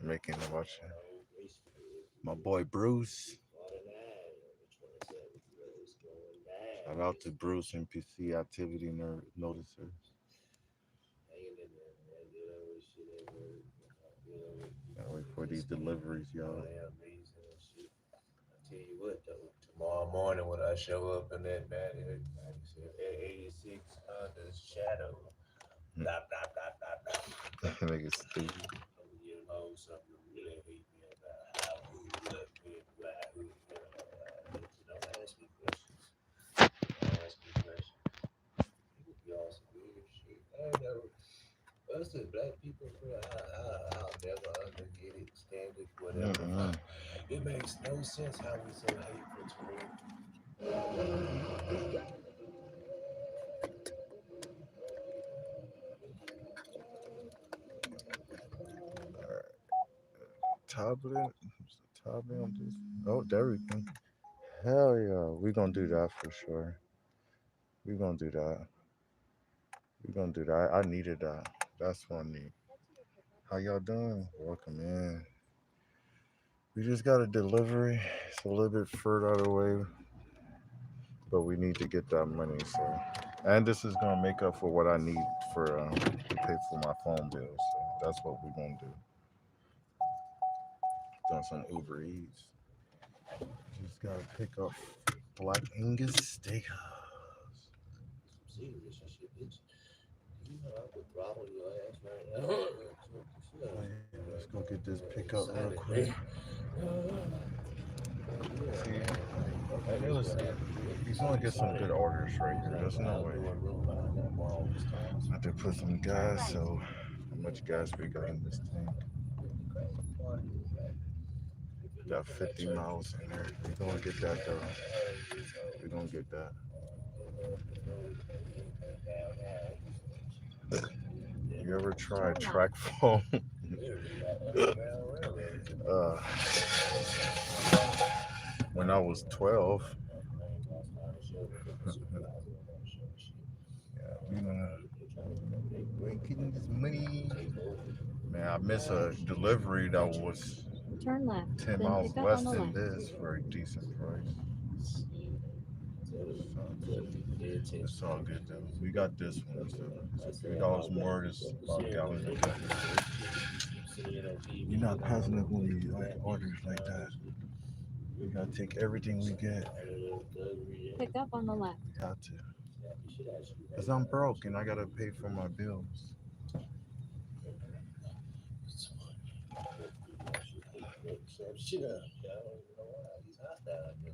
making and watching. My boy Bruce. Shout out to Bruce NPC Activity Noticer. Gotta wait for these deliveries, y'all. Tell you what though, tomorrow morning when I show up in that 86 Honda Shadow, blah blah blah blah blah. Nigga stupid. I'm gonna get them hoes something to really hate me about how, who, what, when, why, who, you don't ask me questions. Don't ask me questions. People be on some weird shit. I know us as black people, bro, I'll never get it, stand it, whatever. Mm-mm. It makes no sense how we so hateful to me. Tablet? Tablet on this? Oh, there we go. Hell yeah. We gonna do that for sure. We gonna do that. We gonna do that. I needed that. That's what I need. How y'all doing? Welcome in. We just got a delivery. It's a little bit further out of the way, but we need to get that money. So, and this is gonna make up for what I need for to pay for my phone bill. So that's what we're gonna do. Done some Uber Eats. Just gotta pick up Black Angus Steakhouse. Some serious shit, bitch. You know I would throttle your ass right now. Oh, yeah, let's go get this pickup real Excited, quick. man. See, and it was. He's gonna get some good orders right here. There's no way. I have to put some gas. So, how much gas we got in this tank? Got 50 miles in there. We're gonna get that though. We're gonna get that. You ever tried track phone? uh, when I was 12, yeah, you know, we're getting this money. Man, I missed a delivery that was Turn left, 10 then miles pick up less on the than left. this for a decent price. So, it's all good though. We got this one, so it's $3 more. It's about a gallon of gas. We're not passing up on these like orders like that. We gotta take everything we get. Pick up on the left. We got to, cause I'm broke and I gotta pay for my bills. Shit up. I don't even know why. He's hot down there.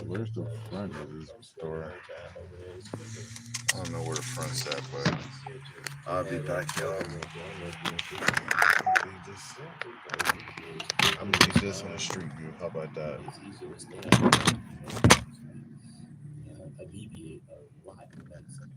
Where's the front of this store? I don't know where the front's at, but I'll be back, y'all. I'm gonna leave this on the street view. How about that? It's easier to stand. Alleviate a lot of medicine.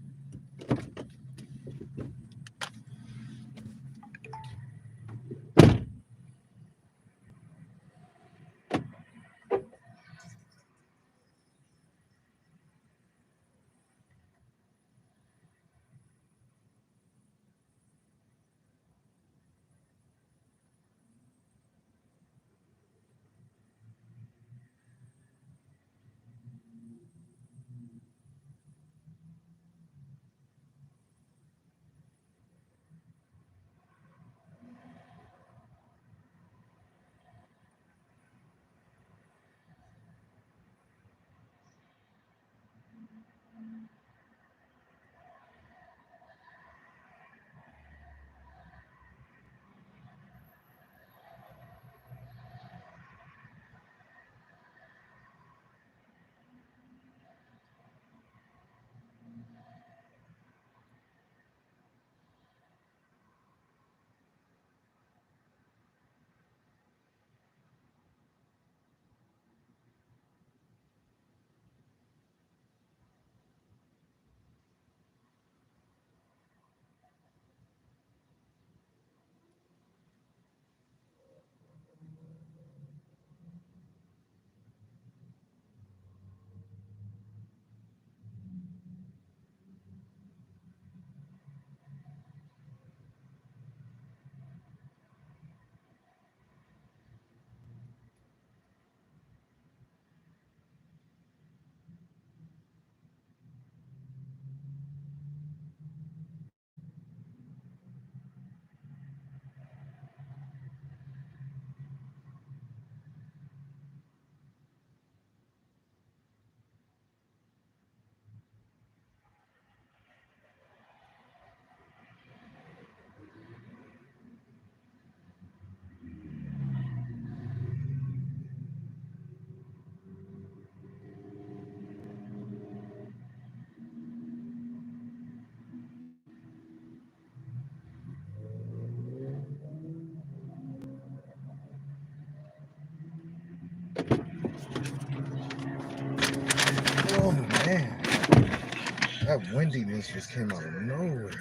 That windiness just came out of nowhere.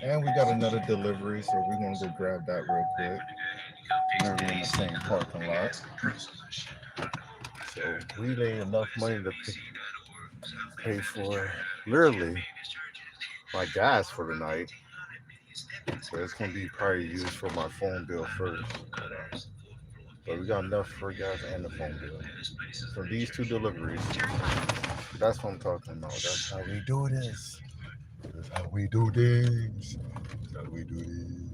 And we got another delivery, so we're gonna go grab that real quick. Literally in the same parking lot. So we made enough money to pay for literally my gas for the night. So it's gonna be probably used for my phone bill first. But we got enough for gas and the phone bill. From these two deliveries. That's what I'm talking about. That's how we do this. That's how we do this. That's how we do this.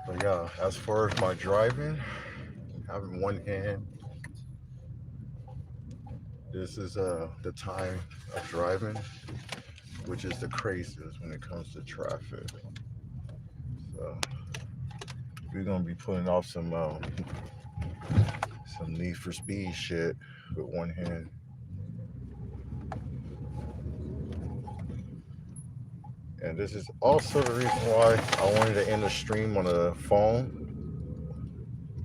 But yeah, as far as my driving, having one hand, this is the time of driving, which is the craziest when it comes to traffic. So we're gonna be putting off some Need for Speed shit with one hand. And this is also the reason why I wanted to end the stream on a phone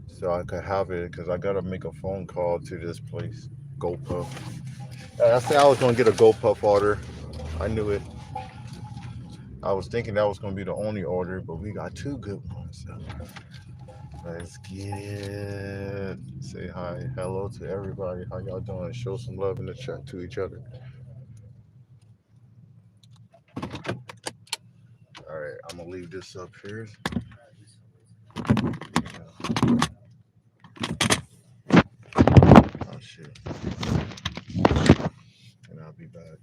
so I could have it because I gotta make a phone call to this place, GoPuff. I said I was gonna get a GoPuff order. I knew it. I was thinking that was gonna be the only order, but we got two good ones. So let's get it. Say hi, hello to everybody. How y'all doing? Show some love in the chat to each other. All right, I'm gonna leave this up here. Oh shit, and I'll be back.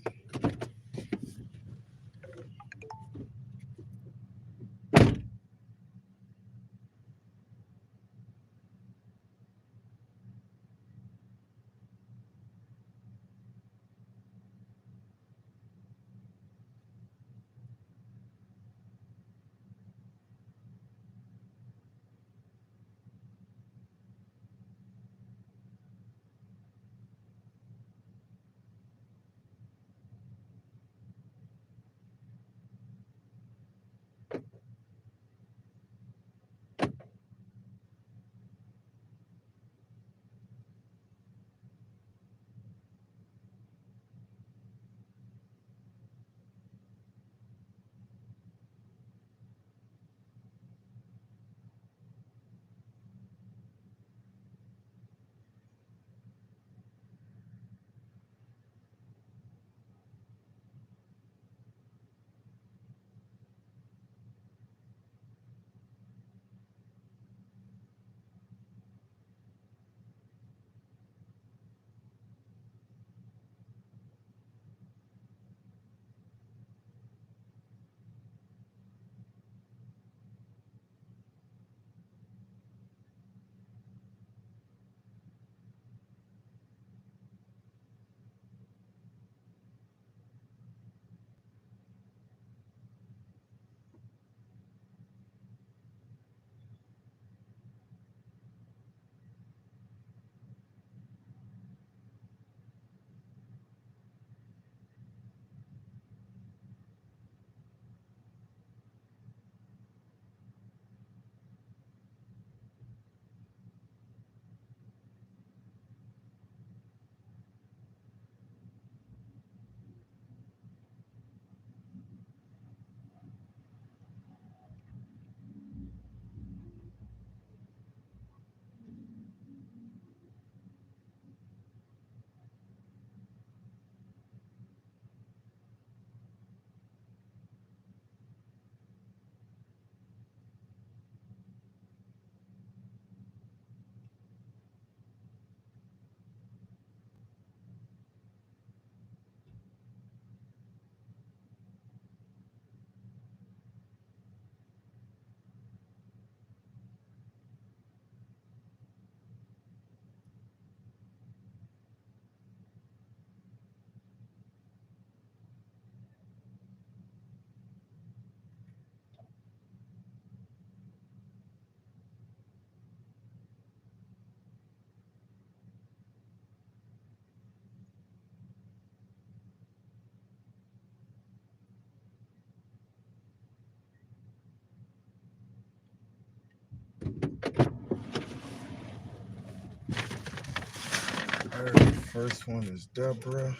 Alright, first one is Deborah.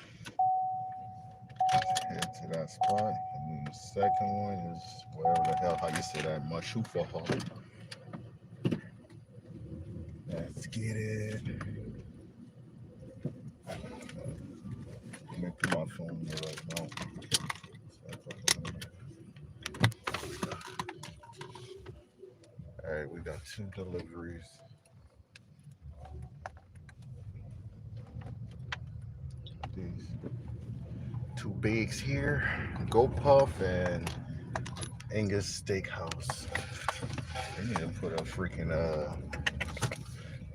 Head to that spot. And then the second one is wherever the hell how you say that, Mashufa Hall. Let's get it. Let me put my phone there right now. Alright, we got two deliveries. These two bigs here. Go Puff and Angus Steakhouse. They need to put a freaking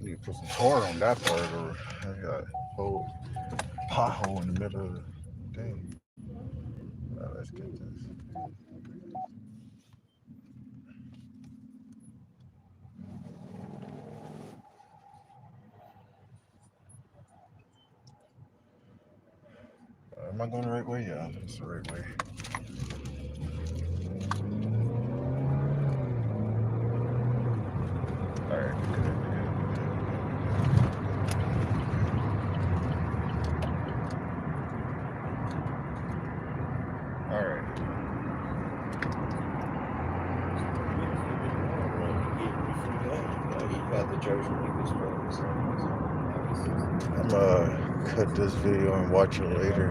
you need to put some tar on that burger. I got a whole pothole in the middle of the thing. Let's get this. Am I going the right way? Yeah, it's the right way. Alright, good. Alright. I'm cut this video and watch it later.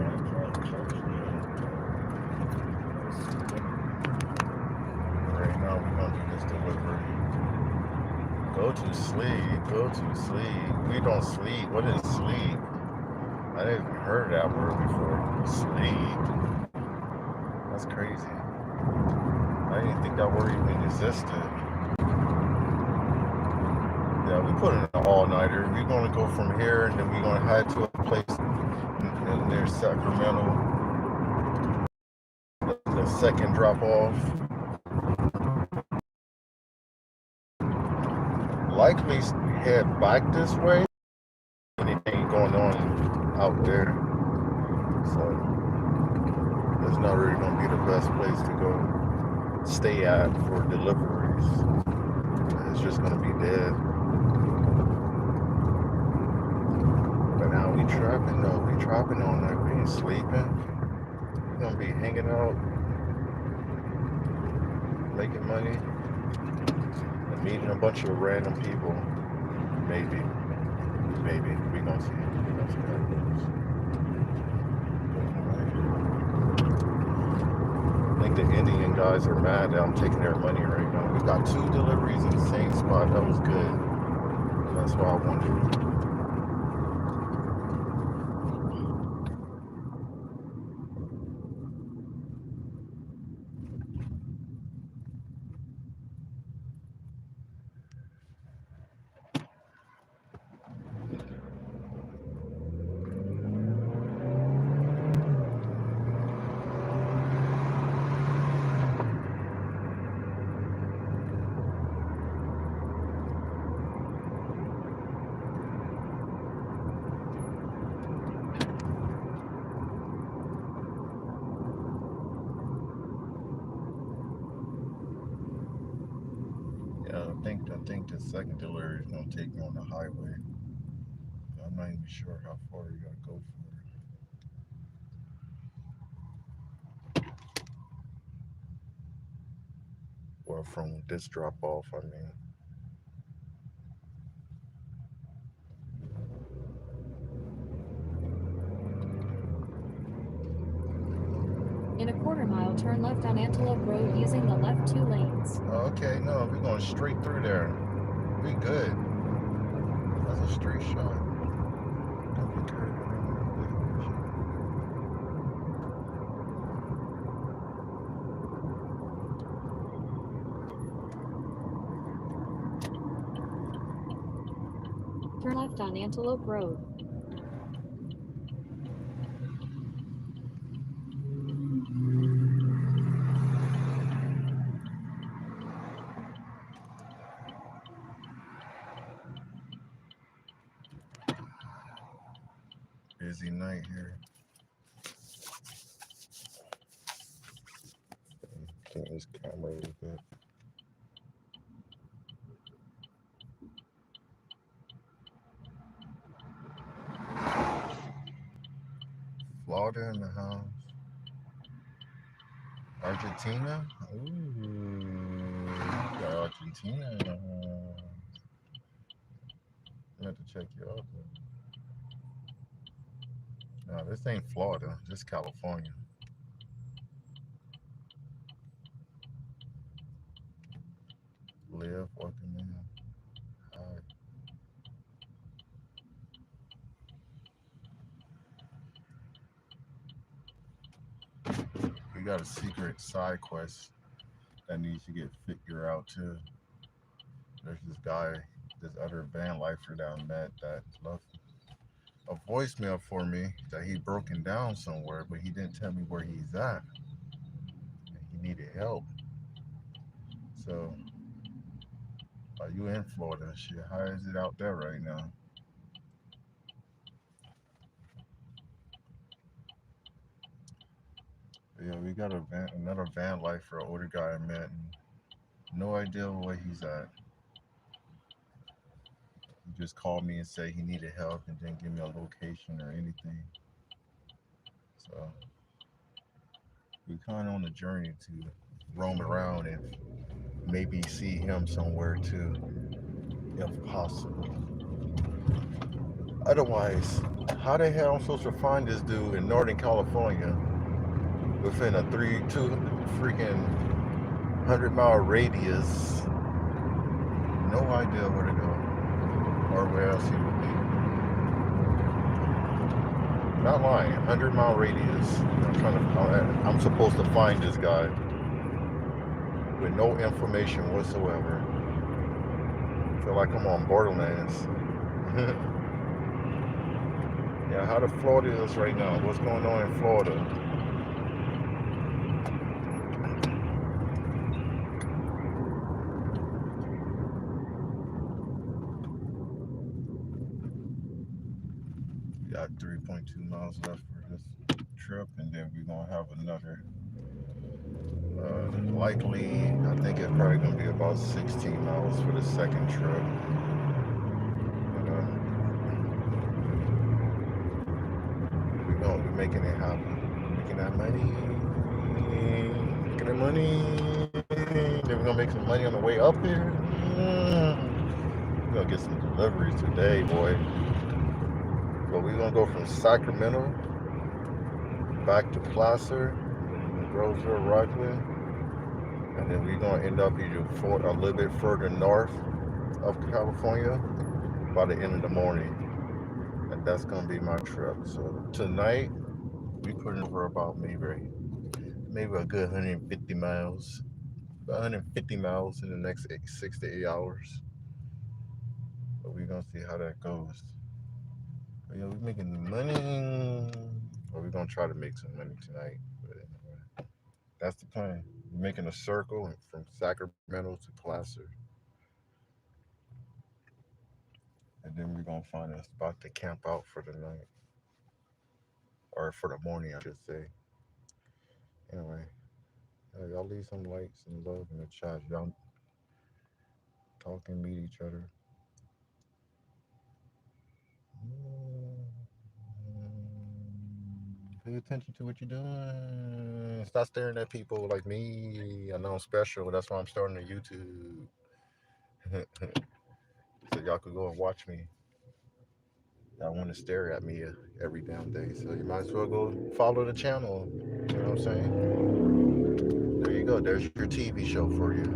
Right now we're gonna do this delivery. Go to sleep. Go to sleep. We don't sleep. What is sleep? I didn't even heard that word before. Sleep. That's crazy. I didn't think that word even existed. Yeah, we put in an all-nighter. We're gonna go from here and then we're gonna head to a place near Sacramento. The second drop off. Likely head back this way. Anything going on out there. So it's not really gonna be the best place to go stay at for deliveries. It's just gonna be dead. But now we trapping though. We trapping all night. We ain't sleeping. We're gonna be hanging out, making money, and meeting a bunch of random people. Maybe. We gonna see. We gonna see how it goes. I think the Indian guys are mad that I'm taking their money right now. We got two deliveries in the same spot. That was good. That's why I wanted. I think the second delivery is gonna take me on the highway. I'm not even sure how far you gotta go for it. Well, from this drop off, I mean. In a quarter-mile, turn left on Antelope Road using the left 2 lanes. Okay, no, we're going straight through there. We good. That's a straight shot. Don't be curving Turn left on Antelope Road. busy night here. Turn this camera a little bit. Florida in the house. Argentina? Ooh, got Argentina in the house. I have to check you out though. No, this ain't Florida. This California. Live, working in. Hi. We got a secret side quest that needs to get figured out too. There's this guy, this other van lifer that I met that left a voicemail for me that he broken down somewhere, but he didn't tell me where he's at. And he needed help. So, are you in Florida? Shit, how is it out there right now? Yeah, we got another van lifer, an older guy I met, and no idea where he's at. He just called me and said he needed help and didn't give me a location or anything. So we kind of on a journey to roam around and maybe see him somewhere too, if possible. Otherwise, how the hell am I supposed to find this dude in Northern California within a two freaking 100-mile radius? No idea where to go or where else he would be. Not lying, 100-mile radius. I'm supposed to find this guy with no information whatsoever. I feel like I'm on Borderlands. Yeah, how the Florida is right now? What's going on in Florida? We got 3.2 miles left for this trip, and then we're gonna have another. Likely, I think it's probably gonna be about 16 miles for the second trip. And, we're gonna be making it happen, making that money, making that money. Then we're gonna make some money on the way up here. We're gonna get some deliveries today, boy. But we're gonna go from Sacramento back to Placer, Roseville, Rockland, and then we're gonna end up either a little bit further north of California by the end of the morning, and that's gonna be my trip. So tonight we putting over about maybe a good 150 miles, about 150 miles in the next 6 to 8 hours. But we're gonna see how that goes. But yeah, we're making money. Or we're gonna try to make some money tonight. But anyway, that's the plan. We're making a circle from Sacramento to Placer. And then we're gonna find a spot to camp out for the night. Or for the morning, I should say. Anyway, y'all leave some likes and love in the chat. Y'all talk and meet each other. Pay attention to what you're doing. Stop staring at people like me. I know I'm special. That's why I'm starting a YouTube. So y'all could go and watch me. Y'all want to stare at me every damn day. So you might as well go follow the channel. You know what I'm saying? There you go. There's your TV show for you.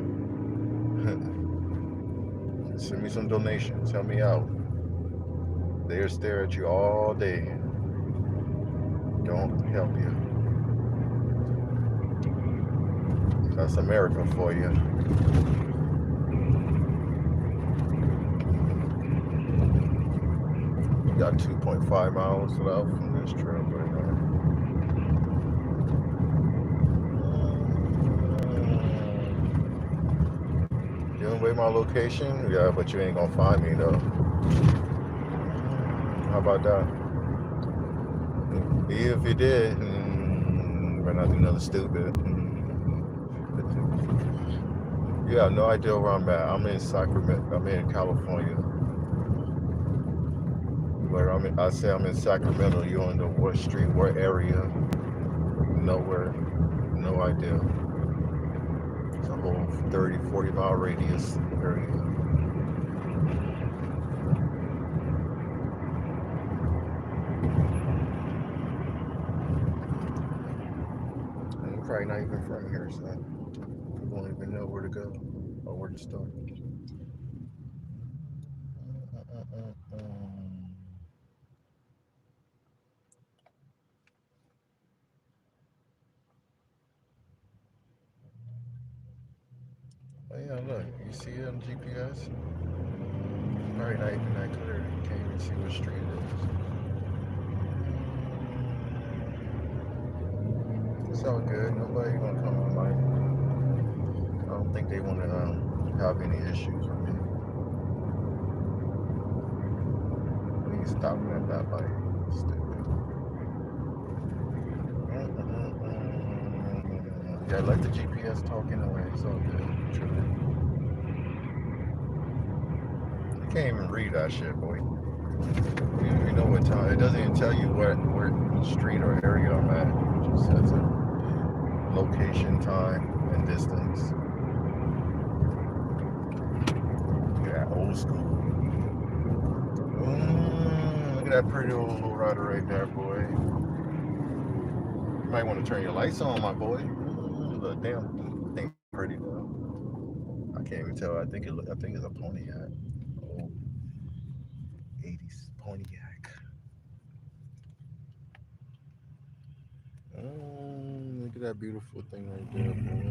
Send me some donations. Help me out. They'll stare at you all day. Don't help you. That's America for you. We got 2.5 miles left from this trip right now. Giving away my location? Yeah, but you ain't gonna find me though. How about that? Even if you did, better not do nothing stupid. You have no idea where I'm at. I'm in Sacramento. I'm in California. Where I'm I say I'm in Sacramento. You on the what street, what area? Nowhere. No idea. It's a whole 30, 40 mile radius area. And you're probably not even from here, so you won't even know where to go or where to start. Oh yeah, look, you see it on GPS? Probably not even that clear. You can't even see what street it is. It's all good. Nobody gonna come on my. I don't think they want to have any issues with me. We ain't stopping at that light. Stupid. Yeah, let the GPS talk anyway. It's all good. Tripping. You can't even read that shit, boy. You know what time? It doesn't even tell you what street or area I'm at. It just says it. Location, time, and distance. Yeah, old school. Look at that pretty old low rider right there, boy. You might want to turn your lights on, my boy. The damn thing pretty though. I can't even tell. I think it's a Pontiac. Old 80s Pontiac. Look at that beautiful thing right there, boy.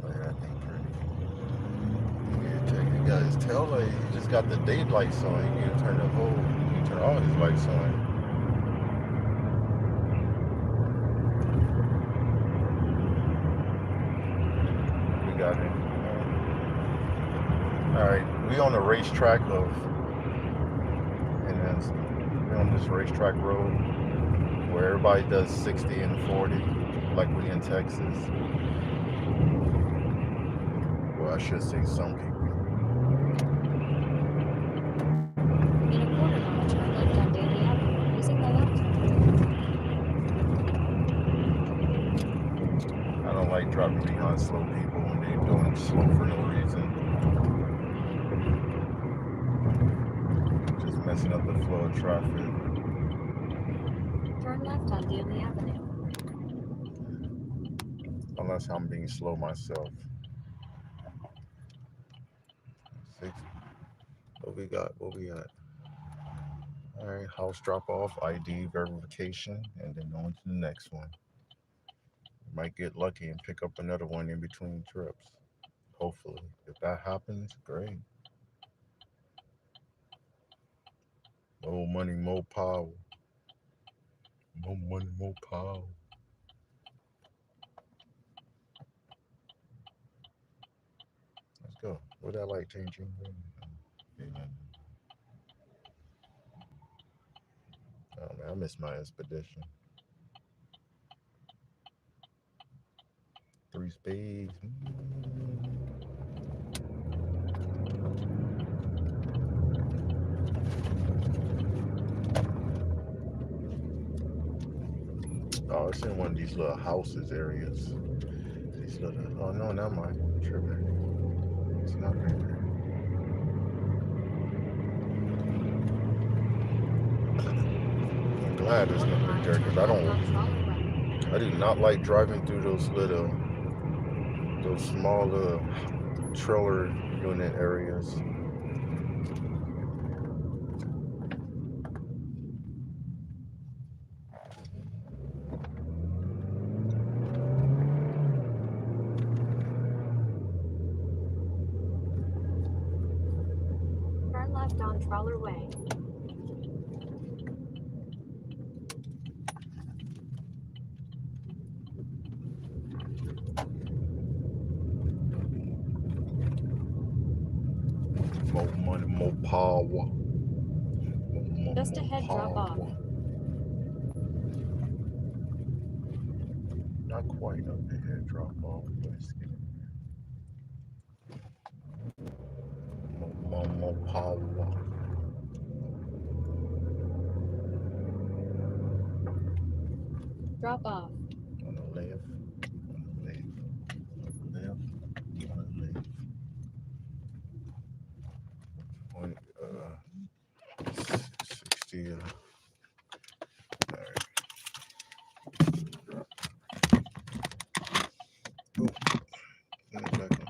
Look at that thing pretty. Yeah, check. He got his tail light. He just got the daylights on. He need to turn the whole. He need to turn all his lights on. We got it. All right, we on the racetrack of, and then we on this racetrack road where everybody does 60 and 40, like we in Texas. Well, I should say some people. In a quarter mile, turn left on Daly Avenue, using the left. I don't like driving behind slow people when they're doing slow for no reason. Just messing up the flow of traffic. Turn left on Daly Avenue. Unless I'm being slow myself. 60. What we got? What we got? All right, house drop off, ID verification, and then on to the next one. Might get lucky and pick up another one in between trips. Hopefully. If that happens, great. More money, more power. More money, more power. Let's go. Where that light changing? Yeah. Oh man, I missed my expedition. 3 spades. Oh, it's in one of these little houses areas. These little. Oh no, not mine. I'm tripping. It's not right there. I'm glad it's not right there because I don't. I do not like driving through those small little trailer unit areas. Turn left on Trawler Way. More money, more power. Just ahead, drop off. Not quite up ahead, drop off. Let's get more Paul. Drop off. On the left. On the left. Left. On the left. Point, 60. All right. Oh, get it back on.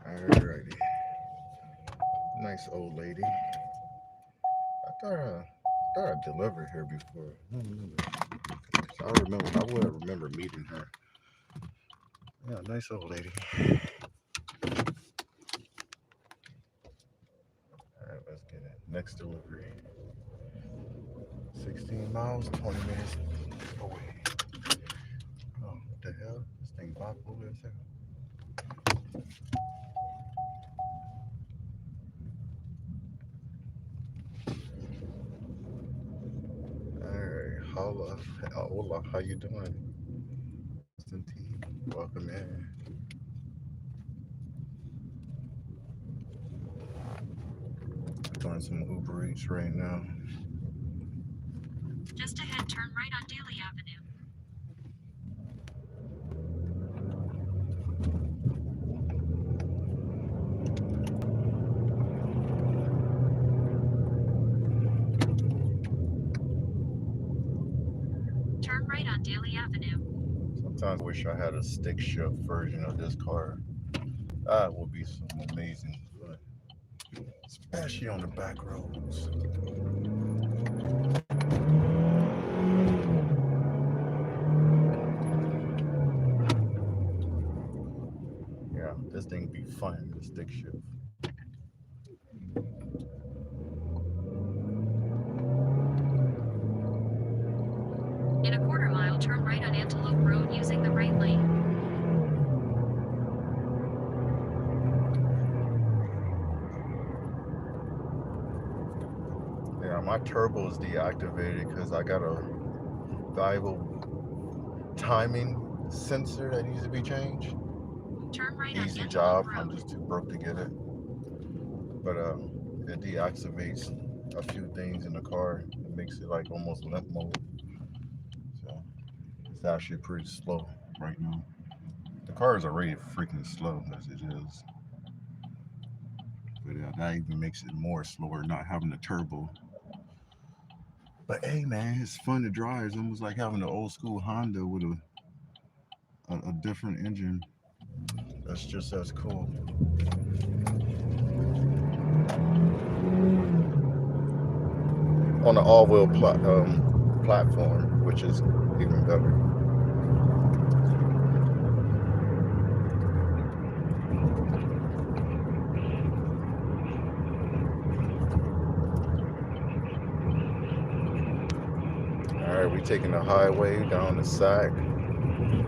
Alrighty. Nice old lady. I thought I delivered her before. I don't remember. 'Cause I remember. I would remember meeting her. Yeah, nice old lady. All right, let's get it. Next delivery. 16 miles, 20 minutes away. Oh, what the hell? This thing bipolar as hell. All right, holla. Hola, how you doing? Constantine, welcome in. Doing some Uber Eats right now. Just ahead, turn right on Daly Avenue. Turn right on Daly Avenue. Sometimes I wish I had a stick shift version of this car. That would be some amazing fun, especially on the back roads. Yeah, this thing be fun, the stick shift. In a quarter mile, turn right on Antelope Road using the right lane. Yeah, my turbo is deactivated because I got a valuable timing sensor that needs to be changed. Turn right on Easy Antelope job. I'm Road. just too broke to get it. But it deactivates a few things in the car. It makes it like almost limp mode. So it's actually pretty slow right now. The car is already freaking slow as it is. But that even makes it more slower not having the turbo But hey, man, it's fun to drive. It's almost like having an old school Honda with a different engine. That's just as cool. On the all-wheel platform, which is even better. All right, we taking the highway down the Sac, and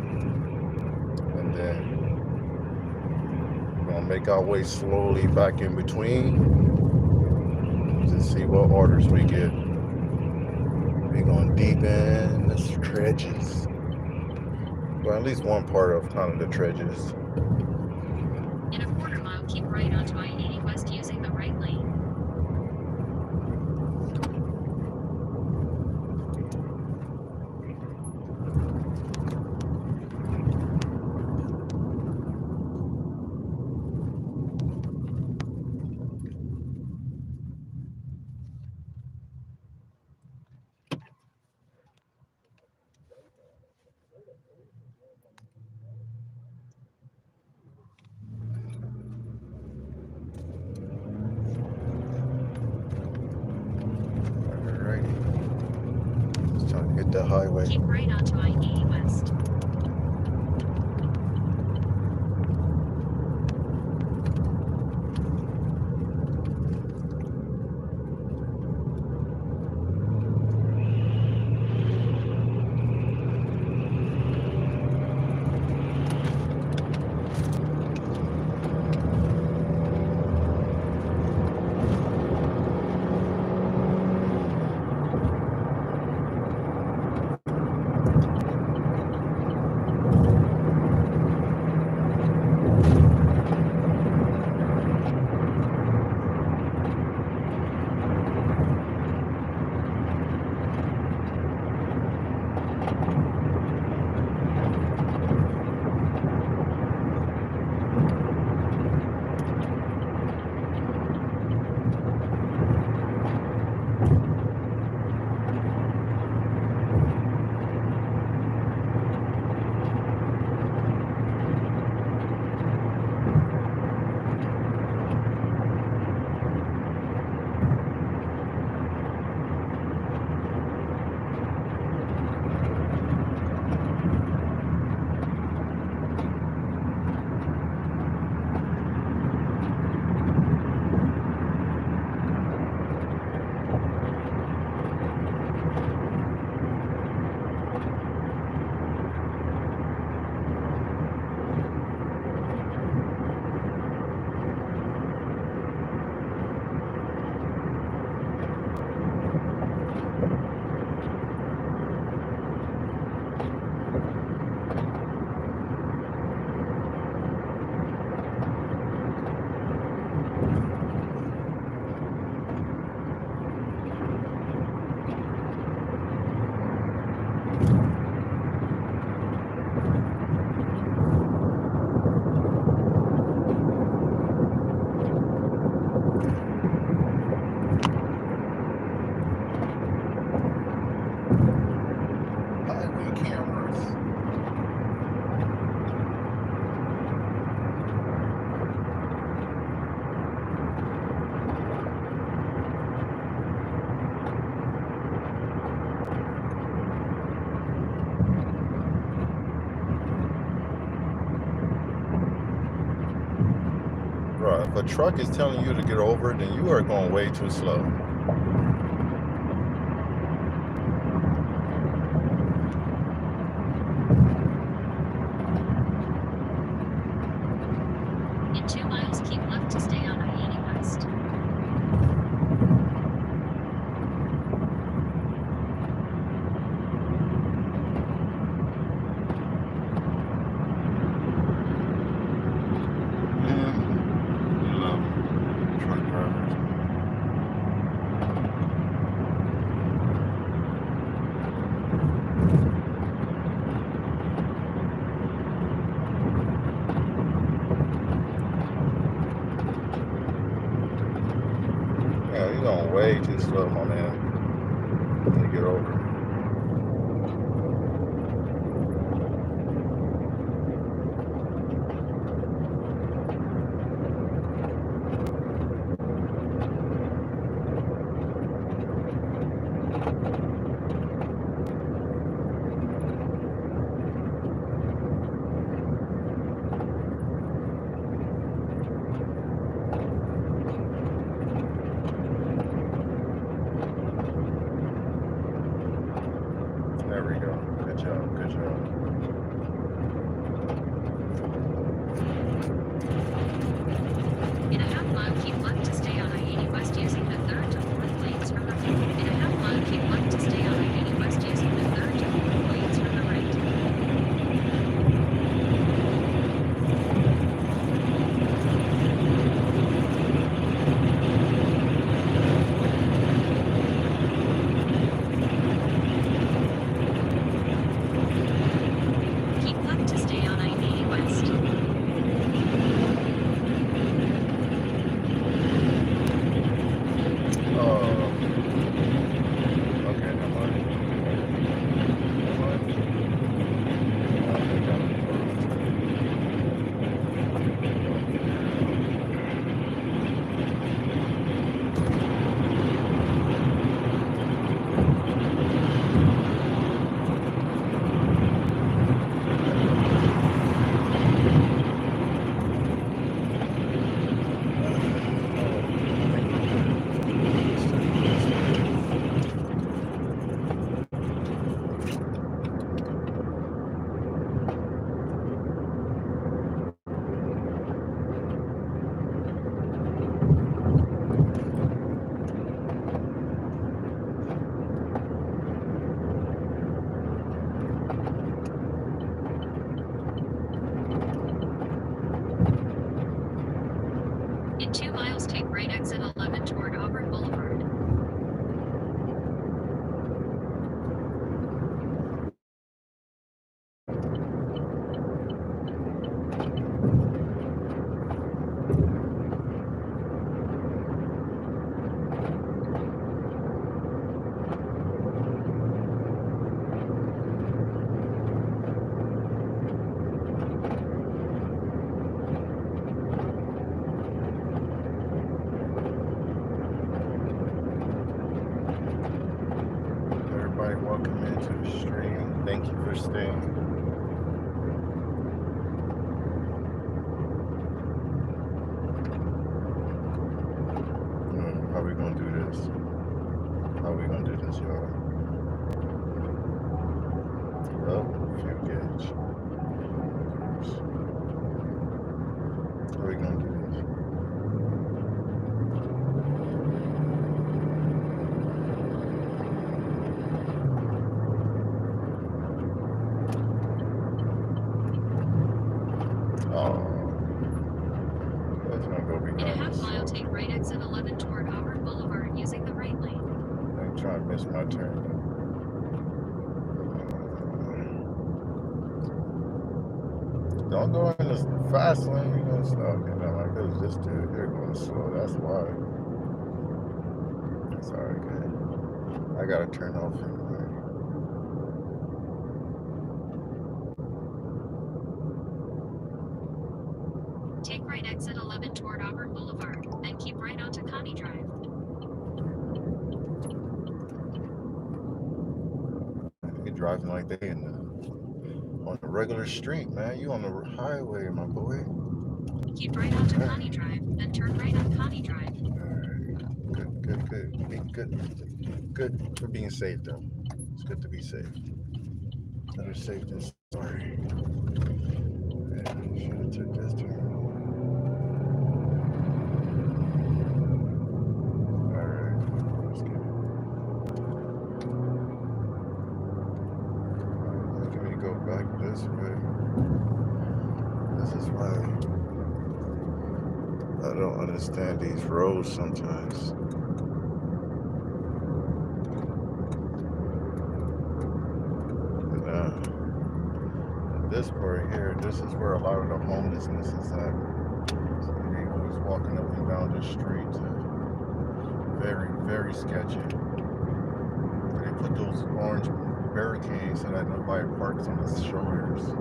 then we're gonna make our way slowly back in between to see what orders we get. We're gonna deepen the trenches. Well, at least one part of kind of the trenches. In a quarter mile, keep right onto I-80 West using the right lane. Alrighty, it's time to hit the highway. Keep right onto I-80 West. Highway cameras. Bro, if a truck is telling you to get over, then you are going way too slow. In 2 miles, keep left to stay on I-80 West. Man, love truck drivers. Yeah, you're going way too slow, my man. You get There we go. Good job. Good job. In a half mile, keep left to stay on I-80 West using the 3rd to 4th lanes from the right. In a half mile, keep left to stay on I-80 West using the 3rd to 4th lanes from the right. Keep left to stay on I-80 West. Oh. Okay, never mind. Never mind. In 2 miles, take right exit 11 toward Auburn Boulevard. Everybody, welcome into the stream. Thank you for staying. How we gonna do this? How we gonna do this, y'all? Oh, fuel gauge. How we gonna do this? Oh, that's gonna go In a behind half us. mile, take right exit 11 toward Auburn Boulevard using the right lane. I ain't trying to miss my turn. Don't go in the fast lane. You're gonna stop. You know, like this. This dude, they're going slow. That's why. It's alright, good. I gotta turn off anyway. Take right exit 11 toward Auburn Boulevard, then keep right onto Connie Drive. They driving like they on a regular street, man. You on the highway, my boy. Keep right onto Connie Drive, then turn right on Connie Drive. Alright. Good. Be good for being safe, though. It's good to be safe. Better safe than sorry. Man, should have took this turn. Alright, let's get it. Let me go back this way. This is why I don't understand these roads sometimes. This part here, this is where a lot of the homelessness is at. So they always walking up and down the street. Very, very sketchy. They put those orange barricades so that nobody parks on the shoulders.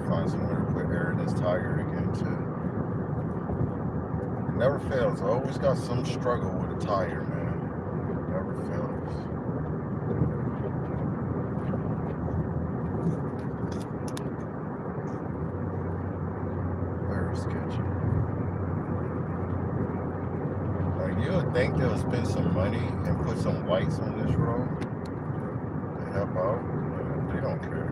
Find somewhere to put air in this tire again too. It never fails. I always got some struggle with a tire, man. It never fails. will spend some money and put some lights on this road to help out. They don't care.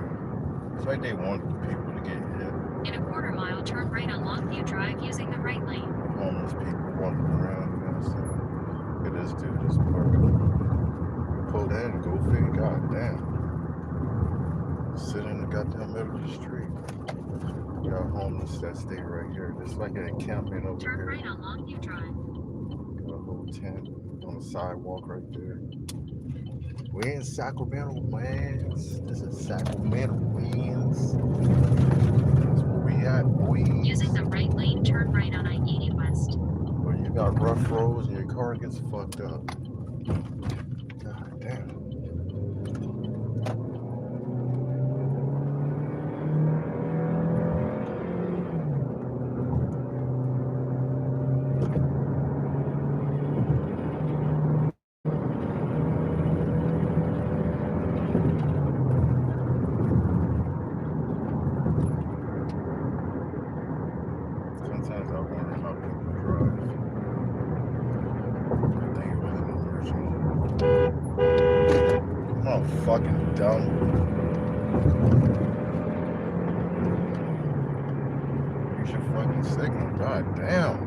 It's like they want people to get hit. In a quarter mile, turn right on Longview Drive using the right lane. Homeless people walking around, you know what I'm saying? Look at this dude, this parking. Pulled in, goofy, god damn. Sit in the goddamn middle of the street. We got homeless that stay right here. It's like an encampment over Turn here. right on Longview Drive. Got a little tent on the sidewalk right there. We're in Sacramento, man. This is Sacramento, winds. That's where we at, boys. Using the right lane, turn right on I-80 West. Where you got rough roads and your car gets fucked up. God damn. Sometimes I wonder how people drive. I think it was an emergency. Come on, fucking dumb. Use your fucking signal. God damn.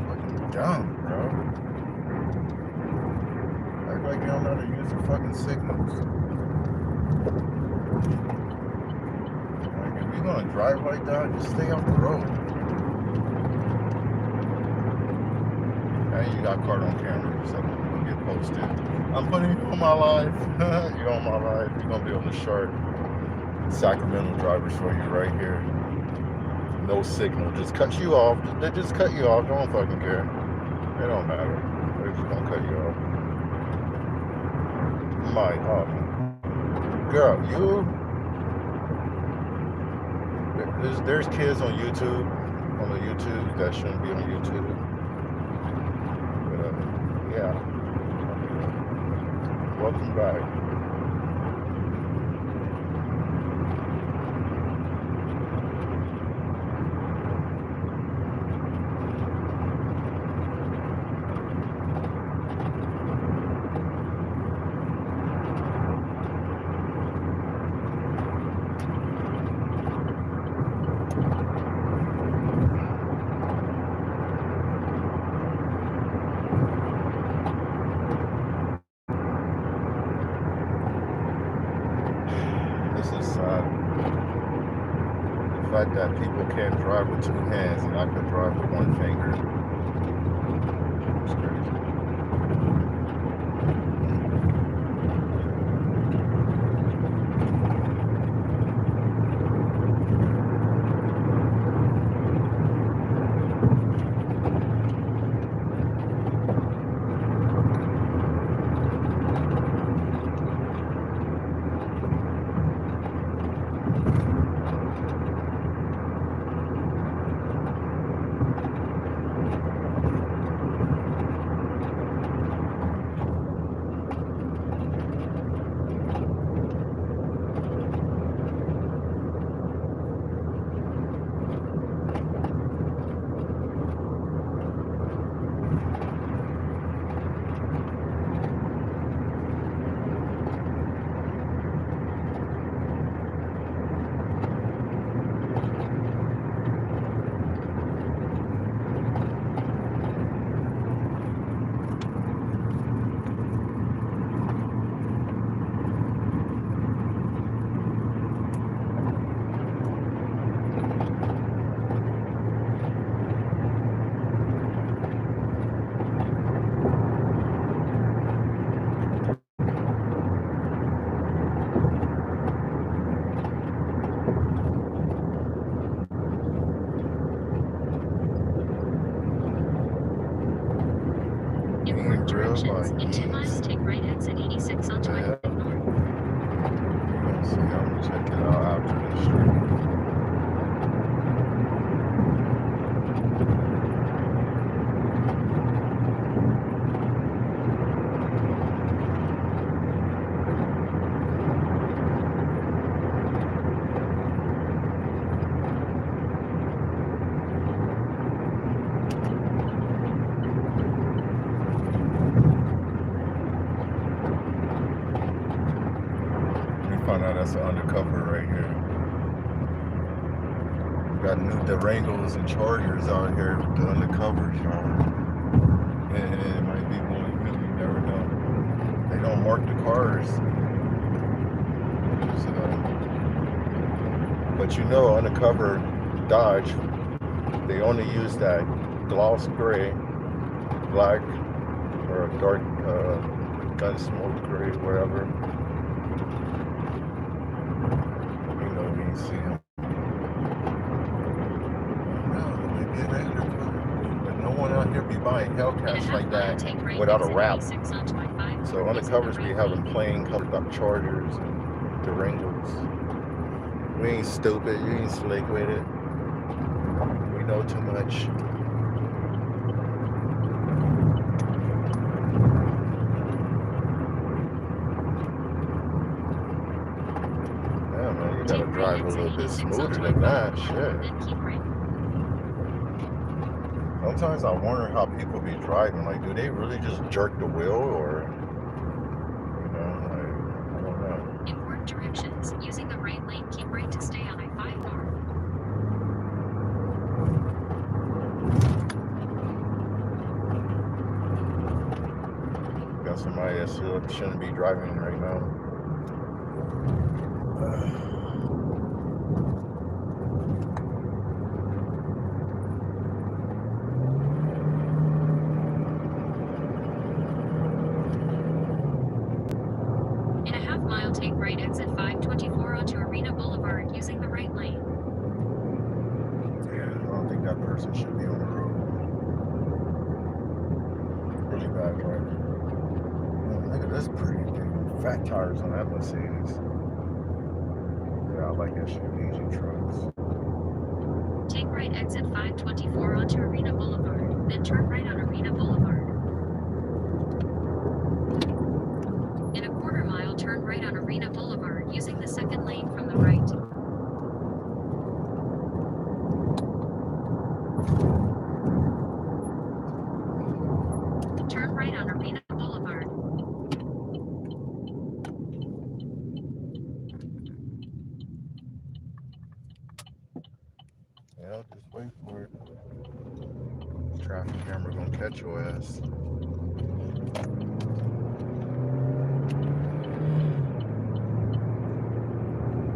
Fucking dumb, bro. Act like you don't know how to use the fucking signals. Like, if you're gonna drive like that, just stay off the road. And you got caught on camera, so it'll get posted. I'm putting you on my life. You're on my life. You're gonna be on the shark. Sacramento drivers for you right here. No signal. Just cut you off. They just cut you off. Don't fucking care. It don't matter. They're just gonna cut you off. My girl, you there's kids on YouTube, that shouldn't be on YouTube. But yeah. Welcome back. This is sad. The fact that people can't drive with two hands and I could drive with one finger. It's crazy. Directions. In 2 miles, take right exit 86 onto Yeah. North. You're gonna see, I'm gonna check it out after this stream. found out that's an undercover right here. We got new Durangos and Chargers out here with the undercovers, y'all. And it might be one of them, you never know. They don't mark the cars. So, but you know, undercover Dodge, they only use that gloss gray, black, or a dark gun smoke gray, whatever. You know, we ain't see him. No, maybe it ain't there. But no one out here be buying Hellcats like that without a wrap. So undercovers be having plain colored Chargers and Durangos. We ain't stupid. You ain't slick with it. We know too much. Yeah, man, you gotta drive a little bit smoother than that. Shit. Sometimes I wonder how people be driving. Like, do they really just jerk the wheel, or you know, like, I don't know. Important directions. Using the right lane, keep right to stay on I-5 north. Got somebody that shouldn't be driving right now. In a half mile, take right exit 524 onto Arena Boulevard using the right lane. Yeah, I don't think that person should be on the road. Really bad driving. Oh, look at this pretty thing. Fat tires on that Mercedes. Yeah, I like SUVs and trucks. Take right exit 524 onto Arena Boulevard, then turn right on Arena Boulevard. In a quarter mile, turn right on Arena Boulevard using the second lane from the right. Turn right on Arena Boulevard. Yeah, just wait for it. Traffic camera gonna catch your ass.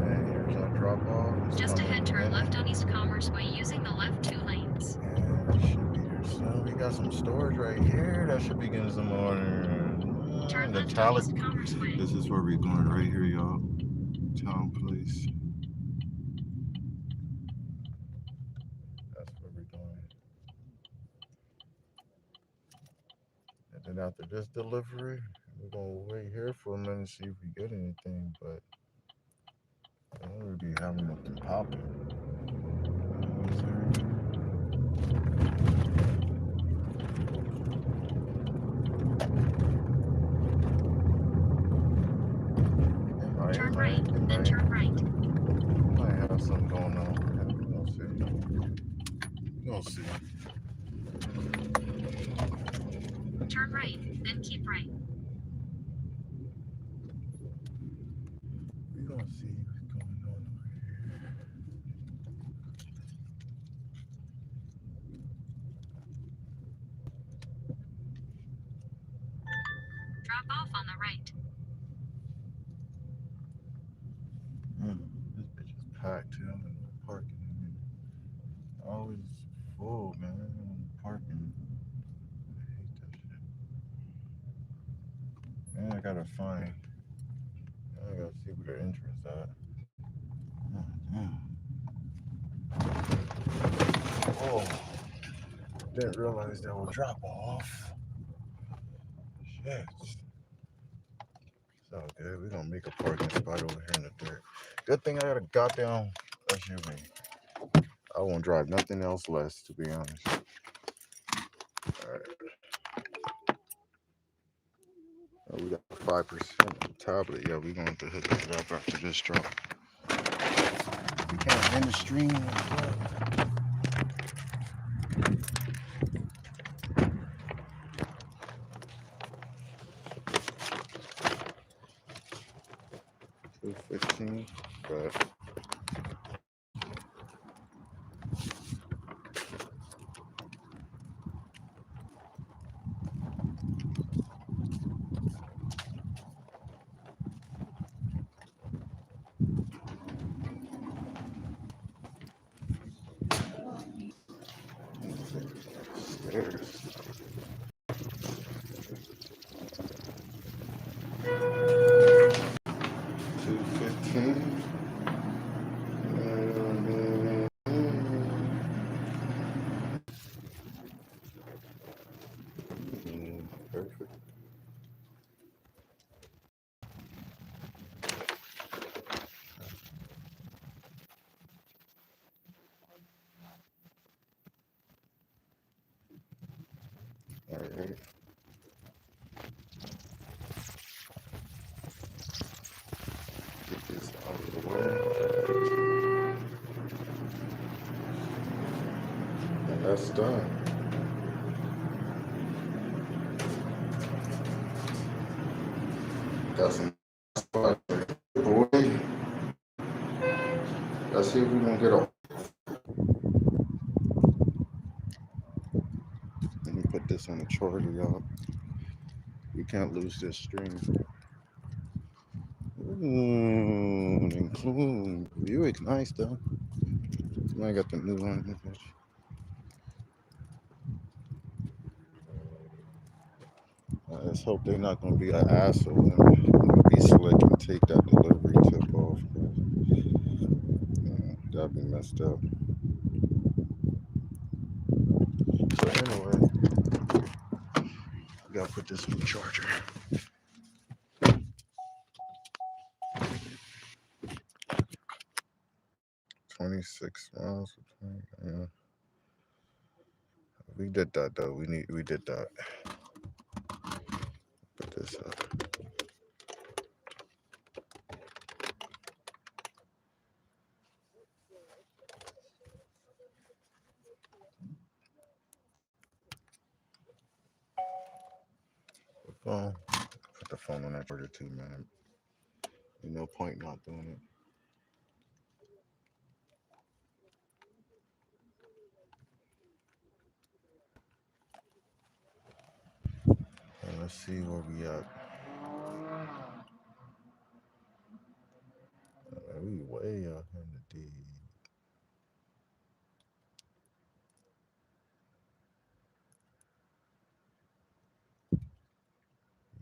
And here's our drop off. Just ahead, turn left on East Commerce Way using the left 2 lanes. And it should be here soon. We got some stores right here that should be getting some orders. Turn The left on Talent. East Commerce Way. This is where we're going right here, y'all. Town Place. That's where we're going. And then after this delivery, we're gonna wait here for a minute and see if we get anything. But I don't really be having nothing popping. Turn right, then turn right. Might have something going on. We're gonna see. We're gonna see. Turn right, then keep right. We're gonna see what's going on over here. Drop off on the right. This bitch is packed too. I'm in the parking. Always full, man. Parking. I hate that shit. And I gotta find. I gotta see where the entrance at. Oh, didn't realize that would drop off. Shit. So good. We're gonna make a parking spot over here in the dirt. Good thing I got a goddamn SUV. I won't drive nothing else less, to be honest. Alright. Oh, we got 5% tablet. Yeah, we're going to hit that up after this drop. We can't end the stream. 2:15. But stairs. 2:15. Perfect. All right. Get this out of the way. And that's done. Got some spots away. Let's see if we can get a. Let me put this on the charger, y'all. We can't lose this stream. And clean. Buick's nice though. I got the new one. Let's hope they're not gonna be an asshole and be slick and take that delivery tip off. Yeah, that'd be messed up. So anyway, we gotta put this on the charger. 26 miles. Yeah. We did that though. We did that. Put this up. Phone. Put the phone on that charger too, man. There's no point not doing it. And let's see where we at. We way out in the D.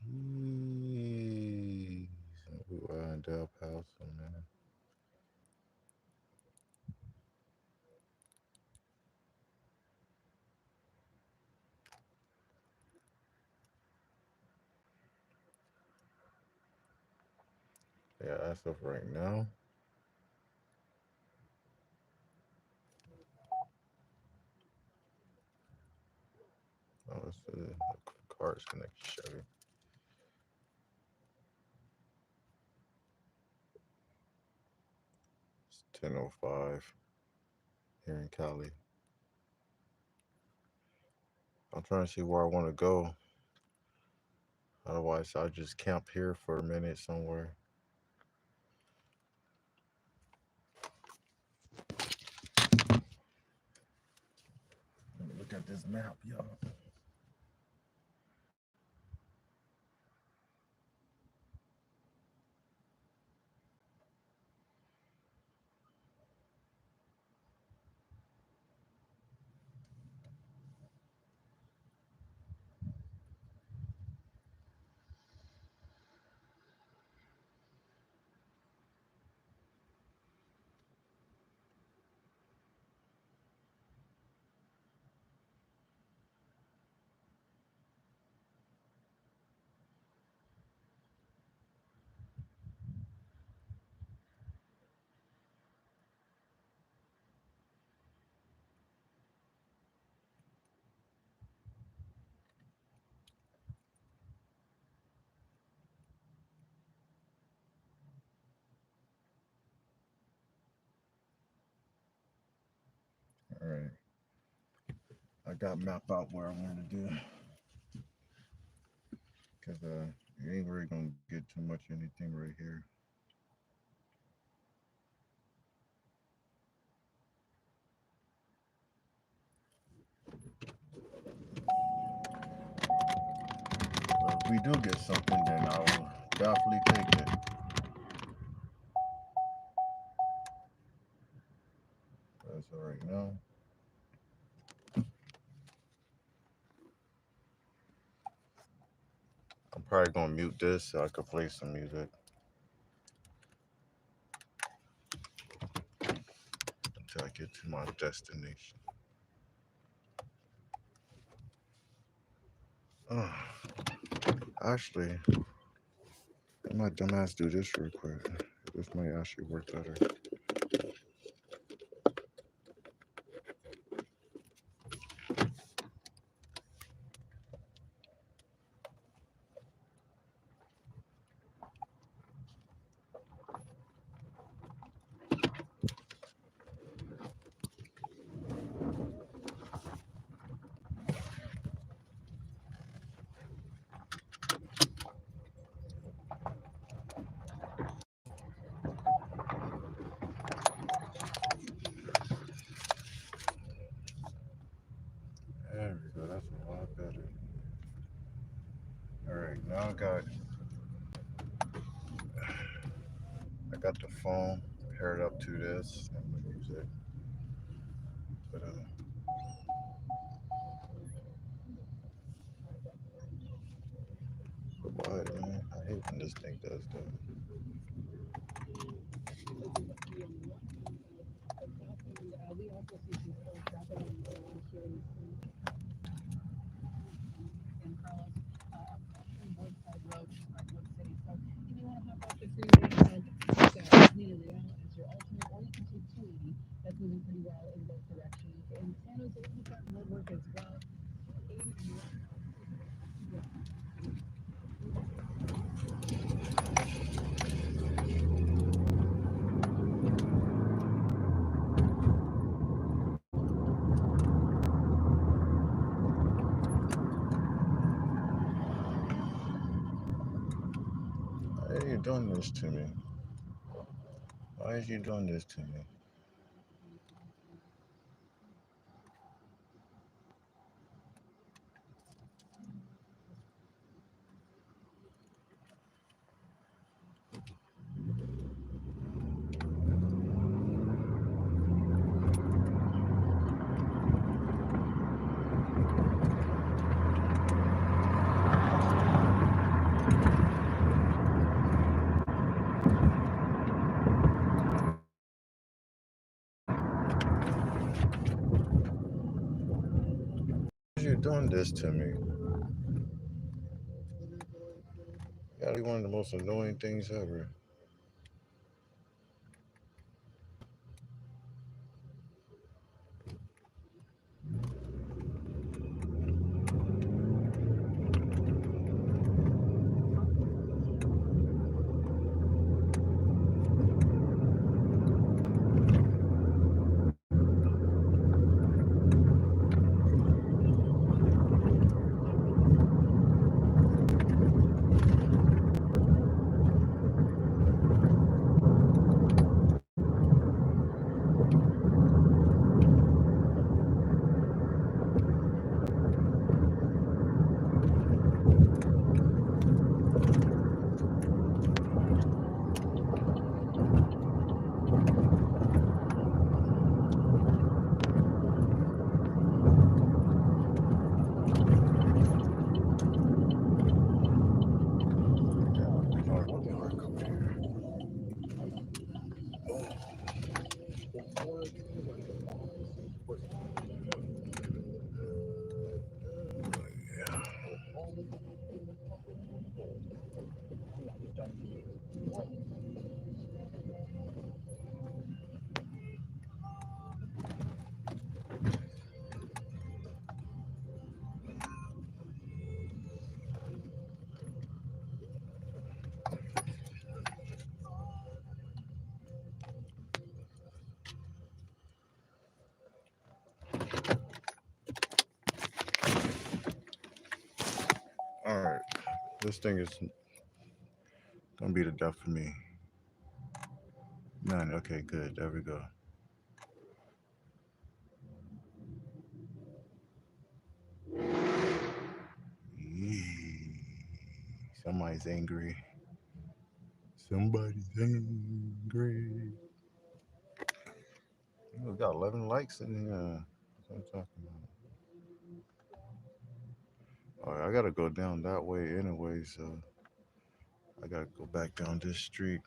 Jeez. We were in Del Paso, man. Yeah, as of right now. Oh, it's the car's connected Chevy. It's 10:05 here in Cali. I'm trying to see where I want to go. Otherwise, I'll just camp here for a minute somewhere. Let me look at this map, y'all. All right. I got map out where I want to do. Because it ain't really going to get too much anything right here. we do get something, then I will definitely take it. As of right now, I'm probably gonna mute this so I can play some music until I get to my destination. Uh, Actually, let my dumbass do this real quick. This might actually work better. There we go. That's a lot better. All right, now I got the phone paired up to this. I'm gonna use it. But why, man? I hate when this thing does that. Why are you doing this to me? Why is you doing this to me? Why is you doing this to me? Gotta be one of the most annoying things ever. All right, this thing is gonna be the death for me. None. Okay, good. There we go. Yee. Somebody's angry. Somebody's angry. We got 11 likes in here. That's what I'm talking about. All right, I gotta go down that way anyway, so I gotta go back down this street.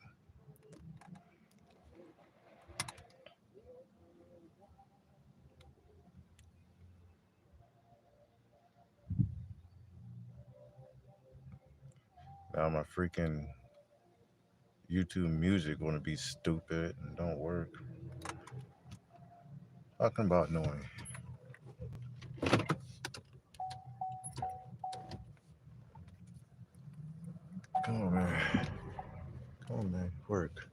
Now my freaking YouTube music wanna be stupid and don't work. Talking about noise. Come on, man. Come on, man. Work.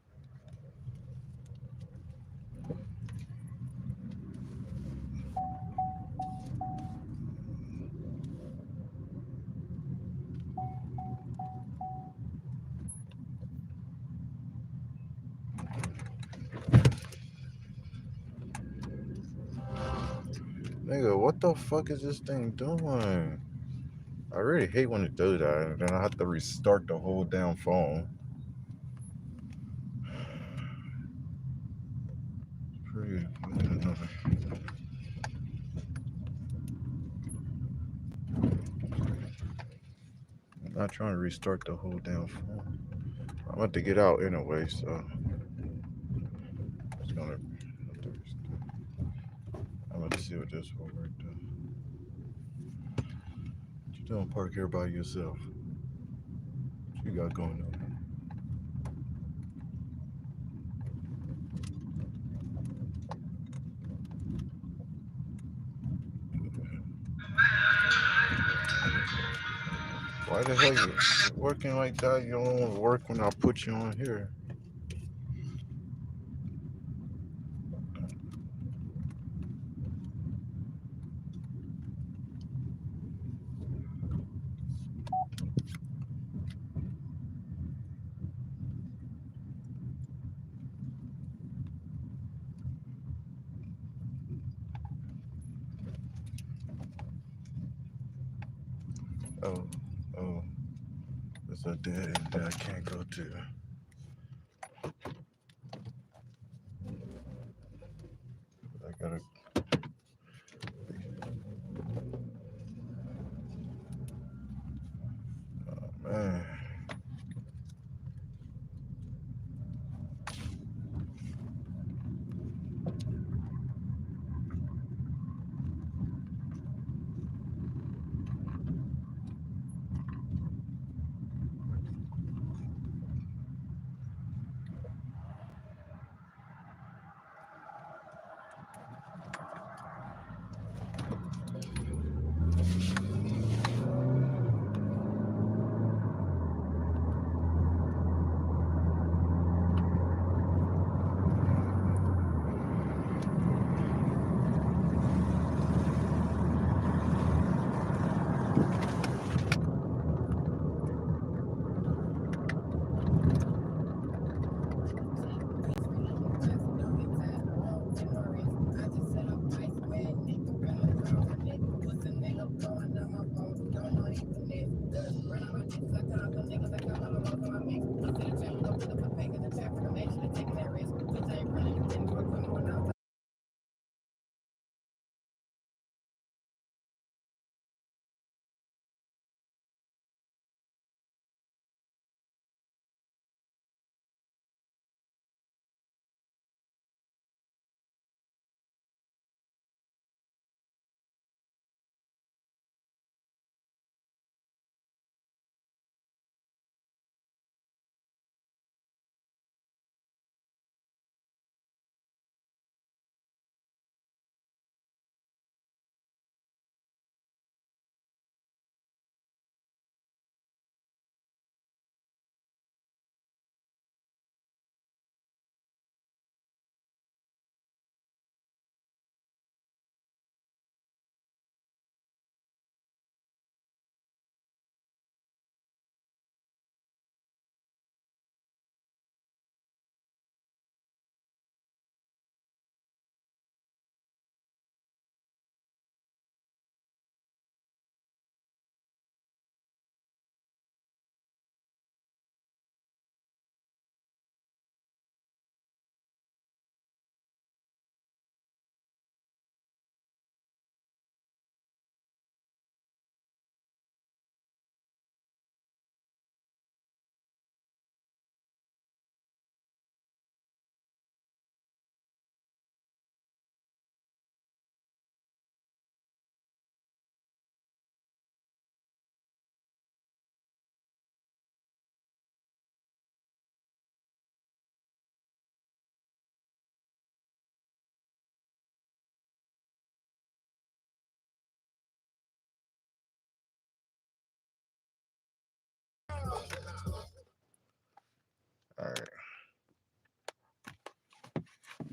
Nigga, what the fuck is this thing doing? I really hate when it does that. And then I have to restart the whole damn phone. Pretty annoying. I'm not trying to restart the whole damn phone. I'm about to get out anyway, so it's gonna. I'm about to see what this will work. What you doing, park here by yourself? What you got going on? Why the hell you working like that? You don't want to work when I put you on here. Oh, oh, it's a dead end that I can't go to. I gotta. Oh, man.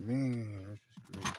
mean? That's just crazy.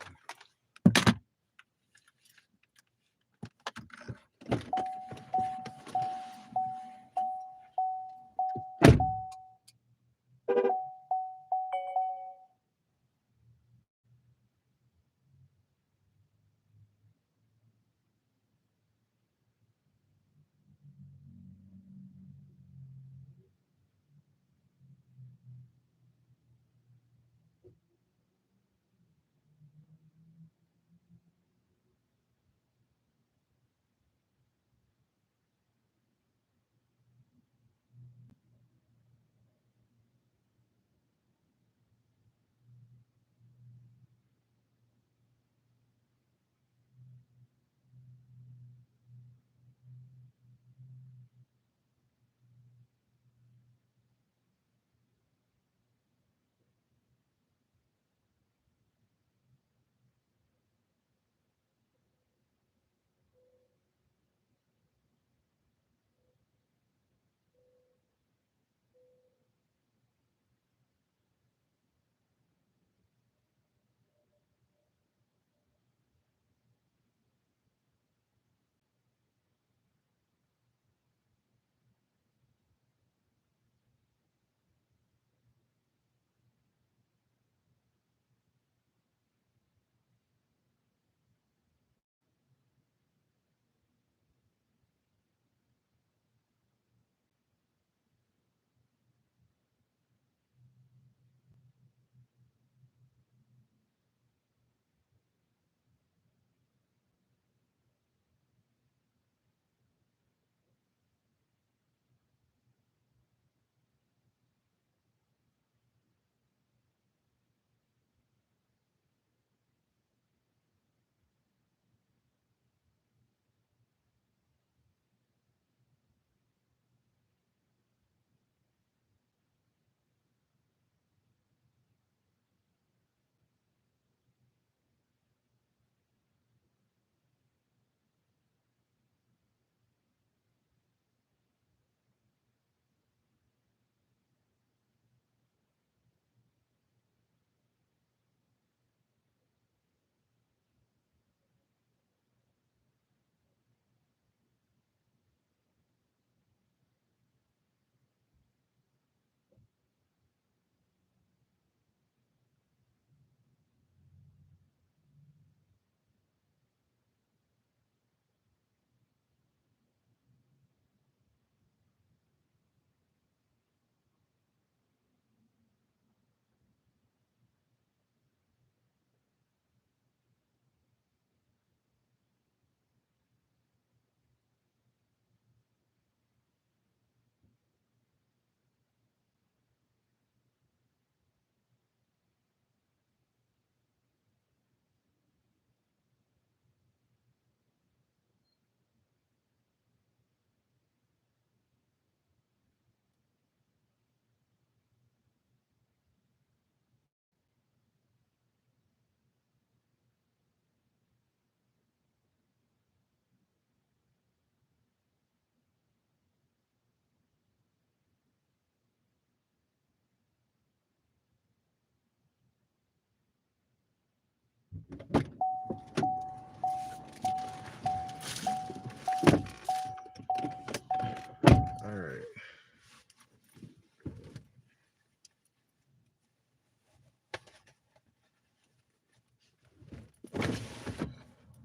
All right,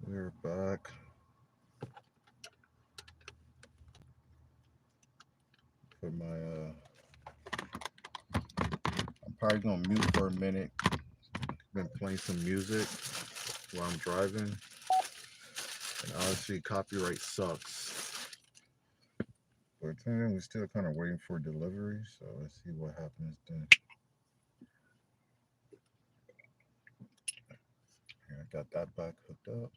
we're back for my. I'm probably gonna mute for a minute. Been playing some music while I'm driving, and obviously copyright sucks. But then we're still kind of waiting for delivery, so let's see what happens then. Yeah, I got that back hooked up.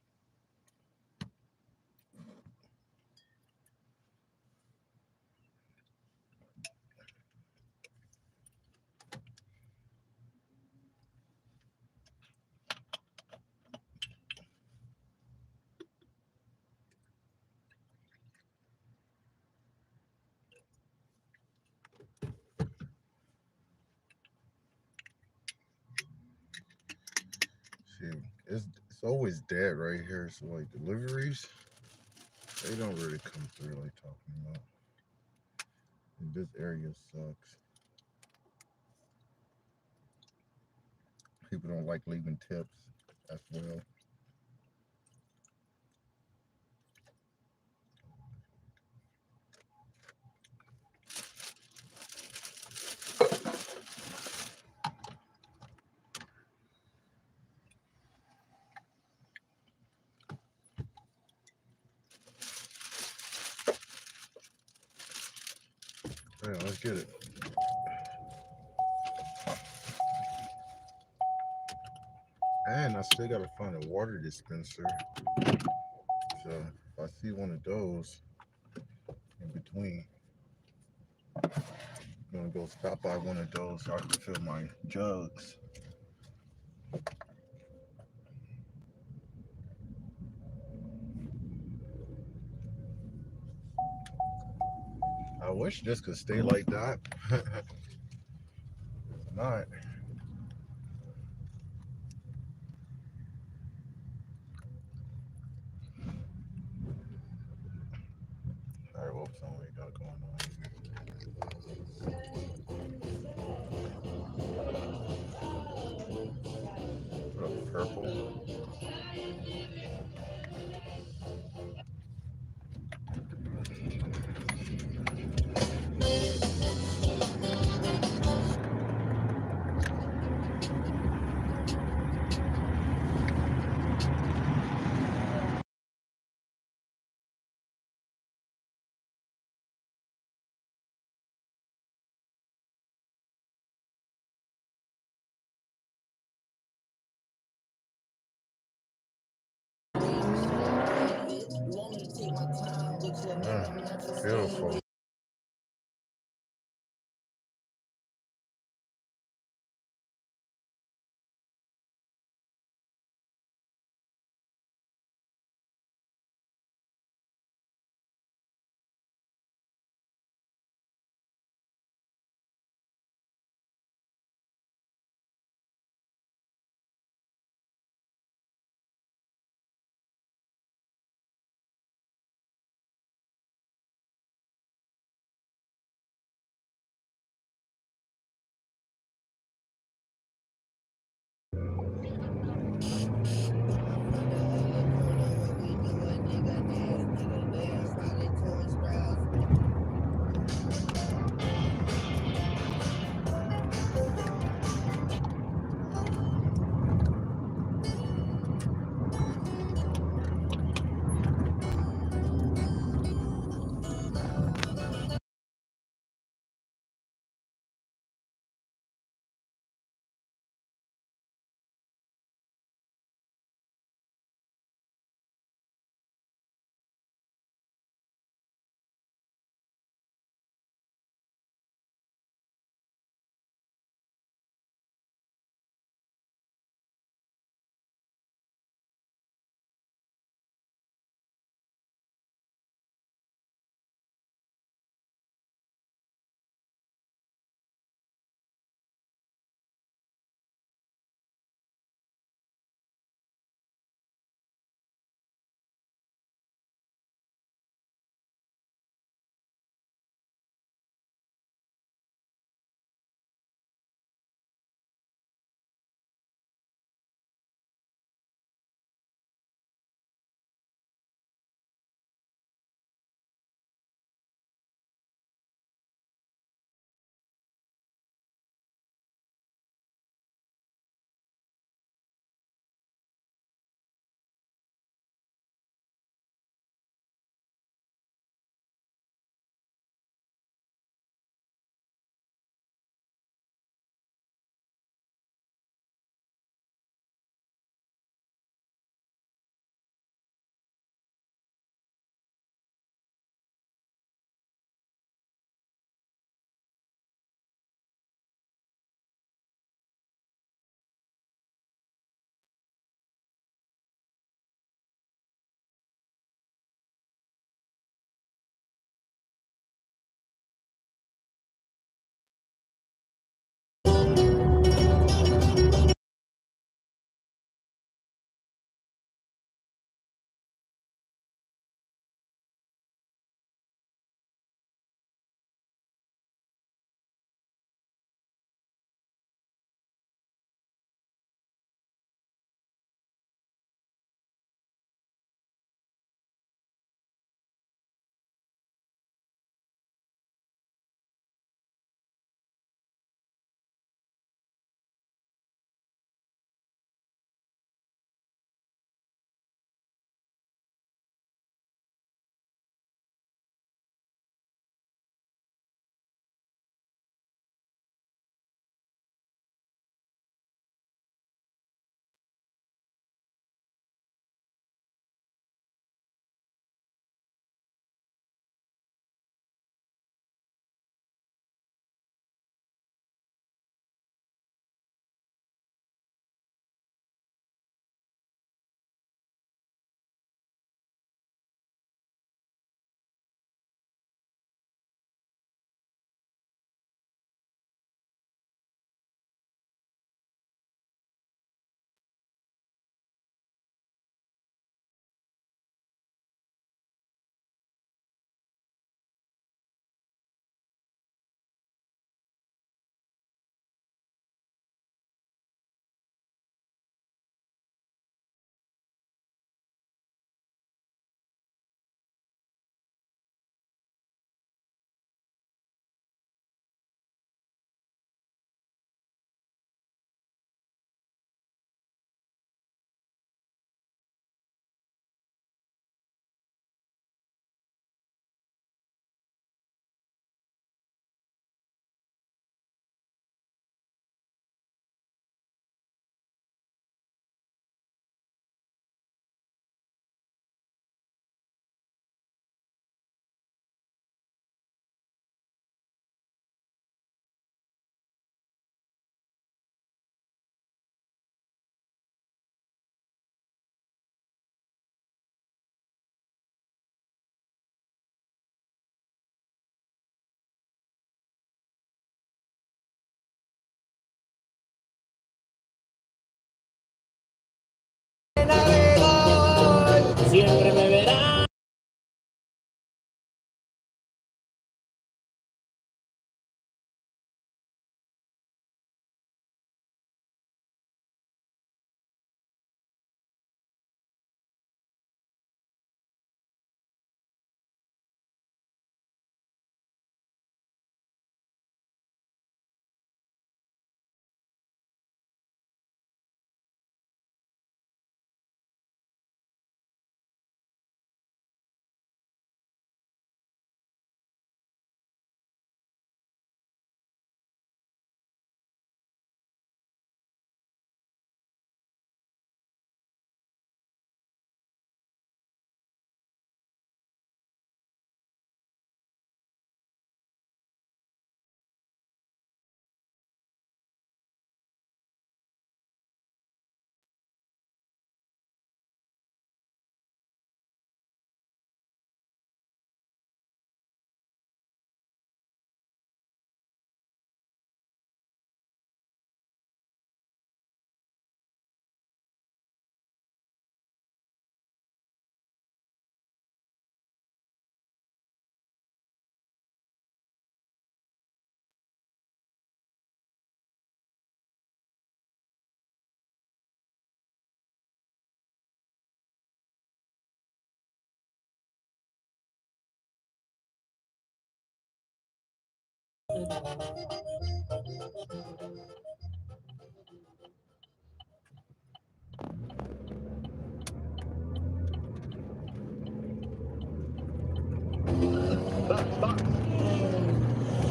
It's always dead right here. So like deliveries, they don't really come through like talking about. And this area sucks. People don't like leaving tips as well. Yeah, let's get it. And I still gotta find a water dispenser. So if I see one of those in between, I'm gonna go stop by one of those so I can fill my jugs. I wish this could stay like that. It's not. All right, what's on we got going on? What up, purple? Beautiful.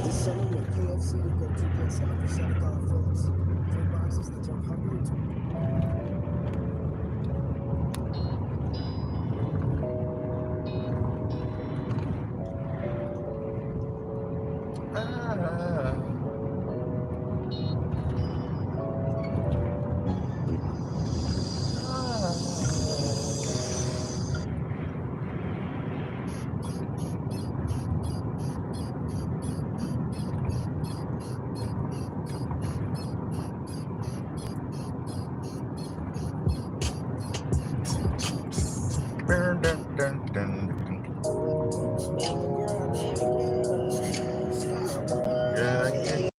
This summer with KFC, your go-to place after chef-style fillets. 3 boxes that turn hungry into Ah, ah. Dun, dun, dun, dun, dun. baby girl, baby girl. Stop Yeah, yeah. running.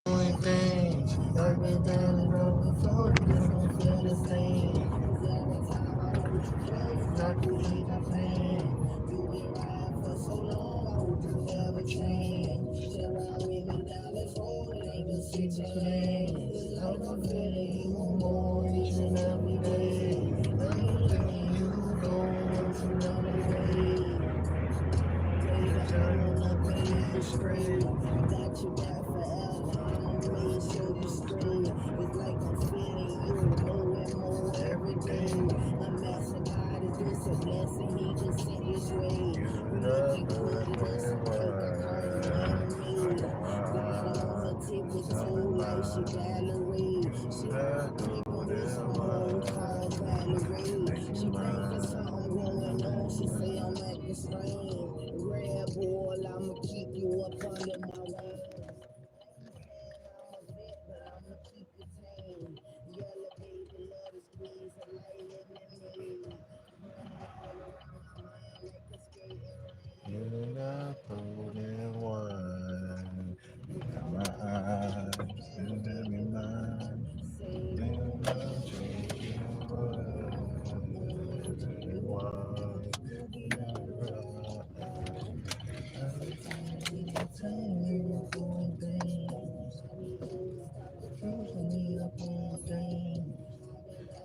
Only things like we've been going for, you don't feel the same. Every time I hold you close, Not you to feel be the the same. pain. You've been riding for so long, I hope you never change. Stay around with me down this road, it ain't the switching lanes. It's like I'm feeling you more each and every day. I'm letting you go once another way. Baby, I don't wanna play you straight. I got you back forever. I'ma make sure you straight. It's like I'm feeling you more and more every Every day. day I'm asking God, is this a blessing He just sent this way? you You the looking good, it is perfect so perfect, like you one. handmade. Diamond on her You're tippy-toe, like she mine. Valerie. You She the wanna keep it with golden some hoe called one. Valerie. Make me She think it's mine. something going on. She say I'm acting strange. Red Bull, I'ma keep you up under my wings. I'm a vet, but I'ma keep you tame. Yellow baby, love to squeeze her like lemonade. Running all around my mind like a skating You're ring. the golden one. Look at my eyes and let me mine. Say, Then I'll change your world to the one. Every time we continue doing things, choosing me up on things.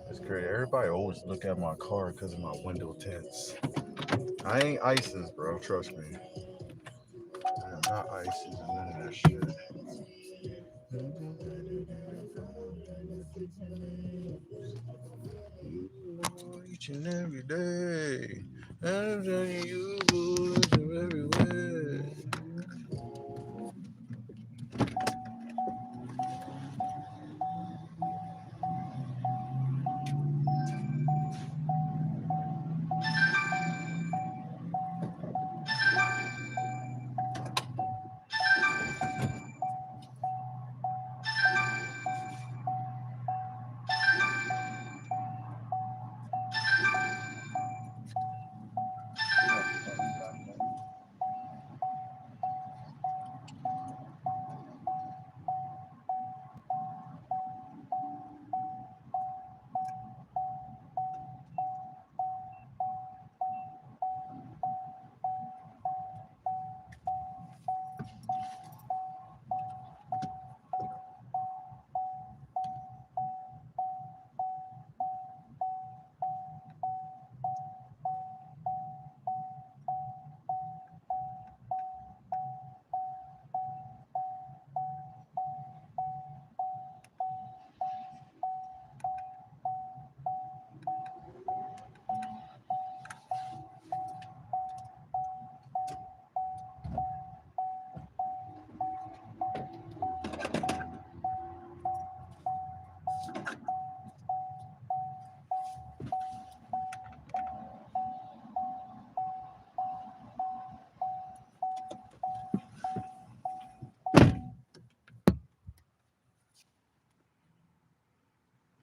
It's great. Everybody always look at my car because of my window tints. I ain't ISIS, bro. Trust me. I am not ISIS and none of that shit. You each and every day. I'm telling you, boys are everywhere.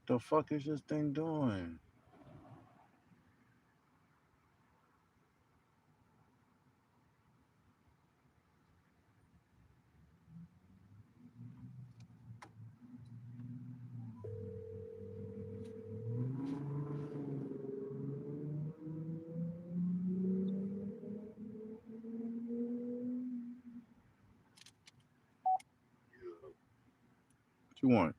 The fuck is this thing doing? What you want?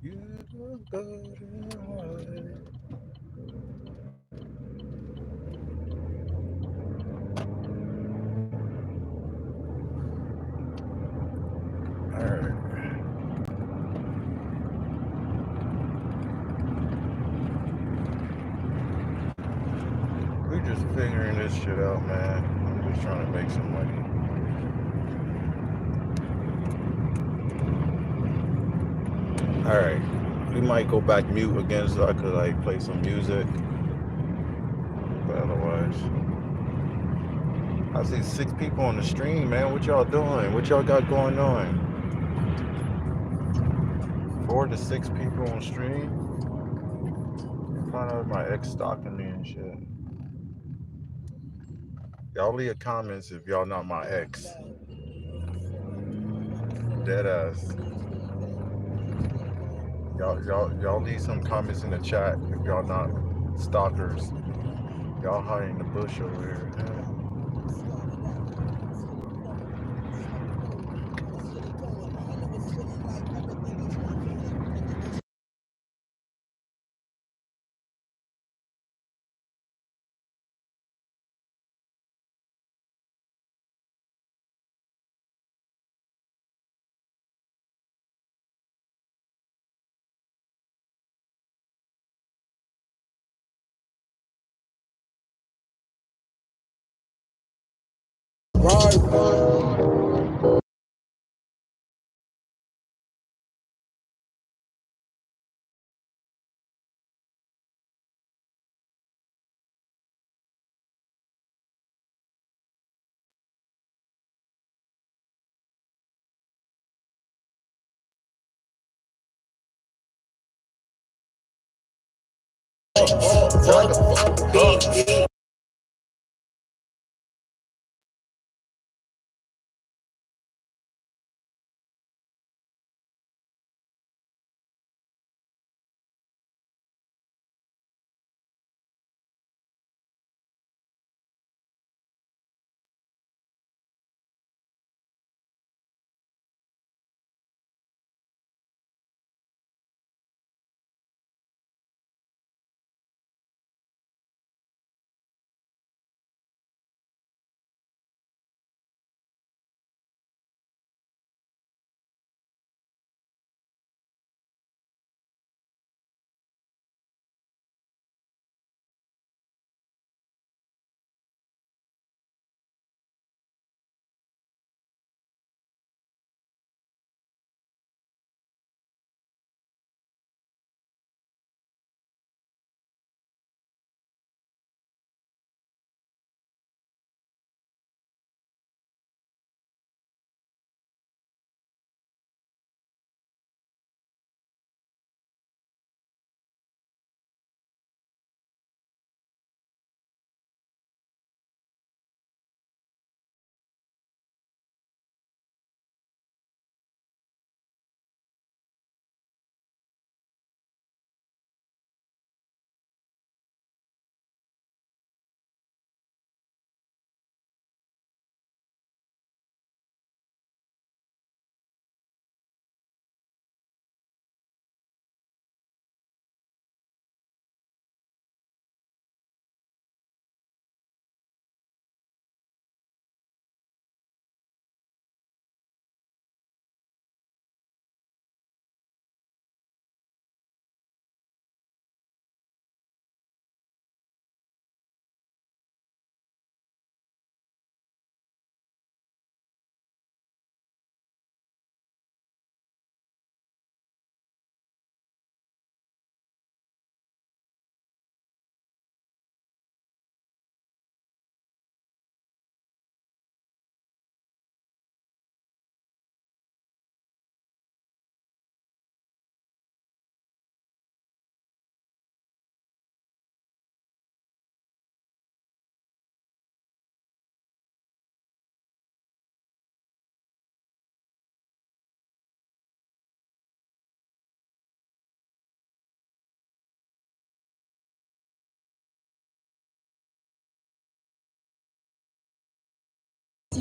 You look good in white. All right. We just figuring this shit out, man. I'm just trying to make some money. All right. We might go back mute again so I could like play some music. But otherwise, I see 6 people on the stream, man. What y'all doing? What y'all got going on? 4 to 6 people on stream. Find out if my ex stalking me and shit. Y'all leave comments if y'all not my ex. Dead ass. Y'all leave some comments in the chat if y'all not stalkers. Y'all hiding in the bush over here.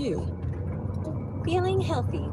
you. Feeling healthy.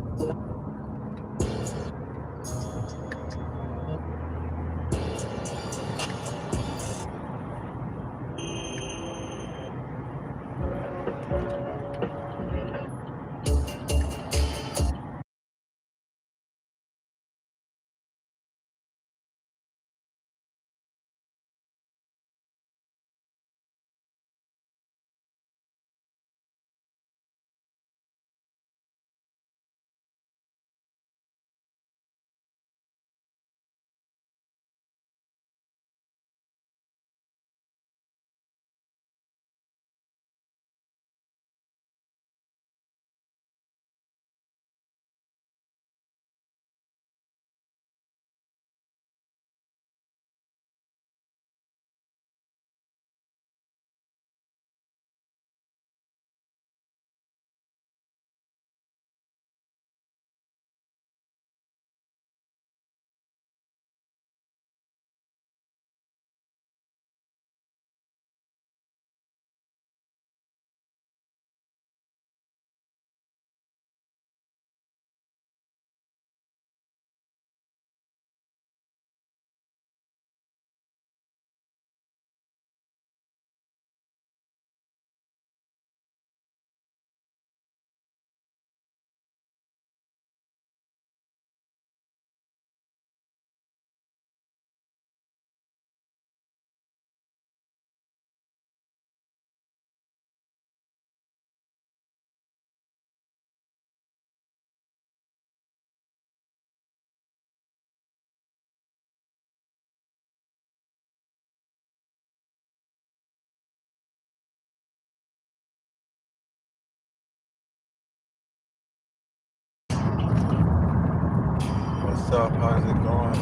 What's up? How's it going?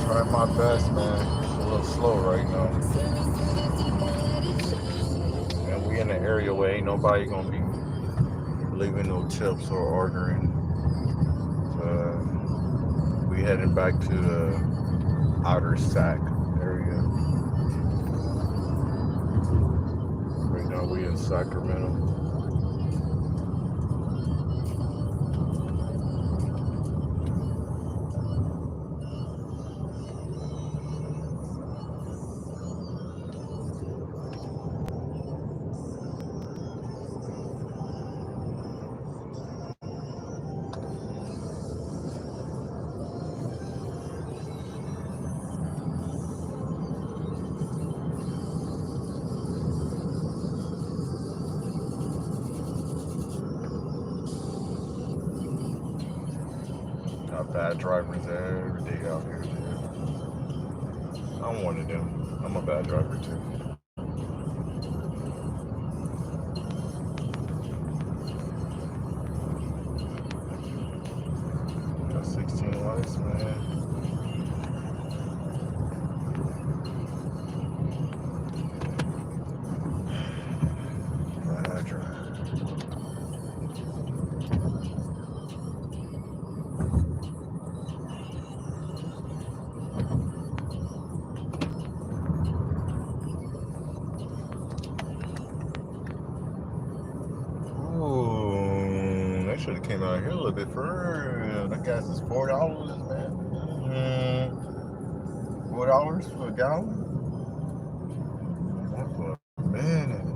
Trying my best, man. It's a little slow right now. And we in an area where ain't nobody gonna be leaving no tips or ordering. We heading back to the outer Sac area. Right now we in Sacramento. Got bad drivers every day out here. I'm one of them. I'm a bad driver too. Got 16 lights, man. Bad driver. Ooh, they should have came out here a little bit further. That gas is $4, man. $4 for a gallon. That for a minute.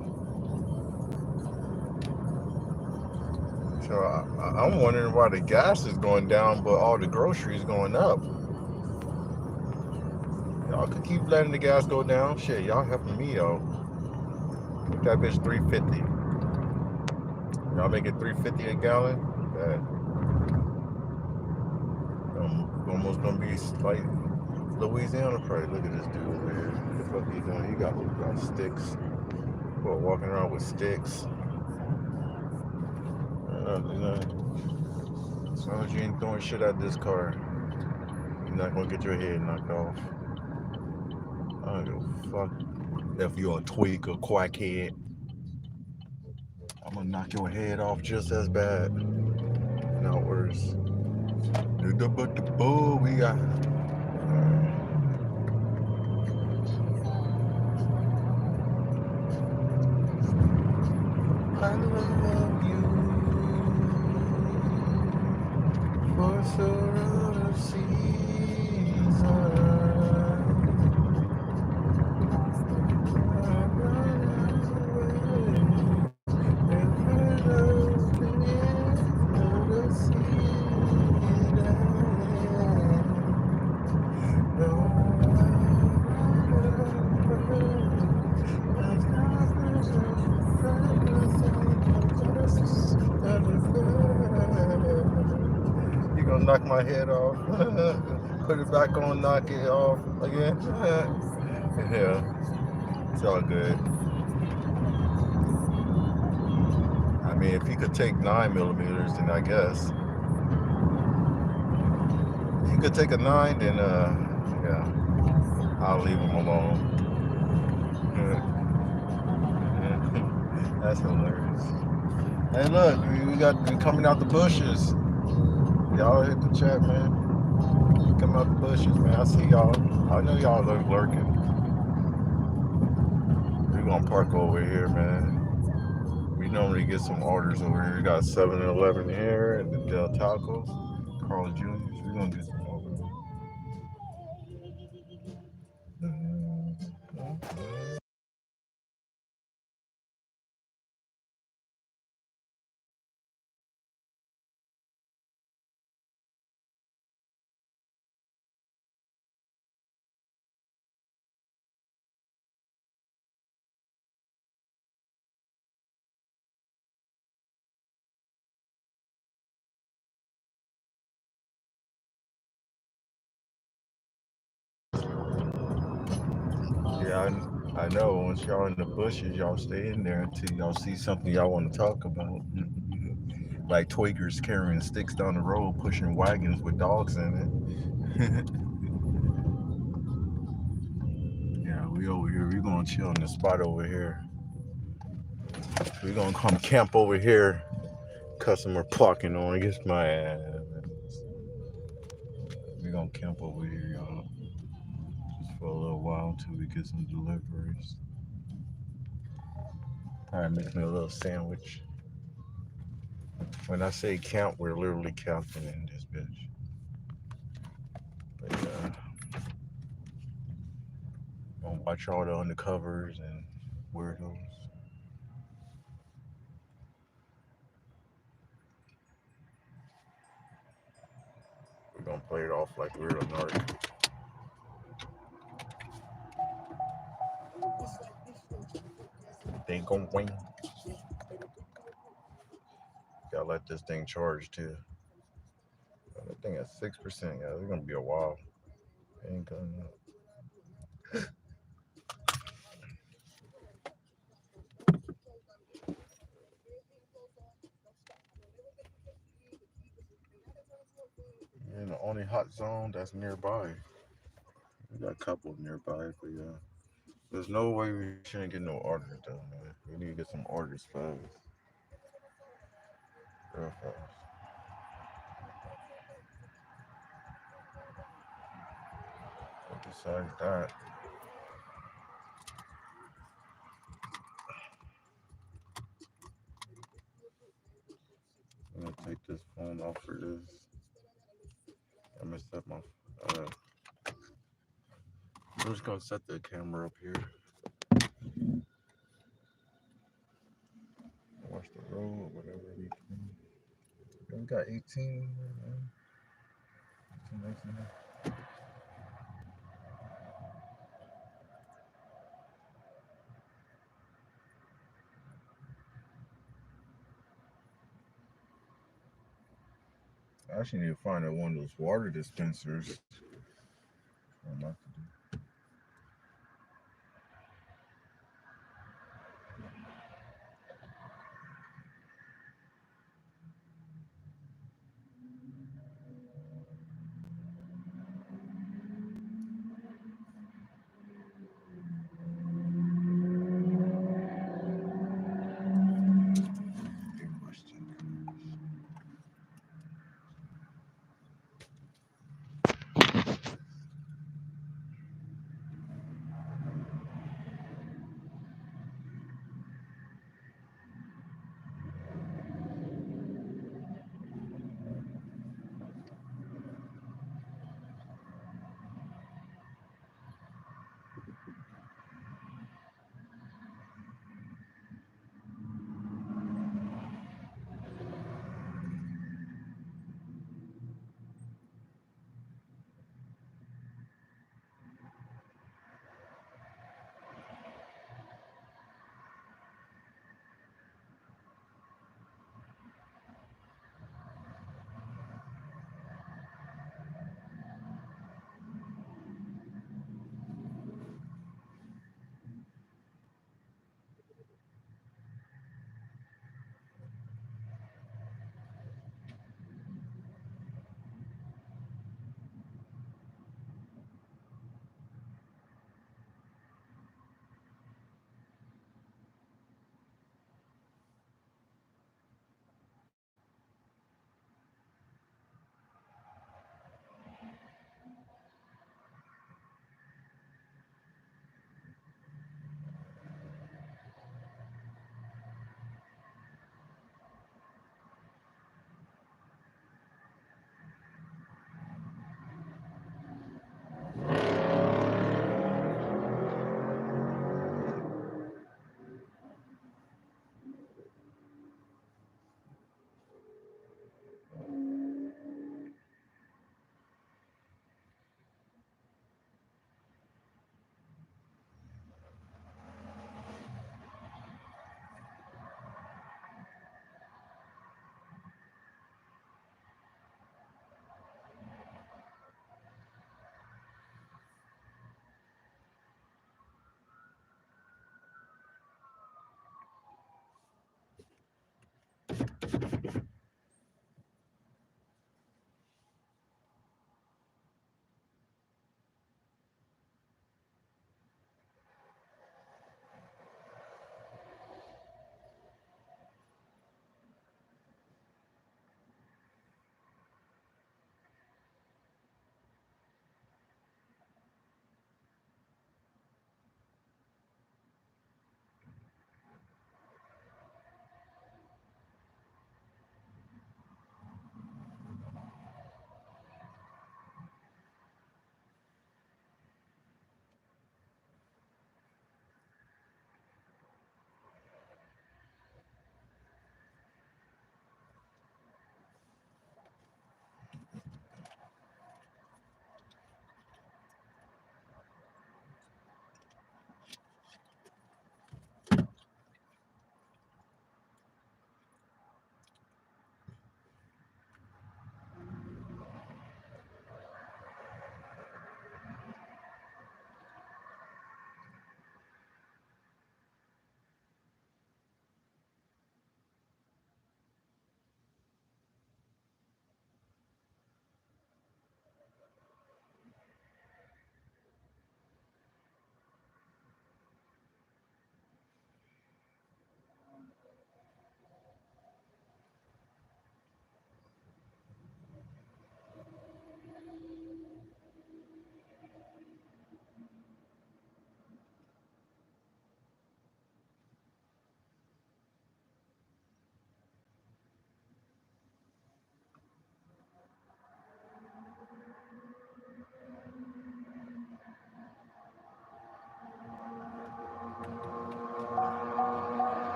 So I'm wondering why the gas is going down, but all the groceries going up. Y'all could keep letting the gas go down. Shit, y'all helping me, yo. Make that bitch $3.50. Y'all make it $3.50 a gallon. That almost gonna be like Louisiana price. Look at this dude over here. What the fuck he doing? He got sticks. Boy, walking around with sticks. As long as you ain't throwing shit at this car, you're not gonna get your head knocked off. I don't give a fuck if you're a tweak or quackhead. I'm gonna knock your head off just as bad, not worse. But the bull we got. love you for so long a You gonna knock my head off? Put it back on, knock it off again? Yeah, it's all good. I mean, if he could take 9 millimeters, then I guess. If he could take a 9, then yeah, I'll leave him alone. That's hilarious. Hey, look, we coming out the bushes. Y'all hit the chat, man. We coming out the bushes, man. I see y'all. I know y'all are lurking. We're gonna park over here, man. We normally get some orders over here. We got 7-Eleven here and the Del Tacos, Carl Jr.'s. We're gonna do some over there. Yeah, I know. Once y'all in the bushes, y'all stay in there until y'all see something y'all want to talk about. Like Tweakers carrying sticks down the road, pushing wagons with dogs in it. Yeah, we over here. We gonna chill in the spot over here. We gonna come camp over here. Customer parking on against my ass. We gonna camp over here, y'all. Just for a little while until we get some deliveries. All right, make me a little sandwich. When I say camp, we're literally camping in this bitch. But gonna watch all the undercovers and weirdos. We're gonna play it off like we're a narc. They gonna win. Gotta let this thing charge too. That thing at 6%. Yeah, it's gonna be a while. Ain't gonna. You're in the only hot zone that's nearby. We got a couple nearby, but yeah. There's no way we shouldn't get no orders though, man. We need to get some orders fast. Real fast. But besides that, I'm gonna take this phone off for this. I messed up my. Uh, I'm just gonna set the camera up here. Watch the road, whatever we can. We got 18. 18, 19. I actually need to find one of those water dispensers. I'm not to do.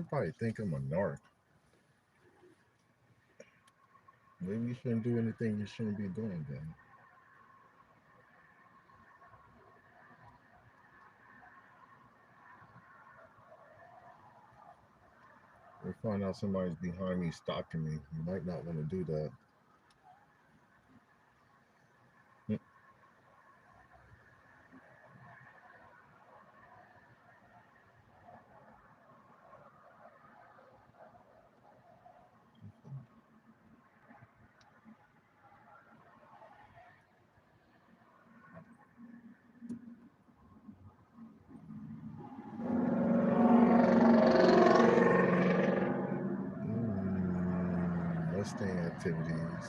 They probably think I'm a narc. Maybe you shouldn't do anything you shouldn't be doing then. They find out somebody's behind me stalking me. You might not want to do that. Mustang activities.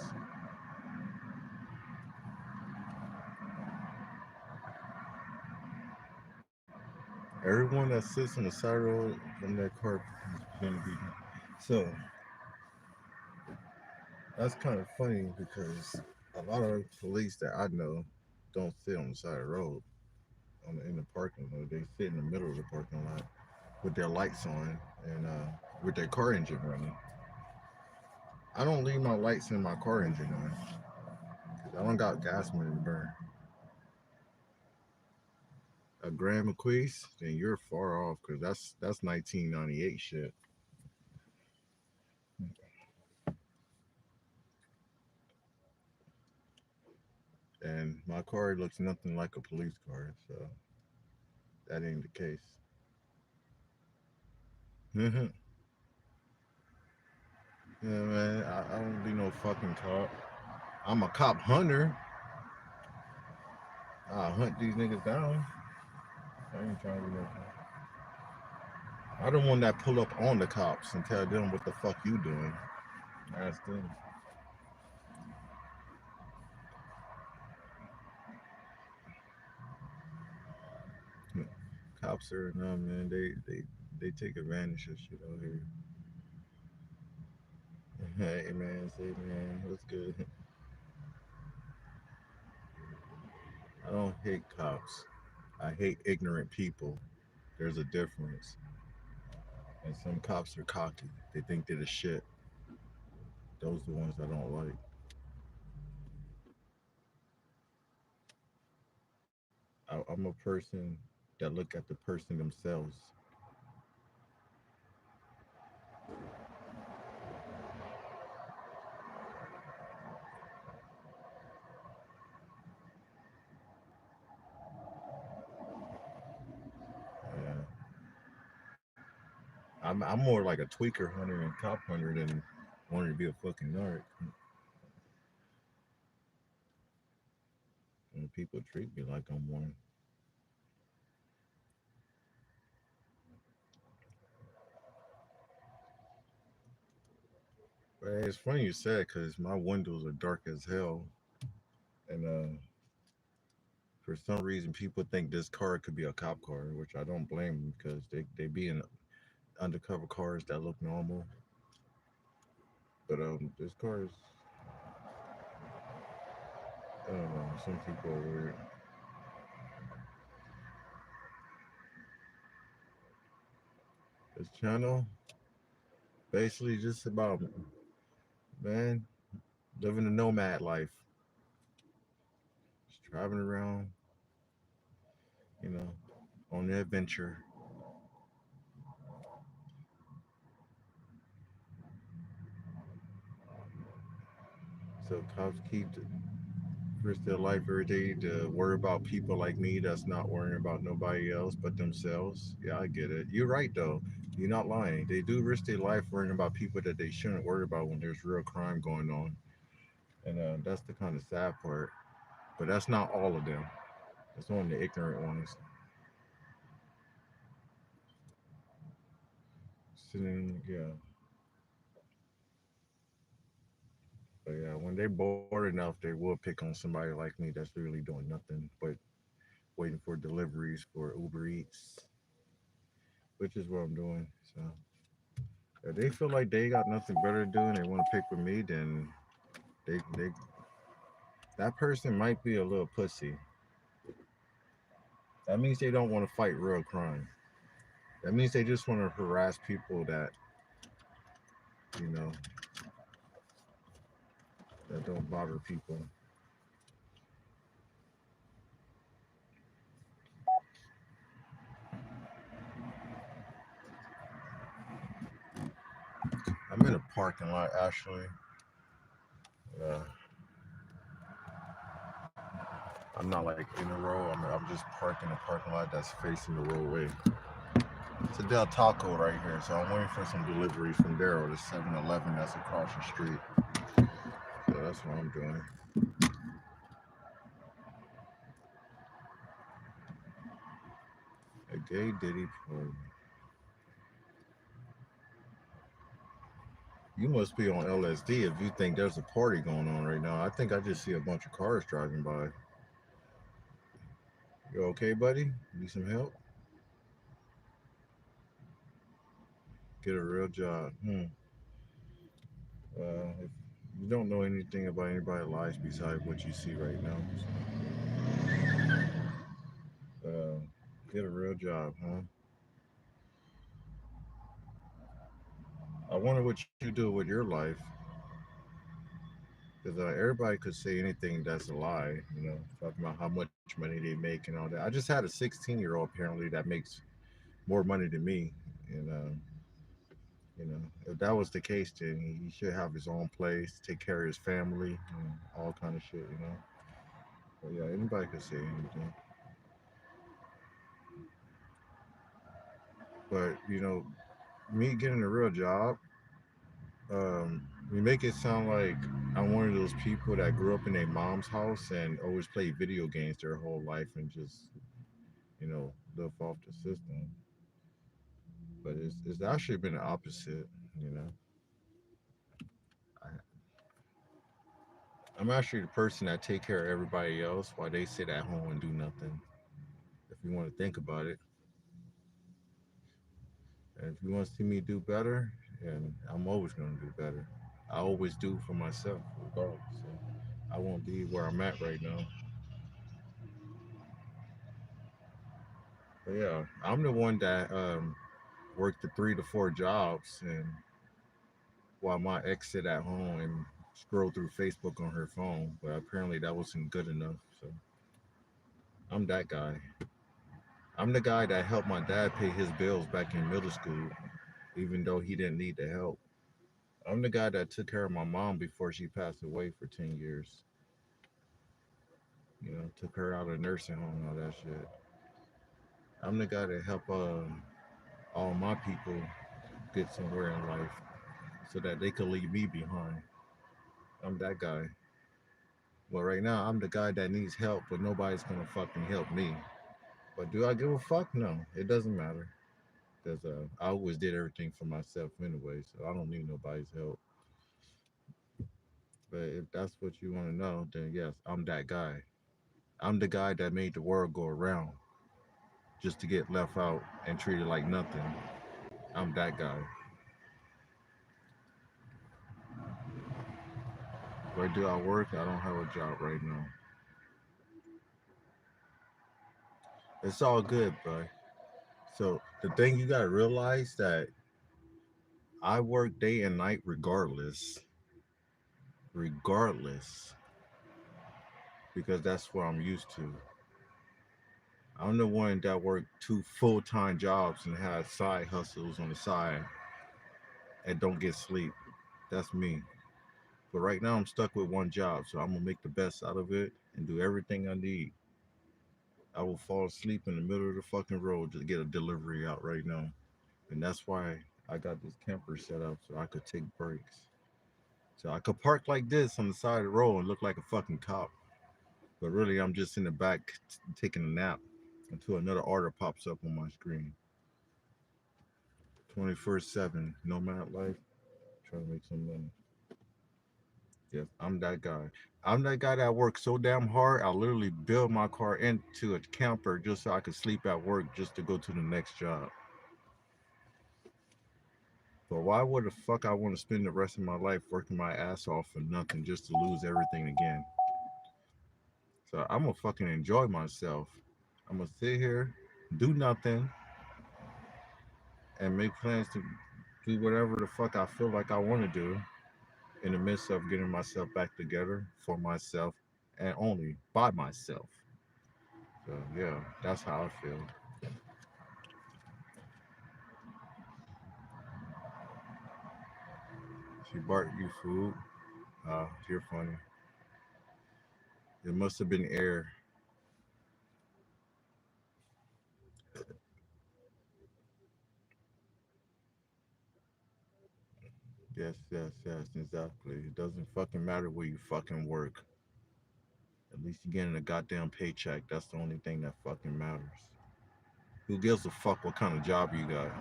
Everyone that sits on the side road from that car is going to be. So that's kind of funny because a lot of police that I know don't sit on the side of the road in the parking lot. They sit in the middle of the parking lot with their lights on and with their car engine running. I don't leave my lights in my car engine on because I don't got gas money to burn. A Grand Marquis, then you're far off because that's 1998 shit. And my car looks nothing like a police car, so that ain't the case. Yeah, man, I don't be no fucking cop. I'm a cop hunter. I hunt these niggas down. I ain't trying to be no cop. I don't want that pull up on the cops and tell them what the fuck you doing. Ask them. Cops are no man. They take advantage of shit out here. Hey man, say man, what's good? I don't hate cops. I hate ignorant people. There's a difference. And some cops are cocky. They think they're the shit. Those are the ones I don't like. I'm a person that look at the person themselves. Yeah. I'm more like a tweaker hunter and cop hunter than wanting to be a fucking narc. And people treat me like I'm one. But hey, it's funny you said because my windows are dark as hell, and for some reason people think this car could be a cop car, which I don't blame them because they be in undercover cars that look normal. But this car is I don't know. Some people are weird. This channel basically just about man living a nomad life, just driving around, you know, on the adventure. So cops keep risk their life every day to worry about people like me that's not worrying about nobody else but themselves. Yeah, I get it. You're right though. You're not lying. They do risk their life worrying about people that they shouldn't worry about when there's real crime going on, and that's the kind of sad part. But that's not all of them. That's only the ignorant ones. Sitting, yeah, but yeah. When they're bored enough, they will pick on somebody like me that's really doing nothing but waiting for deliveries for Uber Eats, which is what I'm doing. So if they feel like they got nothing better to do and they want to pick with me, then they that person might be a little pussy. That means they don't want to fight real crime. That means they just want to harass people that you know that don't bother people. I'm in a parking lot actually. Uh, I'm not like in a row. I'm just parked in a parking lot that's facing the roadway. It's a Del Taco right here, so I'm waiting for some deliveries from Daryl, the 7-Eleven that's across the street. So that's what I'm doing. A gay Diddy party. You must be on LSD if you think there's a party going on right now. I think I just see a bunch of cars driving by. You okay, buddy? Need some help? Get a real job. If you don't know anything about anybody's lives besides what you see right now, so, get a real job, huh? I wonder what you do with your life, because everybody could say anything that's a lie, talking about how much money they make and all that. I just had a 16-year-old apparently that makes more money than me, and if that was the case, then he should have his own place, take care of his family, and all kind of shit. But yeah, anybody could say anything. But me getting a real job, you make it sound like I'm one of those people that grew up in a mom's house and always played video games their whole life and just live off the system. But it's actually been the opposite. You know, I, I'm actually the person that take care of everybody else while they sit at home and do nothing. If you want to think about it, and if you want to see me do better, and I'm always going to do better. I always do for myself, regardless. So I won't be where I'm at right now. But yeah, I'm the one that worked the 3 to 4 jobs, and while my ex sit at home and scroll through Facebook on her phone. But apparently that wasn't good enough. So I'm that guy. I'm the guy that helped my dad pay his bills back in middle school, even though he didn't need the help. I'm the guy that took care of my mom before she passed away for 10 years. Took her out of nursing home and all that shit. I'm the guy that helped all my people get somewhere in life so that they could leave me behind. I'm that guy. Well, right now, I'm the guy that needs help, but nobody's gonna fucking help me. But do I give a fuck? No, it doesn't matter. Because I always did everything for myself anyway, so I don't need nobody's help. But if that's what you want to know, then yes, I'm that guy. I'm the guy that made the world go around just to get left out and treated like nothing. I'm that guy. Where do I work? I don't have a job right now. It's all good, bro. So the thing you gotta realize that I work day and night regardless, because that's what I'm used to. I'm the one that worked 2 full-time jobs and had side hustles on the side and don't get sleep. That's me. But right now I'm stuck with one job, so I'm gonna make the best out of it and do everything I need. I will fall asleep in the middle of the fucking road to get a delivery out right now. And that's why I got this camper set up so I could take breaks. So I could park like this on the side of the road and look like a fucking cop. But really, I'm just in the back taking a nap until another order pops up on my screen. 24/7, nomad life, trying to make some money. Yes, I'm that guy. I'm that guy that works so damn hard, I literally build my car into a camper just so I could sleep at work just to go to the next job. But why would the fuck I want to spend the rest of my life working my ass off for nothing just to lose everything again? So I'm gonna fucking enjoy myself. I'm gonna sit here, do nothing, and make plans to do whatever the fuck I feel like I want to do in the midst of getting myself back together for myself and only by myself. So yeah, that's how I feel. She brought you food. You're funny. It must have been air. Yes, yes, yes, exactly. It doesn't fucking matter where you fucking work. At least you're getting a goddamn paycheck. That's the only thing that fucking matters. Who gives a fuck what kind of job you got?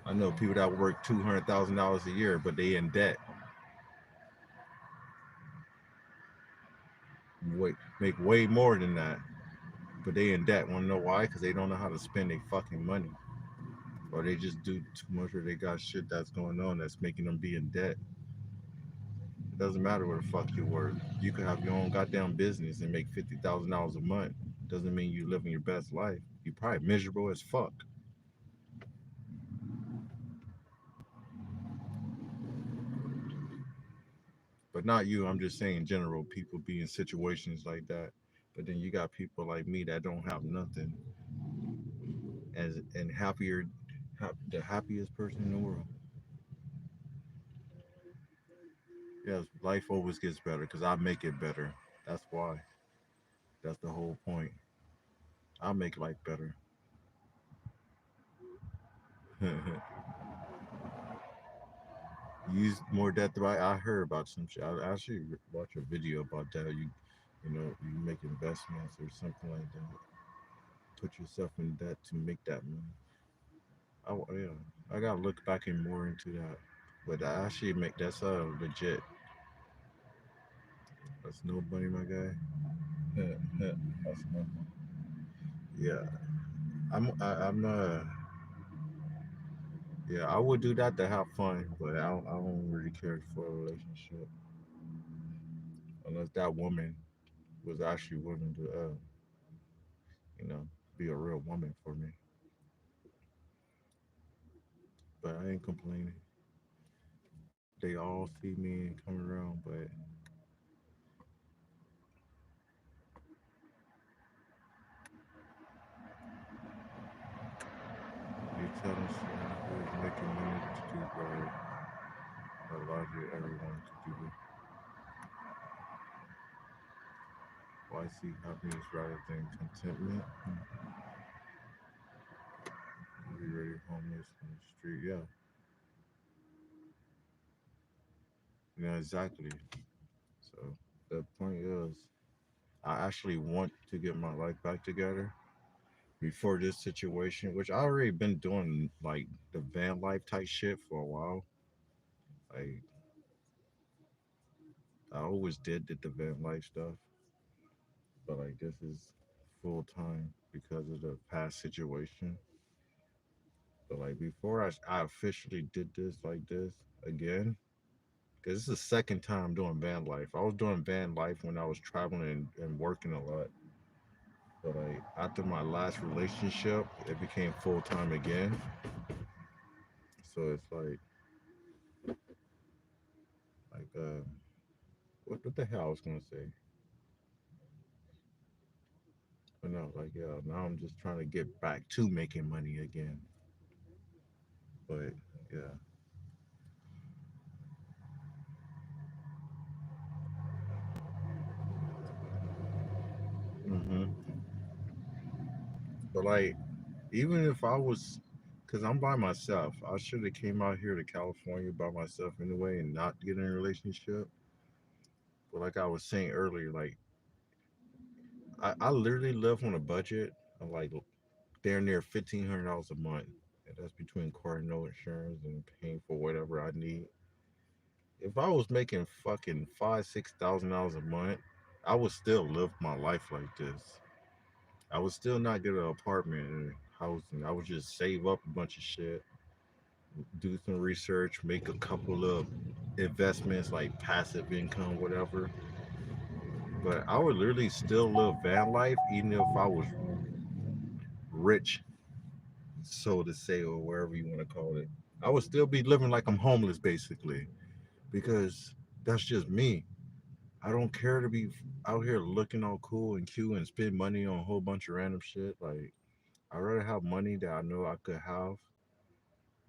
I know people that work $200,000 a year, but they in debt. Wait, make way more than that, but they in debt. Want to know why? Because they don't know how to spend their fucking money, or they just do too much, or they got shit that's going on that's making them be in debt. It doesn't matter where the fuck you work. You could have your own goddamn business and make $50,000 a month. Doesn't mean you living your best life. You probably miserable as fuck. But not you. I'm just saying in general, people be in situations like that. But then you got people like me that don't have nothing, as and happier, the happiest person in the world. Yes, life always gets better because I make it better. That's why. That's the whole point. I make life better. Use more debt. I heard about some shit. I actually watched a video about that. You make investments or something like that. Put yourself in debt to make that money. Yeah, I gotta look back in more into that. But I actually make that's legit. That's no money, my guy. That's no money. Yeah, I'm yeah, I would do that to have fun, but I don't really care for a relationship unless that woman was actually willing to, you know, be a real woman for me. But I ain't complaining. They all see me and come around, but you telling someone who's making money to do right, allows you everyone to do it. Why seek happiness rather than contentment? Be ready homeless on the street. Yeah, exactly. So the point is, I actually want to get my life back together before this situation, which I already been doing like the van life type shit for a while. Like I always did the van life stuff, but like this is full time because of the past situation. But like before I officially did this like this again, because this is the second time doing van life. I was doing van life when I was traveling and working a lot. But like after my last relationship, it became full time again. So it's like what the hell I was gonna say? But no, like yeah, now I'm just trying to get back to making money again. But yeah, hmm but like even if I was, cause I'm by myself, I should have came out here to California by myself anyway and not get in a relationship. But like I was saying earlier, like I literally live on a budget of like they're near $1,500 a month. And that's between car and no insurance and paying for whatever I need. If I was making fucking $5,000, $6,000 a month, I would still live my life like this. I would still not get an apartment and housing. I would just save up a bunch of shit, do some research, make a couple of investments like passive income, whatever. But I would literally still live van life even if I was rich so to say, or wherever you want to call it. I would still be living like I'm homeless, basically, because that's just me. I don't care to be out here looking all cool and cute and spend money on a whole bunch of random shit. Like, I'd rather have money that I know I could have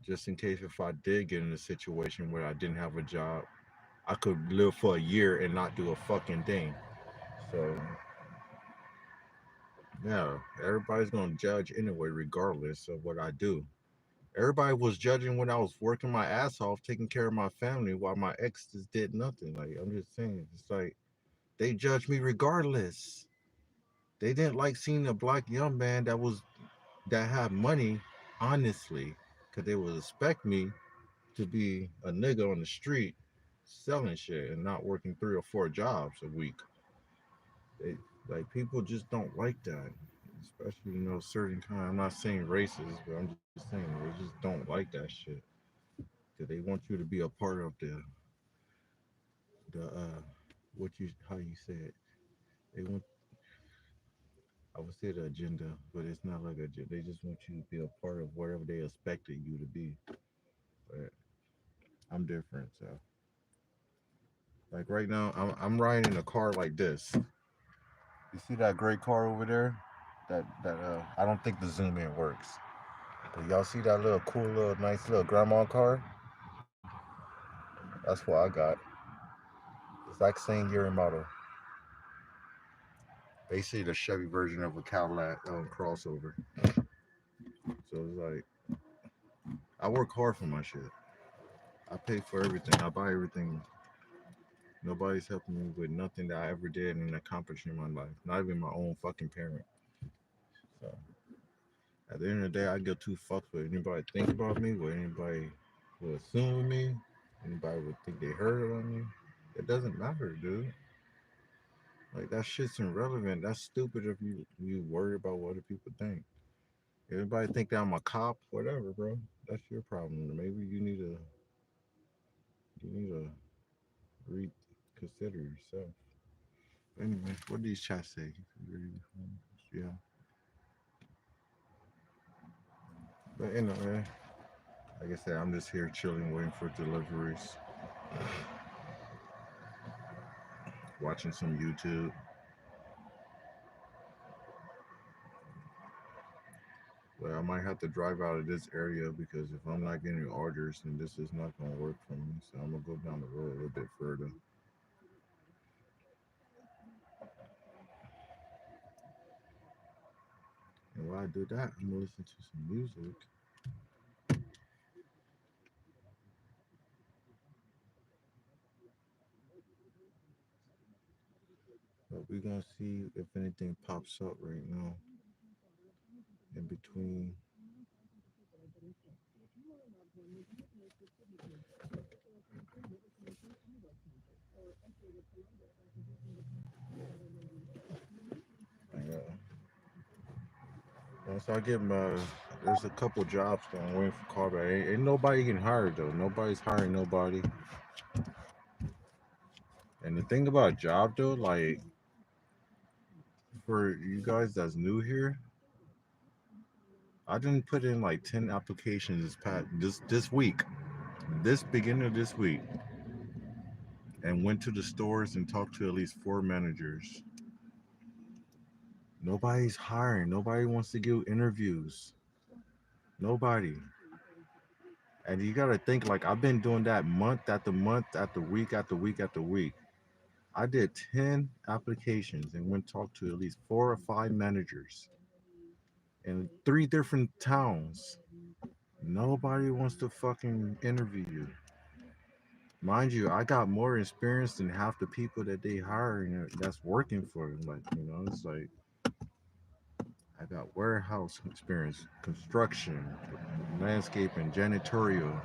just in case if I did get in a situation where I didn't have a job, I could live for a year and not do a fucking thing. So, yeah, everybody's gonna judge anyway, regardless of what I do. Everybody was judging when I was working my ass off, taking care of my family, while my ex just did nothing. Like, I'm just saying, it's like they judged me regardless. They didn't like seeing a black young man that had money, honestly, because they would expect me to be a nigga on the street selling shit and not working 3 or 4 jobs a week. They, like, people just don't like that, especially certain kind. I'm not saying racist, but I'm just saying they just don't like that shit. That they want you to be a part of the what you how you say it. They want, I would say, the agenda, but it's not like a. They just want you to be a part of whatever they expected you to be. But I'm different, so like right now, I'm riding in a car like this. You see that gray car over there? That I don't think the zoom in works. But y'all see that little cool little nice little grandma car? That's what I got. Exact same year and model. Basically the Chevy version of a Cadillac crossover. So it's like I work hard for my shit. I pay for everything. I buy everything. Nobody's helping me with nothing that I ever did and accomplished in my life. Not even my own fucking parent. So at the end of the day, I give two fucks what anybody think about me, what anybody will assume of me, anybody would think they heard about me. It doesn't matter, dude. Like that shit's irrelevant. That's stupid if you worry about what other people think. Everybody think that I'm a cop, whatever, bro. That's your problem. Maybe you need to reconsider yourself. Anyway, what do these chats say? Yeah, but anyway, like I said, I'm just here chilling, waiting for deliveries, watching some YouTube. But I might have to drive out of this area because if I'm not getting orders, then this is not gonna work for me. So I'm gonna go down the road a little bit further. And while I do that, I'm gonna listen to some music. But we're gonna see if anything pops up right now in between. Yeah. Once I get my, there's a couple jobs that I'm waiting for call back. Ain't nobody getting hired though. Nobody's hiring nobody. And the thing about a job though, like for you guys that's new here, I didn't put in like 10 applications this week, this beginning of this week, and went to the stores and talked to at least 4 managers. Nobody's hiring. Nobody wants to give interviews. Nobody. And you gotta think like I've been doing that month after month after week after week after week. I did 10 applications and went talk to at least 4 or 5 managers in 3 different towns. Nobody wants to fucking interview you. Mind you, I got more experience than half the people that they hiring that's working for them. Like, it's like I got warehouse experience, construction, landscaping, janitorial,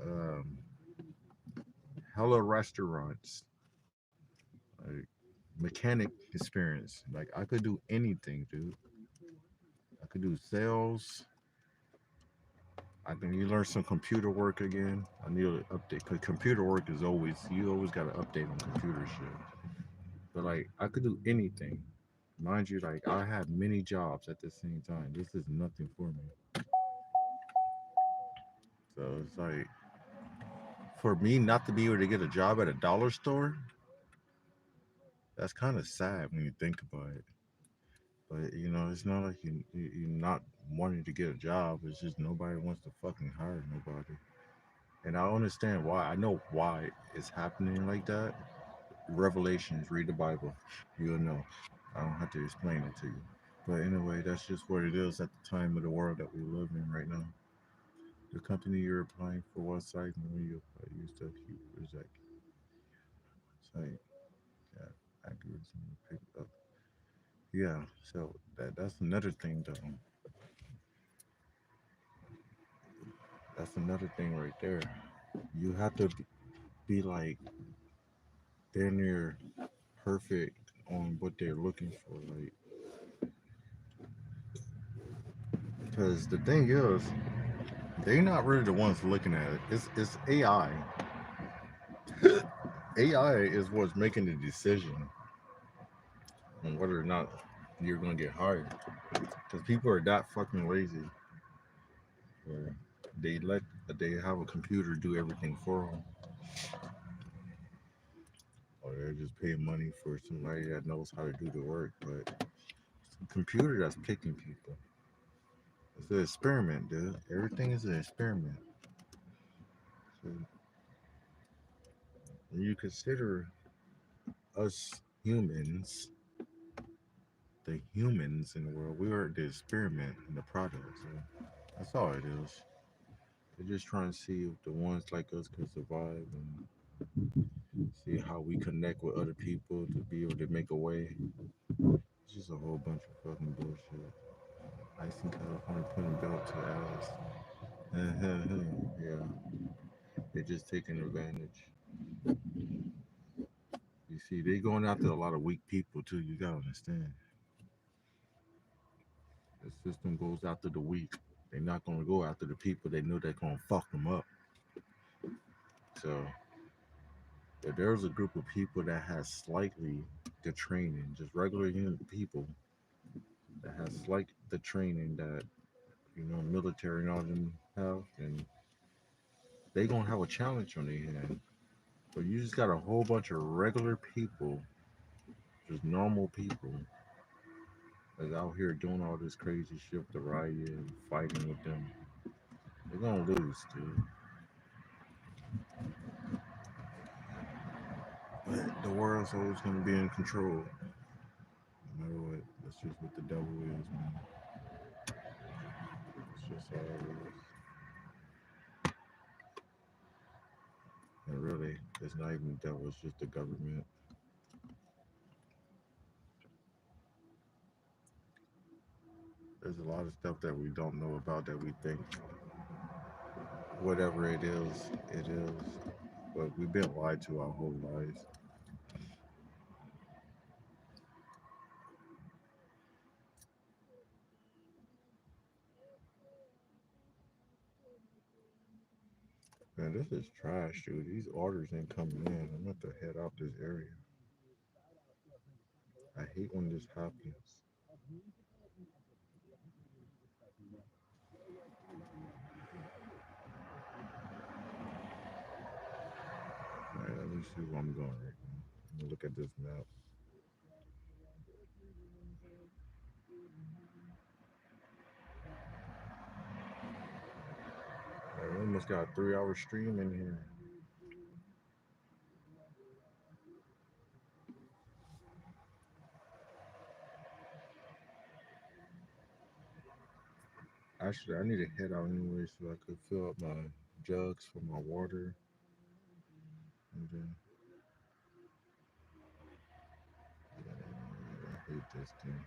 um, hella restaurants, like mechanic experience. Like I could do anything, dude. I could do sales. I can you learn some computer work again. I need to update because computer work is always you always got to update on computer shit. But like I could do anything. Mind you, like I have many jobs at the same time. This is nothing for me. So it's like for me not to be able to get a job at a dollar store, that's kind of sad when you think about it. But you know, it's not like you're not wanting to get a job. It's just nobody wants to fucking hire nobody. And I understand why. I know why it's happening like that. Revelations, read the Bible. You'll know. I don't have to explain it to you. But anyway, that's just what it is at the time of the world that we live in right now. The company you're applying for what site and when you apply, use the is like site, yeah, accuracy, pick up. Yeah, so that's another thing though. That's another thing right there. You have to be like they're near perfect on what they're looking for, like because the thing is, they're not really the ones looking at it. It's AI. AI is what's making the decision on whether or not you're gonna get hired. Because people are that fucking lazy where they let they have a computer do everything for them, or they're just paying money for somebody that knows how to do the work. But it's a computer that's picking people. It's an experiment, dude. Everything is an experiment. So when you consider us humans, the humans in the world, we are the experiment and the product. So that's all it is. They're just trying to see if the ones like us can survive and see how we connect with other people to be able to make a way. It's just a whole bunch of fucking bullshit. Ice in California putting belt to ass. Yeah, they're just taking advantage. You see, they going after a lot of weak people too. You gotta understand. The system goes after the weak. They're not gonna go after the people they know they're gonna fuck them up. So if there's a group of people that has slightly the training, just regular human people that has slight the training that military and all them have, and they gonna have a challenge on their hand. But you just got a whole bunch of regular people, just normal people, that's out here doing all this crazy shit with the riot and fighting with them. They're gonna lose, dude. But the world's always gonna be in control, no matter what. That's just what the devil is, man. It's just how it is. And really, it's not even the devil. It's just the government. There's a lot of stuff that we don't know about that we think whatever it is, it is. But we've been lied to our whole lives. Man, this is trash, dude. These orders ain't coming in. I'm about to head out this area. I hate when this happens. All right, let me see where I'm going right now. Let me look at this map. I almost got a 3 hour stream in here. Actually, I need to head out anyway so I could fill up my jugs for my water. And then, I hate this thing.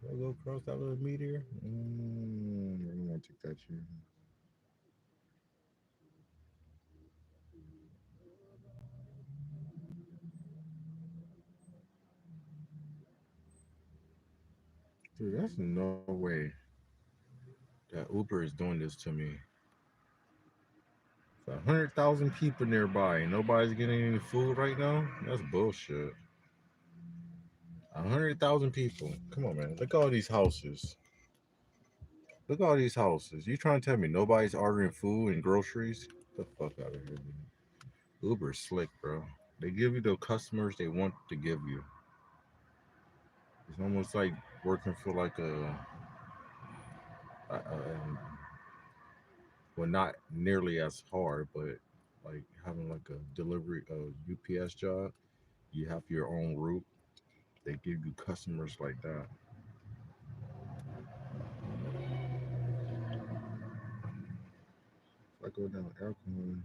Do I go across that little meteor? I'm gonna take that chance. Dude, that's no way that Uber is doing this to me 100,000 people nearby and nobody's getting any food right now? That's bullshit. 100,000 people. Come on, man. Look at all these houses. Look at all these houses. You trying to tell me nobody's ordering food and groceries? Get the fuck out of here, man. Uber's slick, bro. They give you the customers they want to give you. It's almost like working for like a well, not nearly as hard, but like having like a delivery, a UPS job. You have your own route. They give you customers like that. If I go down alcohol,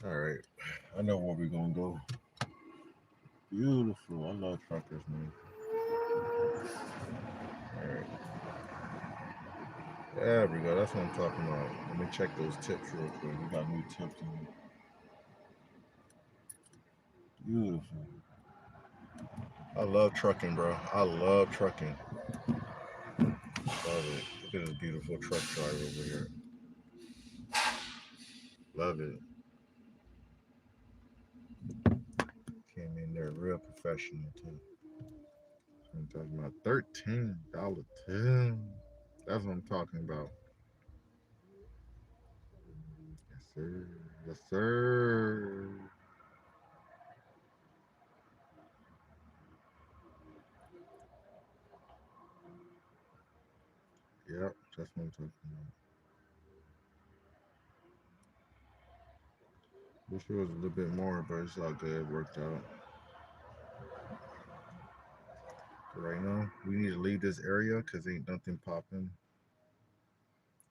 all right. I know where we're gonna go. Beautiful. I love truckers, man. All right. There we go. That's what I'm talking about. Let me check those tips real quick. We got new tips in. Beautiful. I love trucking, bro. I love trucking. Love it. Look at this beautiful truck driver over here. Love it. Came in there real professional too. I'm talking about $13 tip. That's what I'm talking about. Yes, sir. Yes, sir. Yep, that's what I'm talking about. Wish it was a little bit more, but it's all good. It worked out. So right now, we need to leave this area because ain't nothing popping.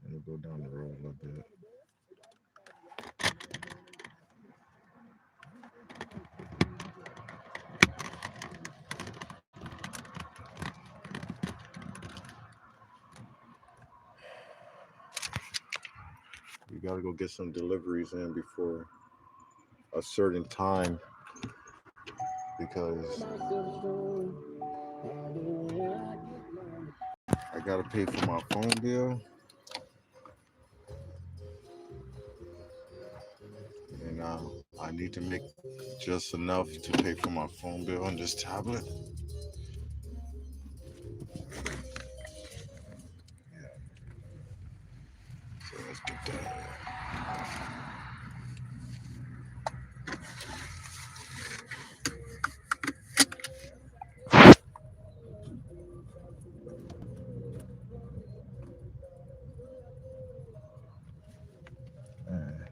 And we'll go down the road a little bit. We gotta go get some deliveries in before a certain time because I gotta pay for my phone bill and I need to make just enough to pay for my phone bill on this tablet. Yeah, so let's get that. Man,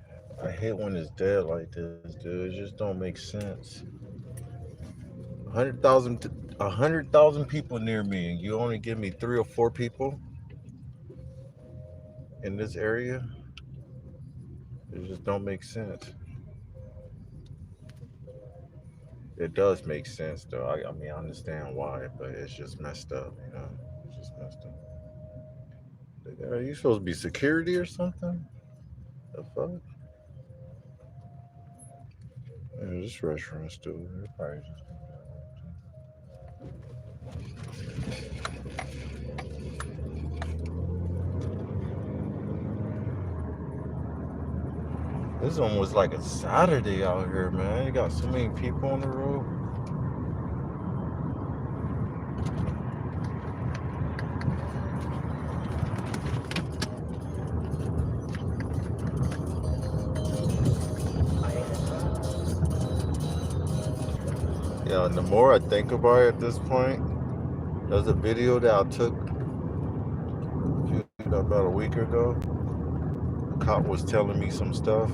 I hate when it's dead like this, dude. It just don't make sense. 100,000 people near me, and you only give me 3 or 4 people in this area. It just don't make sense. It does make sense though. I mean, I understand why, but it's just messed up. It's just messed up. Are you supposed to be security or something? The fuck? Yeah, this restaurant's still there. Probably just gonna be this one was like a Saturday out here, man. You got so many people on the road. Yeah, and the more I think about it at this point, there's a video that I took about a week ago. The cop was telling me some stuff,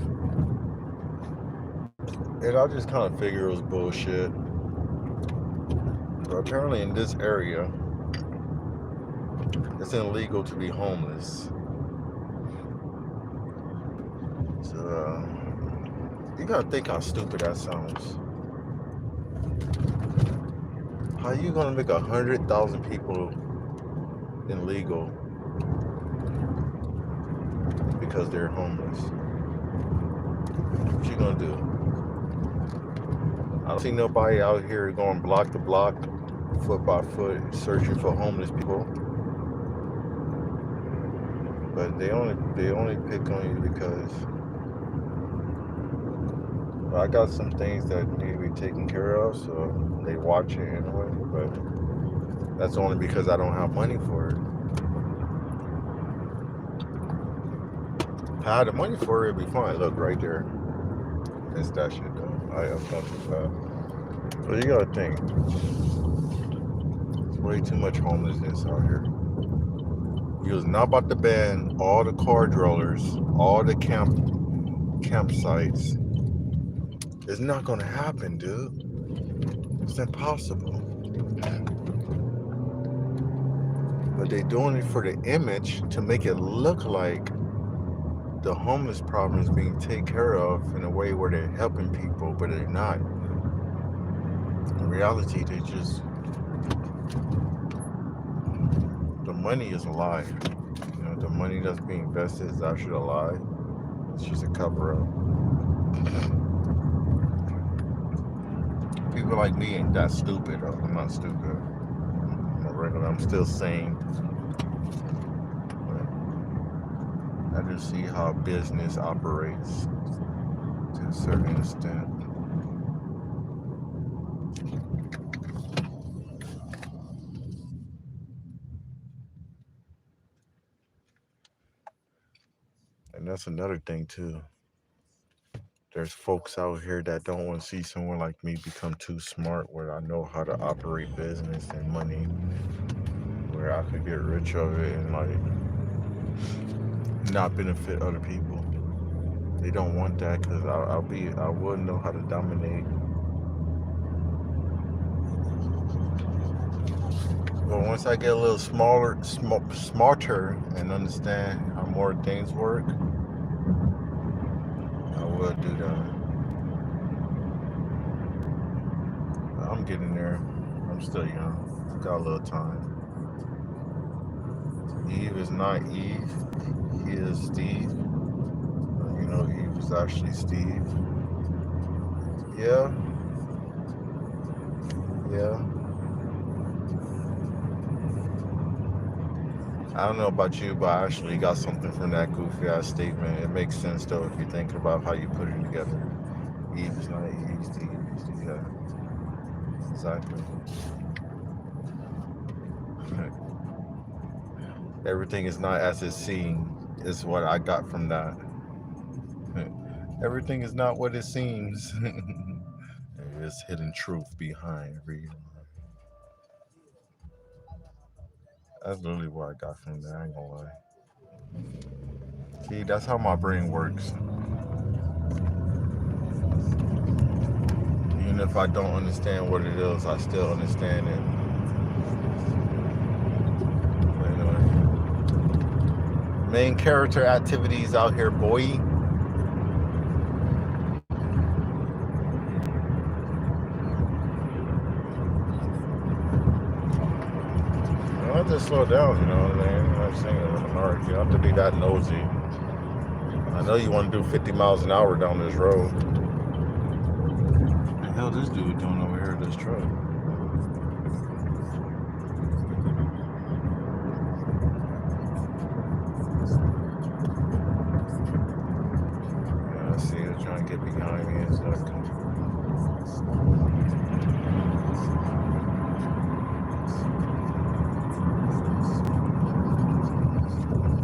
and I just kind of figured it was bullshit. But apparently, in this area, it's illegal to be homeless. So you gotta think how stupid that sounds. How you gonna make 100,000 people illegal because they're homeless? What you gonna do? I don't see nobody out here going block to block, foot by foot, searching for homeless people. But they only pick on you because well, I got some things that need to be taken care of, so they watch it anyway. But that's only because I don't have money for it. If I had the money for it, it'd be fine. Look right there. It's that shit though. I'm not too fast. But you gotta think, there's way too much homelessness out here. You was not about to ban all the car drillers, all the campsites. It's not gonna happen, dude. It's impossible. But they doing it for the image to make it look like the homeless problem is being taken care of in a way where they're helping people, but they're not. In reality, they just the money is a lie. You know, the money that's being invested is actually a lie. It's just a cover up. People like me ain't that stupid. Though. I'm not stupid. I'm a regular. I'm still sane. But I just see how business operates to a certain extent. And that's another thing too. There's folks out here that don't want to see someone like me become too smart where I know how to operate business and money, where I could get rich of it and like not benefit other people. They don't want that because I would know how to dominate. But once I get a little smarter and understand how more things work, I will do that. I'm getting there. I'm still young. Got a little time. Eve is not Eve. He is Steve. You know, Eve is actually Steve. Yeah, yeah. I don't know about you, but I actually got something from that goofy ass statement. It makes sense though if you think about how you put it together. Eve is not Eve, Steve is Steve. Yeah, exactly. Everything is not as it seems, is what I got from that. Everything is not what it seems. There's hidden truth behind every. That's literally what I got from that. I ain't gonna lie. See, that's how my brain works. Even if I don't understand what it is, I still understand it. But anyway, main character activities out here, boy. I have to slow down, you know what I mean? You know what I'm saying? You don't have to be that nosy. I know you want to do 50 miles an hour down this road. What the hell this dude doing over here in this truck? Yeah, I see it trying to get behind me and stuff.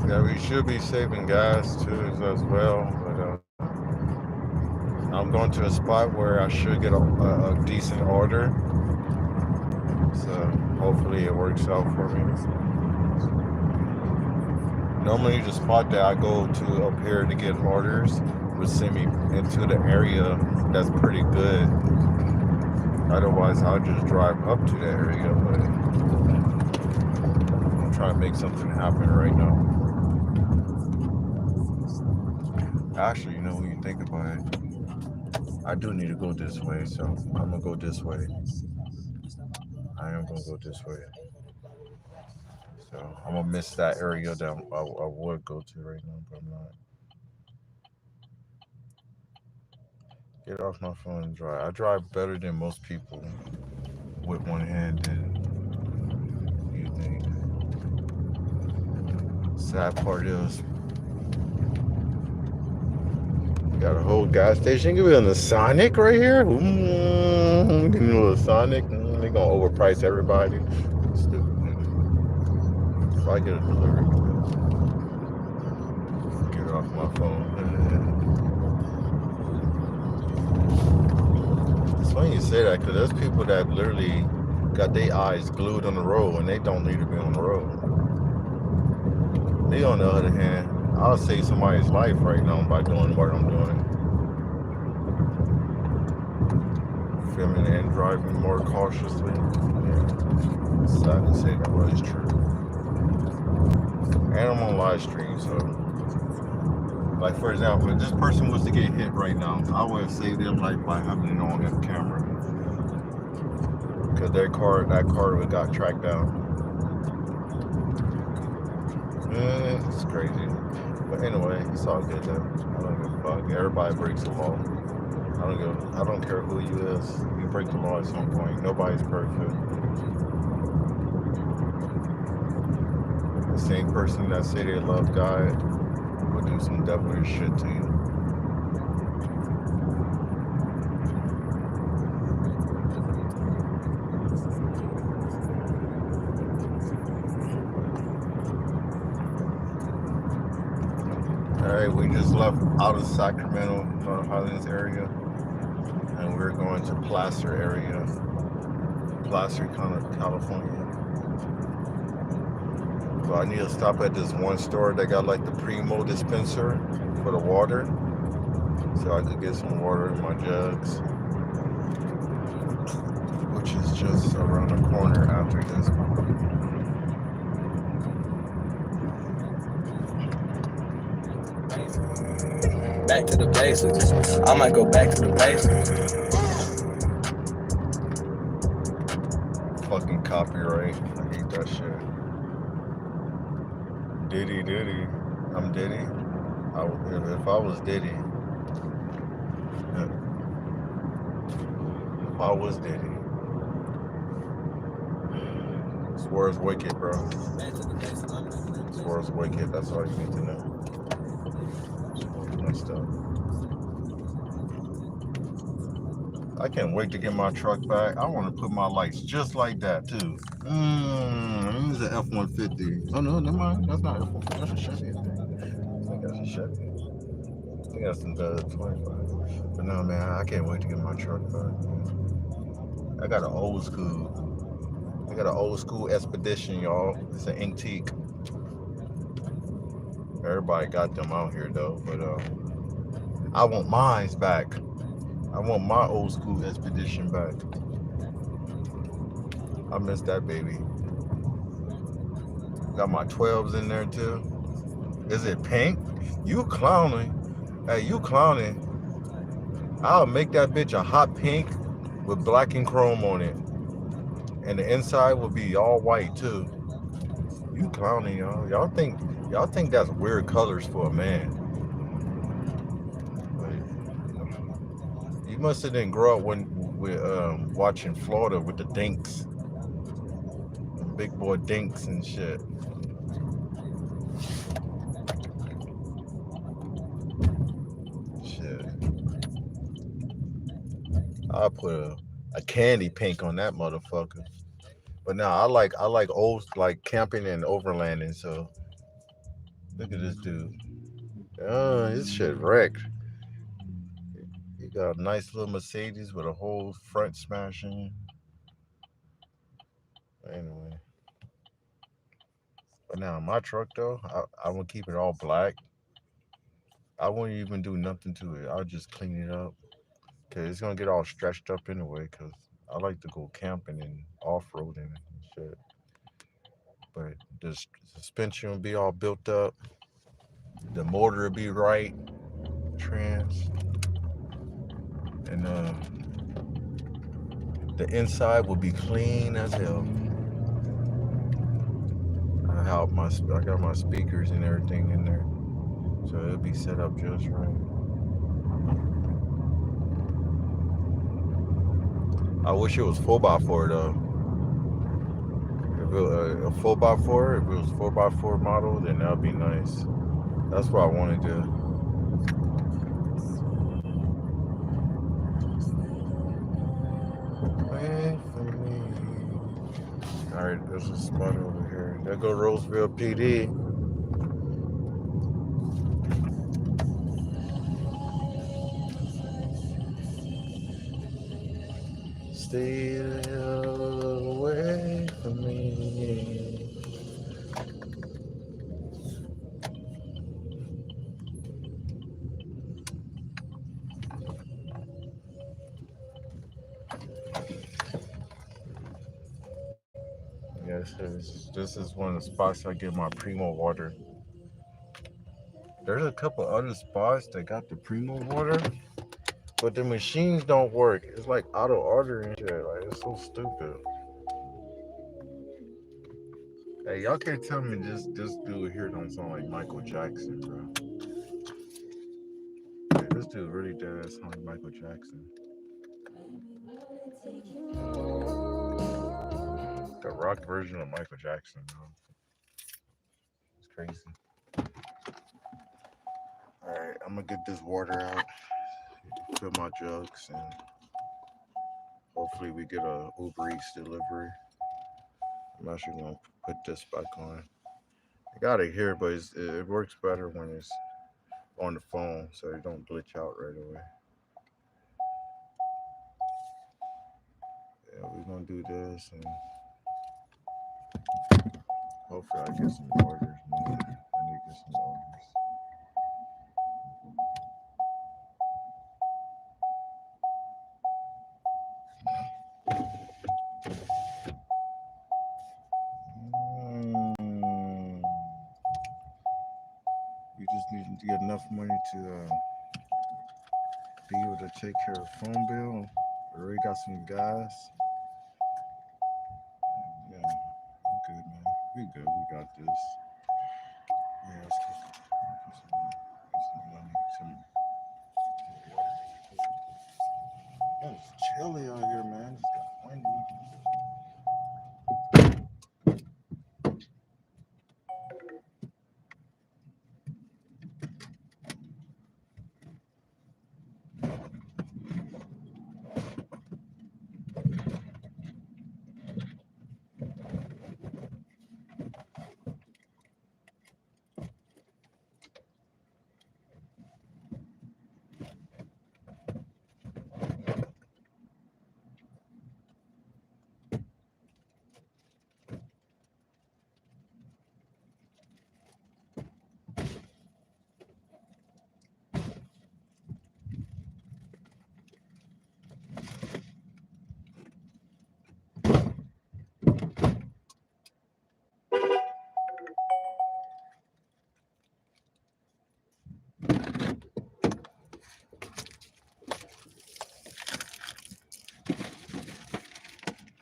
Yeah, we should be saving gas too as well. But I'm going to a spot where I should get a decent order. So hopefully it works out for me. Normally the spot that I go to up here to get orders would send me into the area that's pretty good. Otherwise I'll just drive up to the area, but I'm trying to make something happen right now. Actually, you know, when you think about it, I do need to go this way, so I'm gonna go this way. I am gonna go this way. So I'm gonna miss that area that I would go to right now, but I'm not. Get off my phone and drive. I drive better than most people with one hand than you think. Sad part is, got a whole gas station. Give me a Sonic right here. Give me a little Sonic. They gonna overprice everybody. Stupid. If I get a delivery, get it off my phone. It's funny you say that because there's people that literally got their eyes glued on the road and they don't need to be on the road. Me, on the other hand, I'll save somebody's life right now by doing what I'm doing. Filming and driving more cautiously. Yeah. It's sad to say that, but it's true. And I'm on live stream, so like for example, if this person was to get hit right now, I would have saved their life by having it on camera. Because that car would have got tracked down. It's crazy. But anyway, it's all good though. I don't give a fuck. Everybody breaks the law. I don't care who you is. You break the law at some point. Nobody's perfect. The same person that say they love God will do some devilish shit to you. Alright, we just left out of Sacramento, Highlands area, and we're going to Placer area, Placer, California. So I need to stop at this one store that got like the Primo dispenser for the water, so I could get some water in my jugs, which is just around the corner after this. Back to the basics. I might go back to the basics. Fucking copyright. I hate that shit. Diddy. I'm Diddy. If I was Diddy. If I was Diddy. Swear's wicked, bro. Swear's wicked. That's all you need to know. Messed up. I can't wait to get my truck back. I want to put my lights just like that too. It's an F-150. Oh no, never mind. That's not F-150. That's a Chevy. I think that's a Chevy. I think that's the 25. But no, man, I can't wait to get my truck back. I got an old school Expedition, y'all. It's an antique. Everybody got them out here though, but I want mine's back. I want my old school Expedition back. I miss that baby. Got my 12s in there too. Is it pink? You clowning. Hey, you clowning. I'll make that bitch a hot pink with black and chrome on it. And the inside will be all white too. You clowning, y'all. Y'all think that's weird colors for a man. You must have didn't grow up with watching Florida with the dinks. The big boy dinks and shit. I put a candy pink on that motherfucker. But now I like old like camping and overlanding. So look at this dude. This shit wrecked. He got a nice little Mercedes with a whole front smashing. Anyway. But now my truck though, I will keep it all black. I won't even do nothing to it. I'll just clean it up. Cause it's gonna get all stretched up anyway. Cause I like to go camping and off-roading and shit. But the suspension will be all built up. The motor will be right. Trans. And the inside will be clean as hell. I got my speakers and everything in there. So it'll be set up just right. I wish it was 4x4 though. A 4x4, if it was 4x4 model, then that'd be nice. That's what I want to do. Wait for me. All right, there's a spot over here. There go Roseville PD. Stay away from me. This is one of the spots I get my Primo water. There's a couple other spots that got the Primo water, but the machines don't work. It's like auto order and shit. Like it's so stupid. Hey, y'all can't tell me this dude here don't sound like Michael Jackson, bro. Hey, this dude really does sound like Michael Jackson. The rock version of Michael Jackson, bro. It's crazy. All right, I'm gonna get this water out, fill my jugs, and hopefully we get a Uber Eats delivery. I'm actually gonna put this back on. I got it here, but it works better when it's on the phone, so it don't glitch out right away. Yeah, we're gonna do this, and hopefully I get some orders, man. I need to get some orders. Mm, we just need to get enough money to be able to take care of phone bill. We already got some gas. Yeah, we good, man. We good. We got this. Yeah, let's get some money. Man, it's chilly out here, man. It's got windy.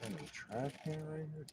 And a trash can right here.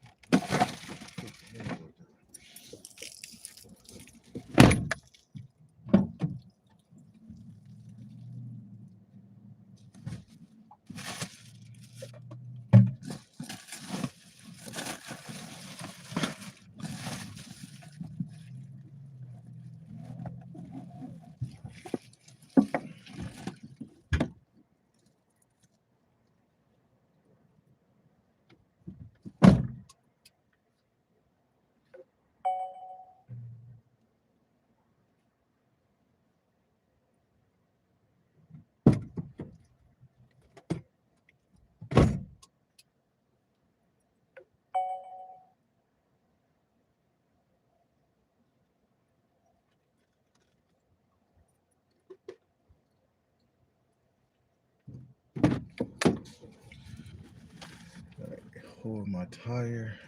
All right, hold my tire.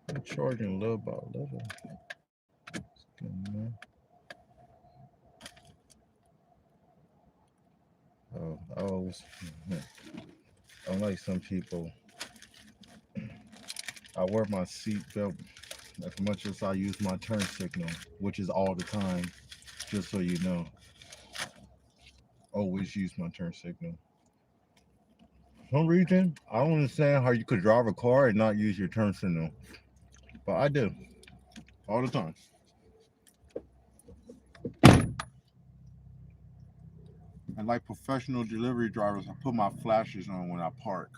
I'm charging little by little. It's good, man. Oh, I always, unlike some people, I wear my seatbelt as much as I use my turn signal, which is all the time, just so you know. always use my turn signal. For some reason, I don't understand how you could drive a car and not use your turn signal, but I do all the time. And like professional delivery drivers, I put my flashes on when I park.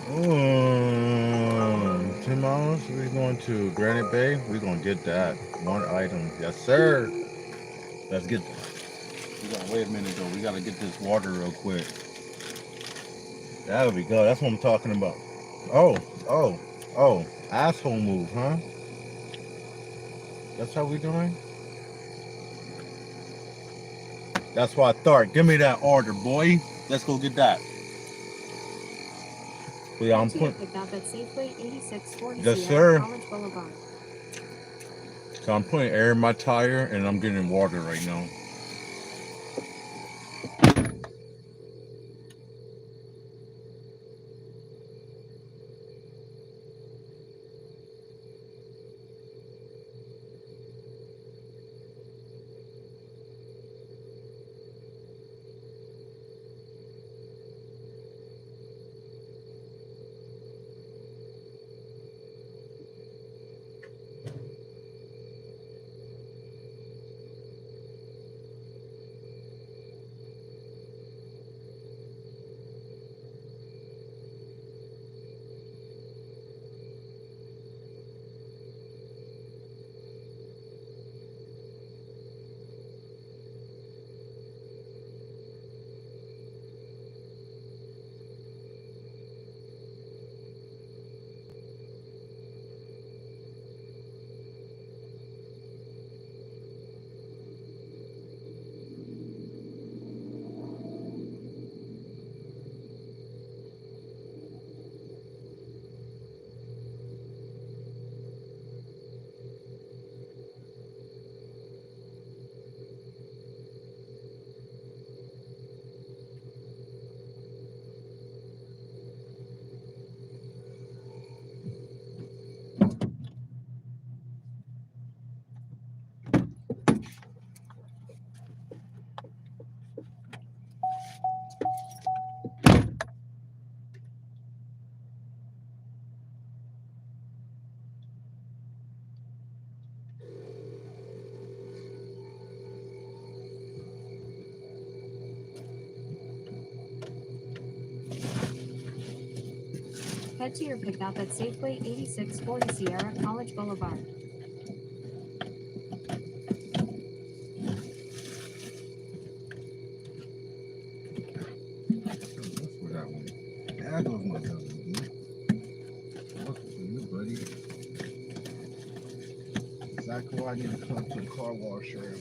Oh, 2 miles. We're going to Granite Bay. We're gonna get that one item. Yes, sir. Let's get. We gotta wait a minute though. We gotta get this water real quick. There we go. That's what I'm talking about. Oh, oh, oh. Asshole move, huh? That's how we doing? That's what I thought. Give me that order, boy. Let's go get that. But yeah, I'm Head to your putting. pickup at Safeway 8640 Yes, Sierra sir. College Boulevard. So I'm putting air in my tire and I'm getting water right now. Head to your pickup at Safeway 8640 Sierra College Boulevard. That's where that one. There goes my cousin. What's for you, buddy? Exactly why I need to come to the car washer.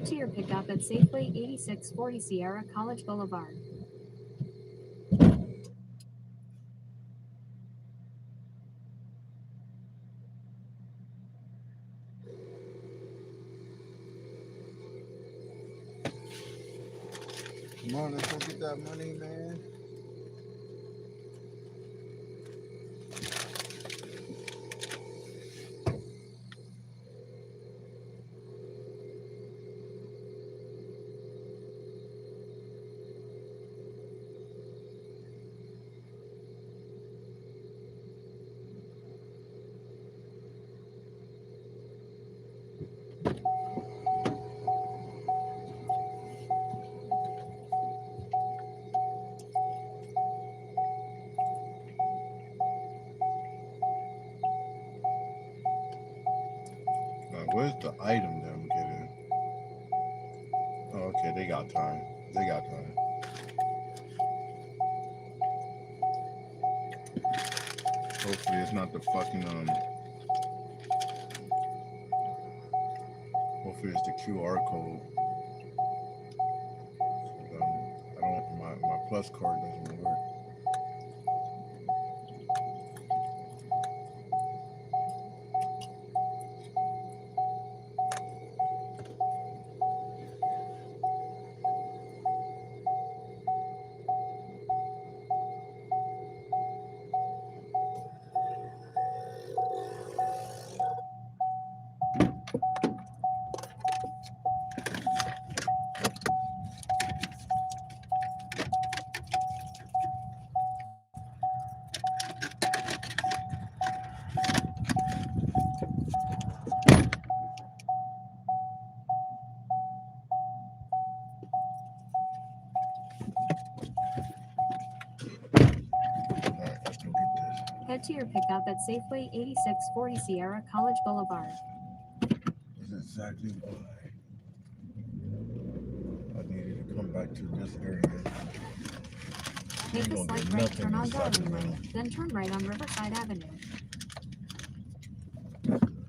to your pickup at Safeway 8640 Sierra College Boulevard. Come on, let's go get that money, man. Where's the item that I'm getting? Oh, okay, they got time. They got time. Hopefully it's not the fucking hopefully it's the QR code. I don't my plus card doesn't work. Alright, let's go get this. Head to your pickup at Safeway 8640 Sierra College Boulevard. This is exactly why I needed to come back to this area. Make You a don't slight get right nothing turn in on Darling Sacramento. Lane, then turn right on Riverside Avenue.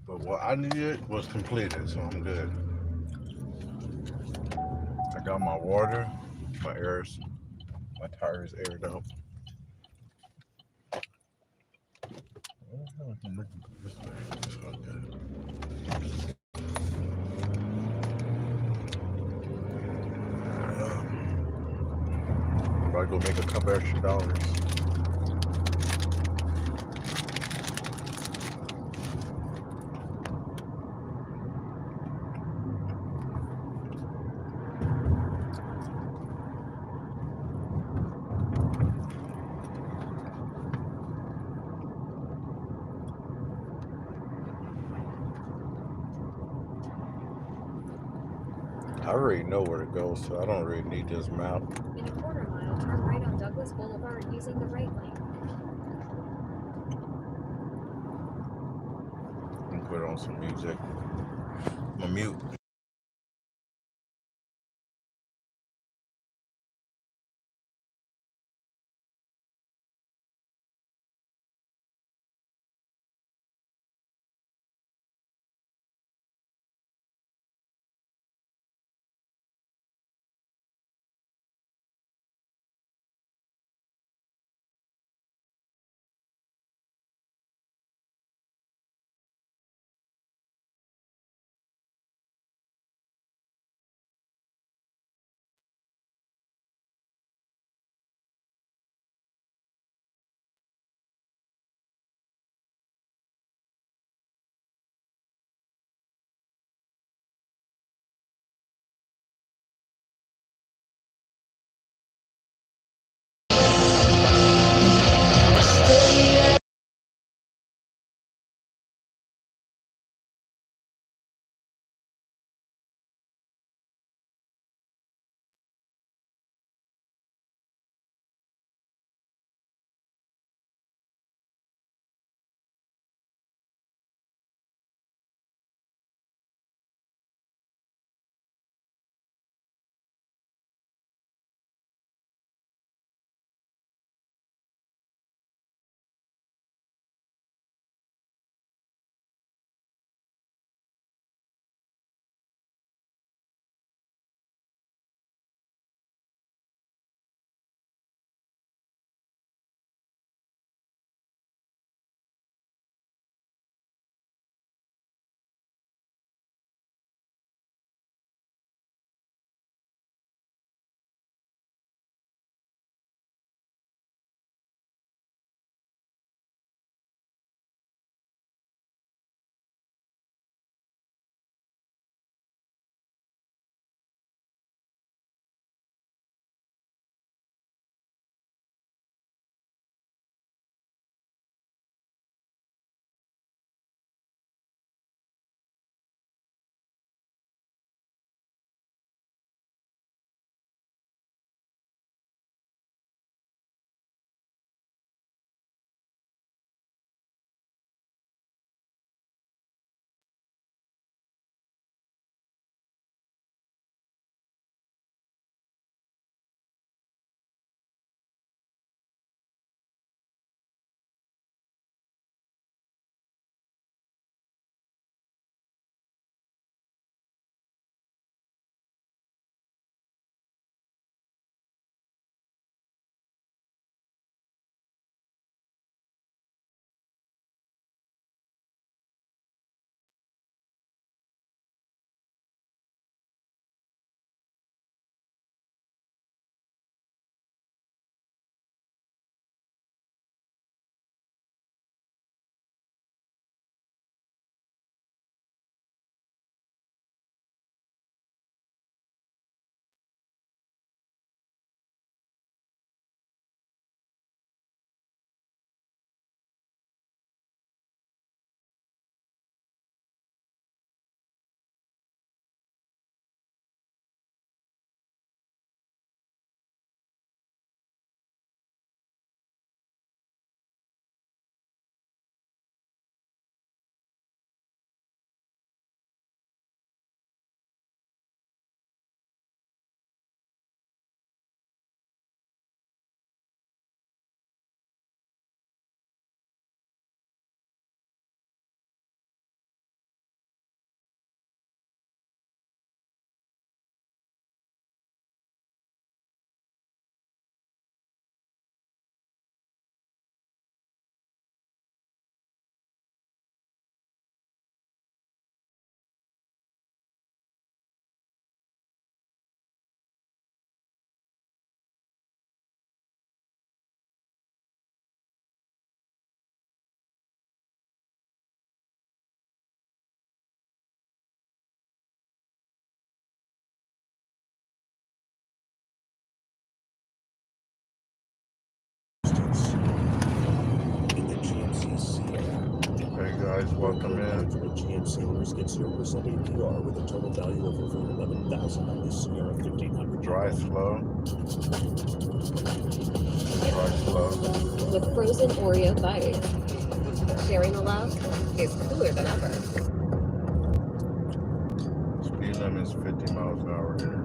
But what I needed was completed, so I'm good. I got my water, my airs, my tires aired up. What the hell is I'm looking this way? It's all good. About to go make a couple extra dollars. I already know where to go, so I don't really need this map. In a quarter mile, turn right on Douglas Boulevard using the right lane. I'm put on some music. I'm gonna mute. guys, welcome in. GMC owners get 0% APR with a total value of over $11,000 on this Sierra 1500. Dry slow. Dry slow. With frozen Oreo bites. Sharing the love is cooler than ever. Speed limit is 50 miles an hour here.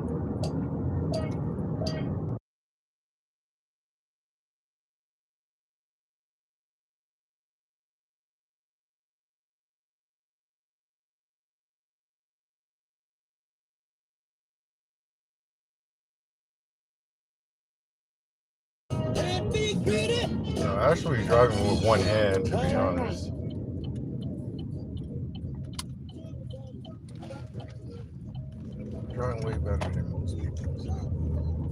Actually driving with one hand, to be honest. Driving way better than most people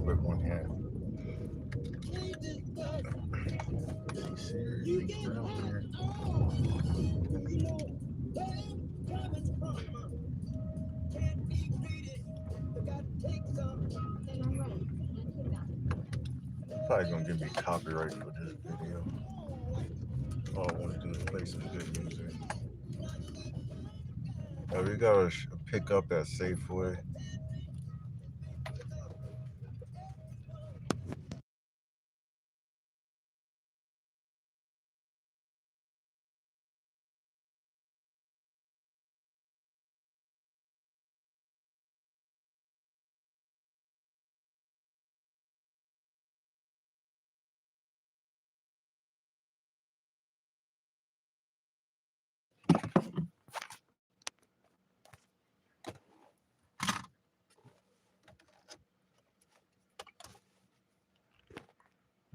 with one hand. Probably gonna give me copyright for this video. All I want to do is play some good music. We gotta pick up at Safeway.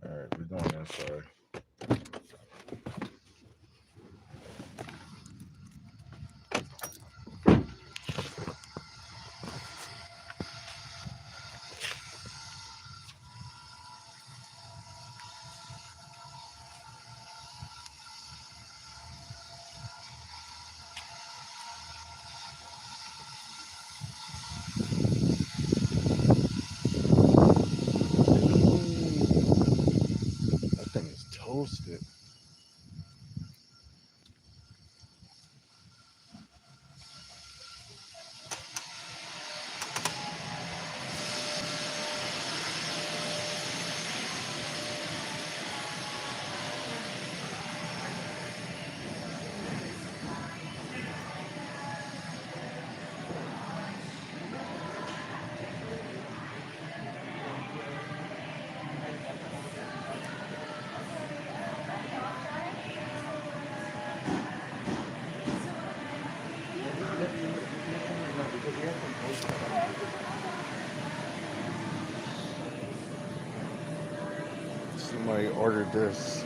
All right, we're going inside. That thing is toasted. Somebody ordered this.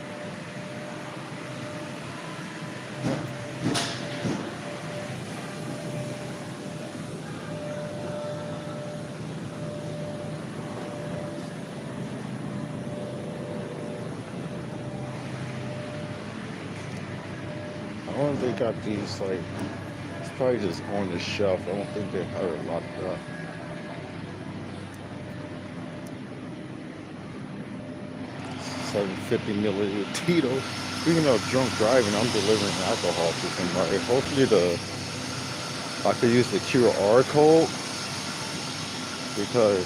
I wonder if they got these, like, it's probably just on the shelf. I don't think they have it locked up. 750 milliliter Tito. Speaking of drunk driving, I'm delivering alcohol to somebody. Hopefully I could use the QR code, because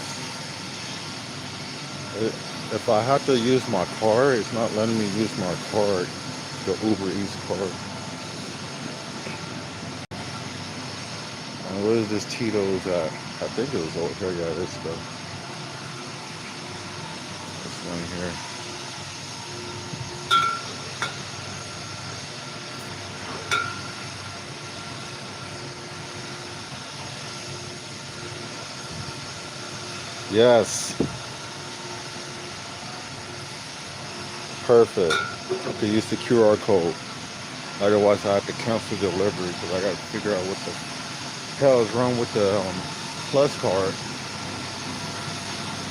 if I have to use my card, it's not letting me use my card, the Uber Eats card. And where is this Tito's at? I think it was over here. Yeah, this stuff. This one here. Yes. Perfect. I could use the QR code. Otherwise, I have to cancel delivery, because I got to figure out what the hell is wrong with the Plus card.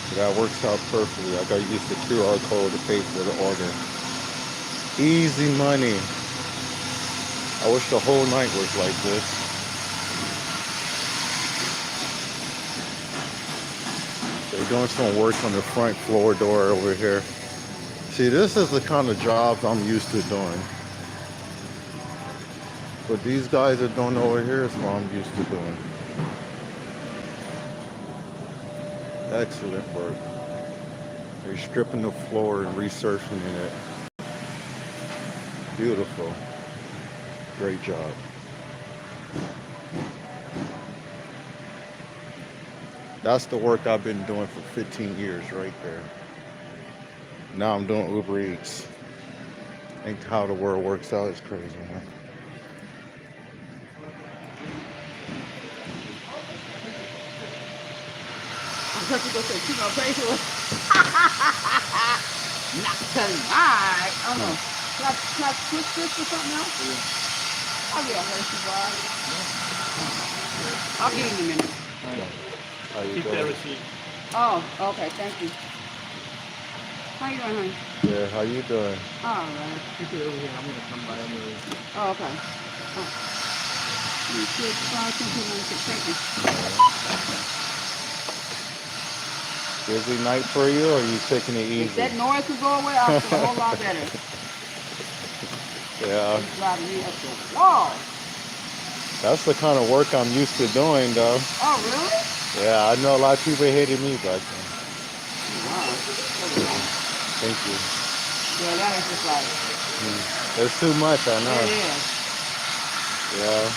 So that works out perfectly. I got to use the QR code to pay for the order. Easy money. I wish the whole night was like this. They're doing some work on the front floor door over here. See, this is the kind of jobs I'm used to doing. What these guys are doing over here is what I'm used to doing. Excellent work. They're stripping the floor and resurfacing it. Beautiful. Great job. That's the work I've been doing for 15 years right there. Now I'm doing Uber Eats. Ain't how the world works out is crazy, man. I thought you were going to say, you know, pay for it. Not telling. All right. I don't know. Can I switch this for something else? I'll get a Hershey bar. I'll get in a minute. How you Keep that doing? receipt. Oh, okay. Thank you. How you doing, honey? Yeah, how you doing? All right. Keep it over here. I'm gonna come by anyway. Oh, okay. Oh. 365, thank you. Busy night for you, or you taking it If easy? that noise could go away, I'll feel a whole lot better. Yeah, It's driving me up the wall. that's the kind of work I'm used to doing, though. Oh, really? Yeah, I know a lot of people hated me back then. Wow. Thank you. Yeah, that is just like, It's too much, I it know. is. Yeah,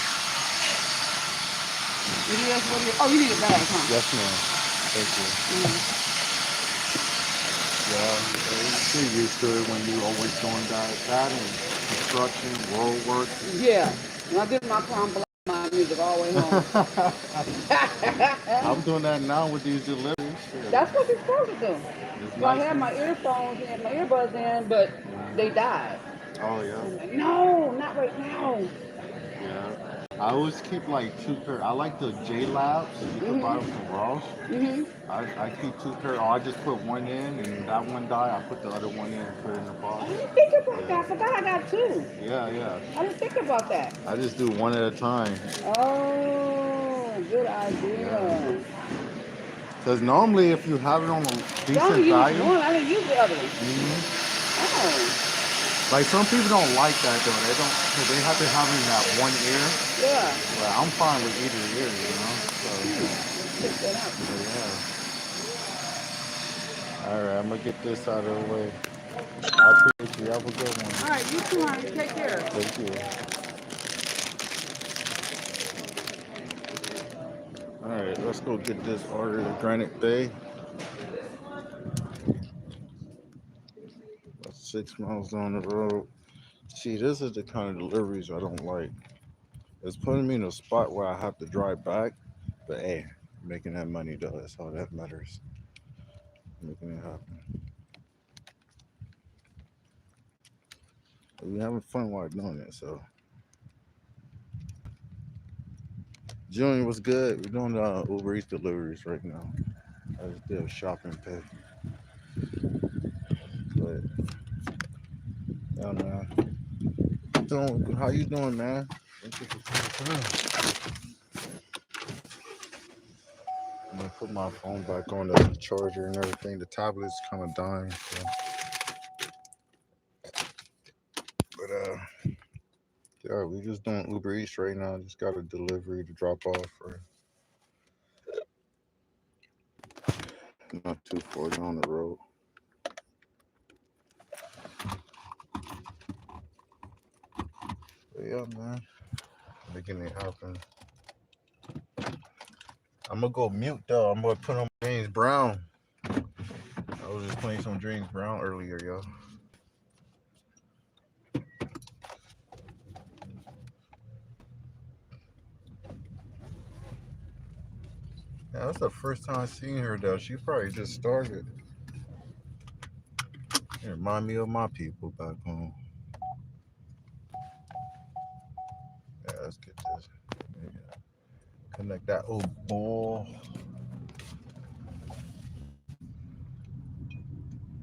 It is what it is. Oh, you need a bag, huh? yes, ma'am. Thank you. Yeah, you're used to it when you always doing that and construction, road work. Yeah. When I did my car, I'm blasting my music all the way home. I'm doing that now with these deliveries. That's what you're supposed to do. It's So I nice. had my earphones and my earbuds in, but they died. Oh yeah. I'm like, no, not right now. Yeah. I always keep like two pair. I like the J Labs. You can buy them from Ross. I keep two pair. Or I just put one in, and that one die. I put the other one in and put it in the I box. didn't think about that. I forgot I got two. Yeah, yeah. I didn't think about that. I just do one at a time. Oh, good Yeah. idea. Because normally, if you have it on a So I decent only used value, one. I didn't use the other one. Oh, like some people don't like that though. They don't. Cause they have to have it in that one ear. yeah. But I'm fine with either ear, you know. So Check that out. yeah. All right, I'm gonna get this out of the way. I appreciate you. Have a good one. All right, you too, honey. Take care. Thank you. All right, let's go get this order to Granite Bay. About 6 miles down the road. See, this is the kind of deliveries I don't like. It's putting me in a spot where I have to drive back. But hey, making that money though, that's all that matters. Making it happen. We're having fun while doing it. So, Junior was good. We're doing Uber Eats deliveries right now. I just did a shopping pay. But yeah, man. How you doing, man? Thank you for taking time. I'm gonna put my phone back on the charger and everything. The tablet's kind of dying. So. But yeah, we just doing Uber Eats right now. Just got a delivery to drop off for not too far down the road. But yeah, man, making it happen. I'm gonna go mute though. I'm gonna put on James Brown. I was just playing some James Brown earlier, yo. Yeah, that's the first time seeing her though. She probably just started. It remind me of my people back home. Yeah, let's get this. Yeah. Connect that old ball.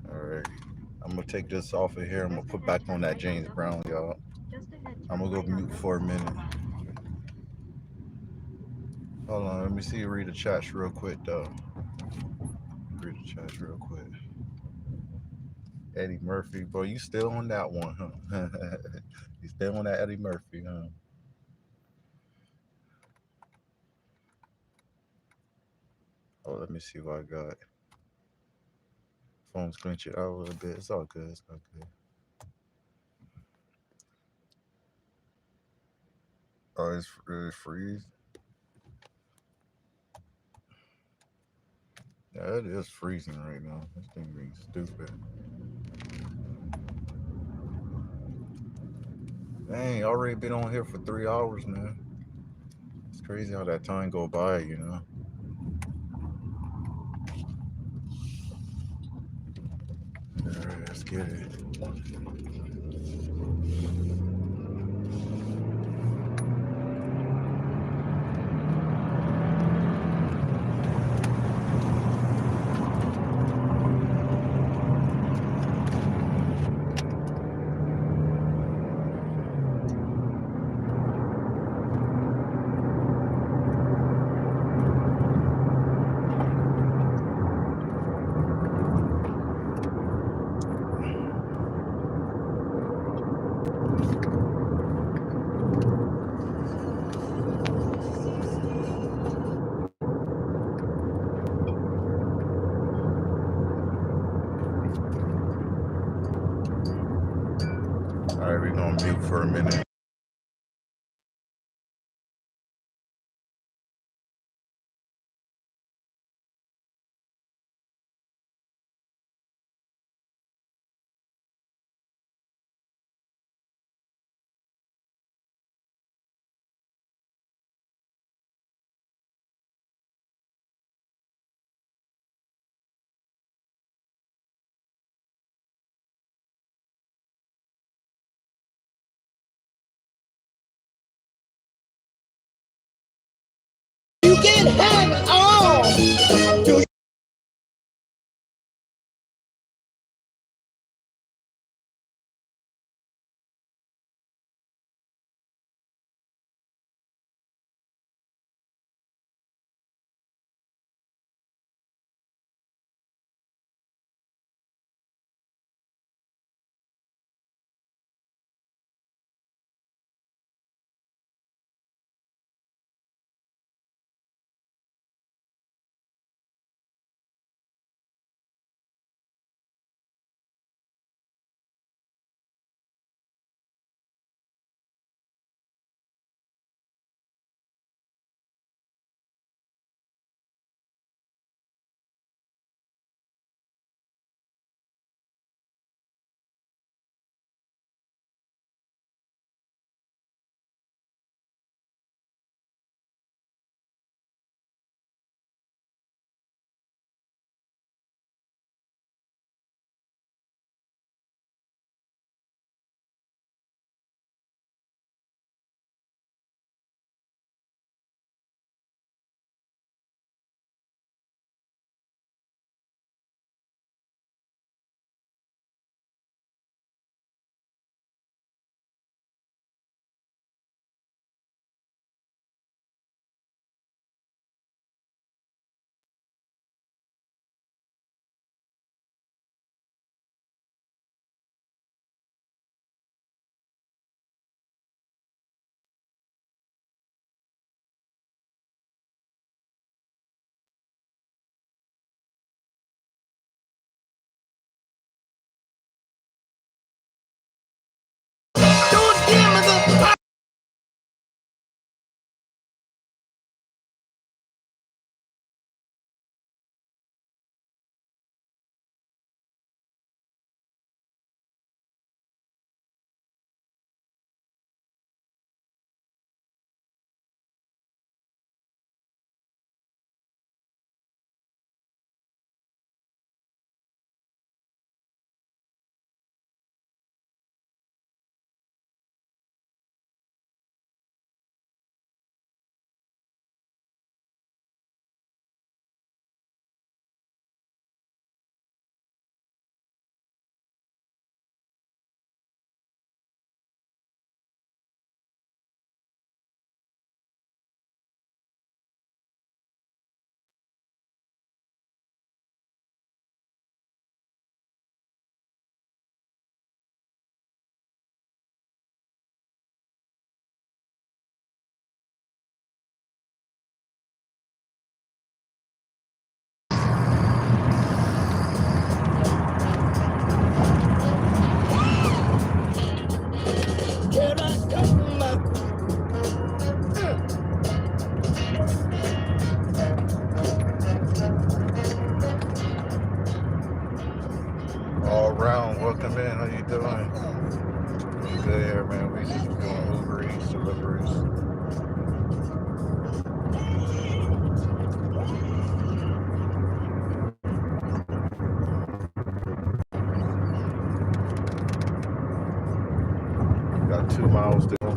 All right. I'm gonna take this off of here. I'm gonna put back on that James Brown, y'all. I'm gonna go mute for a minute. Hold on, let me see you read the chats real quick though. Read the chats real quick. Eddie Murphy, bro, you still on that one, huh? You still on that Eddie Murphy, huh? Oh, let me see what I got. Phone's clench it out a little bit. It's all good. It's all good. Oh, it's really freeze. Yeah, it is freezing right now. This thing being stupid. Dang, already been on here for 3 hours, man. It's crazy how that time go by, you know. All right, let's get it. All right, we're gonna mute for a minute. You can have it all. you doing? You good here, man? We just doing Uber Eats, deliveries. Got 2 miles to go.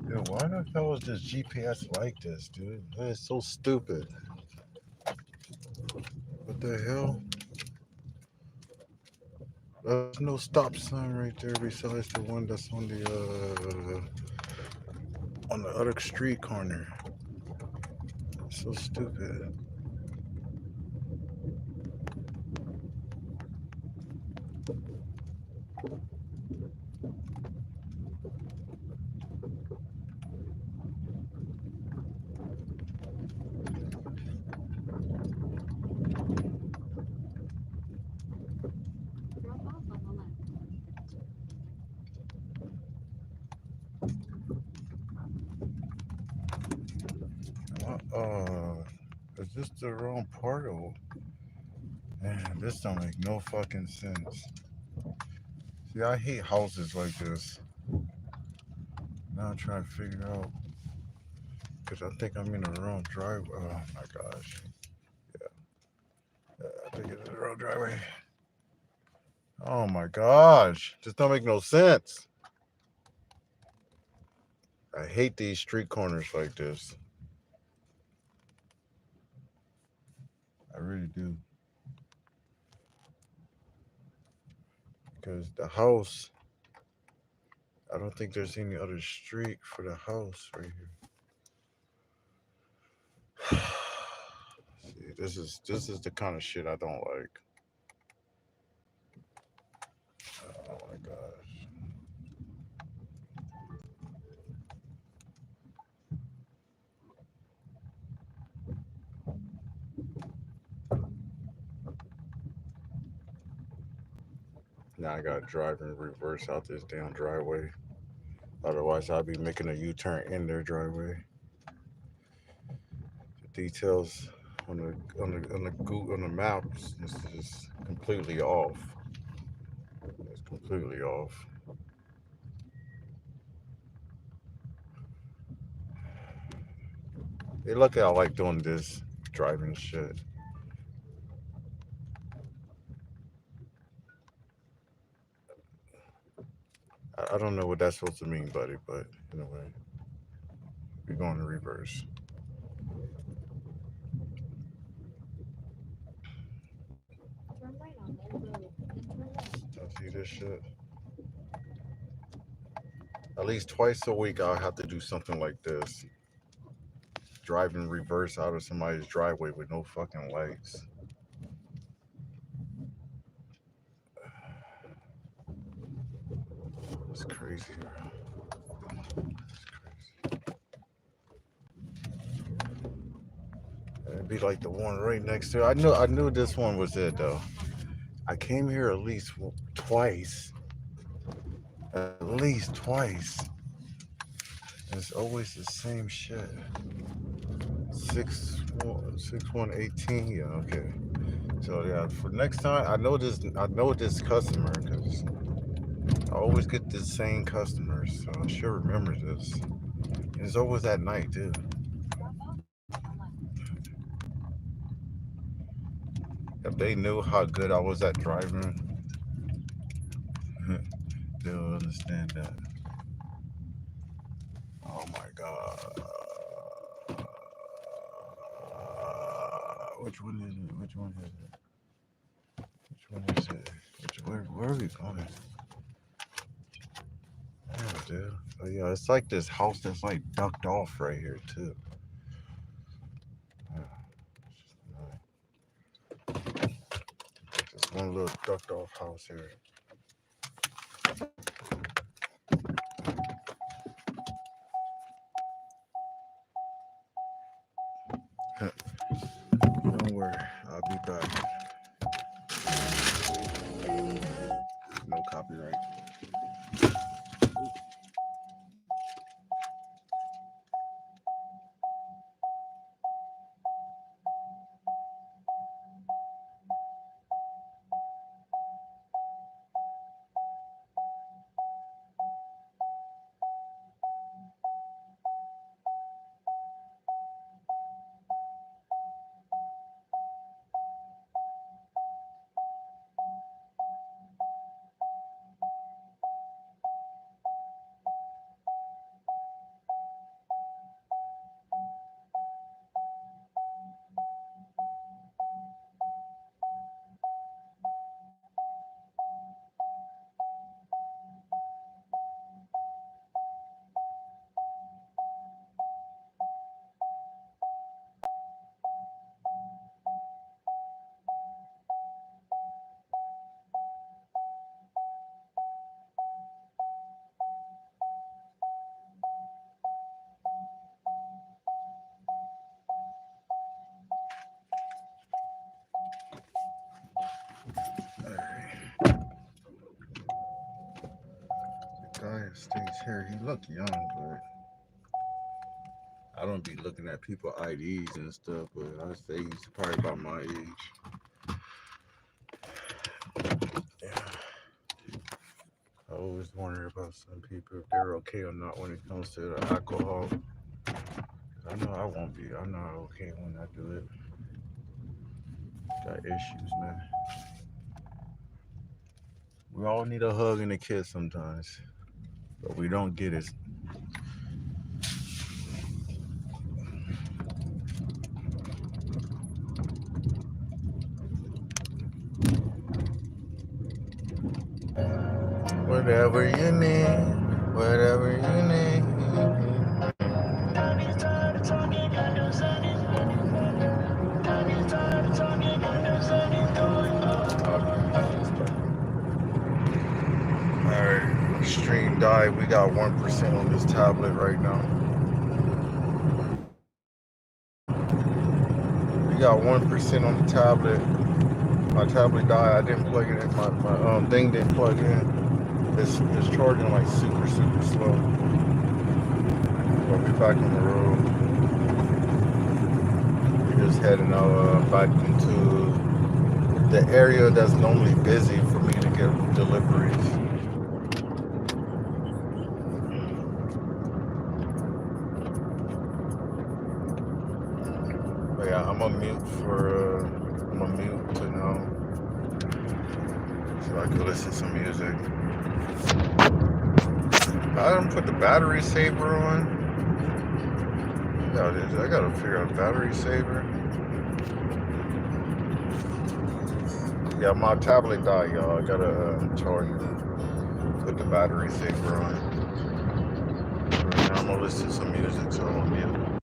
Yo, why the hell is this GPS like this, dude? It's so stupid. What the hell? There's no stop sign right there besides the one that's on the other street corner. It's so stupid. Uh, is this the wrong part or man, this don't make no fucking sense. See, I hate houses like this. Now I'm trying to figure out because I think I'm in the wrong driveway. Oh my gosh. I think it's the wrong driveway. Oh my gosh. This don't make no sense. I hate these street corners like this. I really do. Because the house, I don't think there's any other street for the house right here. See, this is the kind of shit I don't like. Oh my gosh. Now I gotta drive in reverse out this damn driveway. Otherwise, I'll be making a U-turn in their driveway. The details on the maps is just completely off. It's completely off. Hey, look how I like doing this driving shit. I don't know what that's supposed to mean, buddy, but anyway, we're going to reverse. Turn right on Old Road, then turn left. I see this shit. At least twice a week, I'll have to do something like this. Drive in reverse out of somebody's driveway with no fucking lights. It's crazy, bro. It's crazy. It'd be like the one right next to it. I knew this one was it though. I came here at least twice. At least twice. It's always the same shit. 6118. Yeah, okay. So yeah, for next time, I know this customer because I always get the same customers, so I should remember this. And it's always at night too. If they knew how good I was at driving, they'll understand that. Oh my god. Which one is it? Which one is it? Which one is it? Where are we going? Yeah, dude. Oh yeah, it's like this house that's like ducked off right here too. Yeah, just one little ducked off house here. Don't worry, I'll be back. No copyright. The guy that stays here, he look young, but I don't be looking at people IDs and stuff, but I say he's probably about my age. Yeah. always wonder about some people if they're okay or not when it comes to the alcohol. 'Cause I know I won't be. I'm not okay when I do it. Got issues, man. We all need a hug and a kiss sometimes, but we don't get it. Whatever you need, whatever you need. Time is tired of talking, got no sun is Time is tired of talking, got no sun is going Alright, stream died. We got 1% on this tablet right now. We got 1% on the tablet. My tablet died. I didn't plug it in. My thing didn't plug in. It's charging like super slow. But we back on the road. We're just heading out back into the area that's normally busy for me to get deliveries. But yeah, I'm a mute to now so I can listen to some music. I didn't put the battery saver on. I gotta figure out battery saver. Yeah, my tablet died, y'all. I gotta charge it. Put the battery saver on. Right now I'm gonna listen to some music, so I'm gonna mute.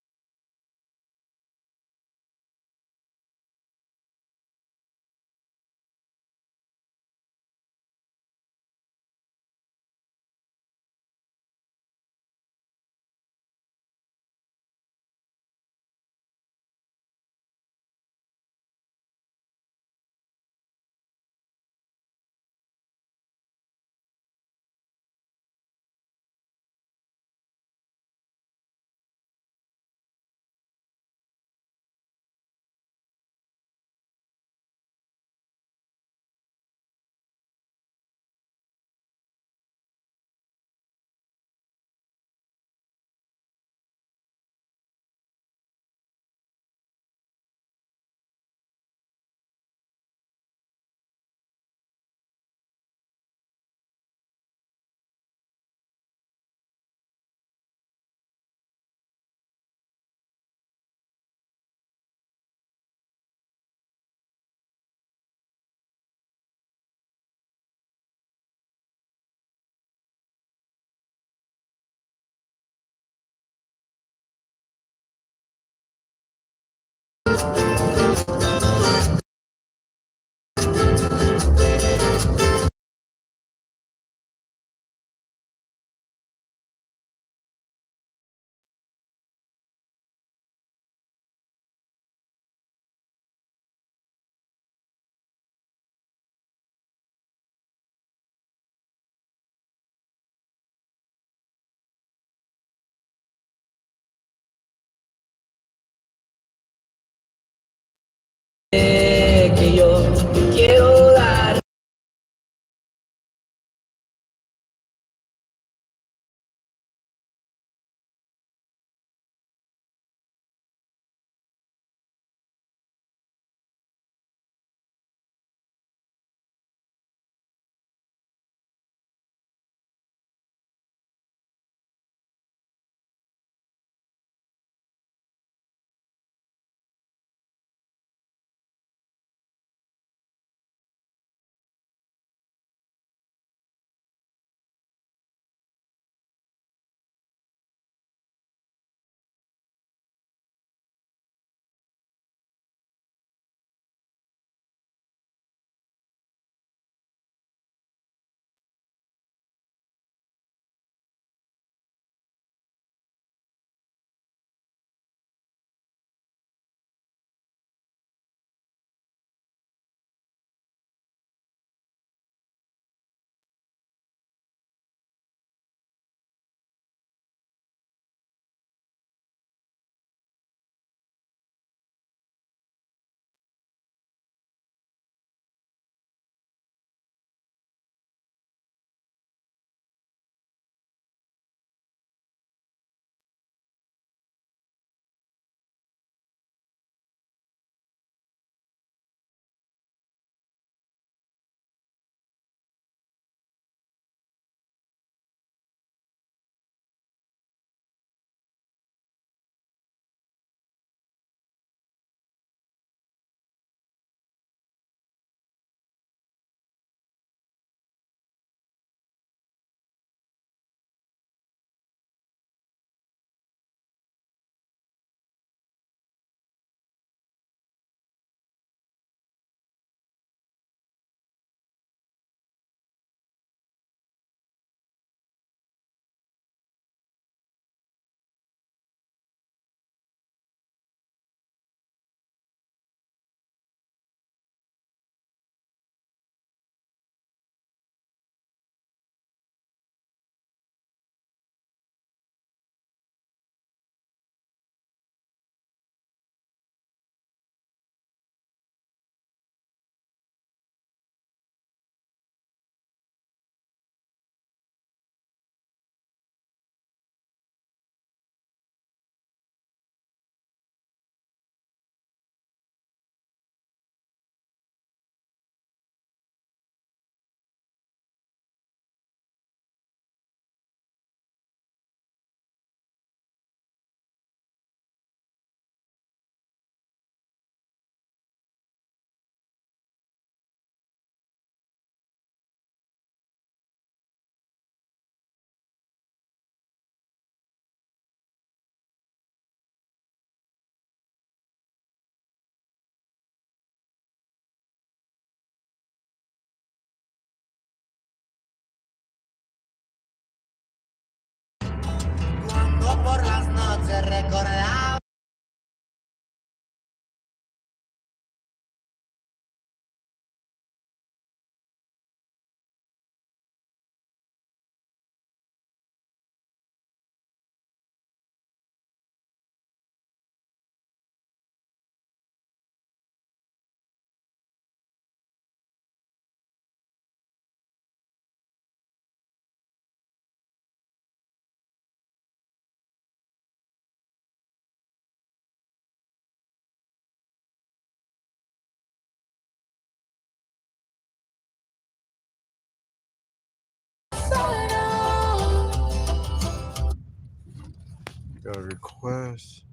Got a request.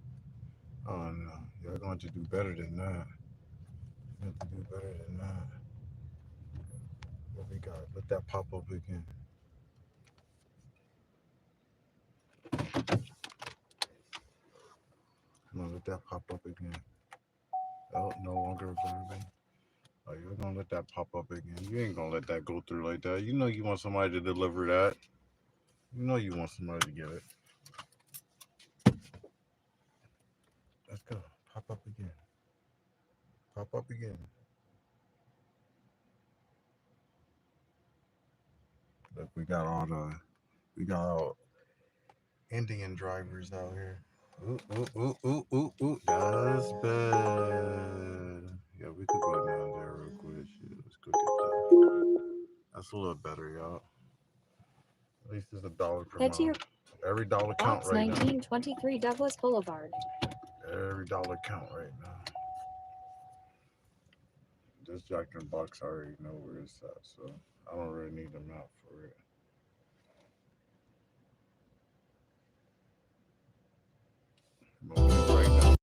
Oh no, y'all going to do better than that. You have to do better than that. What we got? Let that pop up again. Come on, let that pop up again. Oh, no longer observing. Oh, you're gonna let that pop up again. You ain't gonna let that go through like that. You know you want somebody to deliver that. You know you want somebody to get it. Let's go. Pop up again. Pop up again. Look, we got all Indian drivers out here. Ooh, ooh, ooh, ooh, ooh, ooh. That's bad. Yeah, we could go down there real quick. Shit, let's go get that. That's a little better, y'all. At least it's $1 per Head to mile. your Every dollar count box right now. 1923 Douglas Boulevard. Every dollar count right now. This Jack in the Box I already know where it's at, so I don't really need a map for it. But right now.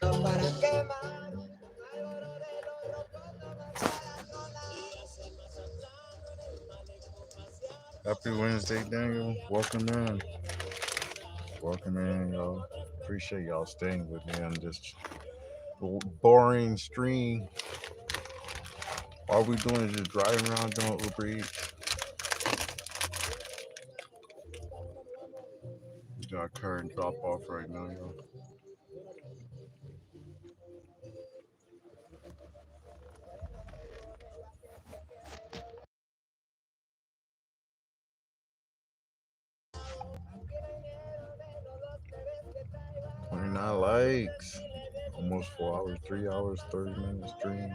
para quemar. Álvaro de los rocos no me paga sola. Y hacerme saltando en el malecón pasear. Happy Wednesday, Daniel. Welcome in. Welcome in, y'all. Appreciate y'all staying with me on this boring stream. All we doing is just driving around doing Uber Eats. We got current drop off right now, y'all. Que 29 likes. Almost 4 hours, 3 hours, 30 minutes stream.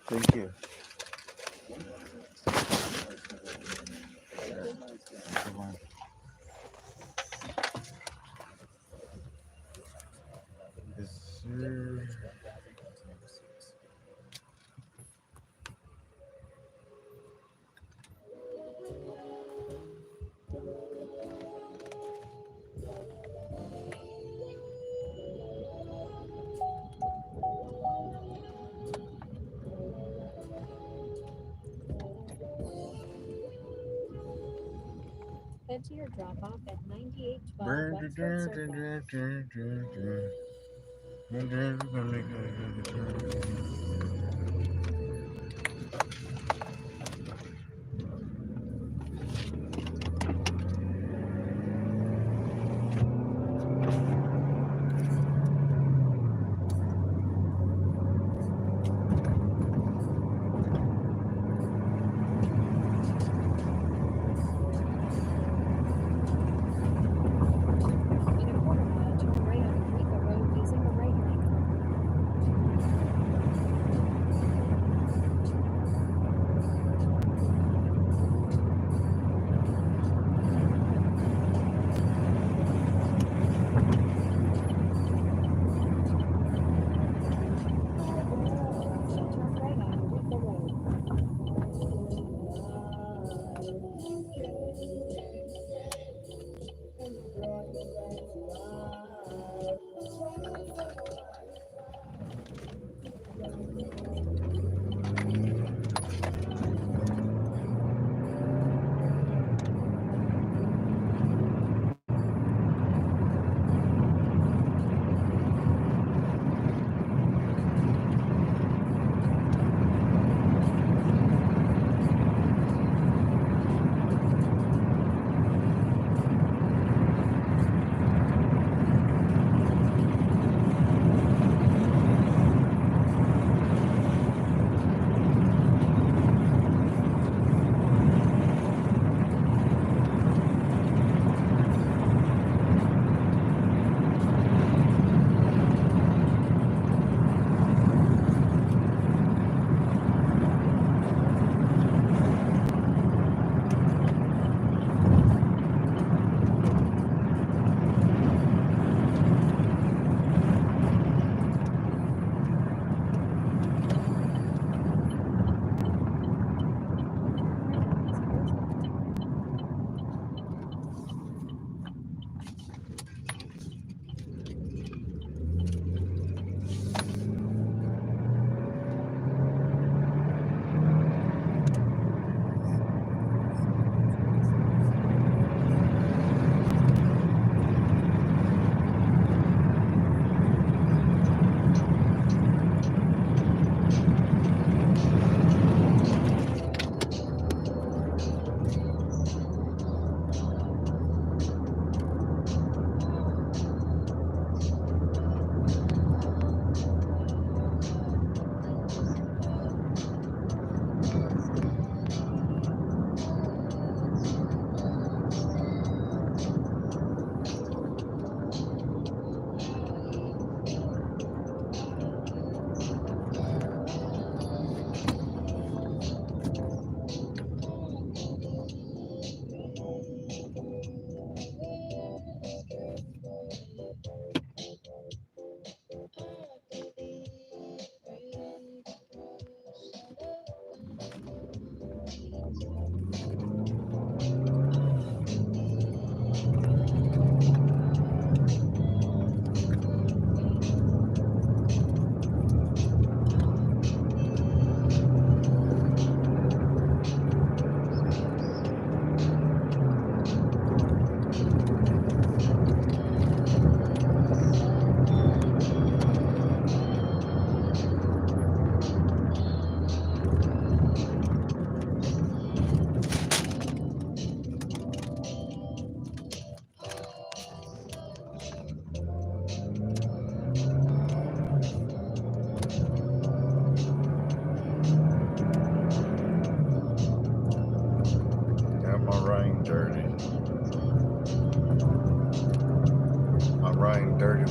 Thank you. Yes, sir. Head to your drop-off at 9812 Wexford Circle. In a quarter mile, turn right on Eureka Road using the right lane.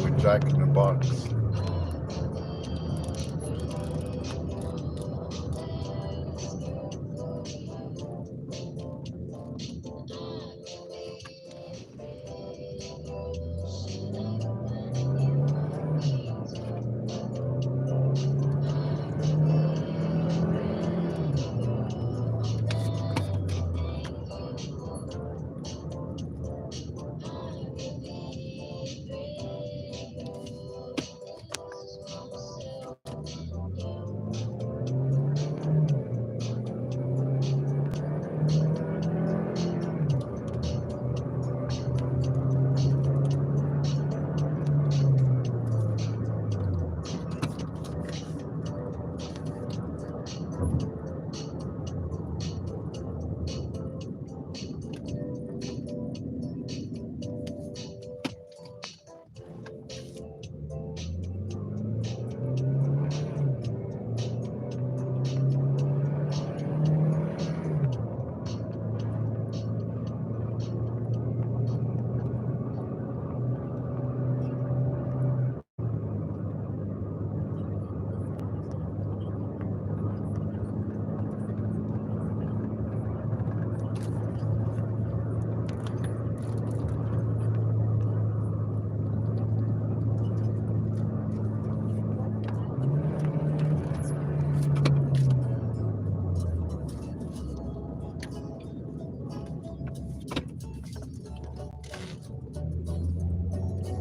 with Jack in the Box.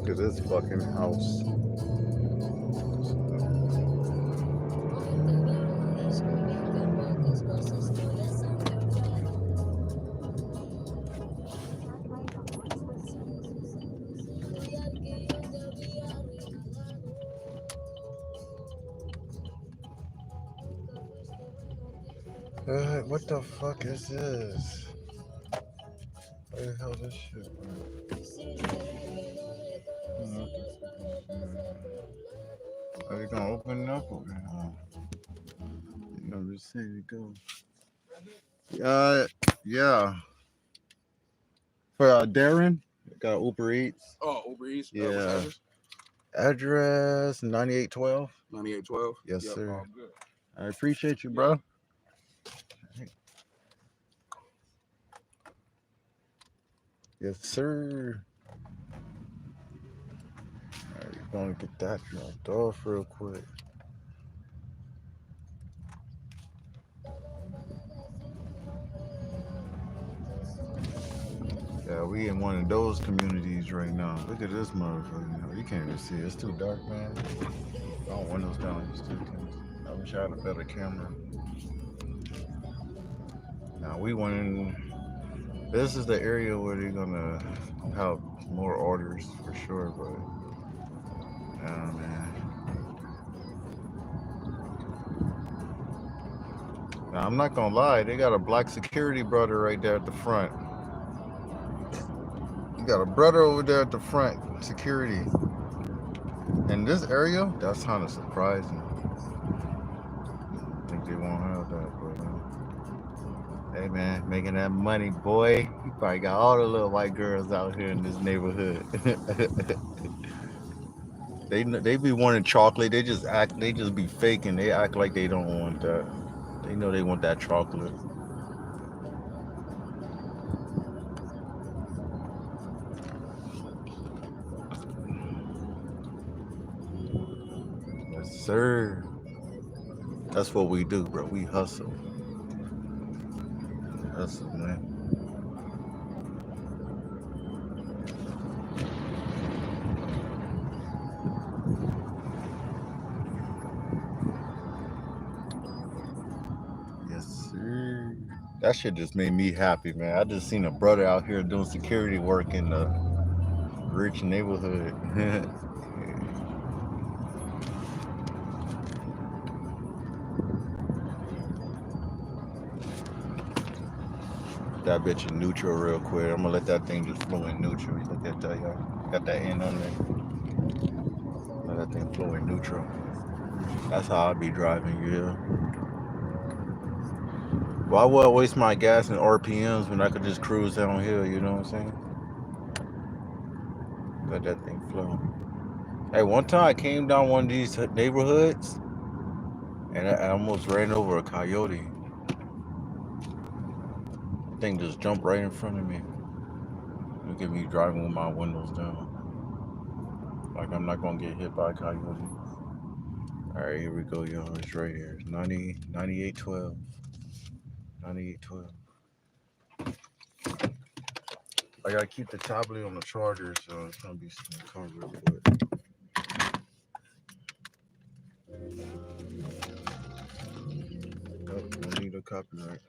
Look at this fucking house. What the fuck is this? Where the hell this shit? Are you gonna open it up or you gonna just say to go? Yeah. For Darren, got Uber Eats. Oh, Uber Eats. Yeah. What's the address? Address 9812. 9812. Yes, Yep, sir. all good. I appreciate you, bro. Yes, sir. Alright, gonna get that dropped off real quick. Yeah, we in one of those communities right now. Look at this motherfucker. You know, you can't even see it. It's too dark, man. I don't windows down. It's too tense. I wish I had a better camera. Now we went in. This is the area where they're gonna have more orders for sure, but man. Now I'm not gonna lie, they got a black security brother right there at the front. You got a brother over there at the front, security. In this area, that's kind of surprising. I think they won't have that, but hey man, making that money, boy. You probably got all the little white girls out here in this neighborhood. They be wanting chocolate. They just be faking. They act like they don't want that. They know they want that chocolate. Yes, sir. That's what we do, bro. We hustle. Hustle, man. Yes, sir. That shit just made me happy, man. I just seen a brother out here doing security work in the rich neighborhood. That bitch in neutral real quick. I'm gonna let that thing just flow in neutral. Look at that, y'all. Got that end on there. Let that thing flow in neutral. That's how I be driving, yeah. Why would I waste my gas and RPMs when I could just cruise downhill, you know what I'm saying? Let that thing flow. Hey, one time I came down one of these neighborhoods and I almost ran over a coyote. The thing just jumped right in front of me. Look at me driving with my windows down. Like I'm not gonna get hit by a coyote. Alright, here we go, y'all. It's right here. 9812. 9812. I gotta keep the tablet on the charger, so it's gonna be some covered. But nope, don't need a copyright.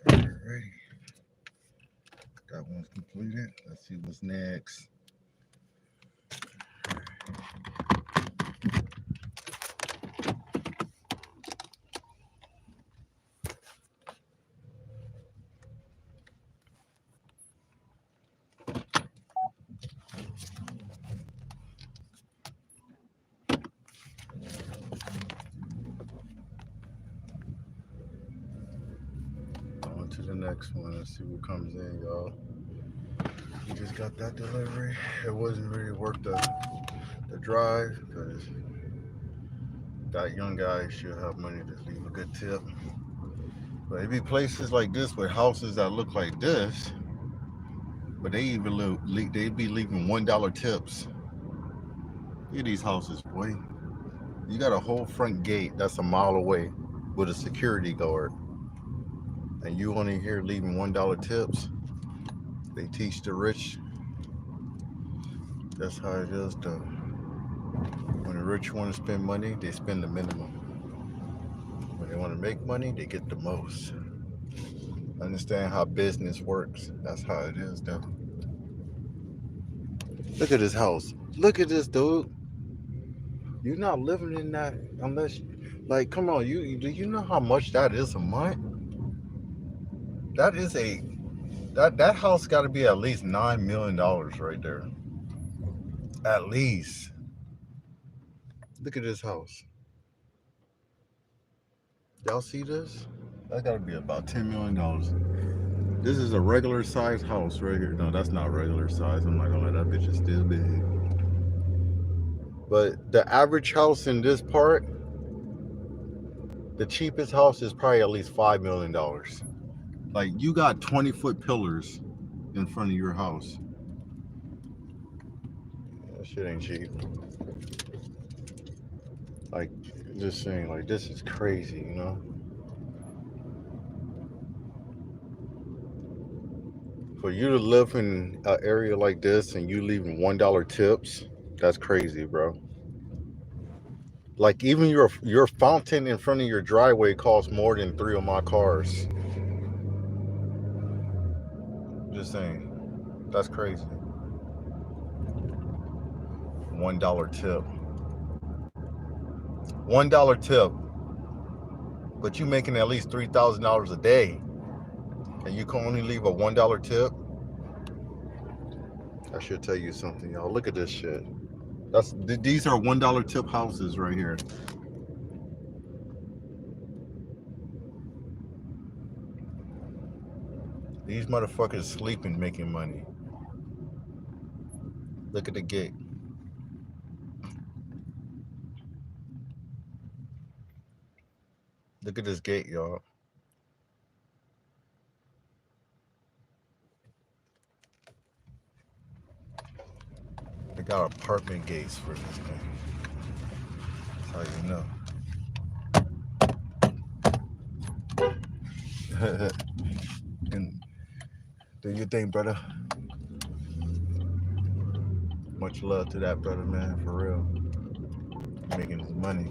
Alrighty. That one's completed. Let's see what's next. On to the next one. Let's see what comes in, y'all. We just got that delivery. It wasn't really worth the drive because that young guy should have money to leave a good tip. But it be places like this with houses that look like this, but they even they be leaving $1 tips. Look at these houses, boy. You got a whole front gate that's a mile away with a security guard, and you only here leaving $1 tips. They teach the rich. That's how it is, though. When the rich want to spend money, they spend the minimum. When they want to make money, they get the most. Understand how business works. That's how it is, though. Look at this house. Look at this, dude. You're not living in that unless, like, come on. Do you know how much that is a month? That is that house got to be at least $9 million right there. At least. Look at this house. Y'all see this? That got to be about $10 million. This is a regular size house right here. No, that's not regular size. I'm not gonna let that bitch is still big. But the average house in this part, the cheapest house is probably at least $5 million. Like you got 20-foot pillars in front of your house. That shit ain't cheap. Like just saying, like this is crazy, you know. For you to live in an area like this and you leaving $1 tips, that's crazy, bro. Like even your fountain in front of your driveway costs more than three of my cars. Just saying, that's crazy. $1 tip. $1 tip. But you making at least $3,000 a day, and you can only leave a $1 tip. I should tell you something, y'all. Look at this shit. These are $1 tip houses right here. These motherfuckers sleeping making money. Look at the gate. Look at this gate, y'all. They got apartment gates for this thing. That's how you know. And do you think, brother? Much love to that brother, man, for real. Making his money.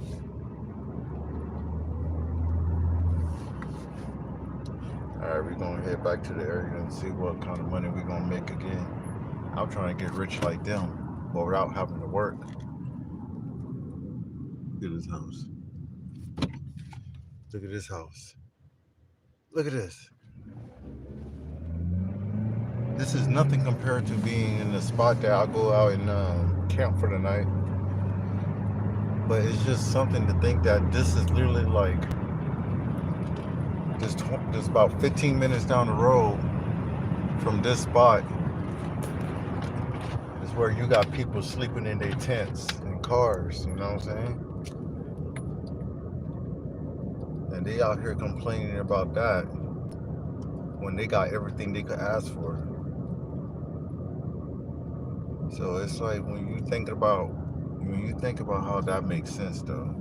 Alright, we're gonna head back to the area and see what kind of money we're gonna make again. I'm trying to get rich like them, but without having to work. Look at this house. Look at this house. Look at this. This is nothing compared to being in the spot that I'll go out and camp for the night. But it's just something to think that this is literally like just about 15 minutes down the road from this spot is where you got people sleeping in their tents and cars, you know what I'm saying? And they out here complaining about that when they got everything they could ask for. So it's like when you think about how that makes sense though.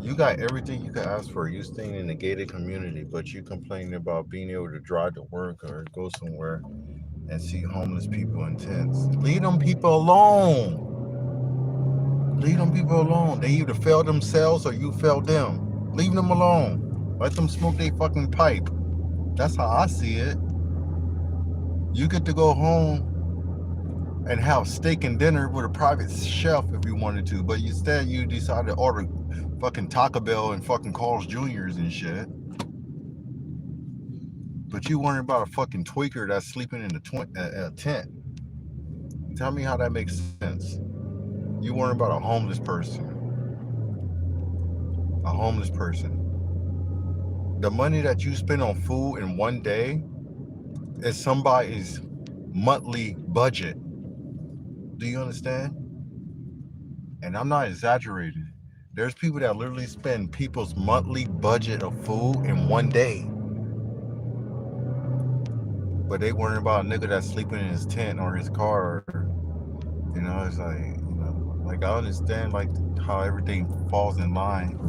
You got everything you could ask for. You staying in a gated community, but you complaining about being able to drive to work or go somewhere and see homeless people in tents. Leave them people alone. Leave them people alone. They either fail themselves or you fail them. Leave them alone. Let them smoke their fucking pipe. That's how I see it. You get to go home and have steak and dinner with a private chef if you wanted to, but instead you decided to order fucking Taco Bell and fucking Carl's Jr.'s and shit. But you worrying about a fucking tweaker that's sleeping in a tent. Tell me how that makes sense. You worrying about a homeless person. A homeless person. The money that you spend on food in one day is somebody's monthly budget. Do you understand? And I'm not exaggerating. There's people that literally spend people's monthly budget of food in one day. But they worrying about a nigga that's sleeping in his tent or his car. You know, it's like, you know, like I understand like how everything falls in line,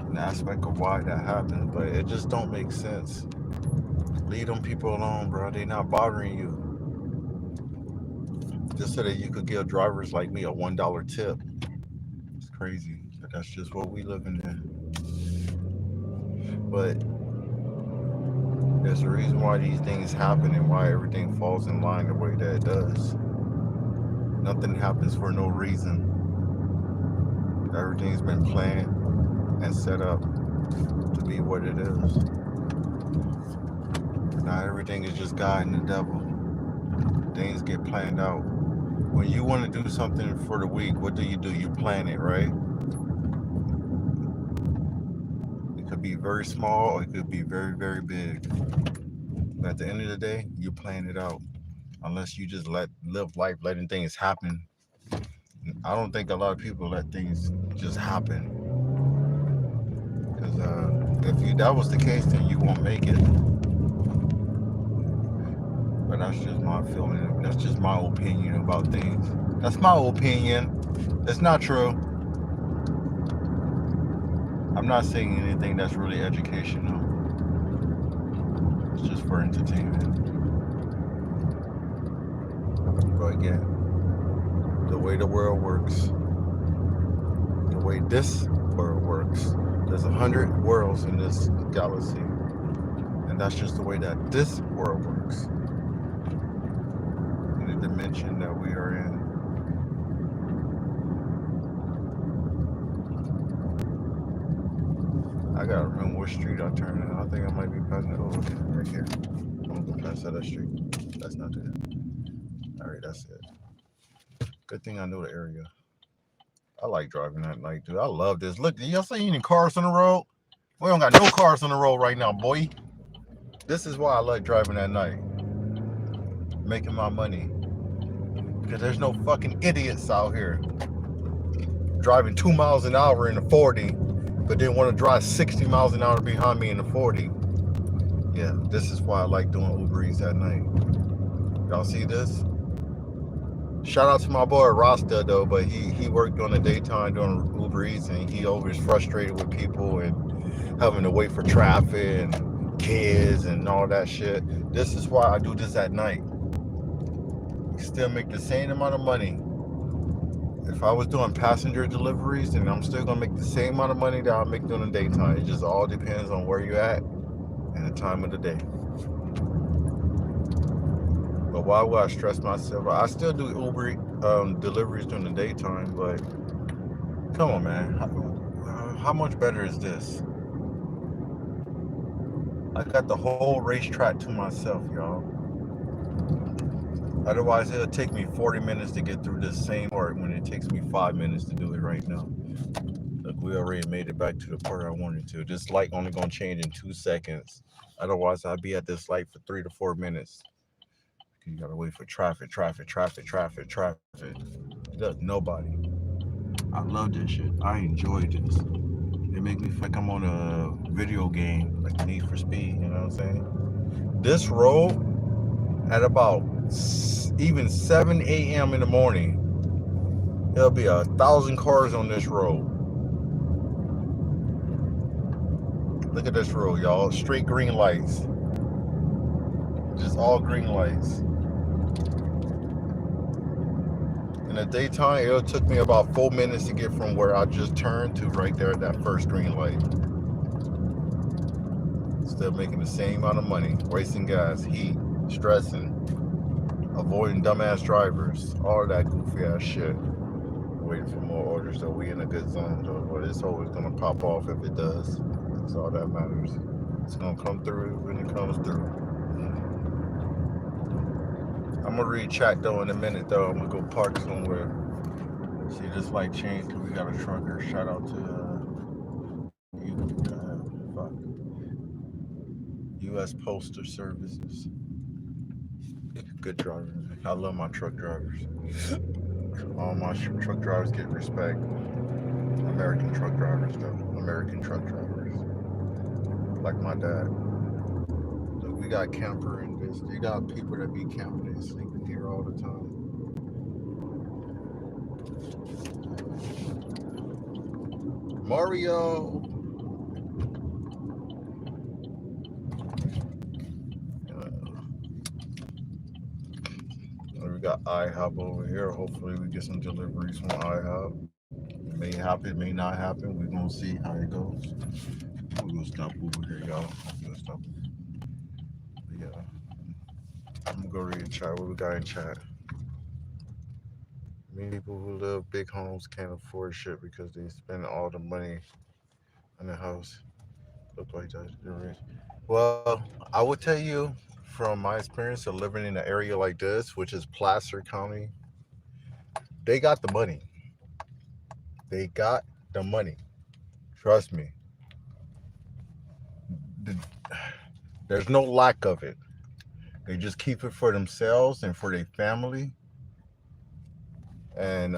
an aspect of why that happens, but it just don't make sense. Leave them people alone, bro. They not bothering you. Just so that you could give drivers like me a $1 tip. It's crazy. But that's just what we living in. But there's a reason why these things happen and why everything falls in line the way that it does. Nothing happens for no reason. Everything's been planned and set up to be what it is. Not everything is just God and the devil. Things get planned out. When you want to do something for the week, what do? You plan it, right? It could be very small or it could be very, very big. But at the end of the day, you plan it out. Unless you just live life letting things happen. I don't think a lot of people let things just happen. Because if that was the case, then you won't make it. But that's just my feeling. That's just my opinion about things. That's my opinion. It's not true. I'm not saying anything that's really educational. It's just for entertainment. But again, the way the world works, the way this world works, there's 100 worlds in this galaxy. And that's just the way that this world works. Dimension that we are in. I gotta remember what street I turned in. I think I might be passing it over right here. I'm gonna pass that street. That's not it. Alright, that's it. Good thing I know the area. I like driving at night, dude. I love this. Look, y'all see any cars on the road? We don't got no cars on the road right now, boy. This is why I like driving at night. Making my money. Because there's no fucking idiots out here driving 2 miles an hour in a 40, but then want to drive 60 miles an hour behind me in the 40. Yeah, this is why I like doing Uber Eats at night. Y'all see this? Shout out to my boy Rasta though, but he worked on the daytime doing Uber Eats, and he always frustrated with people and having to wait for traffic and kids and all that shit. This is why I do this at night. You still make the same amount of money. If I was doing passenger deliveries, then I'm still gonna make the same amount of money that I make during the daytime. It just all depends on where you're at and the time of the day. But why would I stress myself? I still do Uber deliveries during the daytime, but come on, man. How much better is this? I got the whole racetrack to myself, y'all. Otherwise, it'll take me 40 minutes to get through this same part when it takes me 5 minutes to do it right now. Look, we already made it back to the part I wanted to. This light only gonna change in 2 seconds. Otherwise, I'd be at this light for 3 to 4 minutes. You gotta wait for traffic. Look, nobody. I love this shit. I enjoy this. It makes me feel like I'm on a video game, like Need for Speed. You know what I'm saying? This road at about even 7 a.m. in the morning, there'll be 1,000 cars on this road. Look at this road, y'all. Straight green lights. Just all green lights. In the daytime, it took me about 4 minutes to get from where I just turned to right there at that first green light. Still making the same amount of money, wasting gas, heat, stressing, avoiding dumbass drivers, all of that goofy ass shit. Waiting for more orders, though. We in a good zone, though. But it's always gonna pop off if it does. That's all that matters. It's gonna come through when it comes through. I'm gonna read chat though in a minute though. I'm gonna go park somewhere. See, this light changed because we got a trucker. Shout out to U.S. Postal Services. Good driver. I love my truck drivers. All my truck drivers get respect. American truck drivers though. American truck drivers. Like my dad. Look, we got camper in this. You got people that be camping and sleeping here all the time. Mario. We got IHOP over here. Hopefully we get some deliveries from IHOP. May happen, may not happen. We're gonna see how it goes. We're gonna stop over here, y'all. We're gonna stop. Yeah. I'm gonna go read chat. What we got in chat? Many people who live big homes can't afford shit because they spend all the money on the house. Look like that. They're rich. Well, I would tell you from my experience of living in an area like this, which is Placer County, they got the money. They got the money. Trust me. There's no lack of it. They just keep it for themselves and for their family. And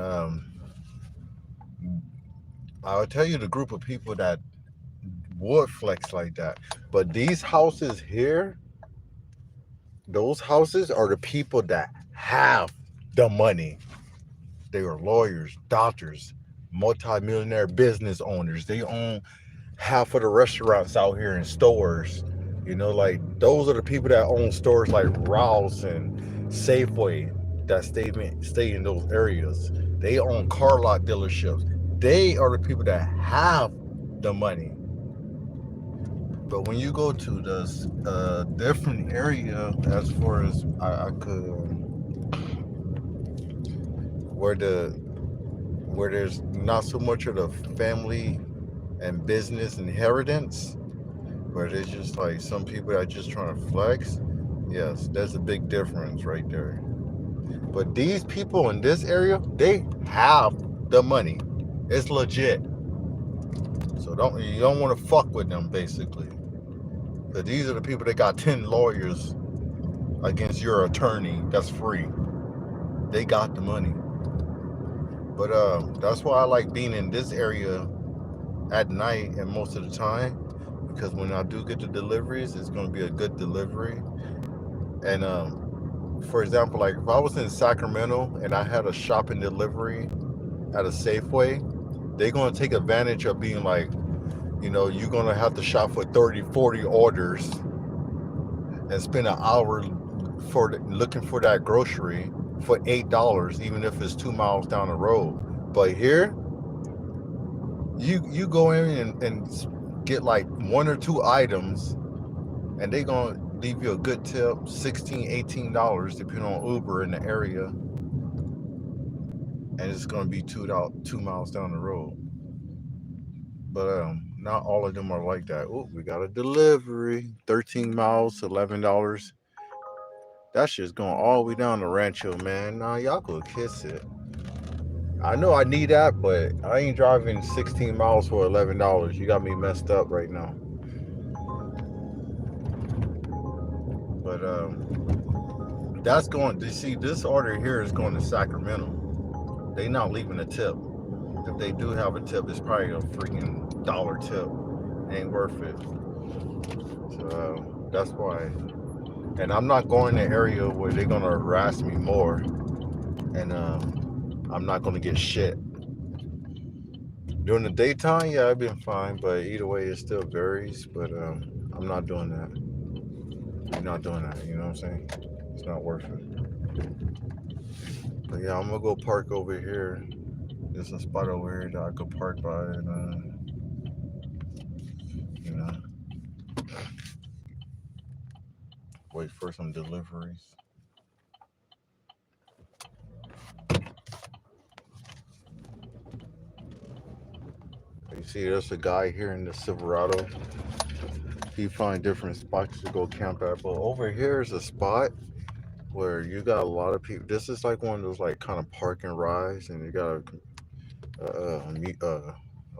I'll tell you the group of people that would flex like that. But these houses here, those houses are the people that have the money. They are lawyers, doctors, multi-millionaire business owners. They own half of the restaurants out here and stores. You know, like those are the people that own stores like Rouse and Safeway that stay in those areas. They own car lot dealerships. They are the people that have the money. But when you go to this different area, as far as I could, where there's not so much of the family and business inheritance, but it's just like some people that are just trying to flex. Yes, there's a big difference right there. But these people in this area, they have the money. It's legit. So you don't want to fuck with them basically. But these are the people that got 10 lawyers against your attorney that's free. They got the money. But that's why I like being in this area at night and most of the time, because when I do get the deliveries, it's going to be a good delivery. And for example, like if I was in Sacramento and I had a shopping delivery at a Safeway, they're going to take advantage of being like, you're going to have to shop for 30, 40 orders and spend an hour looking for that grocery for $8, even if it's 2 miles down the road. But here, you go in and get like one or two items, and they gonna leave you a good tip, $16, $18, depending on Uber in the area, and it's gonna be 2 miles down the road. But not all of them are like that. Oh, we got a delivery, 13 miles, $11. That shit's going all the way down to Rancho, man. Nah, y'all go kiss it. I know I need that, but I ain't driving 16 miles for $11. You got me messed up right now. But that's going. You see, this order here is going to Sacramento. They not leaving a tip. If they do have a tip, it's probably a freaking dollar tip. Ain't worth it. So that's why. And I'm not going to an area where they're gonna harass me more, and I'm not gonna get shit. During the daytime, yeah, I've been fine, but either way, it still varies. But I'm not doing that. I'm not doing that. You know what I'm saying? It's not worth it. But yeah, I'm gonna go park over here. There's a spot over here that I could park by, and you know, wait for some deliveries. You see, there's a guy here in the Silverado. He find different spots to go camp at, but over here is a spot where you got a lot of people. This is like one of those like kind of park and rides, and you got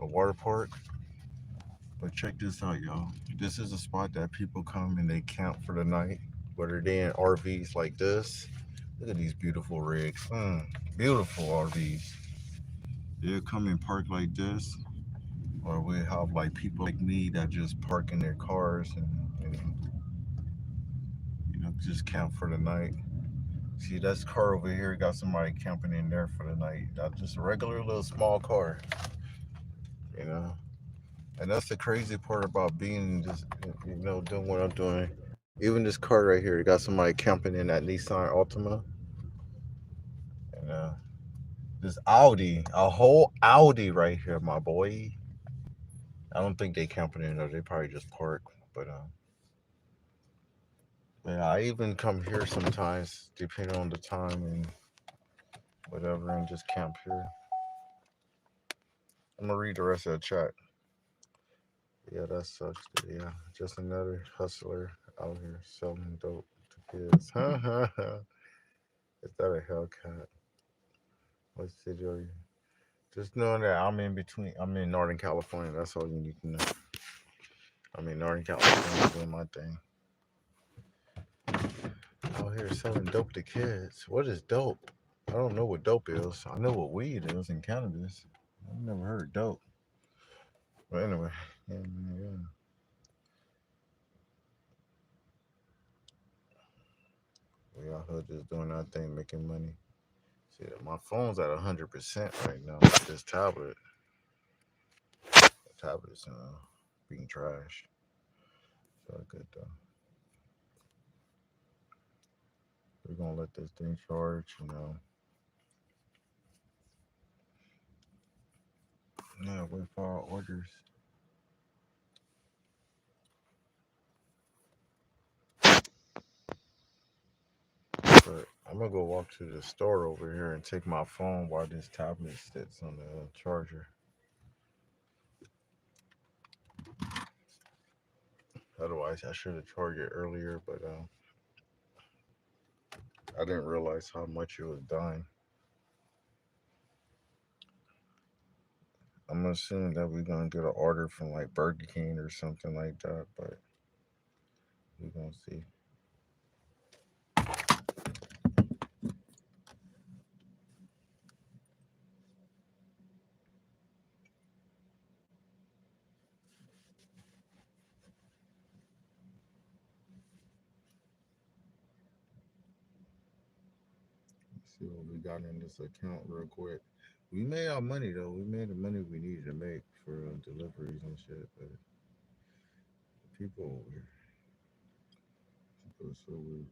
a water park. But check this out, y'all. This is a spot that people come and they camp for the night, whether they in RVs like this. Look at these beautiful rigs. Beautiful RVs. They'll come and park like this, or we have like people like me that just park in their cars and just camp for the night. See, that's car over here got somebody camping in there for the night. That's just a regular little small car, you know. And that's the crazy part about being just, doing what I'm doing. Even this car right here, got somebody camping in that Nissan Altima. And this Audi, a whole Audi right here, my boy. I don't think they camping in there. They probably just park. But yeah, I even come here sometimes, depending on the time and whatever, and just camp here. I'm gonna read the rest of the chat. Yeah, that sucks. Yeah, just another hustler out here selling dope to kids. Is that a Hellcat? What city are you? Just knowing that I'm in between. I'm in Northern California. That's all you need to know. I'm in Northern California doing my thing. Out here selling dope to kids. What is dope? I don't know what dope is. I know what weed is and cannabis. I've never heard dope. But anyway, yeah, yeah. We out here just doing our thing, making money. See, my phone's at 100% right now. This tablet, the tablet's being trashed. So good though. We're gonna let this thing charge. Yeah, wait for our orders. But I'm gonna go walk to the store over here and take my phone while this tablet sits on the charger. Otherwise, I should have charged it earlier, but I didn't realize how much it was dying. I'm assuming that we're gonna get an order from like Burger King or something like that, but we're gonna see. see what we got in this account real quick. We made our money though. We made the money we needed to make for deliveries and shit. But people, people are so weird.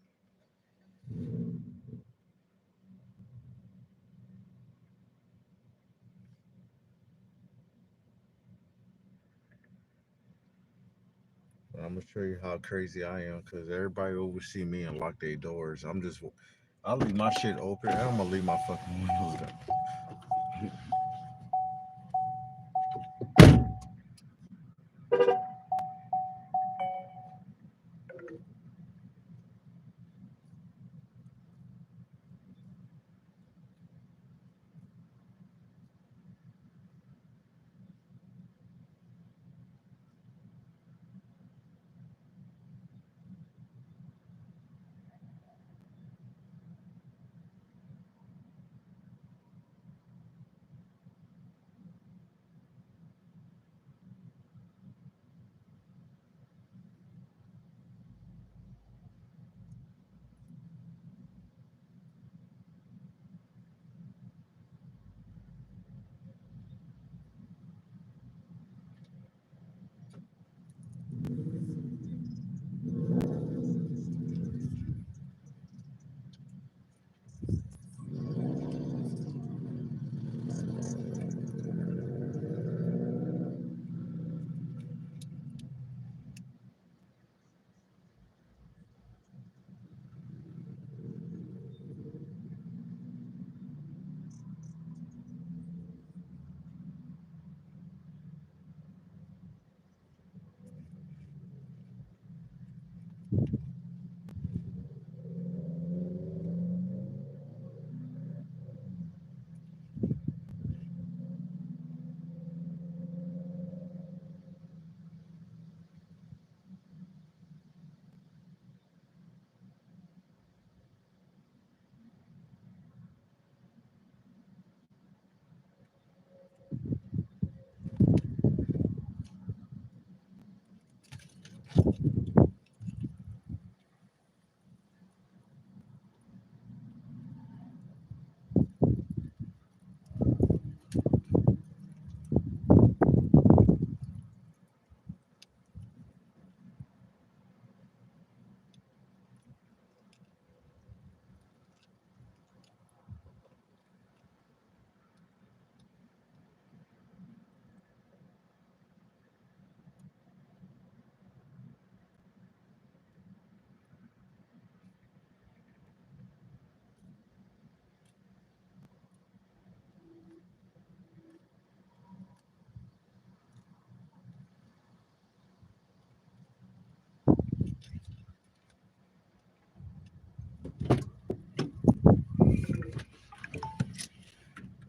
But I'm gonna show you how crazy I am because everybody oversee me and lock their doors. I'll leave my shit open and I'm gonna leave my fucking windows down.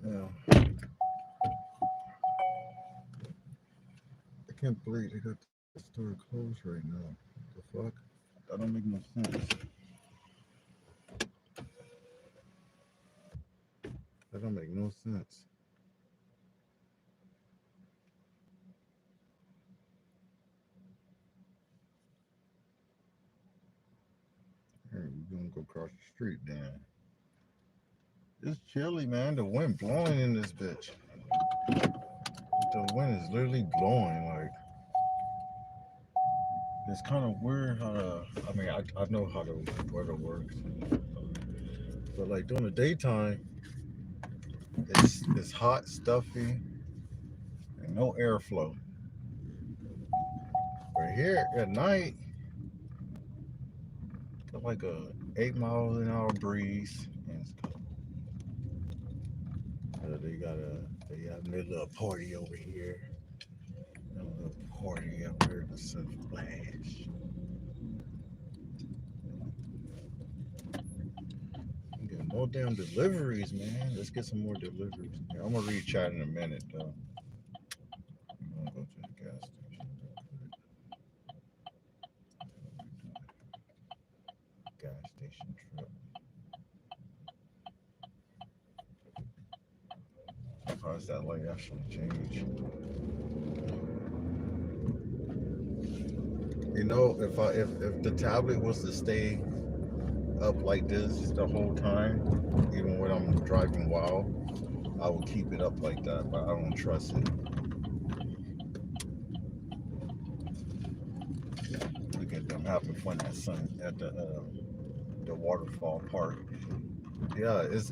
Yeah, I can't believe they got the store closed right now. The fuck? That don't make no sense. That don't make no sense. Hey, we gonna go across the street then. It's chilly, man. The wind blowing in this bitch. The wind is literally blowing. Like it's kind of weird how the. I mean, I know how the weather works, but like during the daytime, it's hot, stuffy, and no airflow. But here at night, got like a 8 miles an hour breeze, and it's cold. They have their little party over here. A little party up here in the Sun Flash. Get more damn deliveries, man. Let's get some more deliveries. Yeah, I'm gonna read chat in a minute, though. I'm gonna go to the gas station. Gas station trip. How's that light actually change? You know, if the tablet was to stay up like this the whole time, even when I'm driving wild. I will keep it up like that, but I don't trust it. Look at them having fun at the waterfall park. Yeah, it's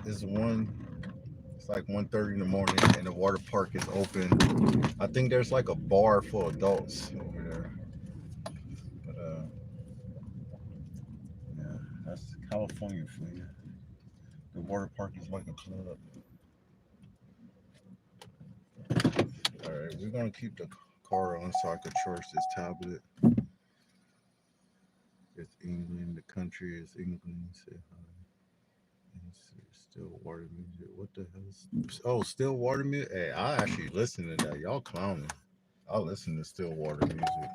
like 1:30 in the morning and the water park is open. I think there's like a bar for adults over there. But yeah, that's California for you. The water park is like a club. All right, we're gonna keep the car on so I could charge this tablet. It's England. The country is England. Say hi. Still water music. What the hell? Oh, still water music. Hey, I actually listen to that. Y'all clowning. I listen to still water music.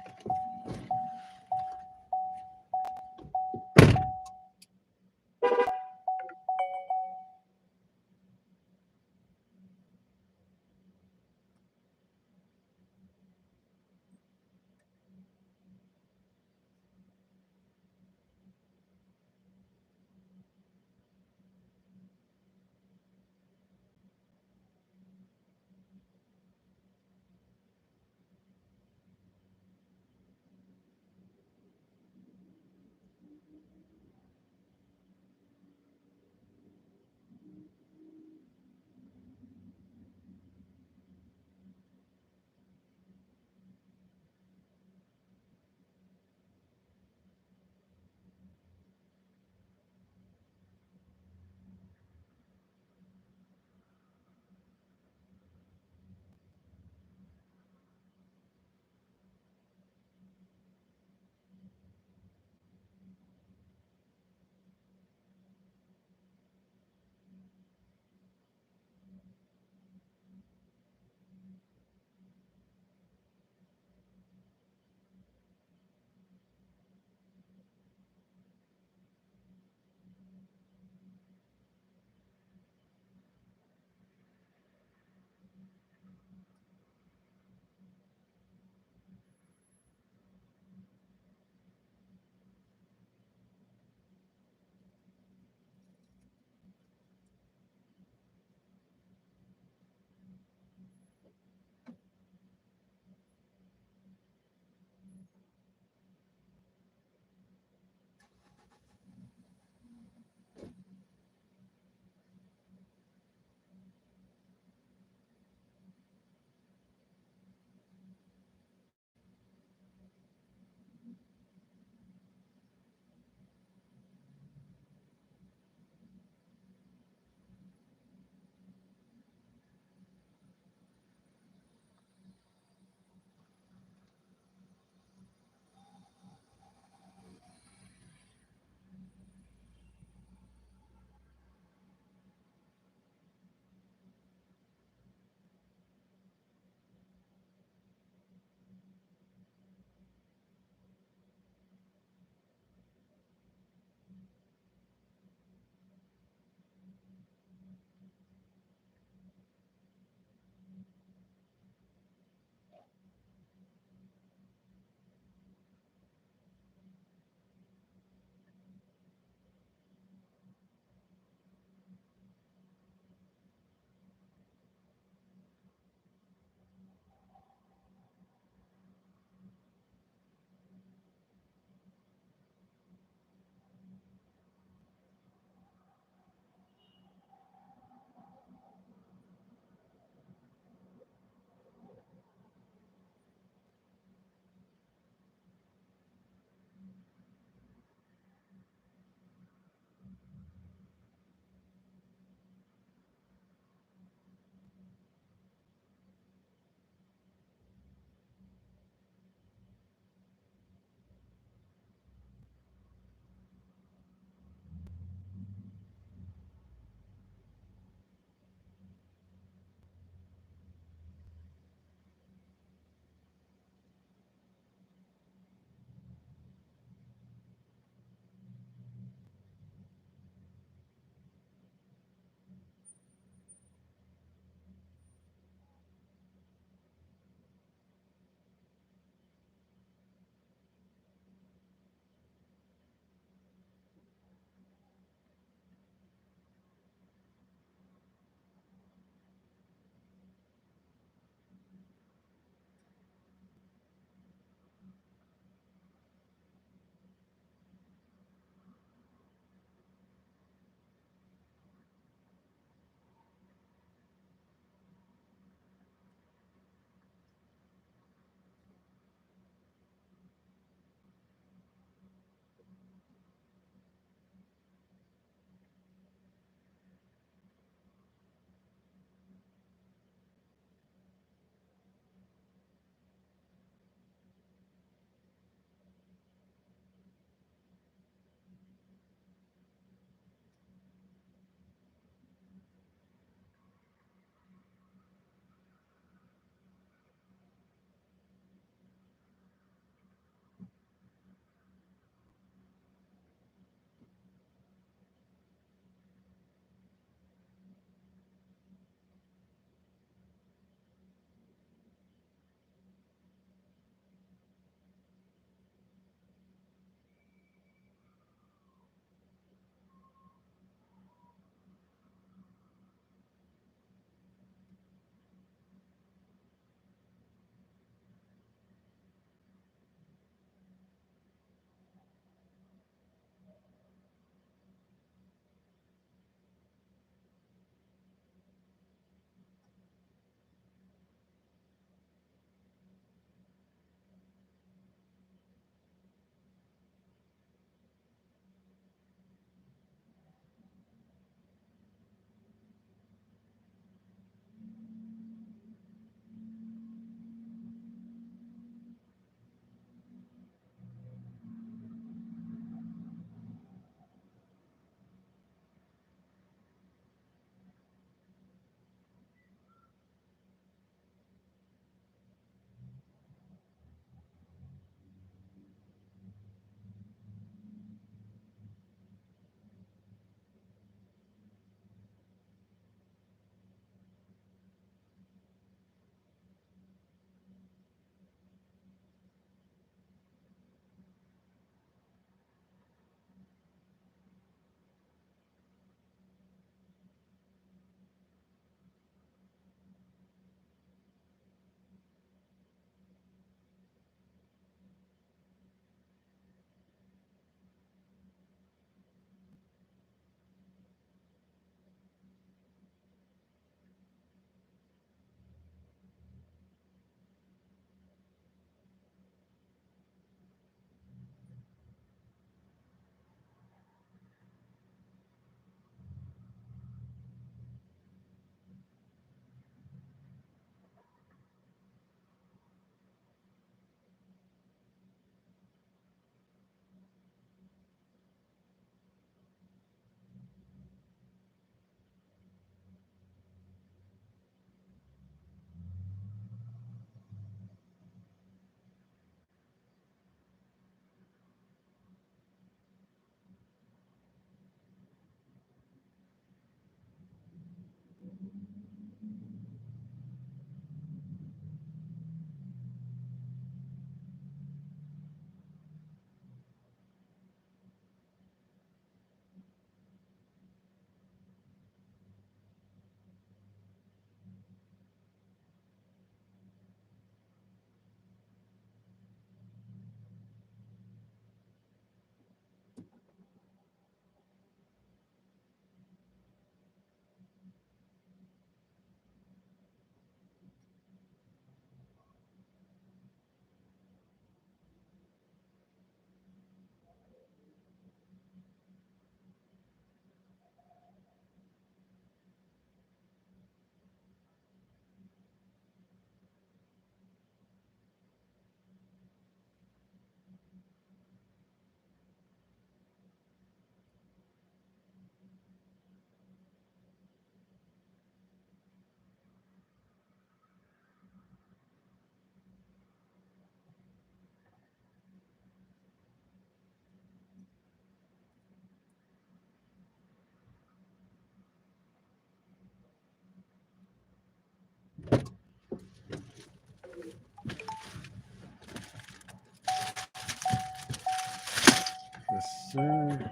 sir.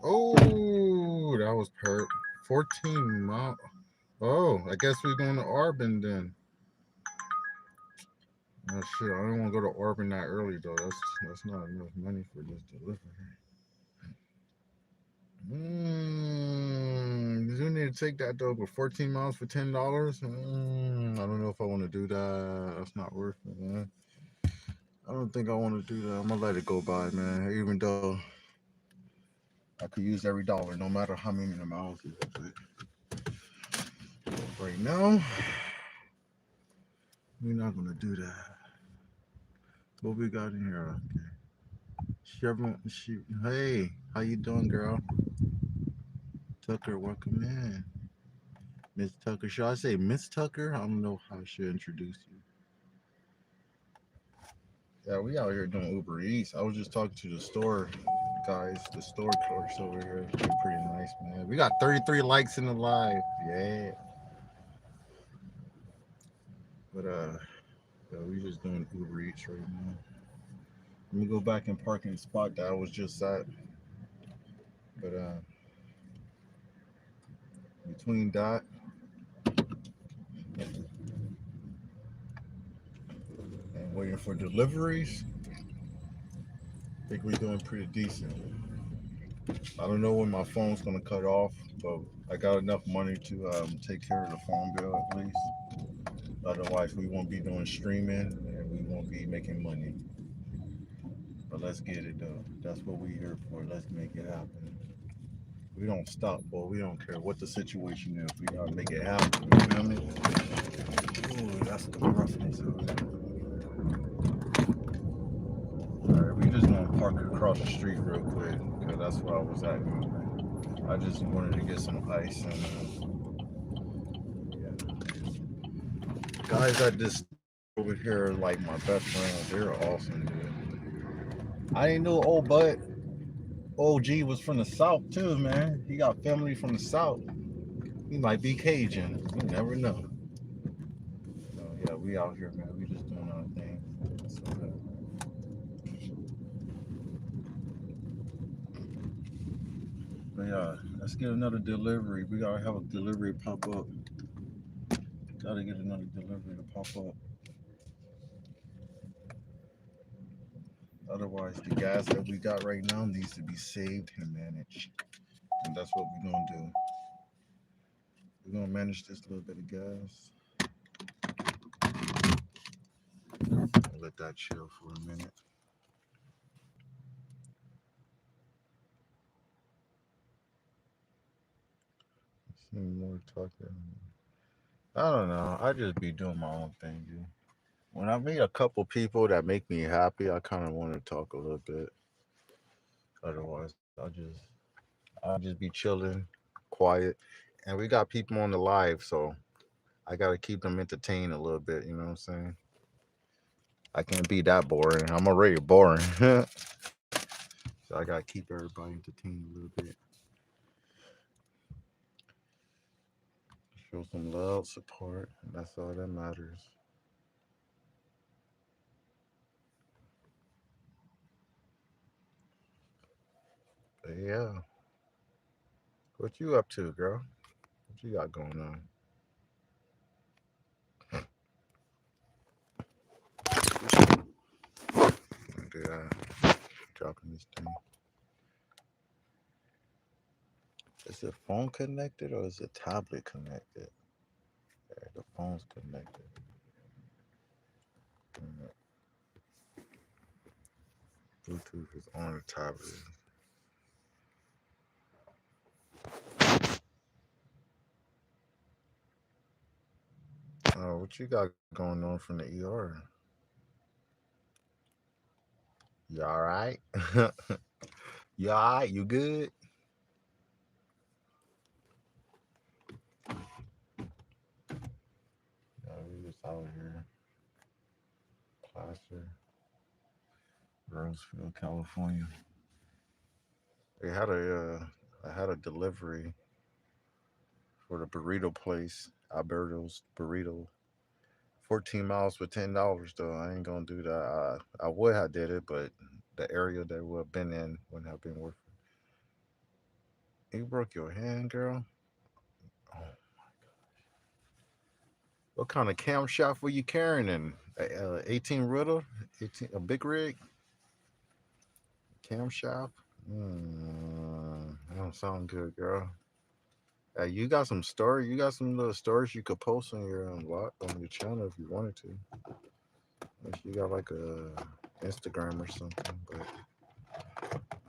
Oh, that was 14 miles. Oh, I guess we're going to Auburn then. Oh shit, I don't want to go to Auburn that early though. That's not enough money for this delivery. You need to take that though, but 14 miles for $10. I don't know if I want to do that. That's not worth it, man. I don't think I want to do that. I'm gonna let it go by, man. Even though I could use every dollar, no matter how many miles it is. But right now, we're not gonna do that. What we got in here? Chevron, hey, how you doing, girl? Tucker, welcome in. Miss Tucker. Should I say Miss Tucker? I don't know how I should introduce you. Yeah, we out here doing Uber Eats. I was just talking to the store guys, the store clerks over here. They're pretty nice, man. We got 33 likes in the live. Yeah. But yeah, we just doing Uber Eats right now. Let me go back and park in the spot that I was just at. But between that and waiting for deliveries, I think we're doing pretty decent. I don't know when my phone's gonna cut off, but I got enough money to take care of the phone bill at least. Otherwise, we won't be doing streaming and we won't be making money. But let's get it though. That's what we here for. Let's make it happen. We don't stop, boy. We don't care what the situation is. We gotta make it happen. You feel me? Ooh, that's the roughness of it. All right, we just gonna park across the street real quick because that's where I was at. I just wanted to get some ice and yeah. Guys at this over here are like my best friends. They're awesome, dude. I didn't know old Bud OG was from the South too, man. He got family from the South. He might be Cajun. You never know. So yeah, we out here, man. We just doing our thing. So, but yeah, let's get another delivery. We gotta have a delivery pop up. Gotta get another delivery to pop up. Otherwise, the gas that we got right now needs to be saved and managed. And that's what we're gonna do. We're gonna manage this little bit of gas. Let that chill for a minute. See more talking. I don't know. I just be doing my own thing, dude. When I meet a couple people that make me happy, I kind of want to talk a little bit. Otherwise, I'll just be chilling, quiet. And we got people on the live, so I gotta keep them entertained a little bit. You know what I'm saying? I can't be that boring. I'm already boring, so I gotta keep everybody entertained a little bit. Show some love, support, and that's all that matters. But yeah, what you up to, girl? What you got going on? Do dropping this thing. Is the phone connected or is the tablet connected? Yeah, the phone's connected. Mm, Bluetooth is on the tablet. What you got going on from the ER? You all right? You all right? You good? Yeah, we just out here, Placer, Roseville, California. They had I had a delivery for the burrito place, Alberto's Burrito. 14 miles for $10 though. I ain't gonna do that. I would have did it, but the area that we have been in when I've been working. You broke your hand, girl. Oh, what kind of camshaft were you carrying in? 18 Ritter, 18 a big rig camshaft. That don't sound good, girl. You got some story. You got some little stories you could post on your on your channel if you wanted to. If you got like a Instagram or something, but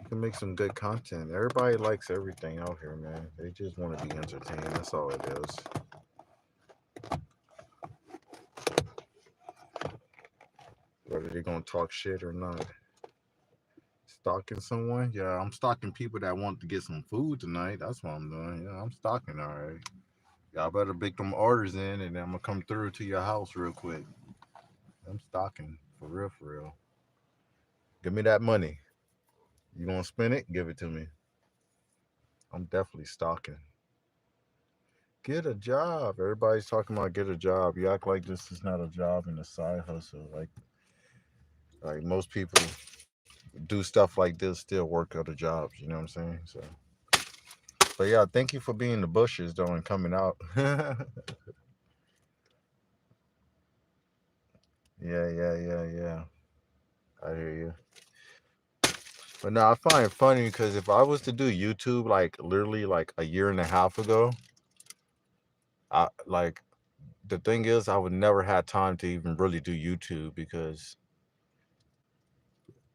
you can make some good content. Everybody likes everything out here, man. They just want to be entertained. That's all it is. Whether they're gonna talk shit or not. Stalking someone? Yeah, I'm stalking people that want to get some food tonight. That's what I'm doing. Yeah, I'm stalking. All right. Y'all better make them orders in, and I'm gonna come through to your house real quick. I'm stalking for real, for real. Give me that money. You gonna spend it? Give it to me. I'm definitely stalking. Get a job. Everybody's talking about get a job. You act like this is not a job and a side hustle. Like most people do stuff like this, still work other jobs. You know what I'm saying? So, but yeah, thank you for being the bushes though and coming out. Yeah, yeah. I hear you. But no, I find it funny because if I was to do YouTube like literally like a year and a half ago, I like the thing is I would never had time to even really do YouTube because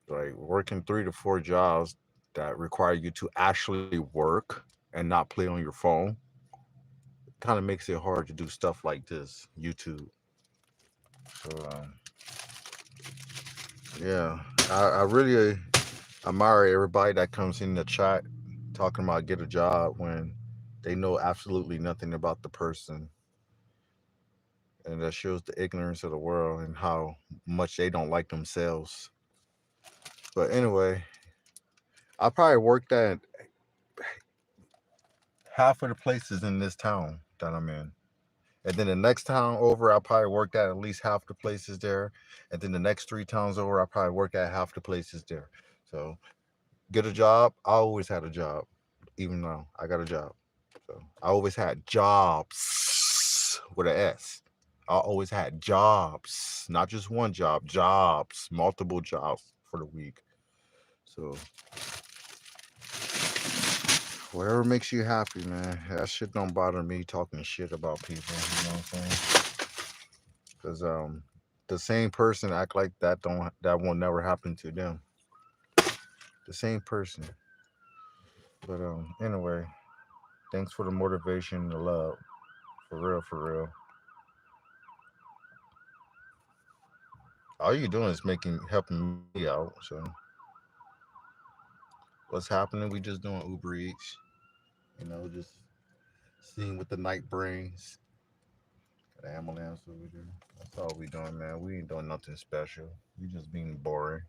like working 3 to 4 jobs that require you to actually work and not play on your phone kind of makes it hard to do stuff like this YouTube. So yeah, I really admire everybody that comes in the chat talking about get a job when they know absolutely nothing about the person, and that shows the ignorance of the world and how much they don't like themselves. But anyway, I probably worked at half of the places in this town that I'm in. And then the next town over, I probably worked at least half the places there. And then the next 3 towns over, I probably work at half the places there. So get a job. I always had a job, even though I got a job. So I always had jobs with an S. I always had jobs, not just one job, jobs, multiple jobs for the week. So whatever makes you happy, man. That shit don't bother me talking shit about people. You know what I'm saying? Because the same person act like that won't never happen to them. The same person. But anyway, thanks for the motivation and the love. For real, for real. All you doing is helping me out. So what's happening? We just doing Uber Eats. Just seeing what the night brings. Got an ambulance over there. That's all we doing, man. We ain't doing nothing special. We just being boring.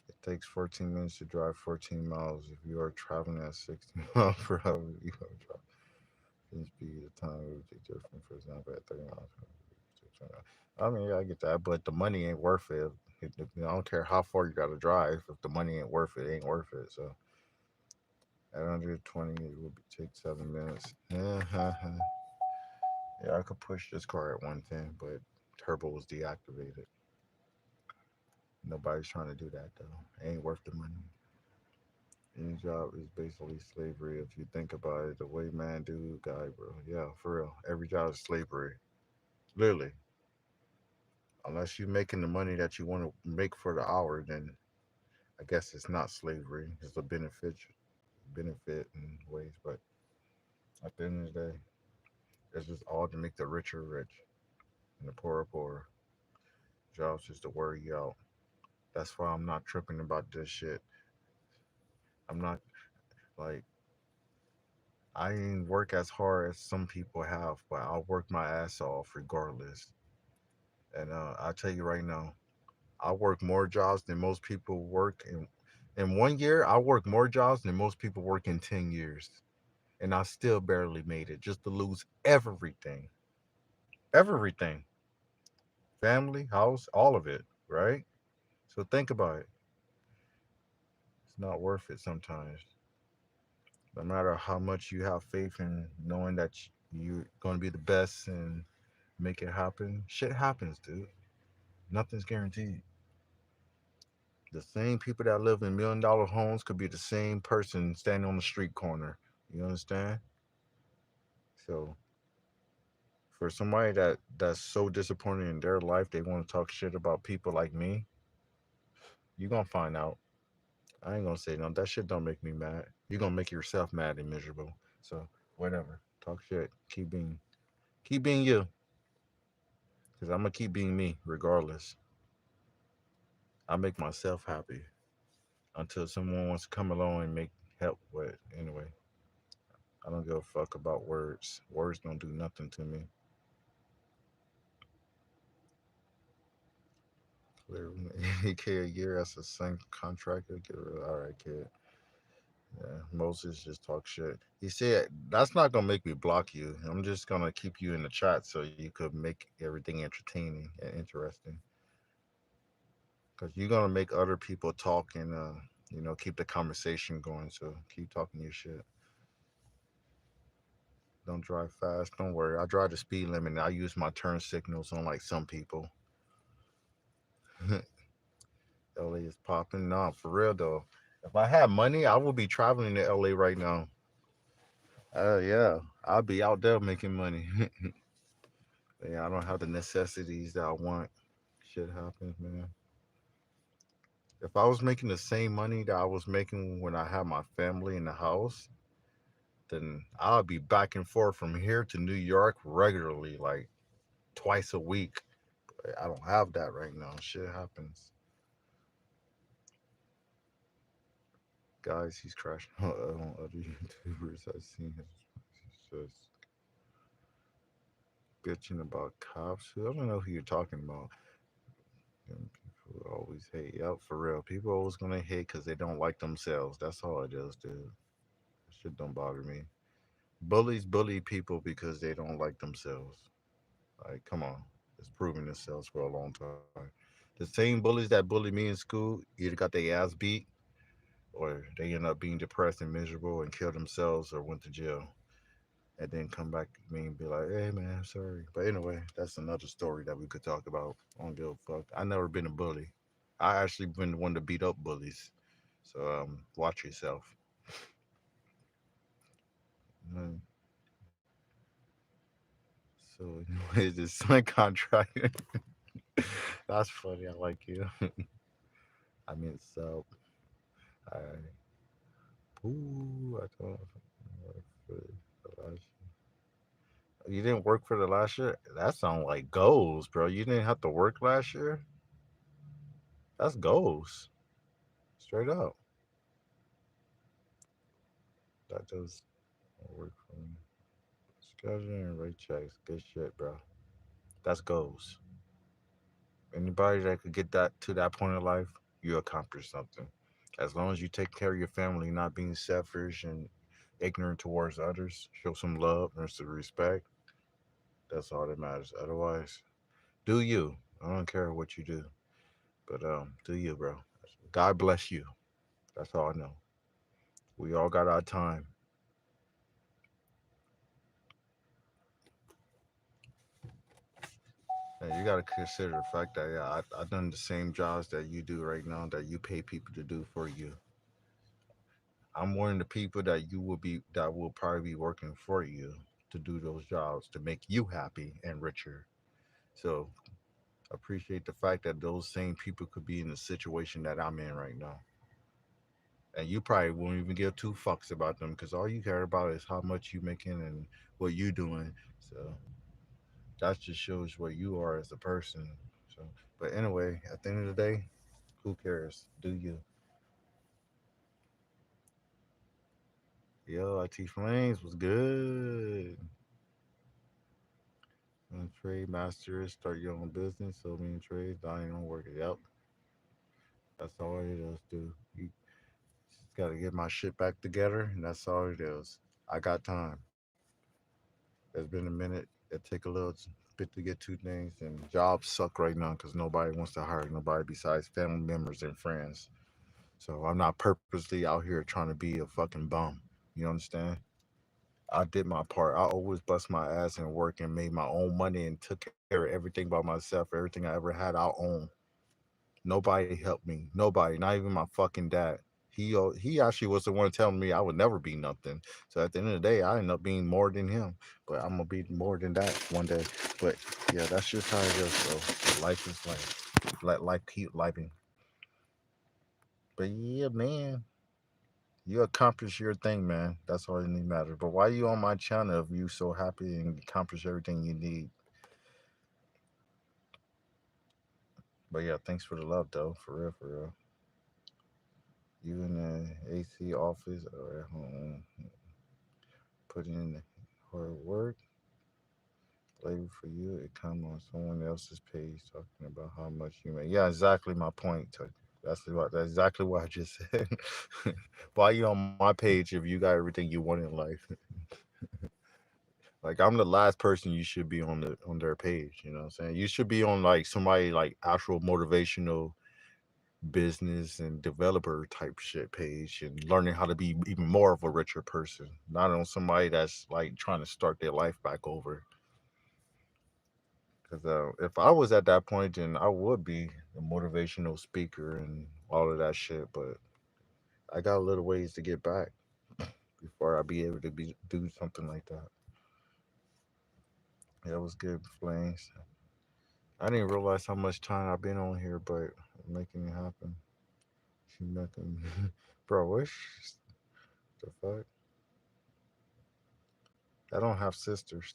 It takes 14 minutes to drive 14 miles. If you are traveling at 60 miles per hour, you are driving speed. The time it would take different. For example, at 30 miles per hour. I mean, yeah, I get that, but the money ain't worth it. I don't care how far you got to drive. If the money ain't worth it, it ain't worth it. So at 120, it would take 7 minutes. Yeah, yeah, I could push this car at 110, but turbo was deactivated. Nobody's trying to do that though. It ain't worth the money. Any job is basically slavery if you think about it. The way man do guy, bro. Yeah, for real. Every job is slavery. Literally. Unless you're making the money that you want to make for the hour, then I guess it's not slavery. It's a benefit in ways. But at the end of the day, it's just all to make the richer rich and the poorer poor. Jobs just to wear you out. That's why I'm not tripping about this shit. I'm not like I ain't work as hard as some people have, but I'll work my ass off regardless. And I tell you right now, I work more jobs than most people work in 1 year. I work more jobs than most people work in 10 years, and I still barely made it. Just to lose everything, family, house, all of it. Right? So think about it. It's not worth it sometimes. No matter how much you have faith in knowing that you're going to be the best and make it happen, shit happens, dude. Nothing's guaranteed. The same people that live in $1 million homes could be the same person standing on the street corner. You understand? So for somebody that's so disappointed in their life, they want to talk shit about people like me. You gonna find out. I ain't gonna say no. That shit don't make me mad. You gonna make yourself mad and miserable. So whatever. Talk shit. Keep being you. Cause I'm gonna keep being me regardless. I make myself happy until someone wants to come along and make help with. Anyway, I don't give a fuck about words. Words don't do nothing to me. Clear 80K a year as a same contractor. All right, kid. Yeah, Moses just talk shit. He said that's not gonna make me block you. I'm just gonna keep you in the chat so you could make everything entertaining and interesting. Cause you're gonna make other people talk and keep the conversation going. So keep talking your shit. Don't drive fast. Don't worry. I drive the speed limit. And I use my turn signals unlike some people. LA is popping. Nah, for real though. If I had money, I would be traveling to LA right now. Yeah, I'll be out there making money. Yeah, I don't have the necessities that I want. Shit happens, man. If I was making the same money that I was making when I had my family in the house, then I'll be back and forth from here to New York regularly, like twice a week. I don't have that right now. Shit happens. Guys, he's crashing on other YouTubers. I've seen him. He's just bitching about cops. I don't know who you're talking about. And people always hate. Yep, for real. People always gonna hate because they don't like themselves. That's all it is, dude. Shit don't bother me. Bullies bully people because they don't like themselves. Like, come on. It's proven themselves for a long time. The same bullies that bullied me in school either got their ass beat or they end up being depressed and miserable and killed themselves or went to jail. And then come back to me and be like, hey man, I'm sorry. But anyway, that's another story that we could talk about. I don't give a fuck. I never been a bully. I actually been the one to beat up bullies. So watch yourself. Mm. So anyway, this sign contract. That's funny. I like you. I mean, so I ooh, I don't work for the last. You didn't work for the last year. That sounds like goals, bro. You didn't have to work last year. That's goals, straight up. That does work for me. Scheduling and rate checks, good shit, bro. That's goals. Anybody that could get that to that point in life, you accomplished something. As long as you take care of your family, not being selfish and ignorant towards others, show some love and some respect. That's all that matters. Otherwise, do you. I don't care what you do, but do you, bro. God bless you. That's all I know. We all got our time. And you gotta consider the fact that yeah, I done the same jobs that you do right now that you pay people to do for you. I'm one of the people that will probably be working for you to do those jobs to make you happy and richer. So appreciate the fact that those same people could be in the situation that I'm in right now. And you probably won't even give two fucks about them because all you care about is how much you making and what you doing. So that just shows where you are as a person. So, but anyway, at the end of the day, who cares? Do you? Yo, IT Flames was good. Trade masters, start your own business, so many trades, dying on work. Yep, that's all it is, dude. You just gotta get my shit back together, and that's all it is. I got time. It's been a minute. It take a little to get two things, and jobs suck right now because nobody wants to hire nobody besides family members and friends. So I'm not purposely out here trying to be a fucking bum. You understand? I did my part. I always bust my ass and work and made my own money and took care of everything by myself. Everything I ever had, I own. Nobody helped me. Nobody, not even my fucking dad. He actually was the one telling me I would never be nothing. So at the end of the day, I ended up being more than him. But I'm gonna be more than that one day. But yeah, that's just how it goes. So life is life. Let life keep living. But yeah, man, you accomplish your thing, man. That's all that matters. But why you on my channel if you so happy and accomplish everything you need? But yeah, thanks for the love though. For real, for real. You in the AC office or at home, putting in hard work, labor for you, it come on someone else's page talking about how much you make. Yeah, exactly my point. That's exactly what I just said. Why you on my page if you got everything you want in life? Like I'm the last person you should be on their page. You know what I'm saying? You should be on like somebody like actual motivational business and developer type shit page and learning how to be even more of a richer person, not on somebody that's like trying to start their life back over. Because if I was at that point, then I would be a motivational speaker and all of that shit. But I got a little ways to get back before I be able to be do something like that. Yeah, it was good, Flames. I didn't realize how much time I've been on here, but making it happen. She making, bro. The fuck? I don't have sisters.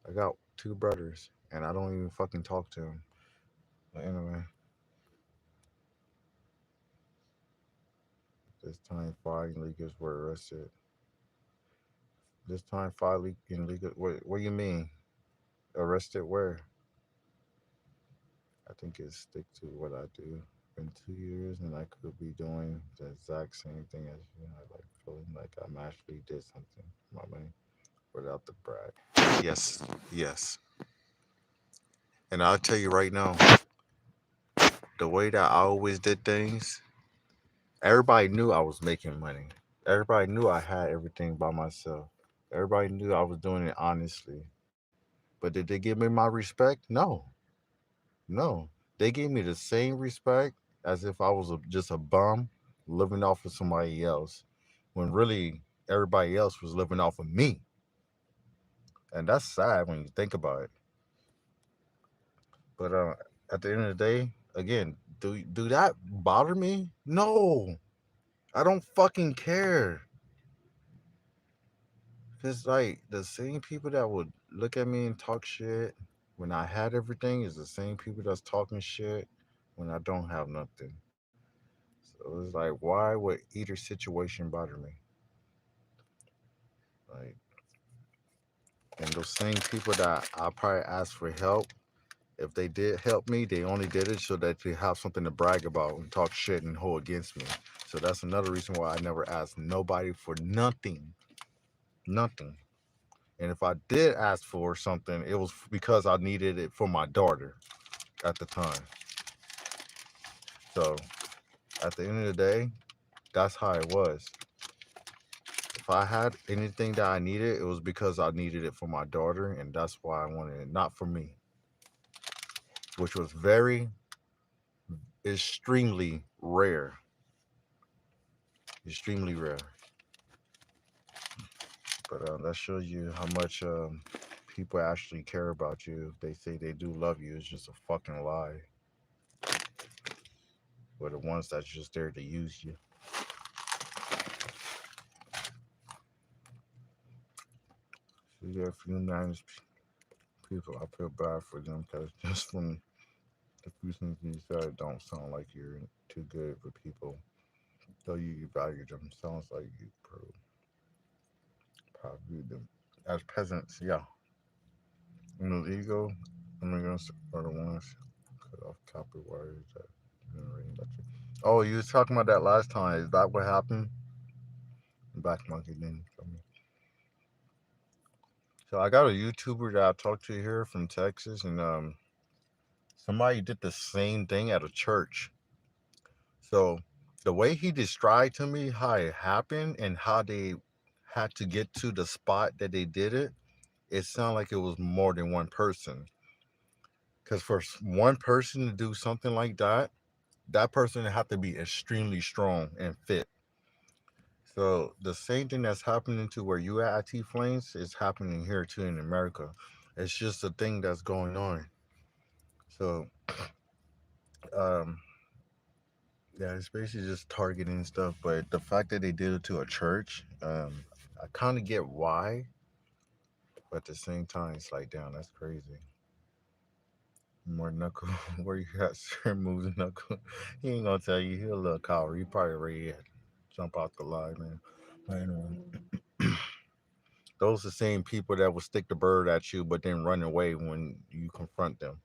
I got two brothers, and I don't even fucking talk to them. But anyway, this time five leakers were arrested. This time five illegal. What do you mean? Arrested where? I think it's stick to what I do. Been 2 years, and I could be doing the exact same thing as you. I like feeling like I'm actually did something. My money without the brag. Yes, yes. And I'll tell you right now, the way that I always did things, everybody knew I was making money. Everybody knew I had everything by myself. Everybody knew I was doing it honestly. But did they give me my respect? No, no. They gave me the same respect as if I was just a bum living off of somebody else, when really everybody else was living off of me. And that's sad when you think about it. But at the end of the day, again, do that bother me? No, I don't fucking care. Cause like the same people that would look at me and talk shit when I had everything is the same people that's talking shit when I don't have nothing. So it's like, why would either situation bother me? Like, and those same people that I probably asked for help, if they did help me, they only did it so that they have something to brag about and talk shit and hold against me. So that's another reason why I never asked nobody for nothing, nothing. And if I did ask for something, it was because I needed it for my daughter at the time. So at the end of the day, that's how it was. If I had anything that I needed, it was because I needed it for my daughter, and that's why I wanted it, not for me, which was very extremely rare. Extremely rare. But that shows you how much people actually care about you. If they say they do love you, it's just a fucking lie. We're the ones that's just there to use you. So yeah, a few nice people, I feel bad for them because just from the few things you said, it don't sound like you're too good for people. Though you value them, sounds like you probably them. As peasants, yeah. You know, ego, immigrants are the ones cut off copper wires that generate electric. Oh, you was talking about that last time. Is that what happened? Black monkey didn't come in. So I got a YouTuber that I talked to here from Texas, and somebody did the same thing at a church. So the way he described to me how it happened and how they had to get to the spot that they did it, it sounded like it was more than one person. Because for one person to do something like that, that person have to be extremely strong and fit. So the same thing that's happening to where you at IT Flames is happening here too in America. It's just a thing that's going on. So um, yeah, it's basically just targeting stuff. But the fact that they did it to a church, I kind of get why, but at the same time, it's like, damn, that's crazy. More knuckle, where you got certain moves, knuckle. He ain't gonna tell you. He a little coward. He probably ready to jump out the line, man. But anyway, those are the same people that will stick the bird at you, but then run away when you confront them.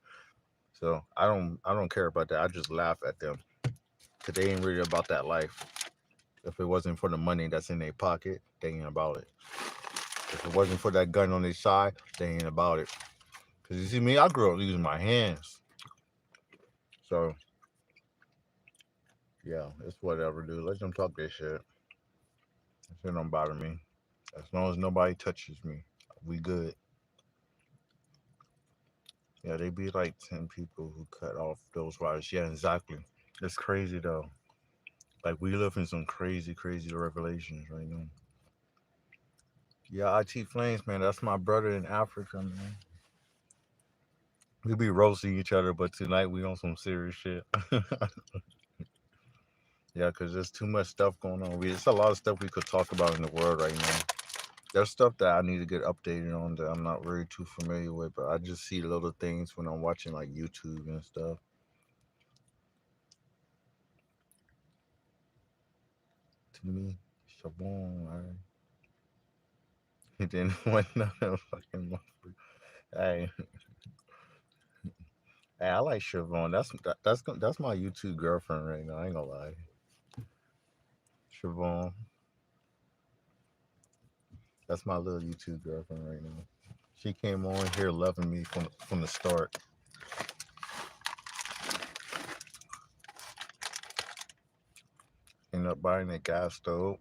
So I don't care about that. I just laugh at them because they ain't really about that life. If it wasn't for the money that's in their pocket, they ain't about it. If it wasn't for that gun on their side, they ain't about it. Cause you see me, I grew up using my hands. So yeah, it's whatever, dude. Let them talk their shit. That shit don't bother me. As long as nobody touches me, we good. Yeah, they be like 10 people who cut off those wires. Yeah, exactly. It's crazy though. Like we live in some crazy, crazy revelations right now. Yeah, IT Flames, man. That's my brother in Africa, man. We be roasting each other, but tonight we on some serious shit. Yeah, because there's too much stuff going on. It's a lot of stuff we could talk about in the world right now. There's stuff that I need to get updated on that I'm not really too familiar with, but I just see little things when I'm watching like YouTube and stuff. To me, Shabon, alright. And then one another fucking motherfucker. Hey, hey, I like Siobhan. That's my YouTube girlfriend right now. I ain't gonna lie. Siobhan, that's my little YouTube girlfriend right now. She came on here loving me from the start. Ended up buying a gas stove.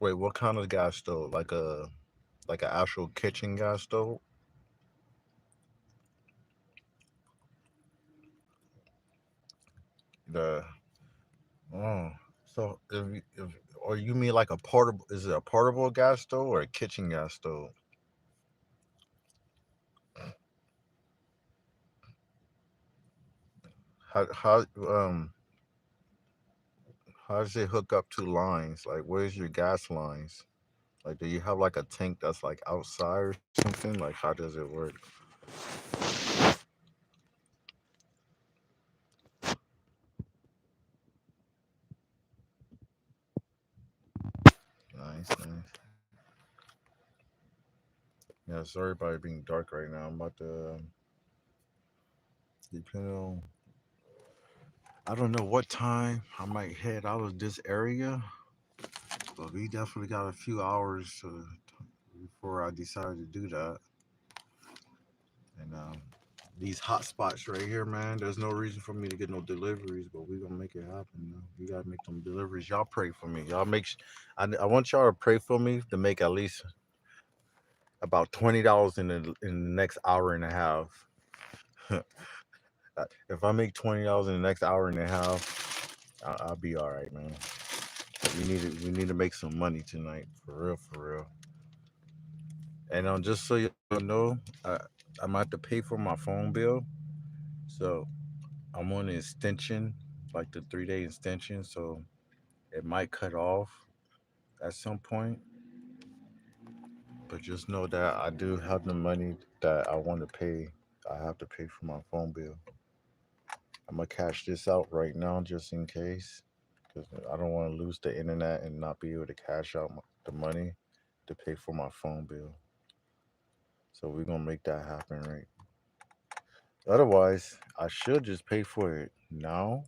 Wait, what kind of gas stove? Like an actual kitchen gas stove? The oh, so if or you mean like a portable? Is it a portable gas stove or a kitchen gas stove? How how does it hook up to lines? Like, where's your gas lines? Like, do you have like a tank that's like outside or something? Like, how does it work? Nice, nice. Yeah, sorry about it being dark right now. I'm about to depending on. I don't know what time I might head out of this area, but we definitely got a few hours before I decide to do that. And these hot spots right here, man. There's no reason for me to get no deliveries, but we gonna make it happen. Man. We gotta make them deliveries. Y'all pray for me. Y'all make. I want y'all to pray for me to make at least about $20 in the next hour and a half. If I make $20 in the next hour and a half, I'll be all right, man. We need to make some money tonight, for real, for real. And just so y'all know, I'm gonna have to pay for my phone bill. So I'm on an extension, like the 3 day extension. So it might cut off at some point. But just know that I do have the money that I want to pay. I have to pay for my phone bill. I'm gonna cash this out right now just in case, because I don't want to lose the internet and not be able to cash out the money to pay for my phone bill. So we're gonna make that happen, right? Otherwise, I should just pay for it now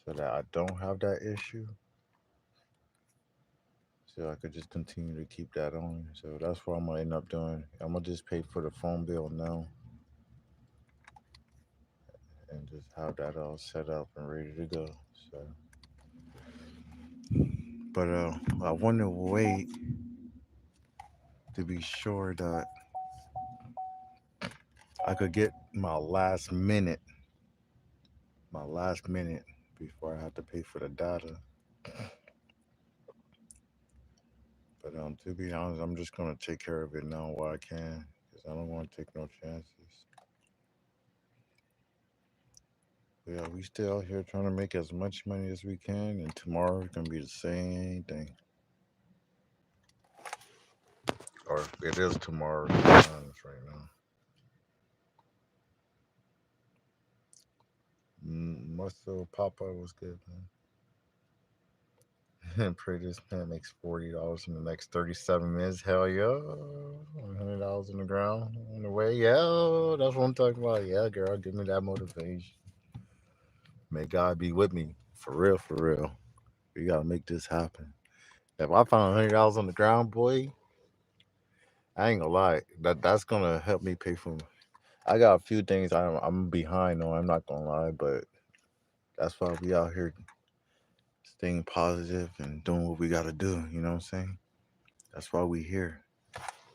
so that I don't have that issue. so I could just continue to keep that on. So that's what I'm gonna end up doing. I'm gonna just pay for the phone bill now and just have that all set up and ready to go. So, but I want to wait to be sure that I could get my last minute before I have to pay for the data. But to be honest, I'm just gonna take care of it now while I can, because I don't want to take no chances. But yeah, we still out here trying to make as much money as we can, and tomorrow it's gonna be the same thing. Or it is tomorrow, to be honest, right now. Muscle Papa was good, man. Pray this man makes $40 in the next 37 minutes. Hell yeah. $100 in the ground on the way. Yeah, that's what I'm talking about. Yeah, girl, give me that motivation. May God be with me. For real, for real. We gotta make this happen. If I found $100 on the ground, boy, I ain't gonna lie. That's gonna help me pay for. I got a few things I'm behind on. I'm not gonna lie, but that's why we out here staying positive and doing what we gotta do. You know what I'm saying? That's why we here.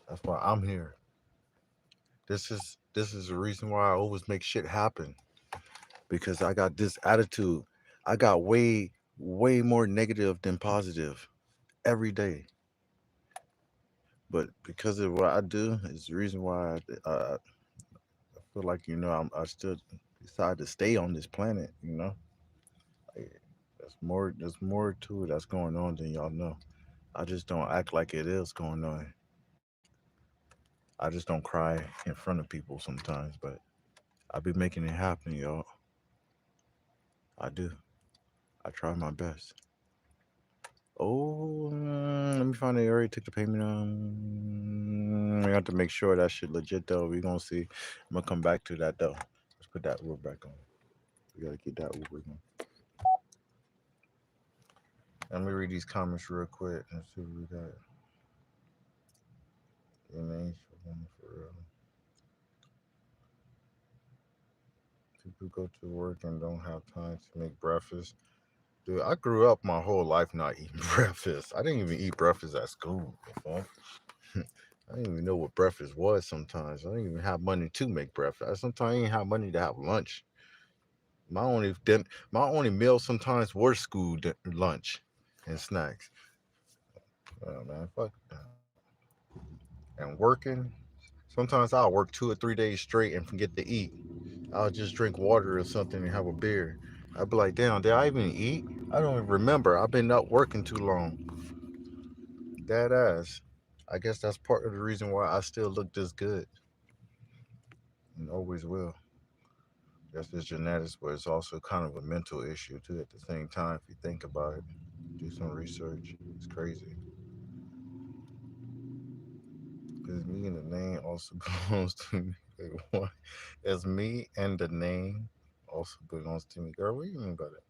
That's why I'm here. This is the reason why I always make shit happen, because I got this attitude. I got way more negative than positive every day. But because of what I do, is the reason why I feel like I still decide to stay on this planet. Like, there's more to it that's going on than y'all know. I just don't act like it is going on. I just don't cry in front of people sometimes, but I be making it happen, y'all. I do. I try my best. Oh, let me find it. I already took the payment. We have to make sure that shit legit though. We gonna see. I'm gonna come back to that though. Let's put that Uber back on. We gotta get that Uber going. Let me read these comments real quick and see what we got. Your name for real. People go to work and don't have time to make breakfast. Dude, I grew up my whole life not eating breakfast. I didn't even eat breakfast at school. Before. I didn't even know what breakfast was sometimes. I didn't even have money to make breakfast. Sometimes I didn't have money to have lunch. My only meal sometimes were lunch and snacks. Man, fuck that. And working, sometimes I'll work 2 or 3 days straight and forget to eat. I'll just drink water or something and have a beer. I'd be like, damn, did I even eat? I don't even remember. I've been up working too long. Dead ass. I guess that's part of the reason why I still look this good and always will. Yes, it's genetics, but it's also kind of a mental issue too. At the same time, if you think about it, do some research. It's crazy because me and the name also belongs to me. Wait, what? It's me and the name also belongs to me. Girl, what do you mean by that?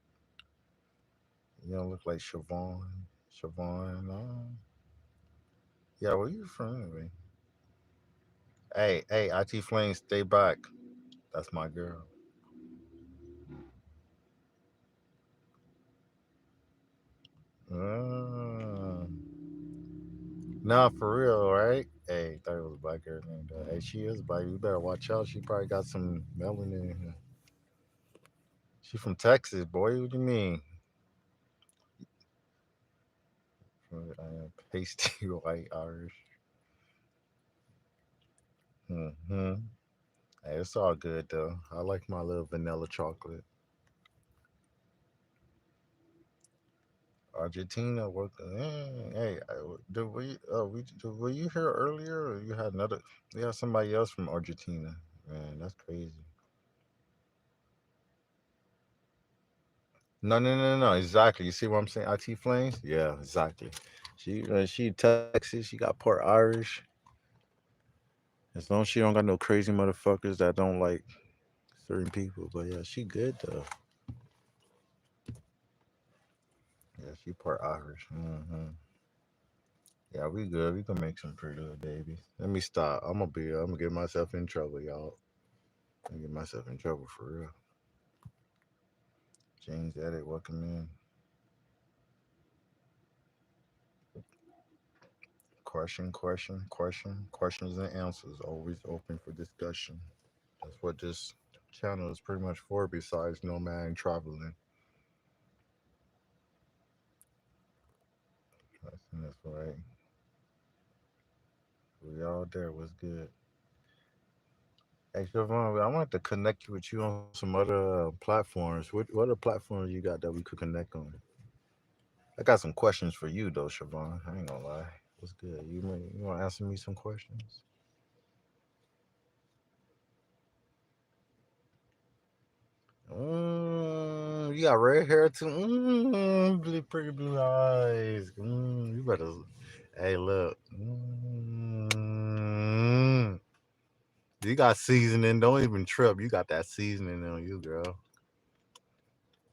You don't look like Siobhan. Siobhan, yeah, where you from anyway? Hey, IT Flame, stay back. That's my girl. Uh, Nah, for real, right? Hey, thought it was a black girl named that. Hey, she is black. You better watch out. She probably got some melanin in her. She from Texas, boy. What do you mean? Pasty white Irish. Hmm. Hey, it's all good though. I like my little vanilla chocolate. Argentina worked. Hey, were you here earlier, or you had another? You had somebody else from Argentina. Man, that's crazy. No. Exactly. You see what I'm saying? IT Flames? Yeah, exactly. She Texas. She got part Irish. As long as she don't got no crazy motherfuckers that don't like certain people. But yeah, she good though. Yeah, she part Irish. Hmm. Yeah, we good. We can make some pretty little babies. Let me stop. I'm gonna get myself in trouble, y'all. I'm gonna get myself in trouble for real. James Edit, welcome in. Questions and answers. Always open for discussion. That's what this channel is pretty much for, besides nomad and traveling. That's right. We all there. What's good? Hey, Siobhan, I want to connect with you on some other platforms. What other platforms you got that we could connect on? I got some questions for you though, Siobhan. I ain't gonna lie. What's good? You want to answer me some questions? You got red hair too. Pretty blue eyes. You better. Hey, look. You got seasoning. Don't even trip. You got that seasoning on you, girl.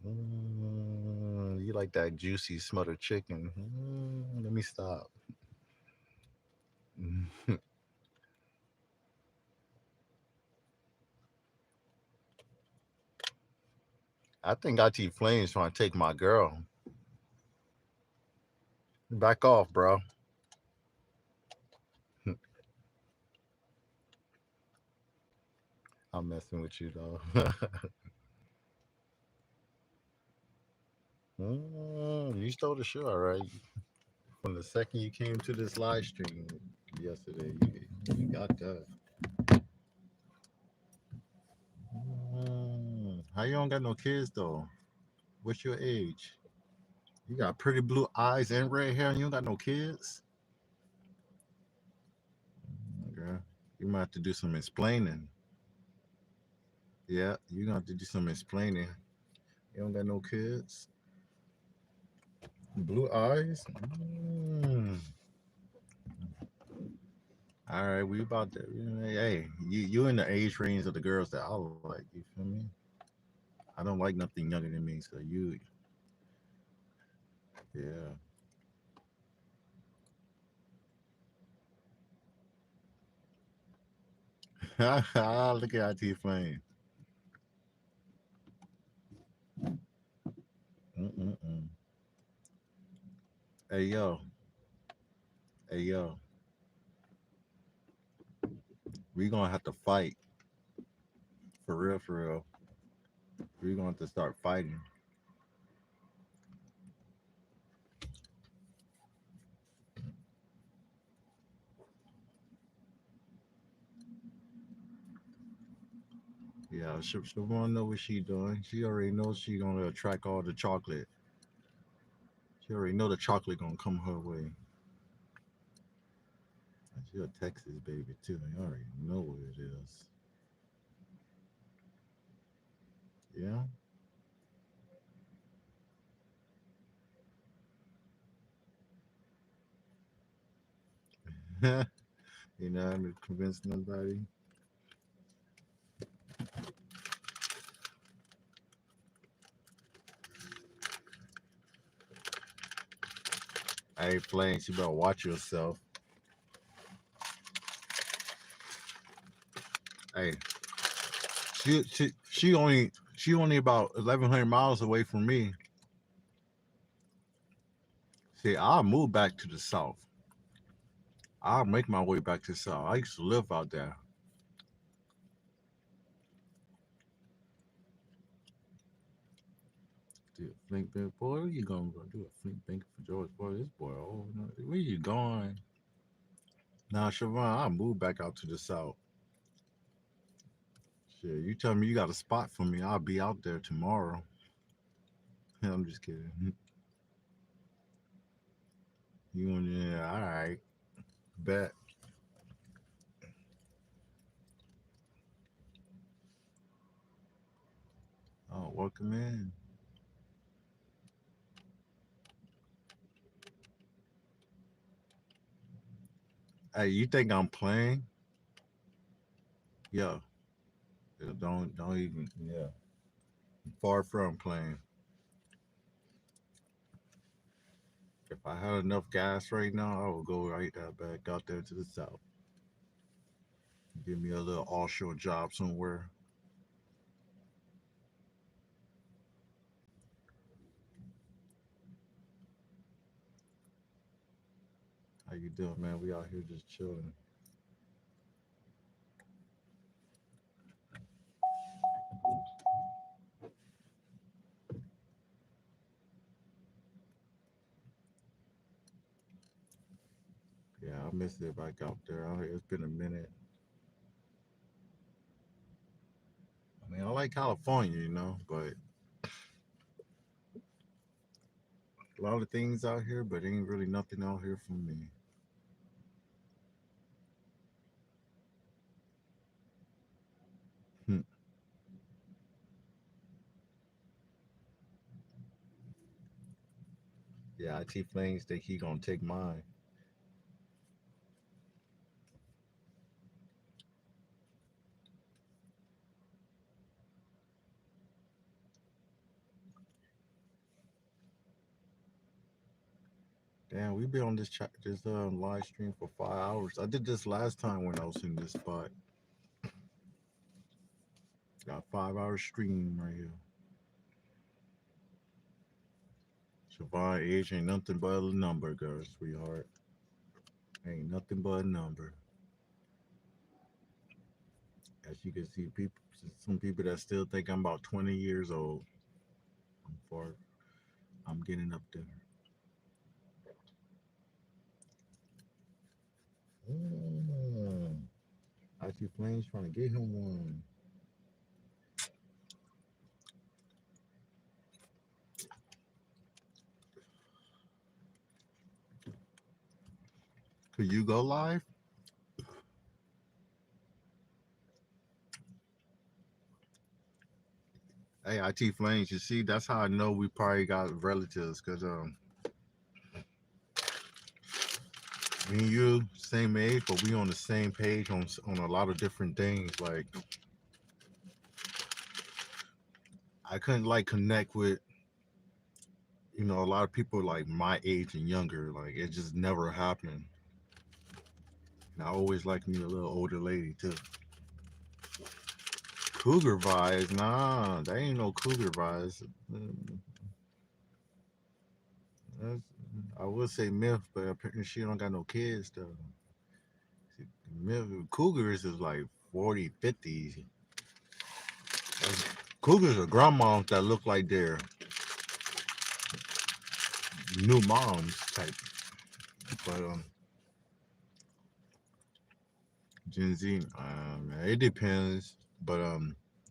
You like that juicy smothered chicken. Let me stop. I think IT Flames trying to take my girl. Back off, bro. I'm messing with you though. You stole the show, all right. From the second you came to this live stream yesterday, you got that. How you don't got no kids though? What's your age? You got pretty blue eyes and red hair, and you don't got no kids. Okay, you might have to do some explaining. Yeah, you gonna have to do some explaining. You don't got no kids. Blue eyes. All right, we about to. Hey, you in the age range of the girls that I like. You feel me? I don't like nothing younger than me, so you, yeah. Look at IT Flame. Mm-mm-mm. Hey yo, hey yo, we gonna have to fight for real, for real. We gonna have to start fighting. Yeah, she wanna know what she doing. She already knows she gonna attract all the chocolate. She already know the chocolate gonna come her way. She a Texas baby too. You already know what it is. Yeah. You know, I'm to convince nobody. I ain't playing. She better watch yourself. Hey, she only about 1,100 miles away from me. See, I'll move back to the south. I'll make my way back to the south. I used to live out there. Do a flink bink, boy. Where you going? Do a flink bink for George? Boy, this boy. Oh, no, where you going? Nah, Siobhan, I'll move back out to the south. Shit, you tell me you got a spot for me. I'll be out there tomorrow. I'm just kidding. You want yeah, all right. Bet. Oh, welcome in. Hey, you think I'm playing? Yeah. Yeah, don't even yeah. Far from playing. If I had enough gas right now, I would go right back out there to the south. Give me a little offshore job somewhere. How you doing, man? We out here just chilling. Yeah, I miss it back out there. It's been a minute. I mean, I like California, but a lot of things out here, but ain't really nothing out here for me. Hmm. Yeah, IT Flames think he gonna take mine. Damn, we been on this live stream for 5 hours. I did this last time when I was in this spot. Got 5 hour stream right here. Siobhan age ain't nothing but a number, girl, sweetheart. Ain't nothing but a number. As you can see, some people that still think I'm about 20 years old. I'm far, I'm getting up there. Mm. IT Flames trying to get him one. Could you go live? Hey, IT Flames, you see, that's how I know we probably got relatives, because me and you, same age, but we on the same page on a lot of different things. Like, I couldn't, like, connect with, a lot of people, like, my age and younger. Like, it just never happened. And I always liked me a little older lady, too. Cougar vibes? Nah, that ain't no cougar vibes. That's, I would say myth, but apparently she don't got no kids, though. Myth, cougars is like 40, 50s. Cougars are grandmoms that look like they're new moms type. But Gen Z, it depends. But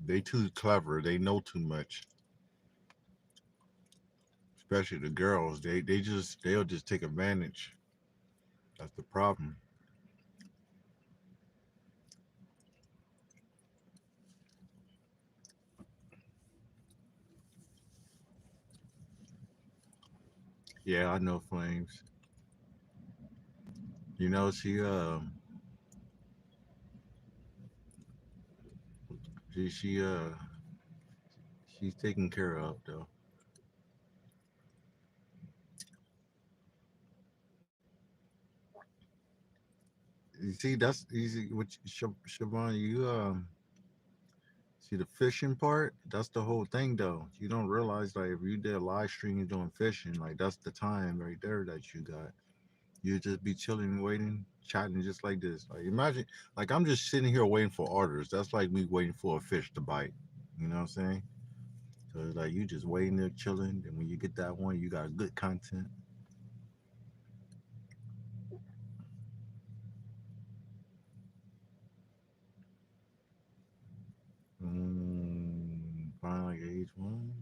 they too clever. They know too much. Especially the girls. They'll just take advantage. That's the problem. Yeah, I know Flames. You know she she's taken care of though. You see, that's easy. Siobhan, you see the fishing part. That's the whole thing, though. You don't realize like if you did a live stream and doing fishing, like that's the time right there that you got. You just be chilling, waiting, chatting just like this. Like imagine, like I'm just sitting here waiting for orders. That's like me waiting for a fish to bite. You know what I'm saying? So it's like you just waiting there, chilling, and when you get that one, you got good content. Finally, like age one.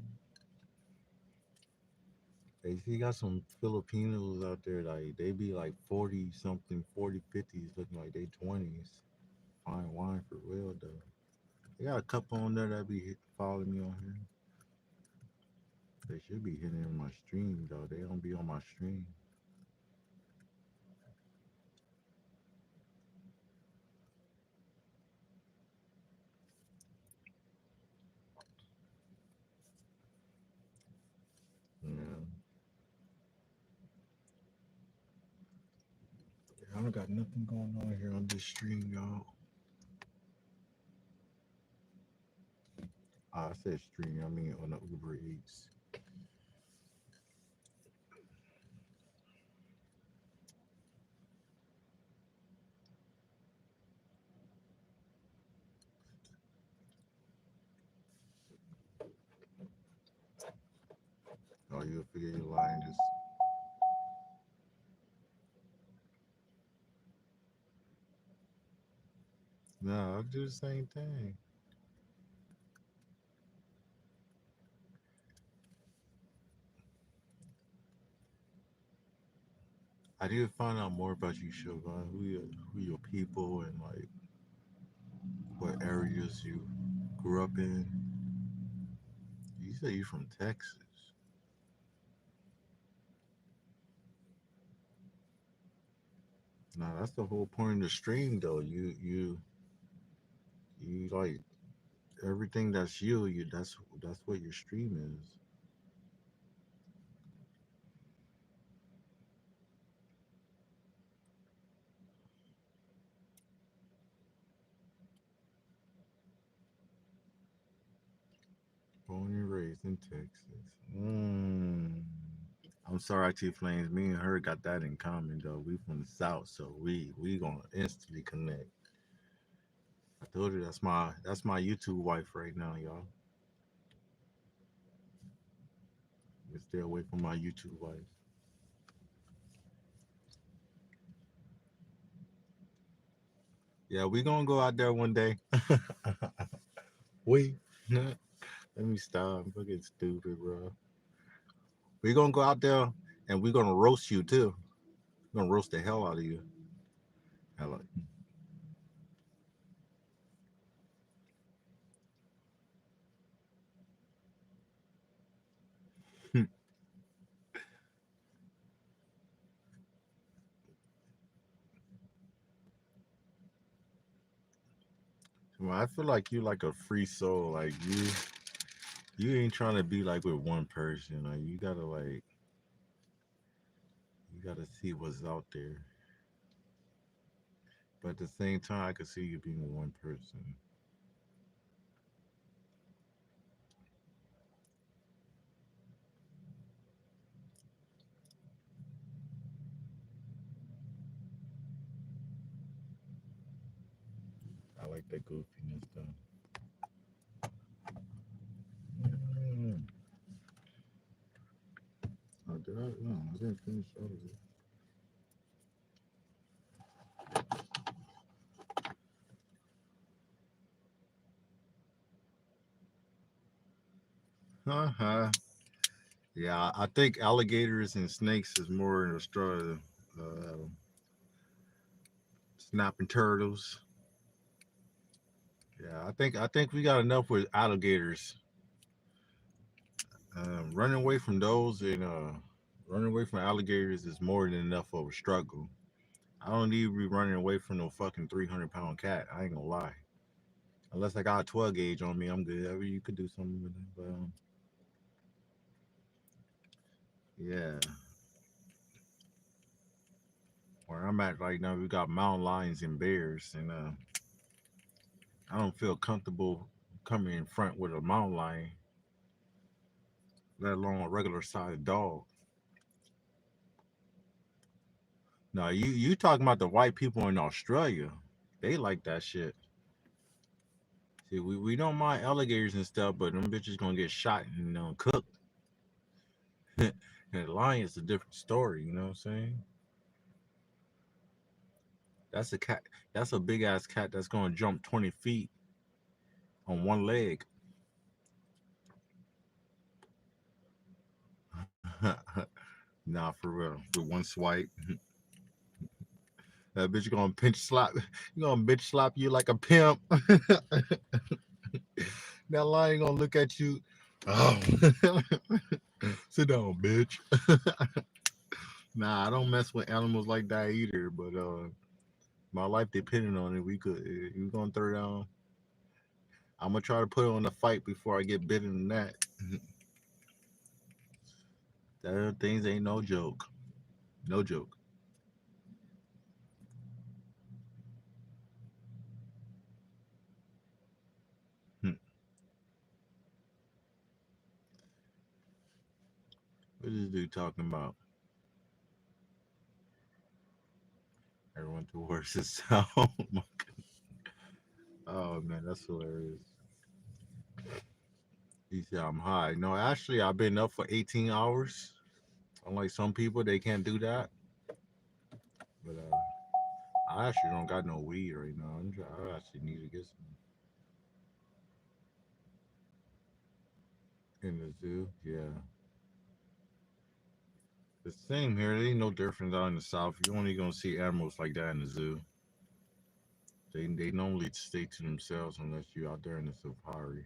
They see got some Filipinos out there like they be like 40 something, 40, 50s, looking like they 20s. Fine wine for real though. They got a couple on there that following me on here. They should be hitting on my stream though. They don't be on my stream. Yeah. got nothing going on here on this stream, y'all. I said stream, I mean on the Uber Eats. Oh, you'll figure you're lying. Just no, I'll do the same thing. I need to find out more about you, Siobhan. Who your people and like what areas you grew up in. You say you're from Texas. Nah, that's the whole point of the stream, though. You like everything that's you. You that's what your stream is. Born and raised in Texas. Mm. I'm sorry, T Flames. Me and her got that in common, though. We from the South, so we gonna instantly connect. I told you that's my YouTube wife right now, y'all. Stay away from my YouTube wife. Yeah, we gonna go out there one day. we. Let me stop. I'm fucking stupid, bro. We gonna go out there and we gonna roast you too. We're gonna roast the hell out of you. Hello. Well, I feel like you like a free soul. Like you ain't trying to be like with one person. Like you gotta see what's out there. But at the same time, I could see you being with one person. I like that goofiness though. Mm. Oh, did I? No, I didn't finish all of it. Uh-huh. Yeah, I think alligators and snakes is more in Australia. Snapping turtles. Yeah, I think we got enough with alligators. Running away from those and running away from alligators is more than enough of a struggle. I don't need to be running away from no fucking 300-pound cat. I ain't gonna lie. Unless I got a 12 gauge on me, I'm good. I mean, you could do something with it, but yeah. Where I'm at right now, we got mountain lions and bears, and I don't feel comfortable coming in front with a mountain lion, let alone a regular sized dog. No, you talking about the white people in Australia? They like that shit. See, we don't mind alligators and stuff, but them bitches gonna get shot and cooked. And the lion's a different story. You know what I'm saying? That's a cat. That's a big ass cat that's gonna jump 20 feet on one leg. Nah, for real. With one swipe, that bitch gonna pinch slap. You gonna bitch slap you like a pimp. That lion gonna look at you. Oh, sit down, bitch. Nah, I don't mess with animals like that either. But my life depending on it. We could. You gonna throw down? I'm gonna try to put on a fight before I get bitten in that. That things ain't no joke. No joke. What is this dude talking about? Everyone towards the sound. Oh man, that's hilarious. He said I'm high. No, actually, I've been up for 18 hours. Unlike some people, they can't do that. But I actually don't got no weed right now. I actually need to get some in the zoo. Yeah, the same here. There ain't no difference out in the south. You only gonna see animals like that in the zoo. They normally stay to themselves unless you out there in the safari.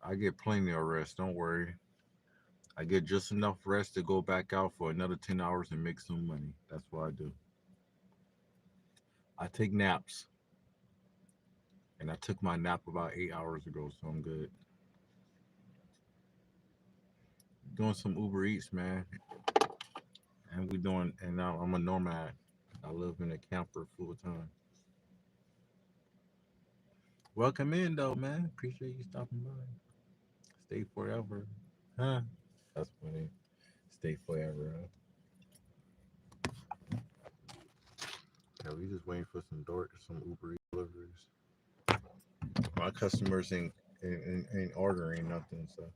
I get plenty of rest. Don't worry. I get just enough rest to go back out for another 10 hours and make some money. That's what I do. I take naps, and I took my nap about 8 hours ago, so I'm good. Doing some Uber Eats, man, and we doing. And now I'm a nomad. I live in a camper full time. Welcome in, though, man. Appreciate you stopping by. Stay forever, huh? That's funny. Stay forever, huh? Yeah, we just waiting for some Uber Eats deliveries. My customers ain't ordering nothing, so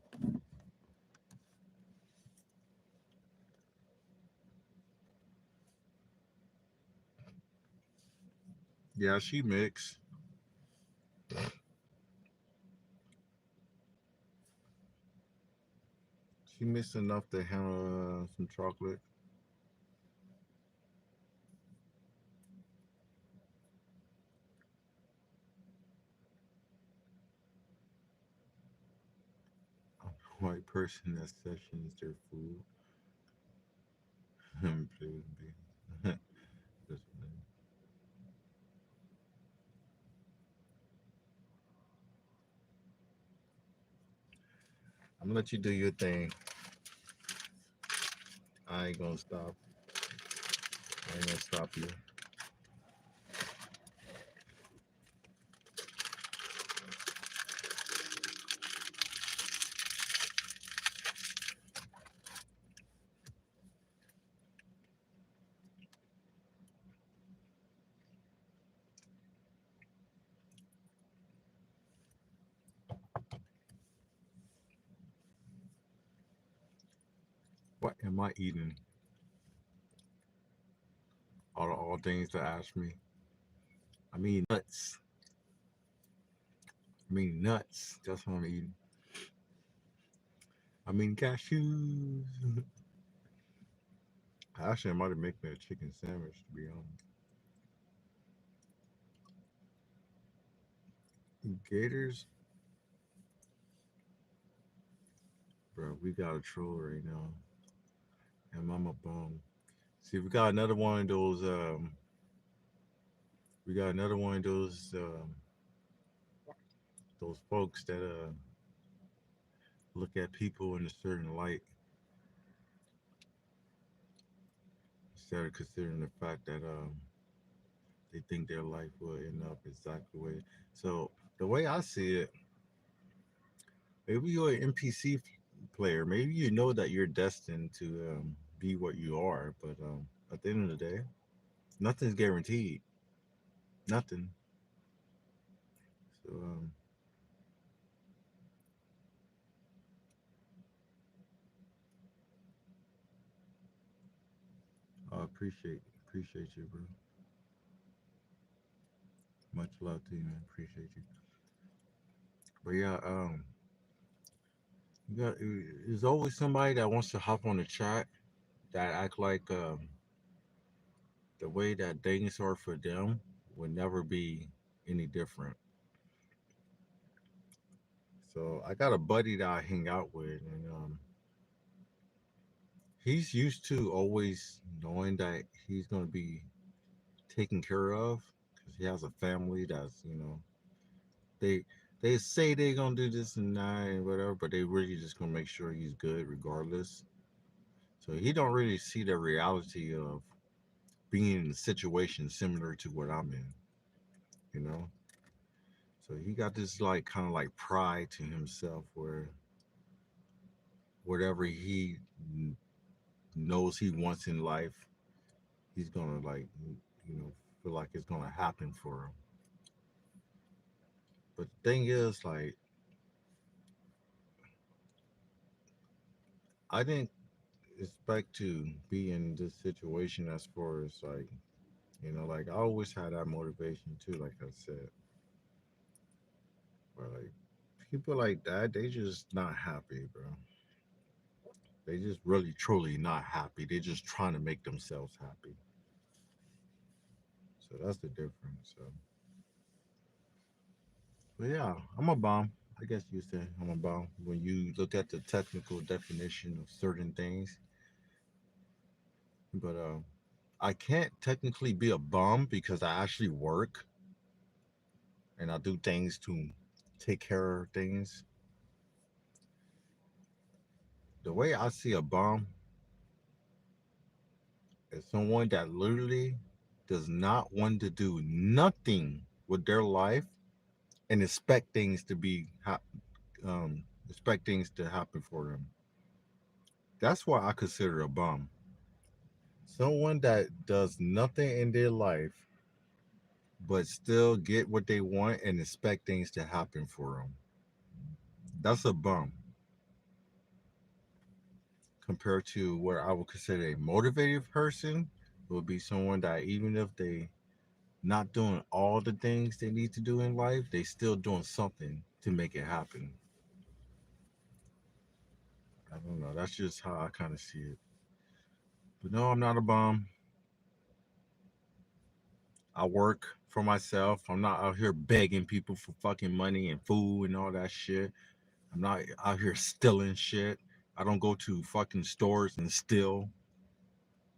yeah, she mixed. She mixed enough to handle some chocolate. A white person that sessions their food. Please be. That's funny. I'm gonna let you do your thing. I ain't gonna stop. I ain't gonna stop you. What am I eating? All things to ask me. I mean nuts. I mean nuts. That's what I'm eating. I mean cashews. Actually, I might have make me a chicken sandwich to be honest. Gators, bro. We got a troll right now, and I'm a bum. See, we got another one of those. We got another one of those folks that look at people in a certain light instead of considering the fact that they think their life will end up exactly the way. So the way I see it, maybe you're an NPC player. Maybe you know that you're destined to be what you are, but at the end of the day, nothing's guaranteed. Nothing. So I appreciate you, bro. Much love to you, man. Appreciate you. But yeah, there's always somebody that wants to hop on the chat that act like the way that things are for them would never be any different. So I got a buddy that I hang out with, and he's used to always knowing that he's gonna be taken care of because he has a family that's they they say they're gonna do this and that and whatever, but they really just gonna make sure he's good regardless. So he don't really see the reality of being in a situation similar to what I'm in, you know. So he got this like kind of like pride to himself where whatever he knows he wants in life, he's gonna like, feel like it's gonna happen for him. But the thing is, like, I didn't expect to be in this situation as far as like, like I always had that motivation too, like I said. But like people like that, they just not happy, bro. They just really truly not happy. They just trying to make themselves happy. So that's the difference. So, but yeah, I'm a bomb. I guess you say I'm a bomb. When you look at the technical definition of certain things, but I can't technically be a bum because I actually work and I do things to take care of things. The way I see a bum is someone that literally does not want to do nothing with their life and expect things to happen for them. That's why I consider a bum. Someone that does nothing in their life but still get what they want and expect things to happen for them. That's a bum compared to where I would consider a motivated person would be someone that even if they not doing all the things they need to do in life, they still doing something to make it happen. I don't know. That's just how I kind of see it. But no, I'm not a bum. I work for myself. I'm not out here begging people for fucking money and food and all that shit. I'm not out here stealing shit. I don't go to fucking stores and steal.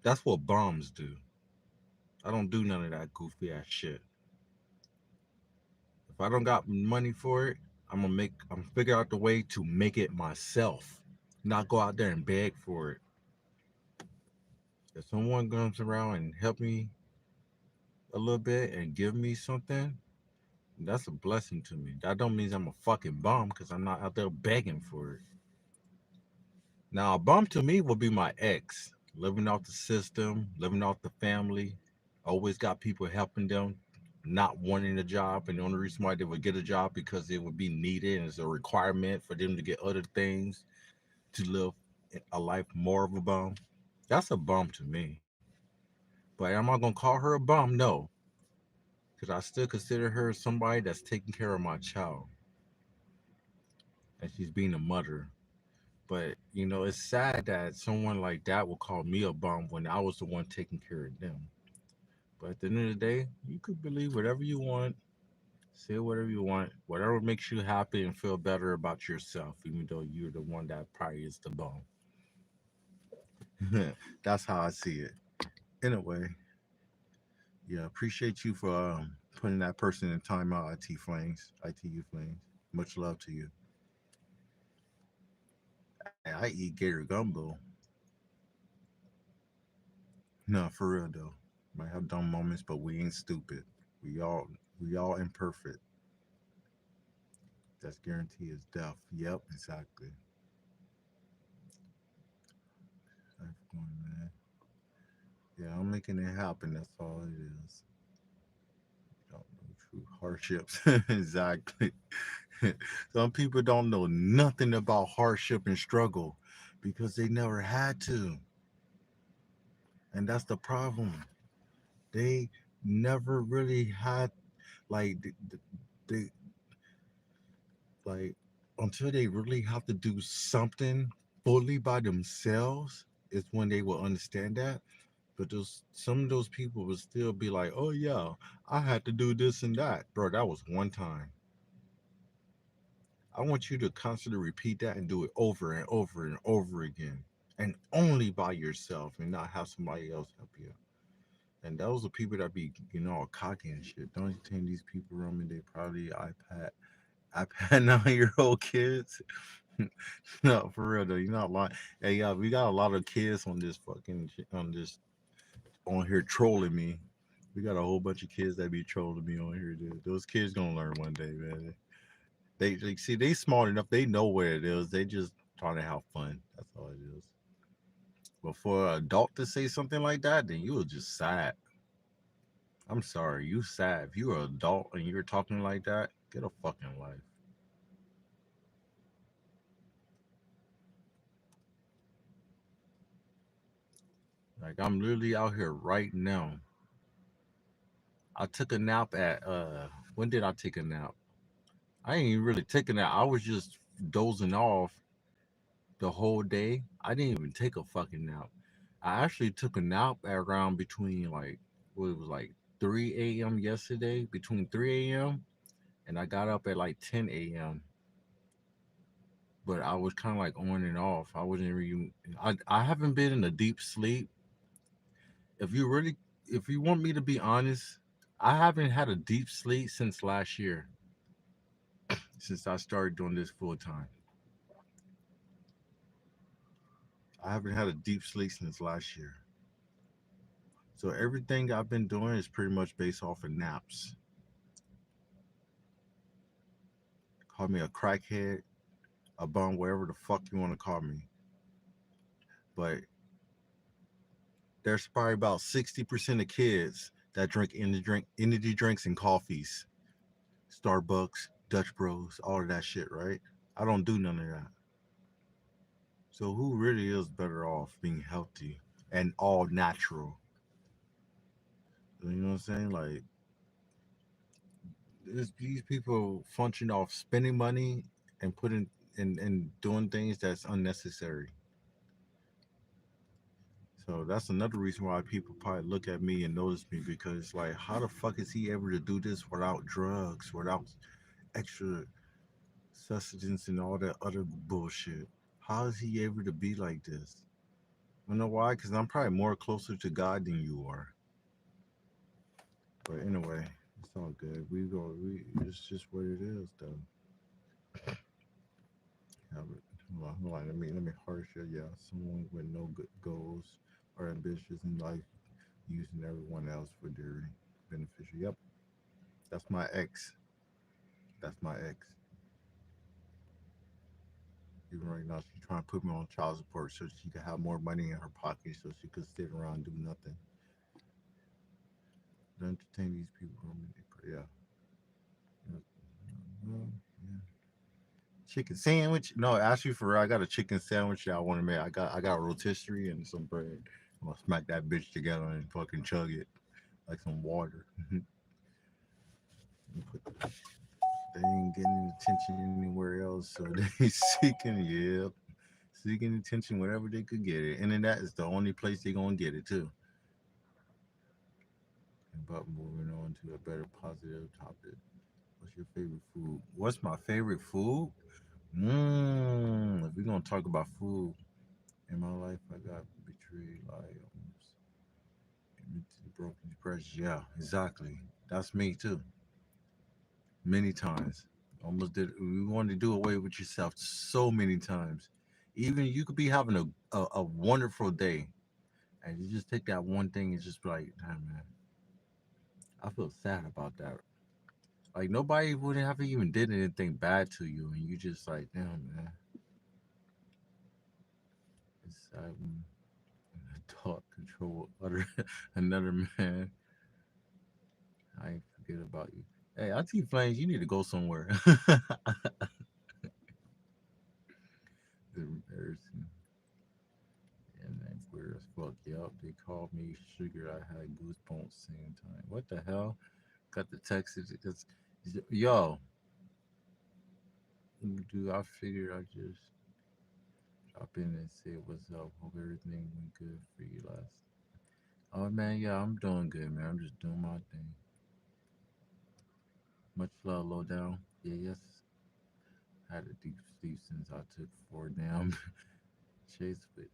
That's what bums do. I don't do none of that goofy ass shit. If I don't got money for it, I'm figure out the way to make it myself. Not go out there and beg for it. If someone comes around and help me a little bit and give me something, that's a blessing to me. That don't mean I'm a fucking bum because I'm not out there begging for it. Now, a bum to me would be my ex, living off the system, living off the family. Always got people helping them, not wanting a job, and the only reason why they would get a job because it would be needed and it's a requirement for them to get other things to live a life more of a bum. That's a bum to me. But am I gonna call her a bum? No, because I still consider her somebody that's taking care of my child and she's being a mother. But it's sad that someone like that will call me a bum when I was the one taking care of them. But at the end of the day, you could believe whatever you want, say whatever you want, whatever makes you happy and feel better about yourself, even though you're the one that probably is the bum. That's how I see it. Anyway, yeah, appreciate you for putting that person in timeout, IT Flames, ITU Flames. Much love to you. Hey, I eat Gator Gumbo. No, for real though. Might have dumb moments, but we ain't stupid. We all we all imperfect. That's guarantee is death. Yep, exactly. That's fun, man. Yeah, I'm making it happen. That's all it is. Don't know true hardships. Exactly. Some people don't know nothing about hardship and struggle because they never had to. And that's the problem. They never really had like they like until they really have to do something fully by themselves is when they will understand that. But those some of those people will still be like, "Oh yeah, I had to do this and that, bro. That was one time." I want you to constantly repeat that and do it over and over and over again, and only by yourself, and not have somebody else help you. And those are people that be, all cocky and shit. Don't you think these people around me, they probably iPad 9-year-old kids? No, for real though. You're not lying. Hey, yeah, we got a lot of kids on this on here trolling me. We got a whole bunch of kids that be trolling me on here, dude. Those kids gonna learn one day, man. They see they smart enough. They know where it is. They just trying to have fun. That's all it is. But for an adult to say something like that, then you were just sad. I'm sorry, you sad. If you're an adult and you're talking like that, get a fucking life. Like I'm literally out here right now. I took a nap at when did I take a nap? I ain't even really taking a nap. I was just dozing off the whole day. I didn't even take a fucking nap. I actually took a nap at around between like what it was like 3 a.m. yesterday, between 3 a.m. and I got up at like 10 a.m. But I was kind of like on and off. I wasn't really. I haven't been in a deep sleep. If you really, if you want me to be honest, I haven't had a deep sleep since last year. Since I started doing this full time, I haven't had a deep sleep since last year. So everything I've been doing is pretty much based off of naps. Call me a crackhead, a bum, whatever the fuck you want to call me. But there's probably about 60% of kids that energy drinks and coffees, Starbucks, Dutch Bros, all of that shit, right? I don't do none of that. So who really is better off being healthy and all natural? You know what I'm saying? Like these people function off spending money and putting and doing things that's unnecessary. So that's another reason why people probably look at me and notice me because like how the fuck is he able to do this without drugs, without extra sustenance and all that other bullshit? How is he able to be like this? You know why? Because I'm probably more closer to God than you are. But anyway, it's all good. It's just what it is though. Yeah, but hold on. Let me harsh it. Yeah, someone with no good goals or ambitions in life, using everyone else for their beneficial. Yep, that's my ex. That's my ex. Even right now, she's trying to put me on child support so she could have more money in her pocket, so she could sit around and do nothing. To entertain these people. Yeah. Yeah. Yeah. Chicken sandwich? No, actually, for real, I got a chicken sandwich that I want to make. I got a rotisserie and some bread. I'm gonna smack that bitch together and fucking chug it like some water. They ain't getting attention anywhere else, so they seeking, yeah, seeking attention wherever they could get it. And then that is the only place they gonna get it too. But moving on to a better positive topic. What's your favorite food? What's my favorite food? If we're gonna talk about food in my life, I got betrayed, almost into the broken depression. Yeah, exactly. That's me too. Many times. Almost did. We wanted to do away with yourself so many times. Even you could be having a wonderful day, and you just take that one thing and just be like, damn man, I feel sad about that. Like nobody would have even did anything bad to you, and you just like, damn man, it's sad when an adult control other another man. I ain't forget about you. Hey, I see flames. You need to go somewhere. Embarrassing. And then queer as fuck. Yup, they called me sugar. I had goosebumps same time. What the hell? Got the text. Yo, dude, I figured I just drop in and say what's up. Hope everything went good for you last. Oh man, yeah, I'm doing good, man. I'm just doing my thing. Much love, low down. Yeah, yes. Had a deep sleep since I took 4 damn chase with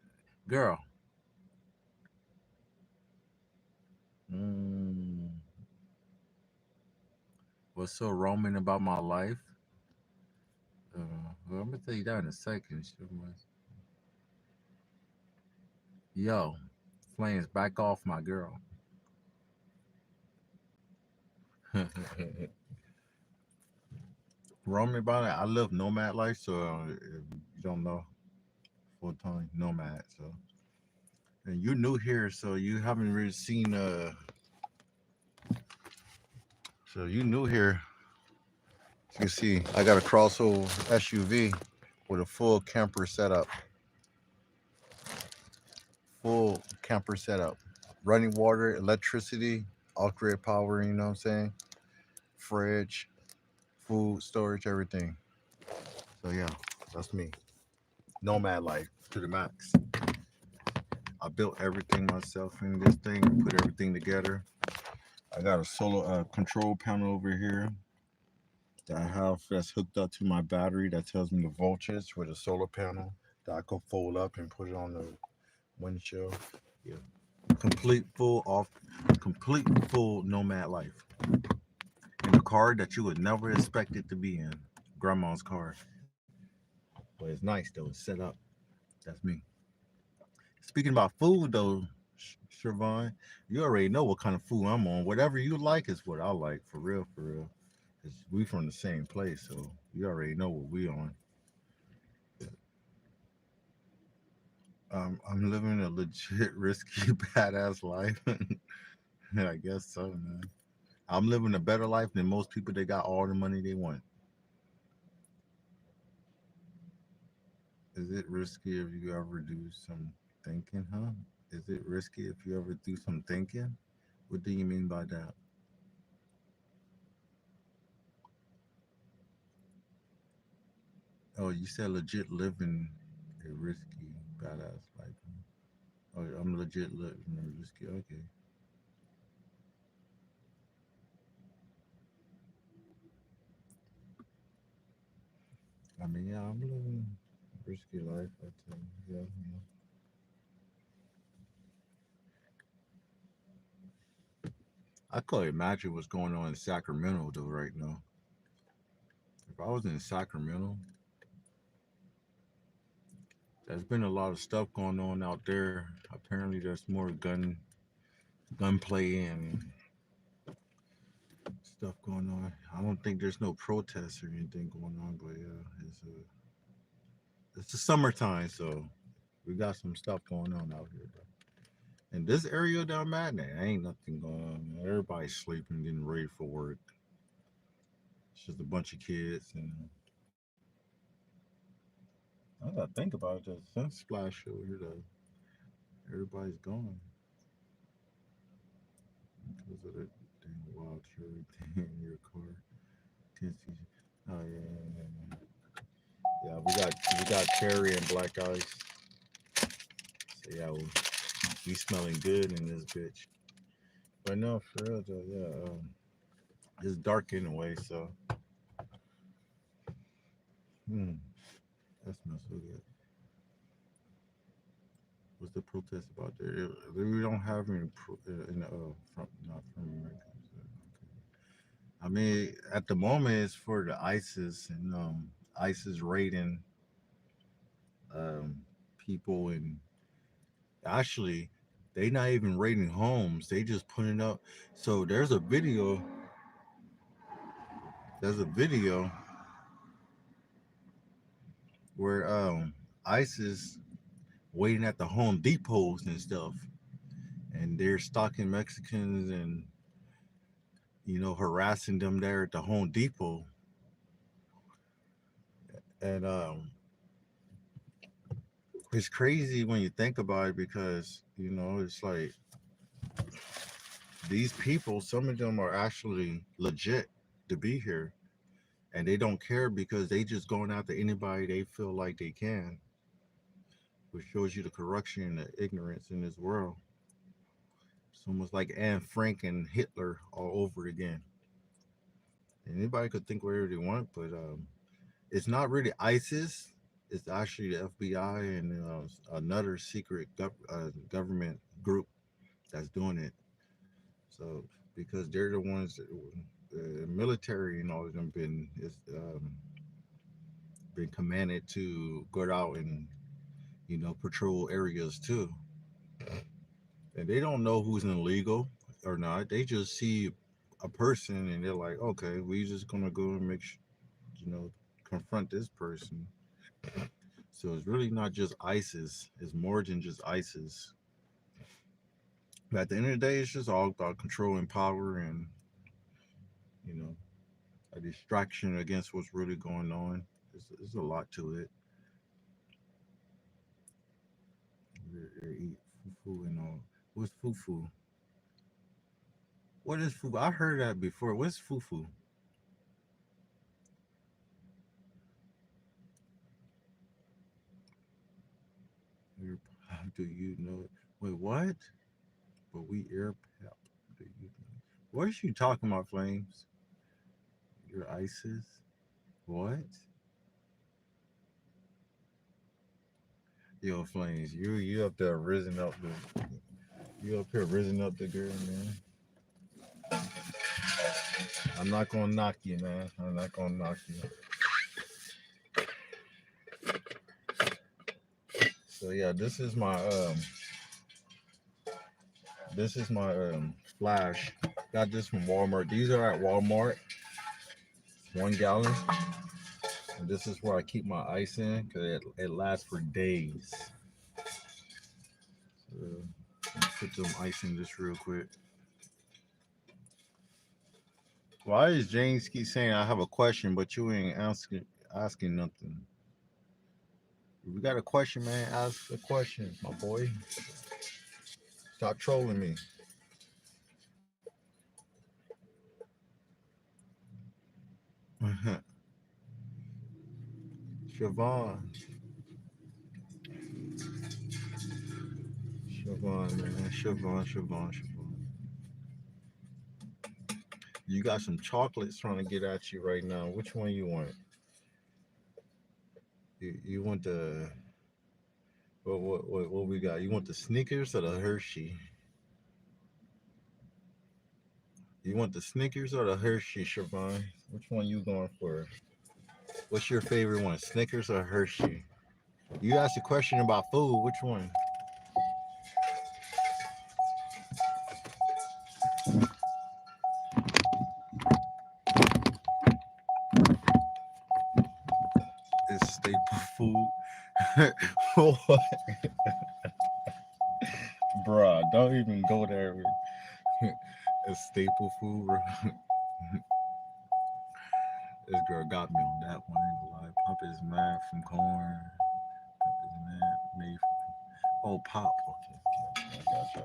girl. Mm, what's so Roman about my life? Well, I'm gonna tell you that in a second. Yo, Flames, back off, my girl. Roman about it. I live nomad life, so if you don't know, full time nomad. So, and you're new here, so you haven't really seen. So you new here. You can see I got a crossover SUV with a full camper setup. Full camper setup. Running water, electricity, off grid power. You know what I'm saying? Fridge, food storage, everything. So yeah, that's me. Nomad life to the max. I built everything myself in this thing, put everything together. I got a solar control panel over here that I have that's hooked up to my battery that tells me the voltage with a solar panel that I can fold up and put it on the windshield. Yeah, complete full off, complete full nomad life in a car that you would never expect it to be in. Grandma's car, but it's nice though. It's set up. That's me. Speaking about food though, Siobhan, you already know what kind of food I'm on. Whatever you like is what I like, for real, for real. Cause we from the same place, so you already know what we on. I'm living a legit risky badass life. I guess so, man. I'm living a better life than most people that got all the money they want. Is it risky if you ever do some thinking, huh? Is it risky if you ever do some thinking? What do you mean by that? Oh, you said legit living a risky badass life. Oh, I'm legit living a risky. Okay. I mean, yeah, I'm living a risky life. I tell you, yeah, yeah. I couldn't imagine what's going on in Sacramento though right now. If I was in Sacramento, there's been a lot of stuff going on out there. Apparently, there's more gunplay and stuff going on. I don't think there's no protests or anything going on, but yeah, it's the summertime, so we got some stuff going on out here. Though. In this area down at, there ain't nothing going on. Everybody's sleeping, getting ready for work. It's just a bunch of kids, and I gotta think about it. The sun splash over here, though. Everybody's gone because of that damn wild cherry thing in your car. Can't see. Oh yeah, yeah, yeah, yeah. Yeah, we got cherry and black ice. So yeah, we smelling good in this bitch. But no, for real though, yeah. It's dark anyway, so hmm, that smells so good. What's the protest about there? We don't have any in the from not from America. So, okay. I mean, at the moment, it's for the ISIS and ISIS raiding um, people, and actually, they not even raiding homes. They just putting up. So there's a video. There's a video where ISIS waiting at the Home Depots and stuff, and they're stalking Mexicans and harassing them there at the Home Depot. And it's crazy when you think about it because it's like these people, some of them are actually legit to be here, and they don't care because they just going after anybody they feel like they can, which shows you the corruption and the ignorance in this world. It's almost like Anne Frank and Hitler all over again. Anybody could think whatever they want, but it's not really ISIS. It's actually the FBI and another secret government group that's doing it. So because they're the ones that the military and all of them been commanded to go out and patrol areas too, and they don't know who's illegal or not. They just see a person and they're like, okay, we just gonna go and you know confront this person. So it's really not just ISIS. It's more than just ISIS. But at the end of the day, it's just all about control and power, and you know, a distraction against what's really going on. There's a lot to it. You eat fufu and all. What's fufu? What is fufu? I heard that before. What's fufu? Do you know it? Wait, what? But we air pep. Do you know? What is you talking about, Flames? Your ISIS? What? Yo, Flames, you up there risen up the you up here risen up the girl, man. I'm not gonna knock you, man. I'm not gonna knock you. So yeah, this is my flash. Got this from Walmart. These are at Walmart, 1 gallon. And this is where I keep my ice in because it lasts for days. So, put some ice in this real quick. Why is James keep saying I have a question, but you ain't asking nothing? If you got a question, man, ask a question, my boy. Stop trolling me. Siobhan. Siobhan, man. Siobhan. You got some chocolates trying to get at you right now. Which one you want? You want the what we got? You want the Snickers or the Hershey? You want the Snickers or the Hershey, Siobhan? Which one you going for? What's your favorite one, Snickers or Hershey? You asked a question about food. Which one? It's staple food. What? Bruh, don't even go there. It's staple food. This girl got me on that one. Ain't gonna lie. Pop is mad from corn. Pop is mad made from. Oh, pop. Okay. I got you.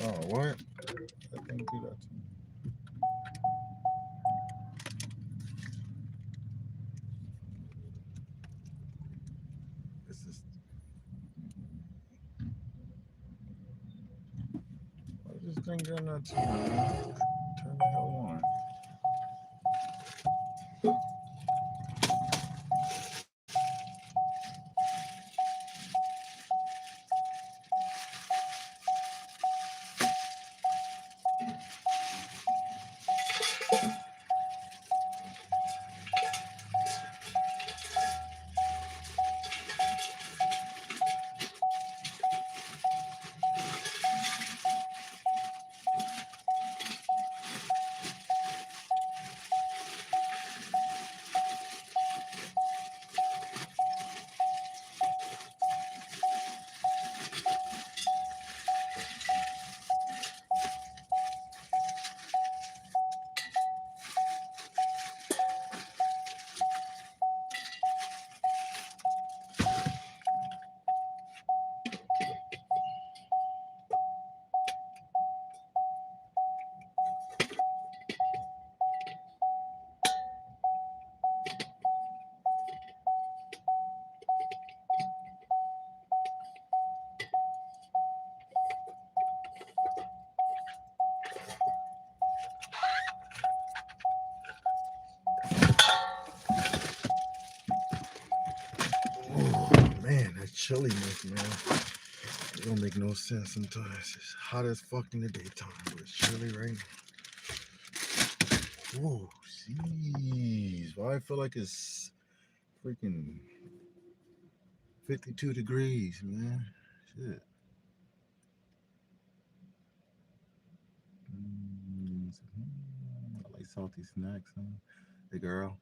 Oh, what? I can't do that to me. This is. Why is this thing doing that to me, man? Turn the hell on. Oh, man, that chilliness, man. It don't make no sense sometimes. It's hot as fuck in the daytime, but it's chilly right now. Whoa, jeez. Why I feel like it's freaking 52 degrees, man. Shit. salty snacks, huh? Hey, girl.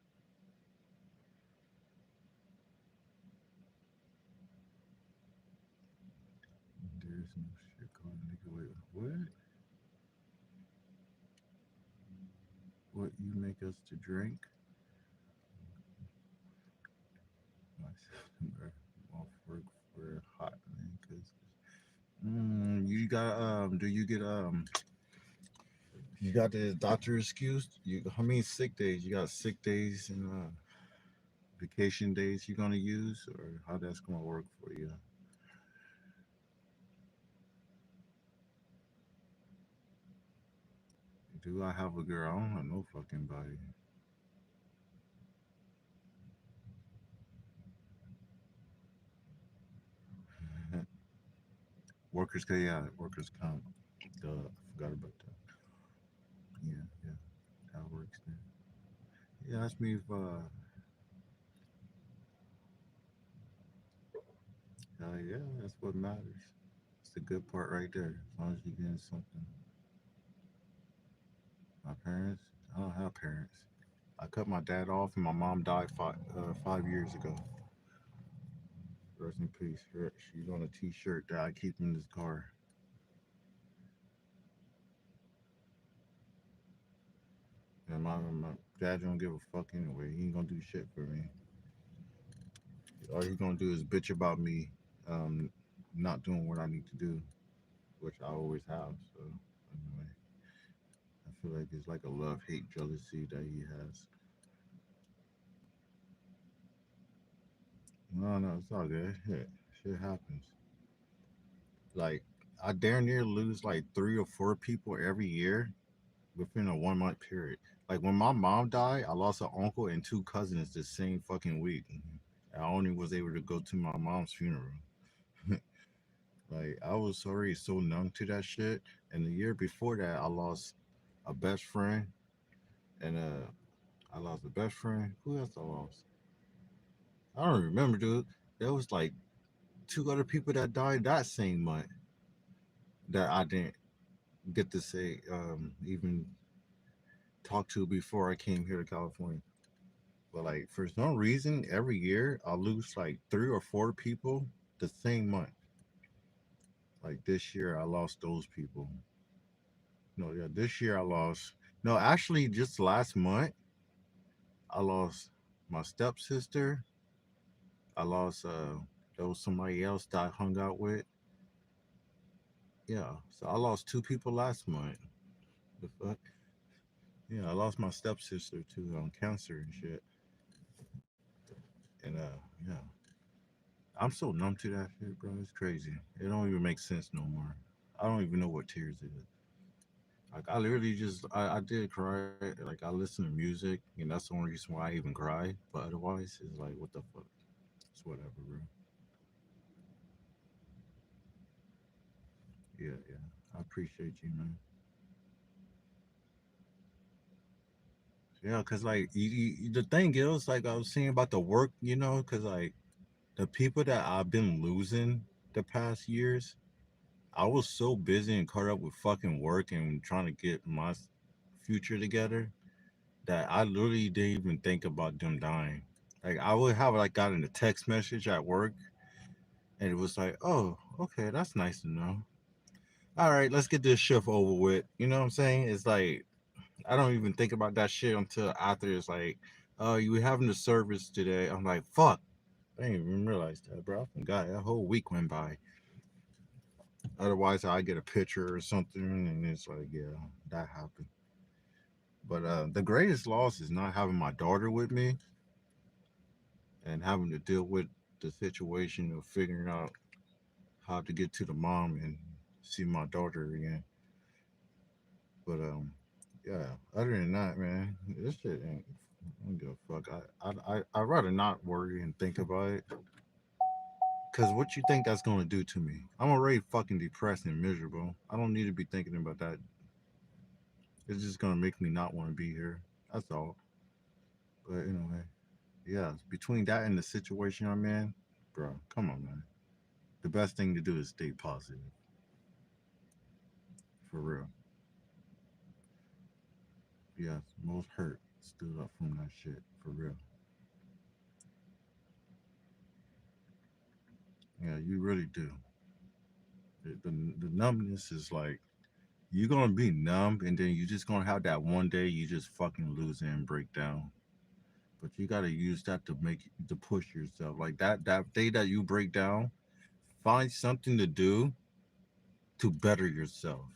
There's no shit called nigga. Wait, what? What you make us to drink? Myself, off work for hot man, cause you got do you got the doctor excuse? You how many sick days? You got sick days and vacation days you gonna use, or how that's gonna work for you? Do I have a girl? I don't have no fucking body. Workers, yeah, workers comp. Duh, I forgot about that. Yeah, yeah, that works then. Yeah, ask me if yeah, that's what matters. It's the good part right there. As long as you getting something. My parents, I don't have parents. I cut my dad off, and my mom died 5 years ago. Rest in peace. She's on a T-shirt that I keep in this car. And my dad don't give a fuck anyway. He ain't gonna do shit for me. All he gonna do is bitch about me, um, not doing what I need to do, which I always have. So anyway, I feel like it's like a love hate jealousy that he has. No, no, it's all good. Shit happens. Like I damn near lose like 3 or 4 people every year within a 1 month period. Like when my mom died, I lost an uncle and 2 cousins the same fucking week. I only was able to go to my mom's funeral. Like I was already so numb to that shit. And the year before that, I lost a best friend, and I lost a best friend. Who else I lost? I don't remember, dude. There was like 2 other people that died that same month that I didn't get to say even talk to before I came here to California. But like for some reason, every year I lose like 3 or 4 people the same month. Like this year, I lost those people. No, yeah, this year I lost. No, actually, just last month I lost my stepsister. I lost there was somebody else that I hung out with. Yeah, so I lost 2 people last month. The fuck? Yeah, I lost my stepsister to cancer and shit. And yeah, I'm so numb to that shit, bro. It's crazy. It don't even make sense no more. I don't even know what tears is. Like I literally just I did cry. Like I listen to music, and that's the only reason why I even cry. But otherwise, it's like what the fuck. It's whatever, bro. Yeah, yeah. I appreciate you, man. Yeah, cause like the thing is, like I was saying about the work, cause like the people that I've been losing the past years, I was so busy and caught up with fucking work and trying to get my future together that I literally didn't even think about them dying. Like I would have like gotten a text message at work, and it was like, oh, okay, that's nice to know. All right, let's get this shift over with. You know what I'm saying? It's like I don't even think about that shit until after it's like, oh, you having the service today. I'm like, fuck. I didn't even realize that, bro. I forgot. That whole week went by. Otherwise, I get a picture or something, and it's like, yeah, that happened. But the greatest loss is not having my daughter with me and having to deal with the situation of figuring out how to get to the mom and see my daughter again. But yeah. Other than that, man, this shit ain't. I don't give a fuck. I'd rather not worry and think about it. Cause what you think that's gonna do to me? I'm already fucking depressed and miserable. I don't need to be thinking about that. It's just gonna make me not want to be here. That's all. But anyway, yeah. Between that and the situation I'm in, bro, come on, man. The best thing to do is stay positive, for real. Yes, most hurt stood up from that shit for real. Yeah, you really do. The numbness is like you're gonna be numb, and then you're just gonna have that one day you just fucking lose it and break down. But you gotta use that to to push yourself. Like that day that you break down, find something to do to better yourself.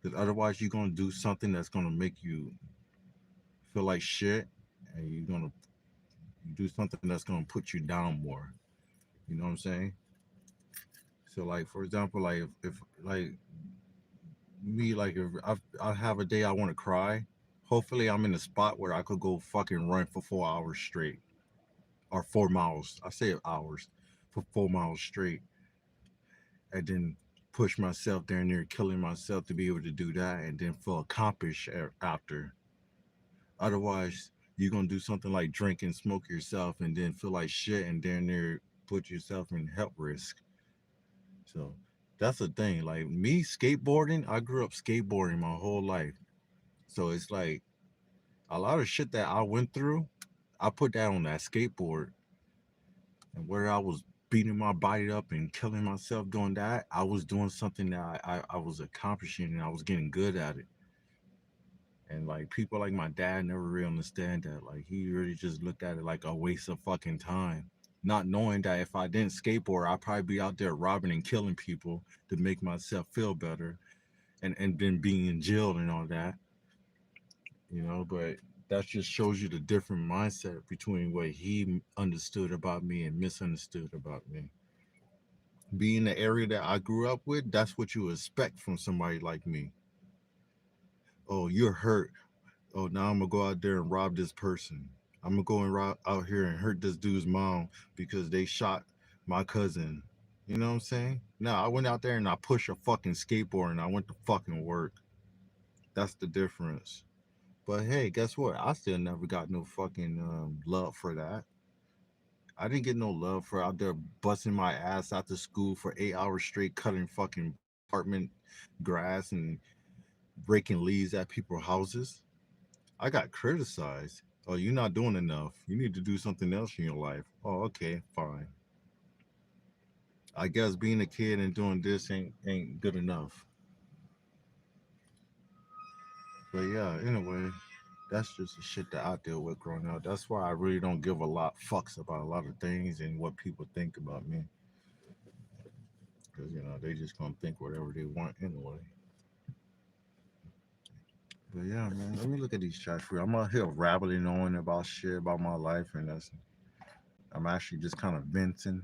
Because otherwise, you're gonna do something that's gonna make you feel like shit, and you're gonna do something that's gonna put you down more. You know what I'm saying? So, like for example, like if like me, like if I have a day I want to cry, hopefully I'm in a spot where I could go fucking run for 4 hours straight or 4 miles. I say hours for 4 miles straight, and then push myself there near killing myself to be able to do that, and then feel accomplished after. Otherwise, you're gonna do something like drink and smoke yourself, and then feel like shit, and then there put yourself in health risk. So that's the thing. Like me skateboarding, I grew up skateboarding my whole life. So it's like a lot of shit that I went through, I put that on that skateboard. And where I was beating my body up and killing myself doing that, I was doing something that I was accomplishing and I was getting good at it. And like people like my dad never really understand that. Like he really just looked at it like a waste of fucking time. Not knowing that if I didn't skateboard, I'd probably be out there robbing and killing people to make myself feel better and then being in jail and all that, you know, but that just shows you the different mindset between what he understood about me and misunderstood about me. Being the area that I grew up with, that's what you expect from somebody like me. Oh, you're hurt. Oh, now I'm gonna go out there and rob this person. I'm gonna go and rob out here and hurt this dude's mom because they shot my cousin. You know what I'm saying? No, I went out there and I pushed a fucking skateboard and I went to fucking work. That's the difference. But hey, guess what? I still never got no fucking love for that. I didn't get no love for out there busting my ass out to school for 8 hours straight, cutting fucking apartment grass and breaking leaves at people's houses. I got criticized. Oh, you're not doing enough. You need to do something else in your life. Oh, okay, fine. I guess being a kid and doing this ain't good enough. But yeah, anyway, that's just the shit that I deal with growing up. That's why I really don't give a lot fucks about a lot of things and what people think about me. Because, you know, they just gonna think whatever they want anyway. But yeah, man, let me look at these chats for you. I'm out here rattling on about shit about my life, and I'm actually just kind of venting.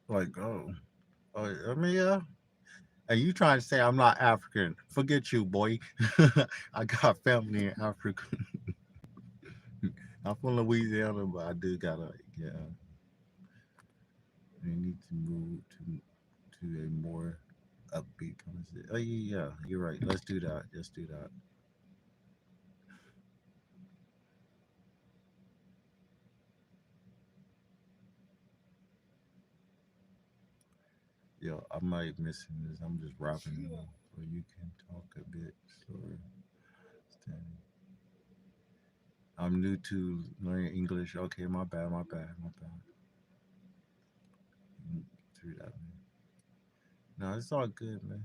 Like, I mean, yeah. And you trying to say I'm not African? Forget you, boy. I got family in Africa. I'm from Louisiana, but I do gotta, yeah. We need to move to a more upbeat conversation. Oh yeah, you're right. Let's do that. Let's do that. Yo, I might missing this. I'm just rapping, but you can talk a bit slower. Standing. I'm new to learning English. Okay, my bad, my bad, my bad. Through that, man. No, it's all good, man.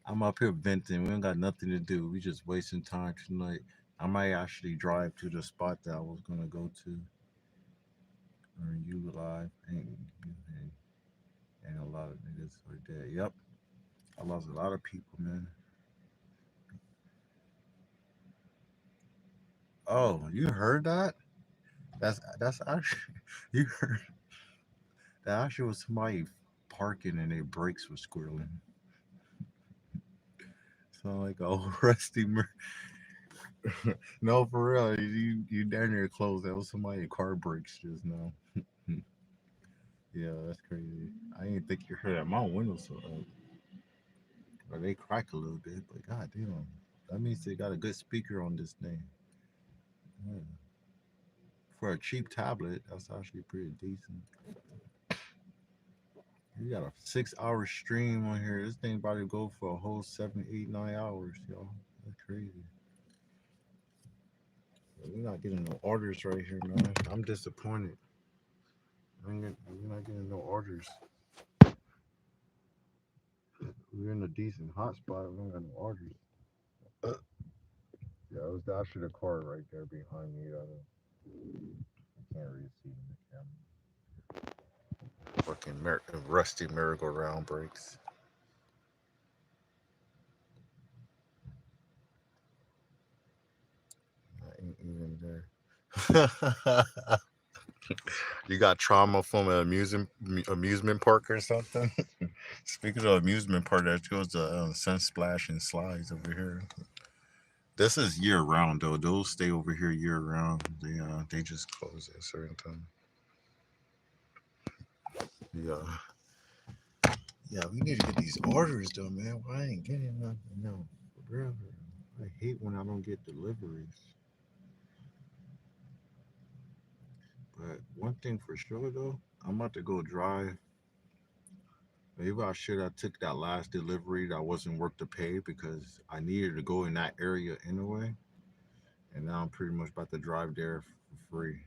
I'm up here venting. We don't got nothing to do. We just wasting time tonight. I might actually drive to the spot that I was gonna go to. Or you live, and a lot of niggas are dead. Yep, I lost a lot of people, man. Oh, you heard that? That's actually you heard that actually was somebody parking and their brakes were squirreling. So like a rusty. No, for real. You down there close. That was somebody car brakes just now. Yeah, that's crazy. I didn't think you heard that. My windows are up, or they crack a little bit. But god damn, that means they got a good speaker on this thing. Yeah. For a cheap tablet, that's actually pretty decent. You got a 6 hour stream on here. This thing about to go for a whole 7, 8, 9 hours, y'all. That's crazy. We're not getting no orders right here, man. I'm disappointed. We're not getting no orders. We're in a decent hot spot. We don't got no orders. Uh, yeah, it was actually the car right there behind me. I can't really see in the camera. Fucking rusty merry-go-round brakes. I ain't even there. You got trauma from an amusement park or something? Speaking of amusement park, that goes to Sun Splash and Slides over here. This is year round though. Those stay over here year round. They just close at a certain time. Yeah, yeah. We need to get these orders though, man. Why I ain't getting nothing? No, forever. I hate when I don't get deliveries. But one thing for sure though, I'm about to go drive. Maybe I should have took that last delivery that wasn't worth the pay because I needed to go in that area anyway. And now I'm pretty much about to drive there for free.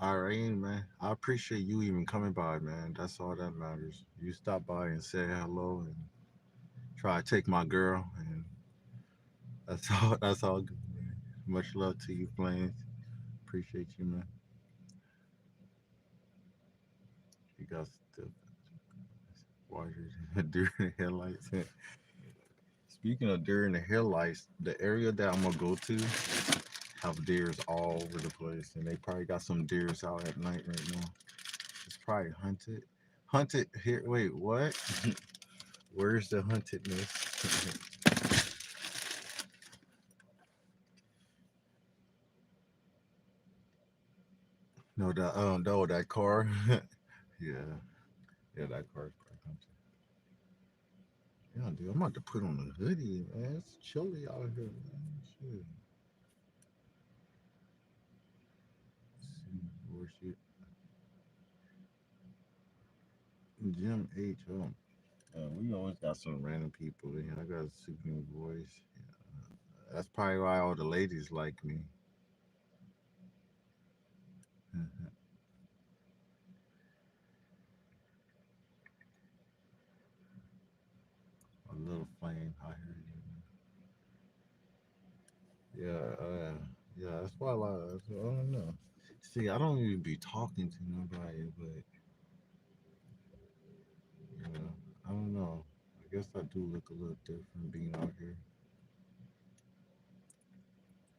All right, man. I appreciate you even coming by, man. That's all that matters. You stop by and say hello and try to take my girl, and that's all. That's all good, man. Much love to you, Plains. Appreciate you, man. You got the watchers during the headlights. Speaking of during the headlights, the area that I'm gonna go to have deers all over the place, and they probably got some deers out at night right now. It's probably hunted. Hunted here. Wait, what? Where's the huntedness? No, that car. Yeah, yeah, that car's probably hunted. Yeah, dude, I'm about to put on a hoodie, man. It's chilly out here, man. Shit. Let's see, where's she? Jim H. Oh, we always got some random people in here. I got a soothing voice. That's probably why all the ladies like me. A little flame. I hear you. Yeah. That's why a lot of. I don't know. See, I don't even be talking to nobody, but you know, I don't know. I guess I do look a little different being out here.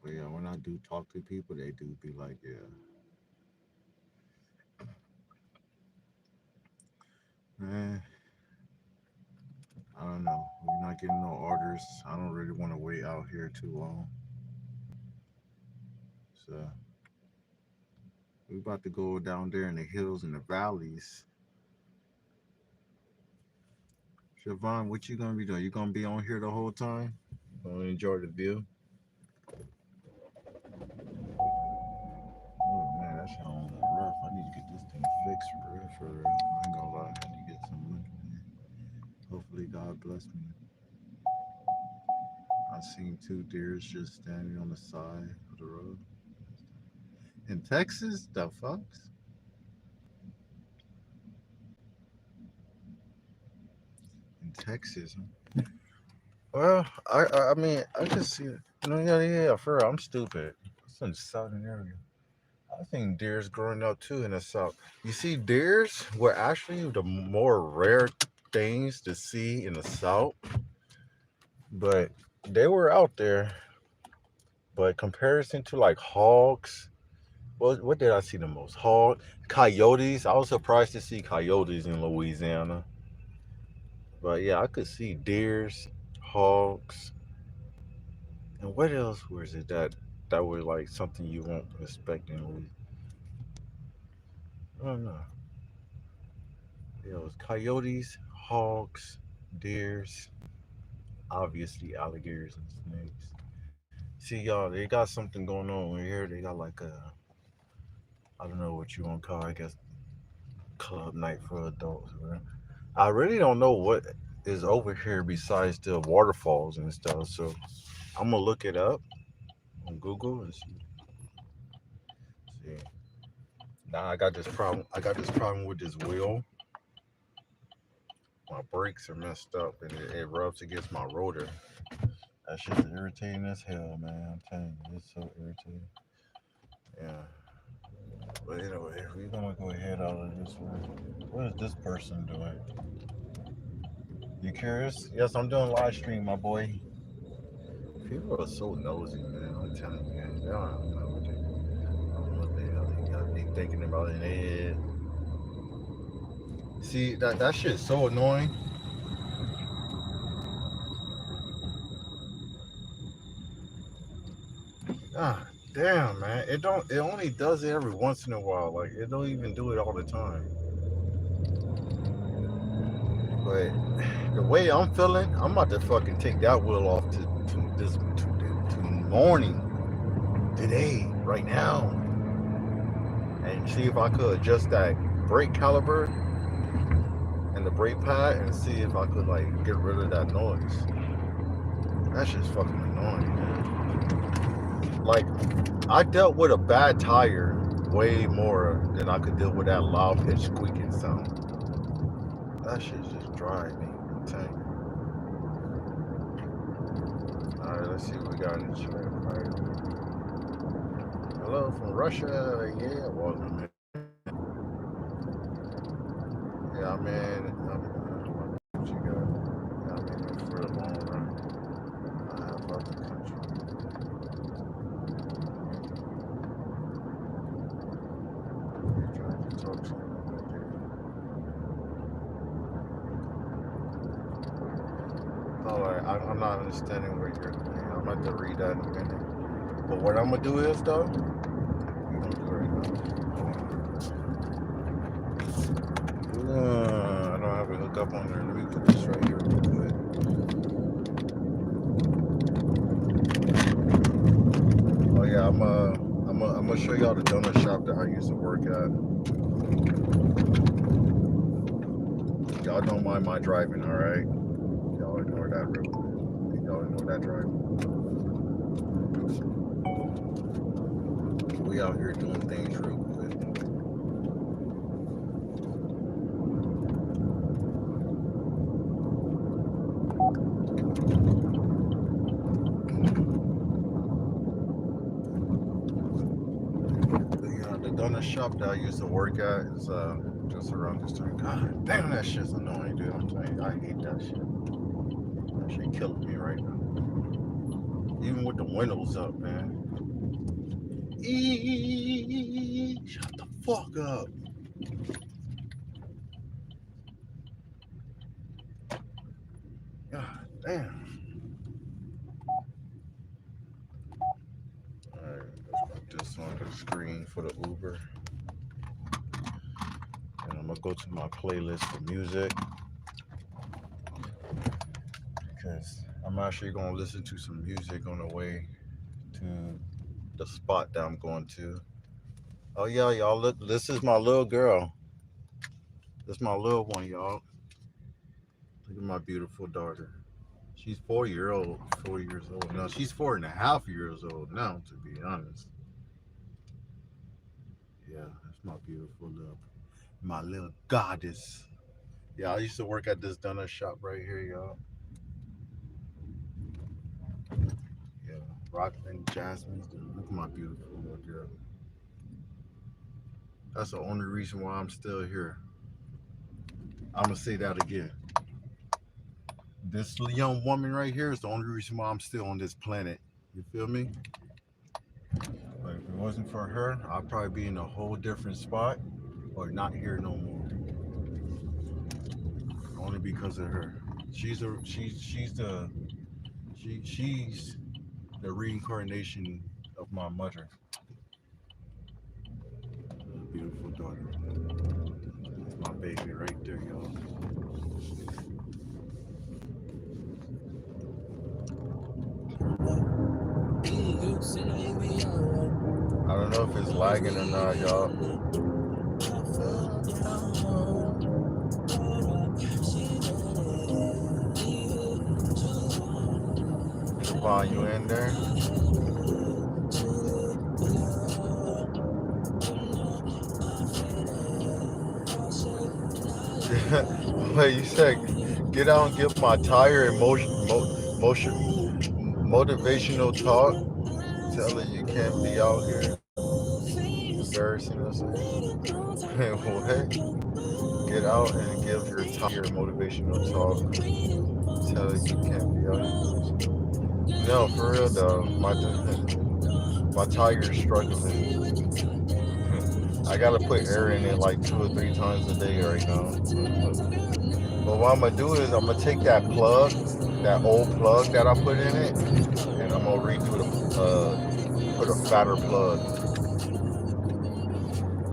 But yeah, when I do talk to people, they do be like, yeah, man, I don't know. We're not getting no orders. I don't really want to wait out here too long. So we about to go down there in the hills and the valleys. Siobhan, what you gonna be doing? You gonna be on here the whole time? Gonna enjoy the view? Oh man, that sounds rough. I need to get this thing fixed for real, for real. I ain't gonna lie, I need to get some money, man. Hopefully God bless me. I seen two deers just standing on the side of the road. In Texas? The fucks? In Texas, huh? Well, I mean, I can see it. No, yeah, for real. I'm stupid. It's in the southern area. I think deers growing up too in the south. You see, deers were actually the more rare things to see in the south, but they were out there. But comparison to like hogs, what did I see the most? Hog, coyotes. I was surprised to see coyotes in Louisiana. But yeah, I could see deers, hogs, and what else was it that was like something you won't expect in Louisiana? I don't know. Yeah, it was coyotes, hogs, deers, obviously alligators and snakes. See, y'all, they got something going on over here. They got like a I don't know what you want to call it, I guess club night for adults. Man. I really don't know what is over here besides the waterfalls and stuff. So I'm gonna look it up on Google and see. Now I got this problem. I got this problem with this wheel. My brakes are messed up and it rubs against my rotor. That shit's irritating as hell, man. I'm telling you, it's so irritating. Yeah. But anyway, we're gonna go ahead out of this one. What is this person doing? You curious? Yes, I'm doing live stream, my boy. People are so nosy, man. I'm telling you, man. They don't know what I don't know what the hell they got me thinking about in their head. See, that shit's so annoying. Ah, damn, man. It don't. It only does it every once in a while. Like it don't even do it all the time. But the way I'm feeling, I'm about to fucking take that wheel off to morning today, right now, and see if I could adjust that brake caliber and the brake pad and see if I could like get rid of that noise. That's just fucking annoying, man. Like I dealt with a bad tire way more than I could deal with that loud pitch squeaking sound. That shit just drive me. I'm telling you. All right, let's see what we got in the chat. All right. Hello from Russia. Yeah, welcome, man. Yeah, man. What you got? Yeah, I'm in here for the long run. I have love the country. You're trying to talk to me. All right, I'm not understanding where you're. Yeah, I'm about to read that in a minute. But what I'm gonna do is though, we're gonna do right now. I don't have a hookup on there. Let me put this right here real quick. Oh yeah, I'm gonna show y'all the donut shop that I used to work at. Y'all don't mind my driving, all right? Y'all ignore that real quick. Y'all ignore that driving. We out here doing things real quick. The donut shop that I used to work at is just around this time. God damn, that shit's annoying, dude. I'm telling you, I hate that shit. That shit killing me right now. Even with the windows up, man. Shut the fuck up. God damn. Alright, let's put this on the screen for the Uber. And I'm gonna go to my playlist for music. Because I'm actually gonna listen to some music on the way to the spot that I'm going to. Oh yeah, y'all look, this is my little girl. This is my little one, y'all. Look at my beautiful daughter. She's 4 years old. No, she's 4.5 years old now, to be honest. Yeah, that's my little goddess. Yeah, I used to work at this donut shop right here, y'all. Yeah, Rockland Jasmine. Look at my beautiful little girl. That's the only reason why I'm still here. I'm gonna say that again. This young woman right here is the only reason why I'm still on this planet. You feel me? Like if it wasn't for her, I'd probably be in a whole different spot or not here no more. Only because of her. She's the reincarnation of my mother. Beautiful daughter. That's my baby right there, y'all. I don't know if it's lagging or not, y'all. Trevon, you in there? Wait, you said get out and give my tire motivational talk. Tell her you can't be out here embarrassing us. What? Get out and give your tire motivational talk. Tell her you can't be out here. No, for real though. My tire is struggling. I gotta put air in it like 2 or 3 times a day right now. But what I'm gonna do is I'm gonna take that plug, that old plug that I put in it, and I'm gonna put a fatter plug.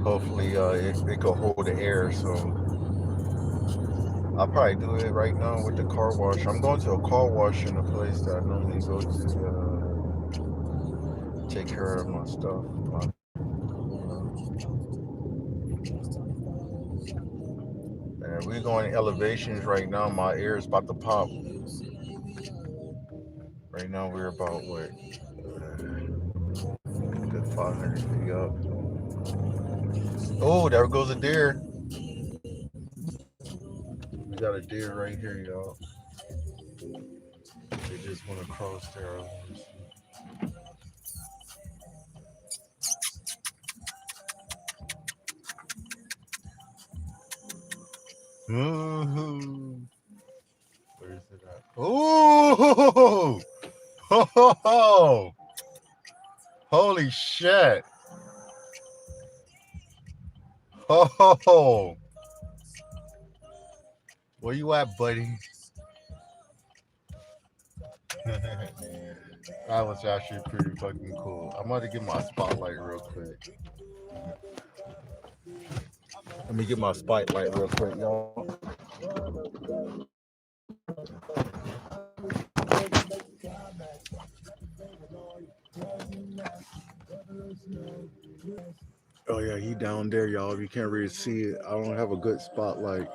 Hopefully, it could hold the air. So I'll probably do it right now with the car wash. I'm going to a car wash in a place that I normally go to take care of my stuff. And we're going elevations right now. My ear is about to pop. Right now we're about what? Good 500 feet up. Oh, there goes a deer. We got a deer right here, y'all. They just went across there. Mm-hmm. Where is it at? Oh, oh, holy shit. Oh, where you at, buddy? That was actually pretty fucking cool. I'm about to get my spotlight real quick. Let me get my spotlight real quick, y'all. Oh yeah, he down there, y'all. If you can't really see it, I don't have a good spotlight.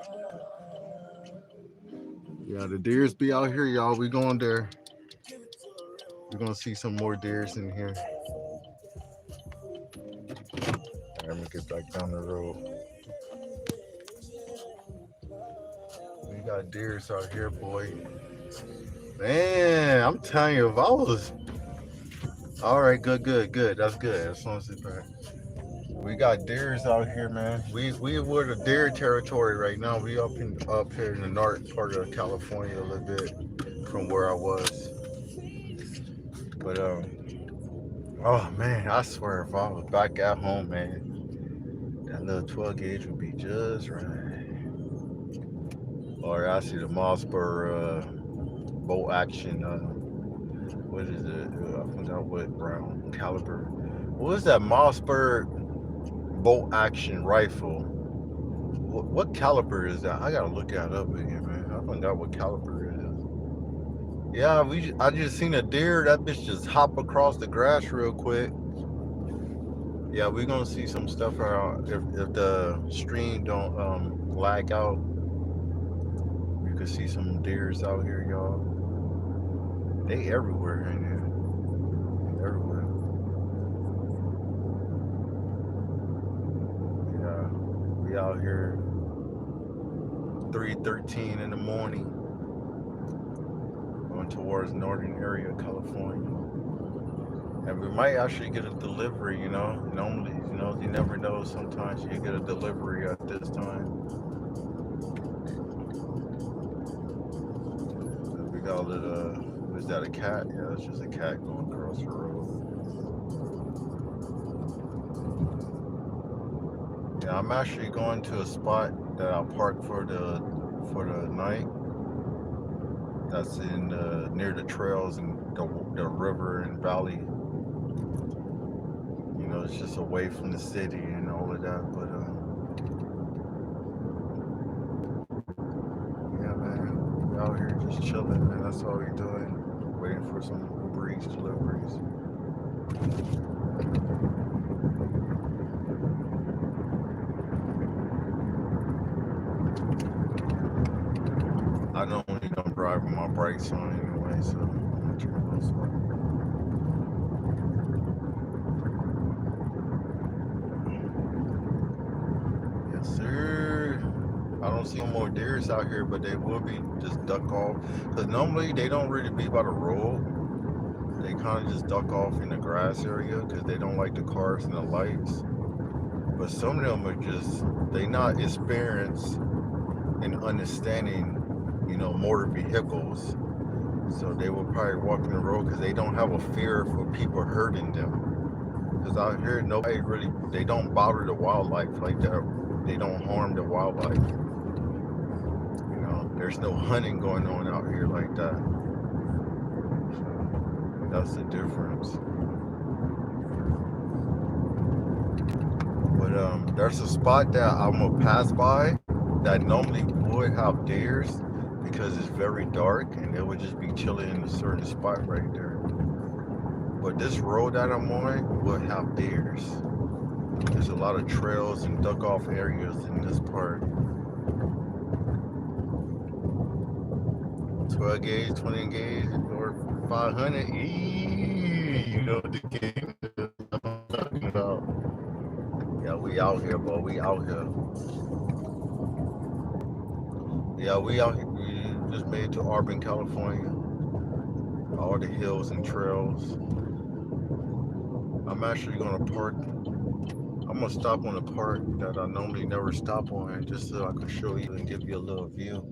Yeah, the deers be out here, y'all. We going there. We're gonna see some more deers in here. Let me get back down the road. We got deers out here, boy. Man, I'm telling you, if I was all right, good. That's good. As long as it's back. We got deers out here, man. We were the deer territory right now. We up here in the north part of California a little bit from where I was. But oh man, I swear if I was back at home, man, that little 12 gauge would be just right. Or actually the Mossberg bolt action. What is it? I forgot what brown caliber. What is that Mossberg bolt action rifle? What caliber is that? I gotta look that up again, man. I forgot what caliber it is. Yeah, I just seen a deer. That bitch just hop across the grass real quick. Yeah, we're gonna see some stuff around. If the stream don't lag out, you can see some deers out here, y'all. They everywhere in here. Everywhere. Yeah, we out here 3:13 in the morning, going towards northern area of California. And we might actually get a delivery, you know. Normally, you know, you never know. Sometimes you get a delivery at this time. We got a little, is that a cat? Yeah, that's just a cat going across the road. Yeah, I'm actually going to a spot that I'll park for the night. That's in near the trails and the river and valley. You know, it's just away from the city and all of that. But yeah, man, we out here just chilling, man. That's all we're doing. Waiting for some Uber Eats deliveries. driving my brakes on anyway, so I'm gonna turn those off. Yes, sir. I don't see no more deers out here, but they will be just duck off. Because normally they don't really be by the road. They kind of just duck off in the grass area because they don't like the cars and the lights. But some of them are just, they not experienced in understanding, motor vehicles. So they will probably walk in the road because they don't have a fear for people hurting them. Because out here, nobody really, they don't bother the wildlife like that. They don't harm the wildlife. There's no hunting going on out here like that. So that's the difference. But there's a spot that I'm gonna pass by that normally would have deers because it's very dark and they would just be chilling in a certain spot right there. But this road that I'm on will have deers. There's a lot of trails and duck off areas in this part. 12 gauge, 20 gauge, or 500. You know the game I'm talking about. Yeah, we out here, boy. We out here. Yeah, we out here. We just made it to Auburn, California. All the hills and trails. I'm actually gonna park. I'm gonna stop on a park that I normally never stop on, just so I can show you and give you a little view.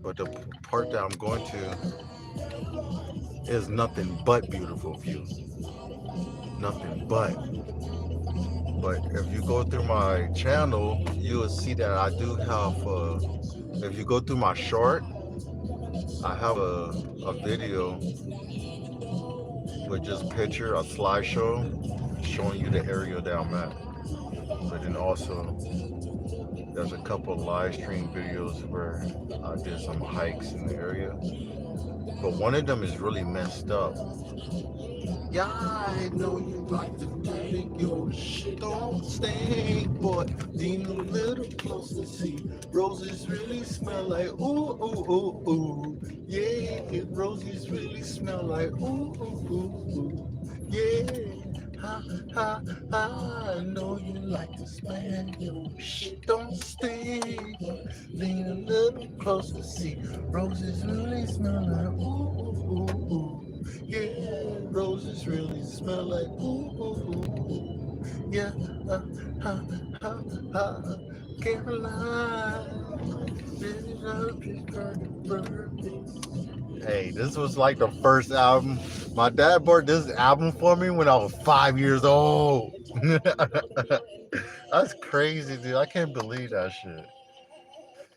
But the part that I'm going to is nothing but beautiful views. Nothing but. But if you go through my channel, you will see that I do have, if you go through my short, I have a video with just picture, a slideshow, showing you the area that I'm at. But then also, there's a couple of live stream videos where I did some hikes in the area. But one of them is really messed up. Yeah, I know you like to take your shit on stink, boy. Lean a little closer, see. Roses really smell like ooh, ooh, ooh, ooh. Yeah, roses really smell like ooh, ooh, ooh, ooh. Yeah, ha, ha, ha. I know you like to smell your shit on stink. Lean a little closer, see. Roses really smell like ooh, ooh, ooh, ooh. Yeah, roses really smell like ooh, ooh, ooh, ooh. Yeah, ha, ha, ha, Caroline. Hey, this was like the first album. My dad bought this album for me when I was 5 years old. That's crazy, dude. I can't believe that shit.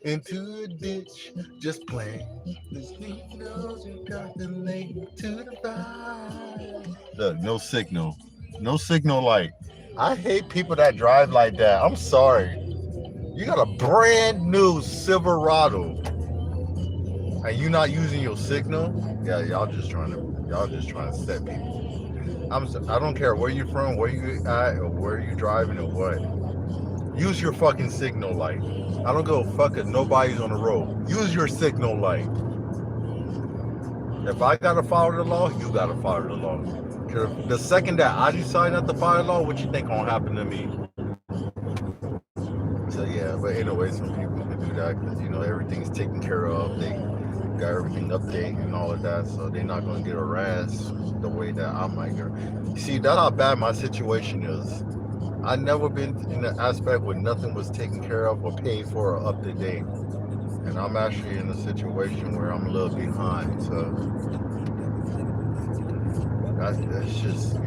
Into a ditch, just playing. This knows you got the lake to the vibe. Look, no signal. No signal light. I hate people that drive like that. I'm sorry. You got a brand new Silverado and you not using your signal? Yeah, y'all just trying to set people. I don't care where you're from, where you at, or where you driving or what. Use your fucking signal light. I don't give a fuck if nobody's on the road. Use your signal light. If I gotta follow the law, you gotta follow the law. Cause the second that I decide not to follow the law, what you think gonna happen to me? So yeah, but anyway, some people can do that because everything's taken care of. They got everything updated and all of that, so they're not gonna get harassed the way that I might get. You see, that's how bad my situation is. I never been in the aspect where nothing was taken care of or paid for or up to date. And I'm actually in a situation where I'm a little behind. So that's just,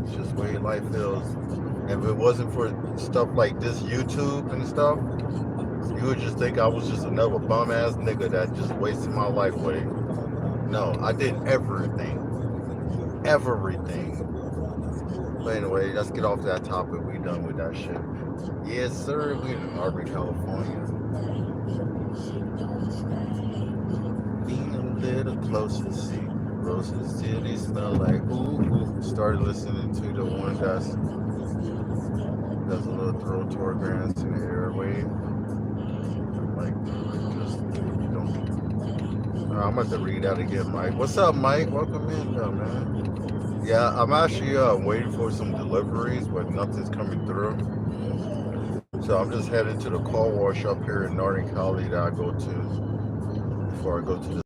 it's just the way life feels. If it wasn't for stuff like this YouTube and stuff, you would just think I was just another bum ass nigga that just wasted my life away. No, I did everything. Everything. But anyway, let's get off that topic. We done with that shit. Yes, sir. We in Auburn, California. Lean a little closer, see. Roses till they smell like ooh, ooh. Started listening to the one that's a little throw toward grants in the airway. Like, just don't I'm about to read that again, Mike. What's up, Mike? Welcome in, though, man. Yeah, I'm actually waiting for some deliveries, but nothing's coming through. So I'm just heading to the car wash up here in Northern Cali that I go to before I go to the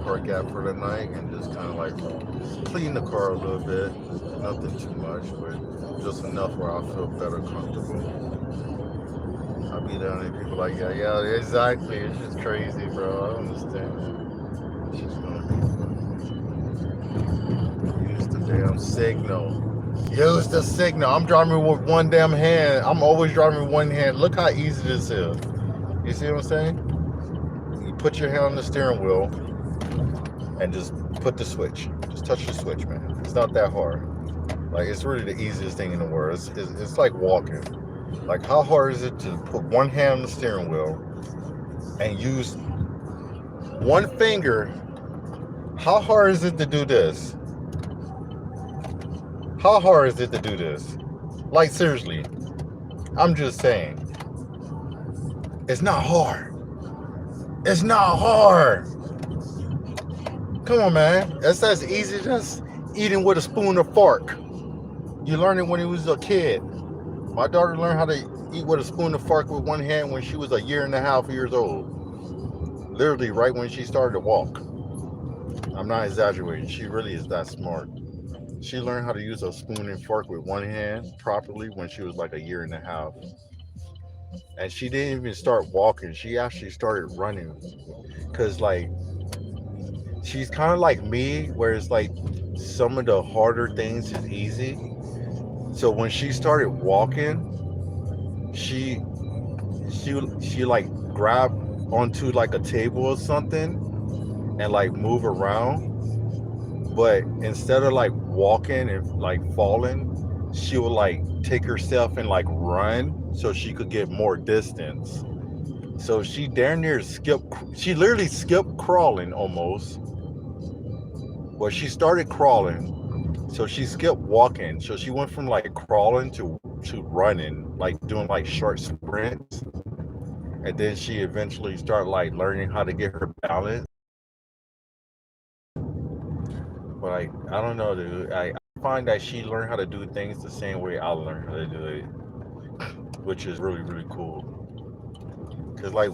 park at for the night and just kind of like clean the car a little bit. Nothing too much, but just enough where I feel better, comfortable. I'll be down there. People like, yeah, yeah, exactly. It's just crazy, bro. I understand. It's just gonna be use the damn signal. Use the signal. I'm driving with one damn hand. I'm always driving with one hand. Look how easy this is. You see what I'm saying? You put your hand on the steering wheel and just put the switch. Just touch the switch, man. It's not that hard. Like, it's really the easiest thing in the world. It's like walking. Like, how hard is it to put one hand on the steering wheel and use one finger? How hard is it to do this? How hard is it to do this? Like, seriously, I'm just saying. It's not hard. It's not hard. Come on, man. That's as easy as eating with a spoon or fork. You learned it when you was a kid. My daughter learned how to eat with a spoon and fork with one hand when she was a year and a half years old. Literally right when she started to walk. I'm not exaggerating. She really is that smart. She learned how to use a spoon and fork with one hand properly when she was like a year and a half. And she didn't even start walking. She actually started running. Cause like she's kind of like me, where it's like some of the harder things is easy. So when she started walking, she she like grab onto like a table or something and like move around, but instead of like walking and like falling, she would like take herself and like run so she could get more distance. So she damn near skipped, she literally skipped crawling almost. Well, she started crawling, so she skipped walking, so she went from like crawling to running, like doing like short sprints. And then she eventually started like learning how to get her balance. But I don't know, dude. I find that she learned how to do things the same way I learned how to do it, which is really really cool. Cause like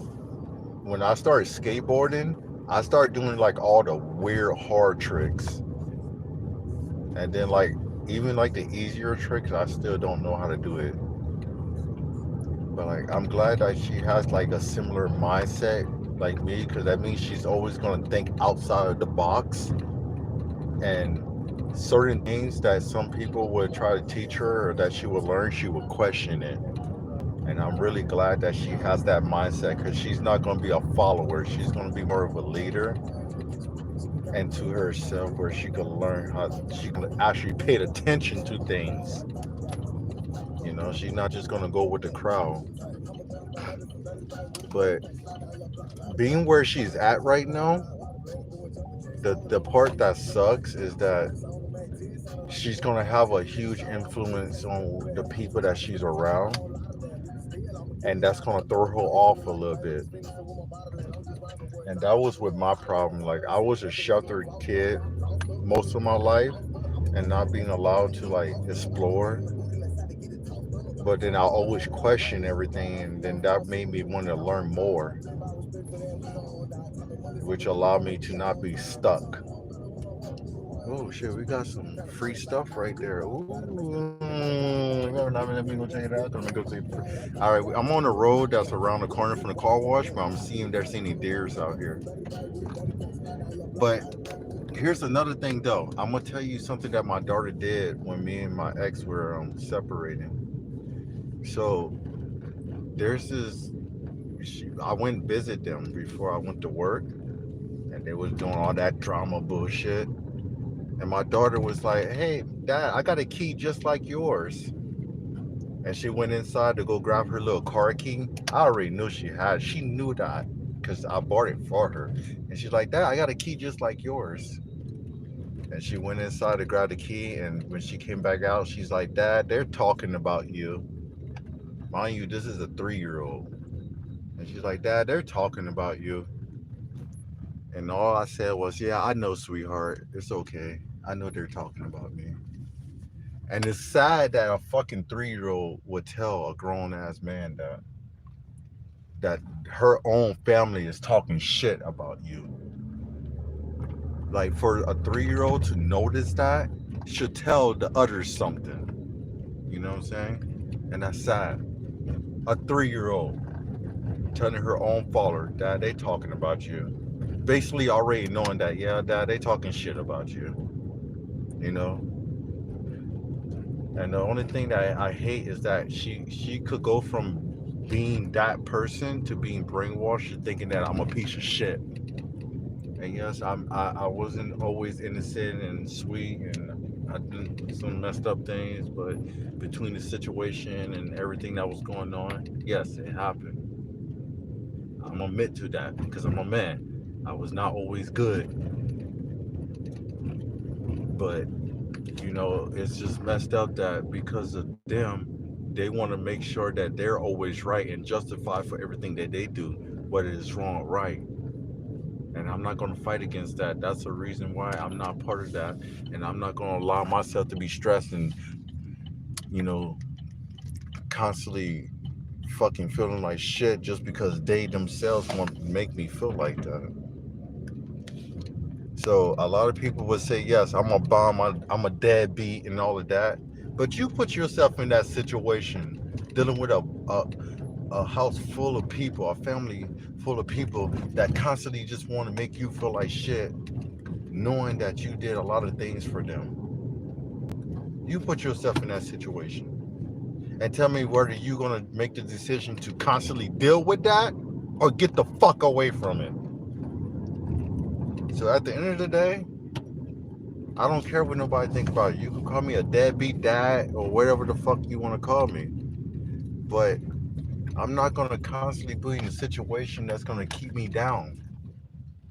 when I started skateboarding, I started doing like all the weird hard tricks, and then like even like the easier tricks, I still don't know how to do it. But like I'm glad that she has like a similar mindset like me, because that means she's always gonna think outside of the box, and certain things that some people would try to teach her or that she would learn, she would question it. And I'm really glad that she has that mindset, because she's not going to be a follower. She's going to be more of a leader and to herself, where she can learn how she can actually pay attention to things. You know, she's not just going to go with the crowd. But being where she's at right now, the part that sucks is that she's going to have a huge influence on the people that she's around, and that's going to throw her off a little bit. And that was with my problem. Like, I was a sheltered kid most of my life and not being allowed to like explore. But then I always question everything, and then that made me want to learn more, which allowed me to not be stuck. Oh shit, we got some free stuff right there. Ooh, let me go check it out. Let me go see. All right, I'm on the road that's around the corner from the car wash, but I'm seeing there's any deers out here. But here's another thing, though. I'm gonna tell you something that my daughter did when me and my ex were separating. So there's this. I went and visit them before I went to work, and they was doing all that drama bullshit. And my daughter was like, "Hey, Dad, I got a key just like yours." And she went inside to go grab her little car key. I already knew she had. She knew that because I bought it for her. And she's like, "Dad, I got a key just like yours." And she went inside to grab the key, and when she came back out, she's like, "Dad, they're talking about you." Mind you, this is a 3-year-old. And she's like, "Dad, they're talking about you." And all I said was, "Yeah, I know, sweetheart. It's okay. I know they're talking about me." And it's sad that a fucking 3-year-old would tell a grown ass man that her own family is talking shit about you. Like for a 3-year-old to notice that should tell the others something. You know what I'm saying? And that's sad. A 3-year-old telling her own father, "Dad, they talking about you." Basically already knowing that, yeah, Dad, they talking shit about you. You know? And the only thing that I hate is that she could go from being that person to being brainwashed and thinking that I'm a piece of shit. And yes, I wasn't always innocent and sweet, and I did some messed up things, but between the situation and everything that was going on, yes, it happened. I'm admit to that because I'm a man. I was not always good, but it's just messed up that because of them, they want to make sure that they're always right and justified for everything that they do, whether it's wrong or right. And I'm not going to fight against that. That's the reason why I'm not part of that. And I'm not going to allow myself to be stressed and, you know, constantly fucking feeling like shit just because they themselves want to make me feel like that. So a lot of people would say, yes, I'm a bum, I'm a deadbeat and all of that. But you put yourself in that situation dealing with a house full of people, a family full of people that constantly just want to make you feel like shit, knowing that you did a lot of things for them. You put yourself in that situation and tell me whether you're going to make the decision to constantly deal with that or get the fuck away from it. So at the end of the day, I don't care what nobody think about it. You can call me a deadbeat dad or whatever the fuck you want to call me. But I'm not going to constantly be in a situation that's going to keep me down.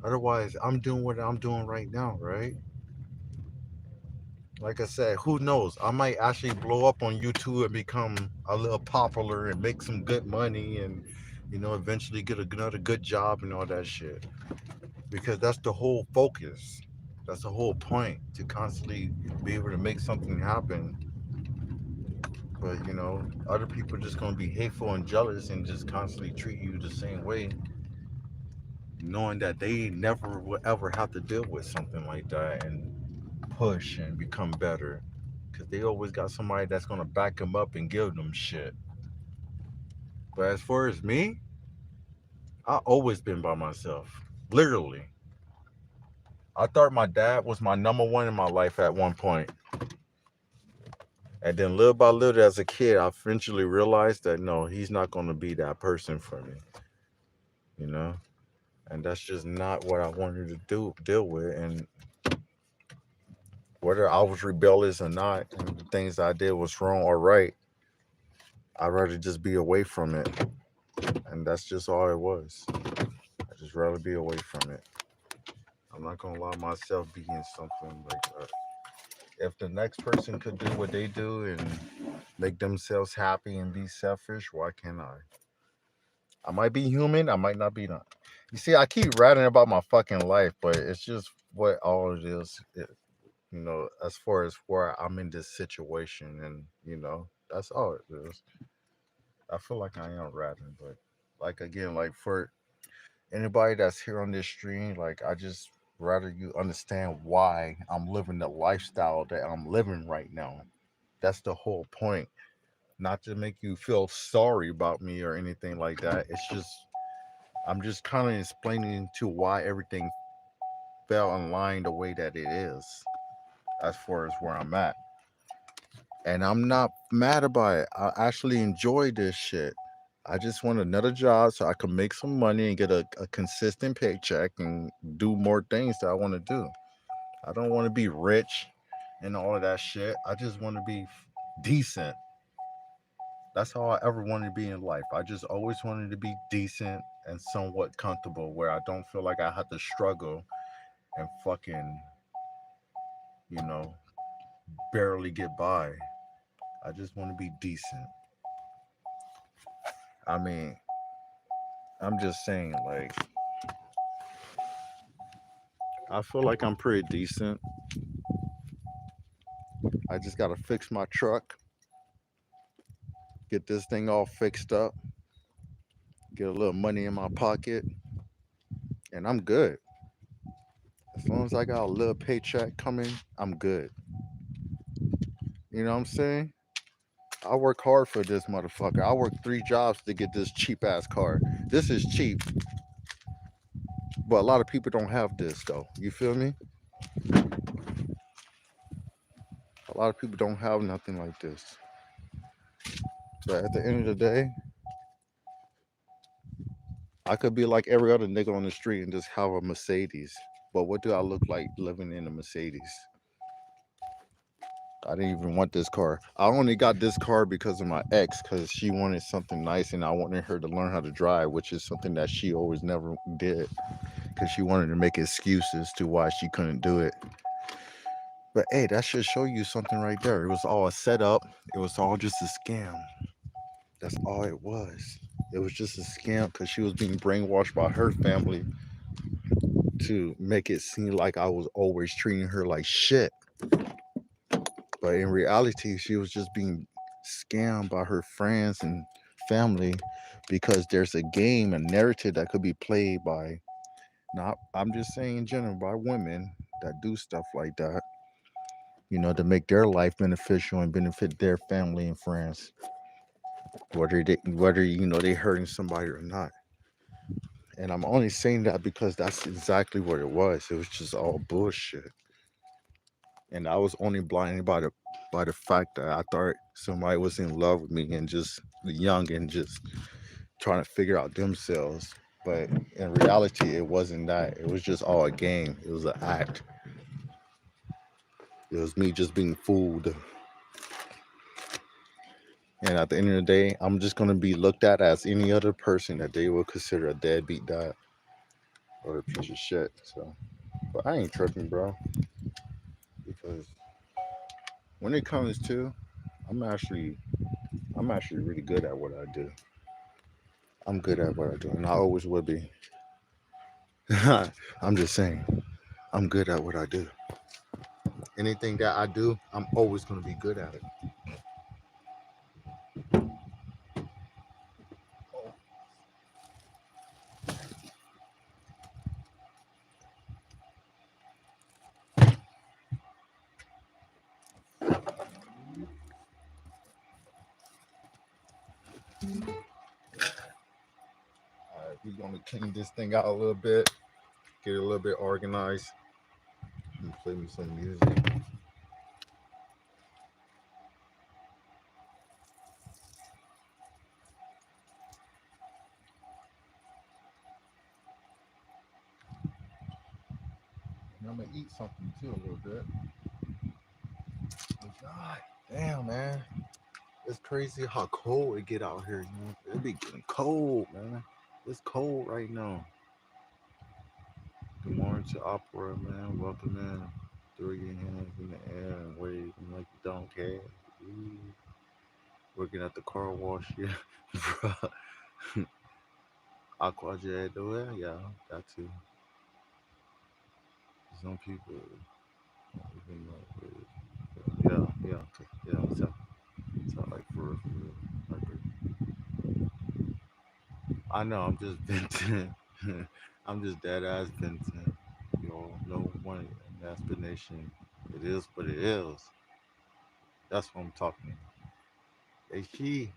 Otherwise, I'm doing what I'm doing right now, right? Like I said, who knows? I might actually blow up on YouTube and become a little popular and make some good money and, eventually get another good job and all that shit. Because that's the whole focus. That's the whole point to constantly be able to make something happen. But, other people are just going to be hateful and jealous and just constantly treat you the same way, knowing that they never will ever have to deal with something like that and push and become better because they always got somebody that's gonna back them up and give them shit. But as far as me, I always been by myself. Literally. I thought my dad was my number one in my life at one point. And then little by little as a kid, I eventually realized that no, he's not gonna be that person for me. You know? And that's just not what I wanted to deal with. And whether I was rebellious or not, and the things I did was wrong or right, I'd rather just be away from it. And that's just all it was. I just rather be away from it. I'm not gonna allow myself be in something like that. If the next person could do what they do and make themselves happy and be selfish, why can't I? I might be human, I might not be not. You see, I keep writing about my fucking life, but it's just what all it is. As far as where I'm in this situation, and that's all it is. I feel like I am ratting, but like again, like for anybody that's here on this stream, like I just rather you understand why I'm living the lifestyle that I'm living right now. That's the whole point. Not to make you feel sorry about me or anything like that. It's just I'm just kind of explaining to why everything fell in line the way that it is as far as where I'm at. And I'm not mad about it. I actually enjoy this shit. I just want another job so I can make some money and get a consistent paycheck and do more things that I want to do. I don't want to be rich and all of that shit. I just want to be decent. That's all I ever wanted to be in life. I just always wanted to be decent and somewhat comfortable where I don't feel like I have to struggle and fucking, you know, barely get by. I just want to be decent. I mean, I'm just saying, like, I feel like I'm pretty decent. I just gotta fix my truck, get this thing all fixed up, get a little money in my pocket, and I'm good. As long as I got a little paycheck coming, I'm good. You know what I'm saying? I work hard for this motherfucker. I work 3 jobs to get this cheap ass car. This is cheap, but a lot of people don't have this though. You feel me? A lot of people don't have nothing like this. But at the end of the day, I could be like every other nigga on the street and just have a Mercedes. But what do I look like living in a Mercedes? I didn't even want this car. I only got this car because of my ex, because she wanted something nice and I wanted her to learn how to drive, which is something that she always never did because she wanted to make excuses to why she couldn't do it. But hey, that should show you something right there. It was all a setup, it was all just a scam. That's all it was. It was just a scam because she was being brainwashed by her family to make it seem like I was always treating her like shit. But in reality, she was just being scammed by her friends and family because there's a game, a narrative that could be played by, not, I'm just saying in general, by women that do stuff like that, to make their life beneficial and benefit their family and friends, whether they hurting somebody or not. And I'm only saying that because that's exactly what it was. It was just all bullshit. And I was only blinded by the fact that I thought somebody was in love with me and just young and just trying to figure out themselves. But in reality, it wasn't that. It was just all a game. It was an act. It was me just being fooled. And at the end of the day, I'm just gonna be looked at as any other person that they would consider a deadbeat dad or a piece of shit. So, but I ain't tripping, bro, because when it comes to, I'm actually, I'm actually really good at what I do. I'm good at what I do, and I always will be. I'm just saying, I'm good at what I do. Anything that I do, I'm always gonna be good at it. All right, we're gonna clean this thing out a little bit, get it a little bit organized, and play me some music. And I'm gonna eat something too a little bit. God damn, man. It's crazy how cold it get out here. It be getting cold, man. It's cold right now. Good morning to Opera, man. Welcome in. Throw your hands in the air and wave like you don't care. Ooh. Working at the car wash, yeah. Bro. Aqua do it, yeah, that too. Some people, even know, yeah. So like for real. Like, I know, I'm just venting. I'm just dead ass venting. No one explanation. It is what it is. That's what I'm talking about. Hey, she,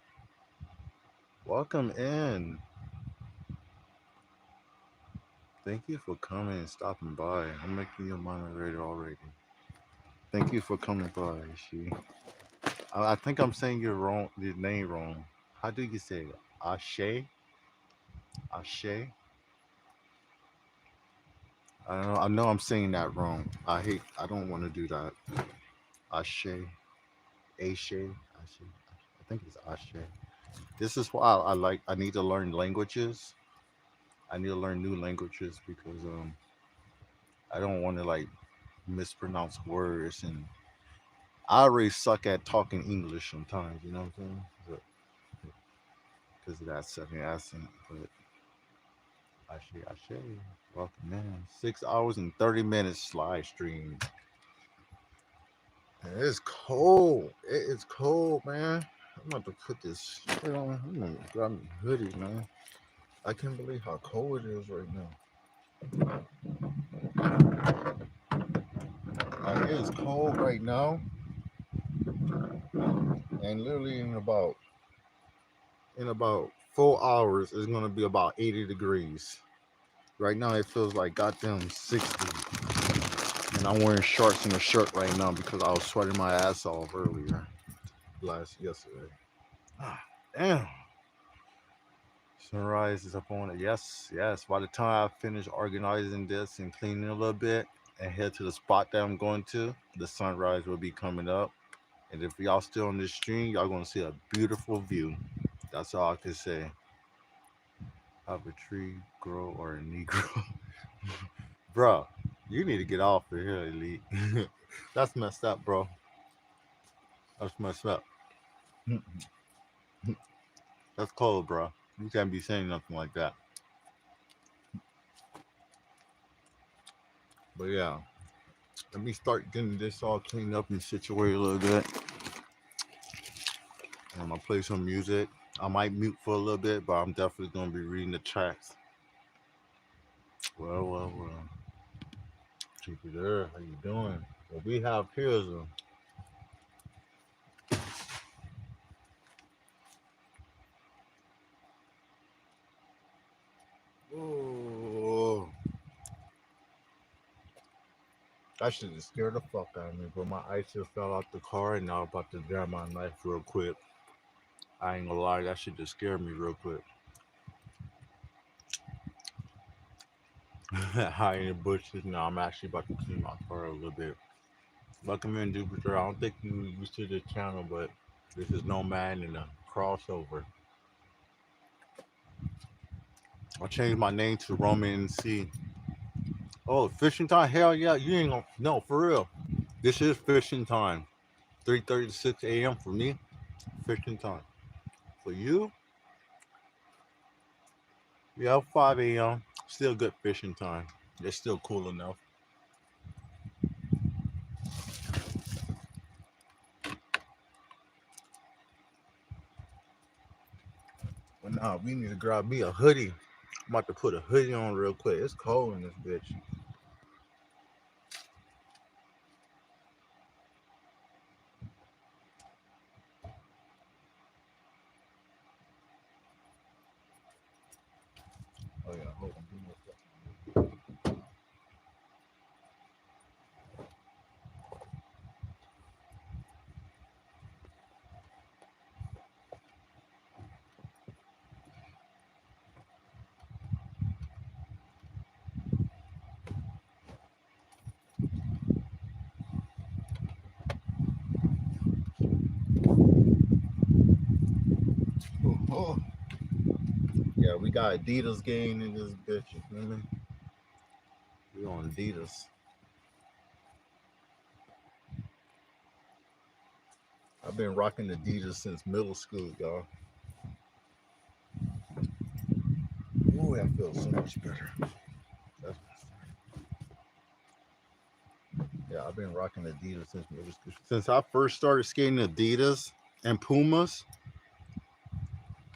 welcome in. Thank you for coming and stopping by. I'm making you a moderator already. Thank you for coming by, she. I think I'm saying your name wrong. How do you say it? Ashe? Ashe? I know I'm saying that wrong. I don't want to do that. Ashe. Ashe. Ashe. I think it's Ashe. This is why I need to learn languages. I need to learn new languages because I don't want to like mispronounce words, and I already suck at talking English sometimes, you know what I'm saying? Because of that second accent. But I say. Welcome in. 6 hours and 30 minutes live stream. And it's cold. It is cold, man. I'm about to put this shit on. I'm gonna grab me a hoodie, man. I can't believe how cold it is right now. Like, it is cold right now, and literally in about 4 hours, it's gonna be about 80 degrees. Right now, it feels like goddamn 60. And I'm wearing shorts and a shirt right now because I was sweating my ass off earlier, yesterday. Ah, damn. Sunrise is up on it. Yes, yes. By the time I finish organizing this and cleaning a little bit and head to the spot that I'm going to, the sunrise will be coming up. And if y'all still on this stream, y'all gonna see a beautiful view. That's all I can say. Have a tree grow or a Negro. Bro, you need to get off of here, Elite. That's messed up, bro. That's messed up. That's cold, bro. You can't be saying nothing like that. But yeah, let me start getting this all cleaned up and situated a little bit. And I'm gonna play some music. I might mute for a little bit, but I'm definitely gonna be reading the tracks. Well. Keep it there. How you doing? What we have here is a oh, that shit just scared the fuck out of me. But my ice just fell out the car, and now I'm about to grab my knife real quick. I ain't gonna lie, that shit just scared me real quick. High in the bushes. Now I'm actually about to clean my car a little bit. Welcome in, Jupiter. I don't think you used to this channel, but this is No Man in a crossover. I changed my name to Roman C. Oh, fishing time? Hell yeah, you ain't gonna no for real. This is fishing time. 3:30 to 6 a.m. for me, fishing time. For you, yeah, 5 a.m. Still good fishing time. It's still cool enough. But nah, we need to grab me a hoodie. I'm about to put a hoodie on real quick. It's cold in this bitch. Oh yeah, hold on. Give me a second. Oh, yeah, we got Adidas game in this bitch. You feel me? We on Adidas. I've been rocking Adidas since middle school, y'all. Ooh, that feels so much better. That's, yeah, I've been rocking Adidas since middle school. Since I first started skating Adidas and Pumas,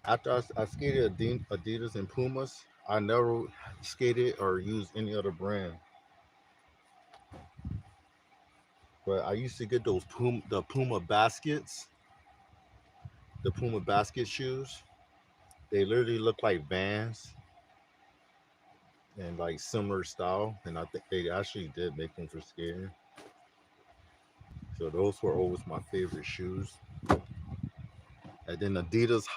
after I skated Adidas and Pumas, I never skated or used any other brand. But I used to get those Puma baskets, the Puma basket shoes. They literally look like Vans and like similar style. And I think they actually did make them for skating. So those were always my favorite shoes. And then Adidas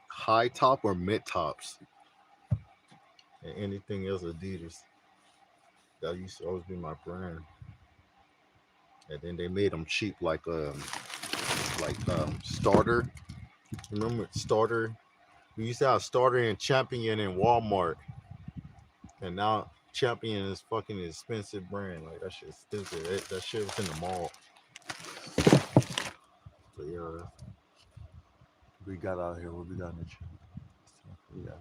high top or mid tops, and anything else Adidas. That used to always be my brand. And then they made them cheap, like starter. Remember starter? We used to have starter and champion in Walmart, and now champion is fucking expensive brand. Like that shit's stupid. That shit was in the mall. But yeah, we got out here. What we got in the chat? Yeah,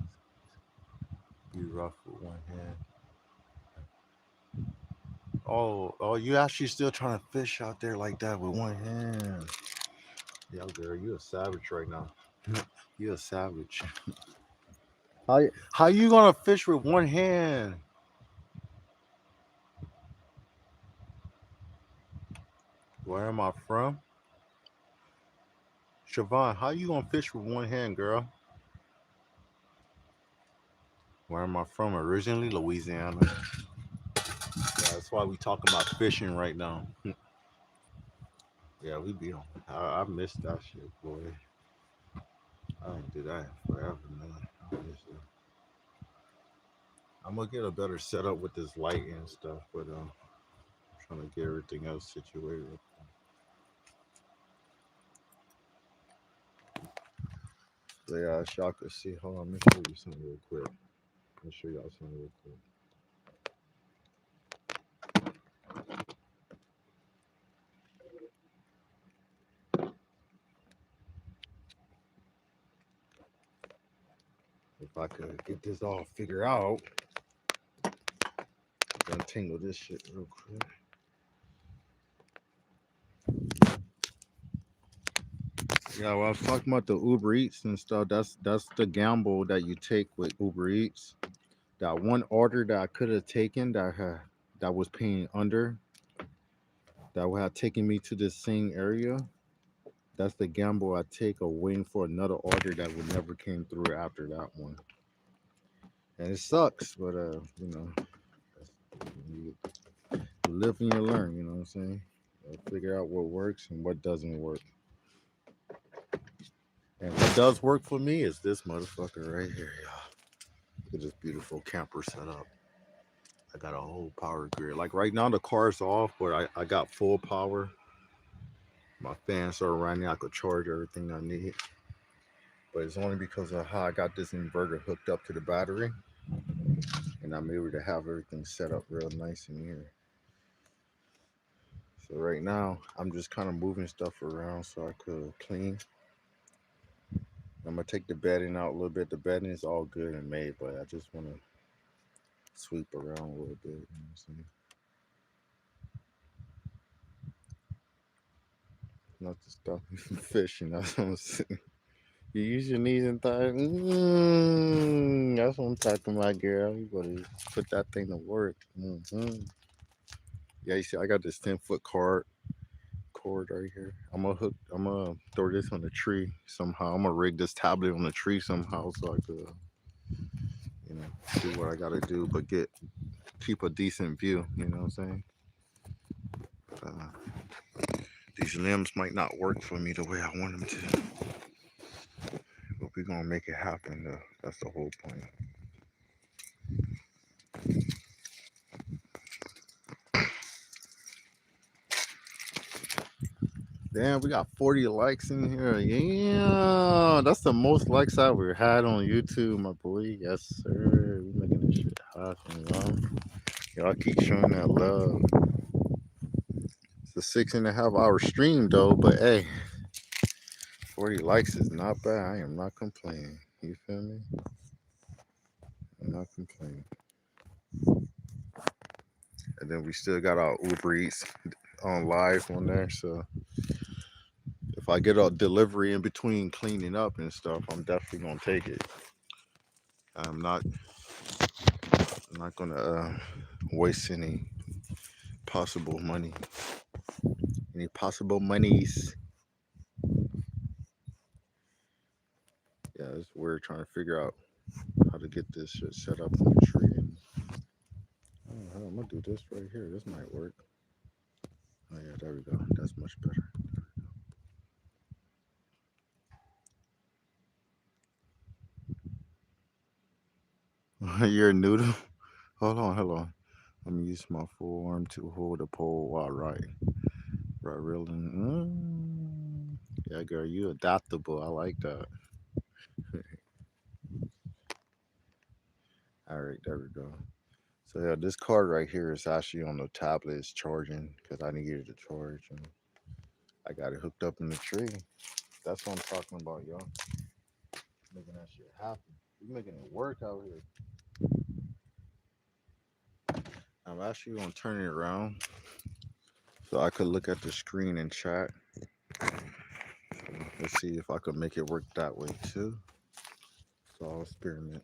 be rough with one hand. Oh, you actually still trying to fish out there like that with one hand? Yeah, girl, you a savage right now. You a savage. How you gonna fish with one hand? Where am I from? Siobhan, how you gonna fish with one hand, girl? Where am I from? Originally, Louisiana. Yeah, that's why we talking about fishing right now. Yeah, we be on. I miss that shit, boy. I ain't do that in forever, man. I miss it. I'm gonna get a better setup with this light and stuff, but I'm trying to get everything else situated. So yeah, as y'all can see. Hold on, let me show you something real quick. Let me show y'all something real quick. If I could get this all figured out, untangle this shit real quick. Yeah, well, I was talking about the Uber Eats and stuff. That's the gamble that you take with Uber Eats. That one order that I could have taken that was paying under, that would have taken me to the same area. That's the gamble I take of waiting for another order that would never came through after that one. And it sucks, but you live and you learn. You know what I'm saying? Figure out what works and what doesn't work. And what does work for me is this motherfucker right here, y'all. Look at this beautiful camper setup. I got a whole power grid. Like right now, the car's off, but I got full power. My fans are running. I could charge everything I need. But it's only because of how I got this inverter hooked up to the battery. And I'm able to have everything set up real nice in here. So right now, I'm just kind of moving stuff around so I could clean. I'm gonna take the bedding out a little bit. The bedding is all good and made, but I just want to sweep around a little bit. You know what I'm saying? Not to stop you from fishing. That's what I'm saying. You use your knees and thighs. That's what I'm talking about, girl. You gotta put that thing to work. Yeah, you see, I got this 10-foot cord right here. I'm gonna throw this on the tree somehow. I'm gonna rig this tablet on the tree somehow so I could, you know, do what I gotta do, but keep a decent view. You know what I'm saying? These limbs might not work for me the way I want them to, but we're gonna make it happen. Though. That's the whole point. Damn, we got 40 likes in here. Yeah, that's the most likes I ever had on YouTube, my boy. Yes, sir. We making this shit happen, y'all. Y'all keep showing that love. It's a 6.5 hour stream though, but hey, 40 likes is not bad. I am not complaining. You feel me? I'm not complaining. And then we still got our Uber Eats on live on there. So if I get a delivery in between cleaning up and stuff, I'm definitely gonna take it. I'm not gonna waste any possible money, any possible monies. Yeah, it's weird trying to figure out how to get this shit set up on the tree. And, oh, I'm gonna do this right here. This might work. Oh yeah, there we go. That's much better. You're a noodle. Hold on. Let me use my forearm to hold the pole while right reeling. Yeah, girl, you adaptable. I like that. All right, there we go. So yeah, this card right here is actually on the tablet. It's charging because I needed to charge, and I got it hooked up in the tree. That's what I'm talking about, y'all. Making that shit happen. We making it work out here. I'm actually gonna turn it around so I could look at the screen and chat. Let's see if I could make it work that way too. So I'll experiment.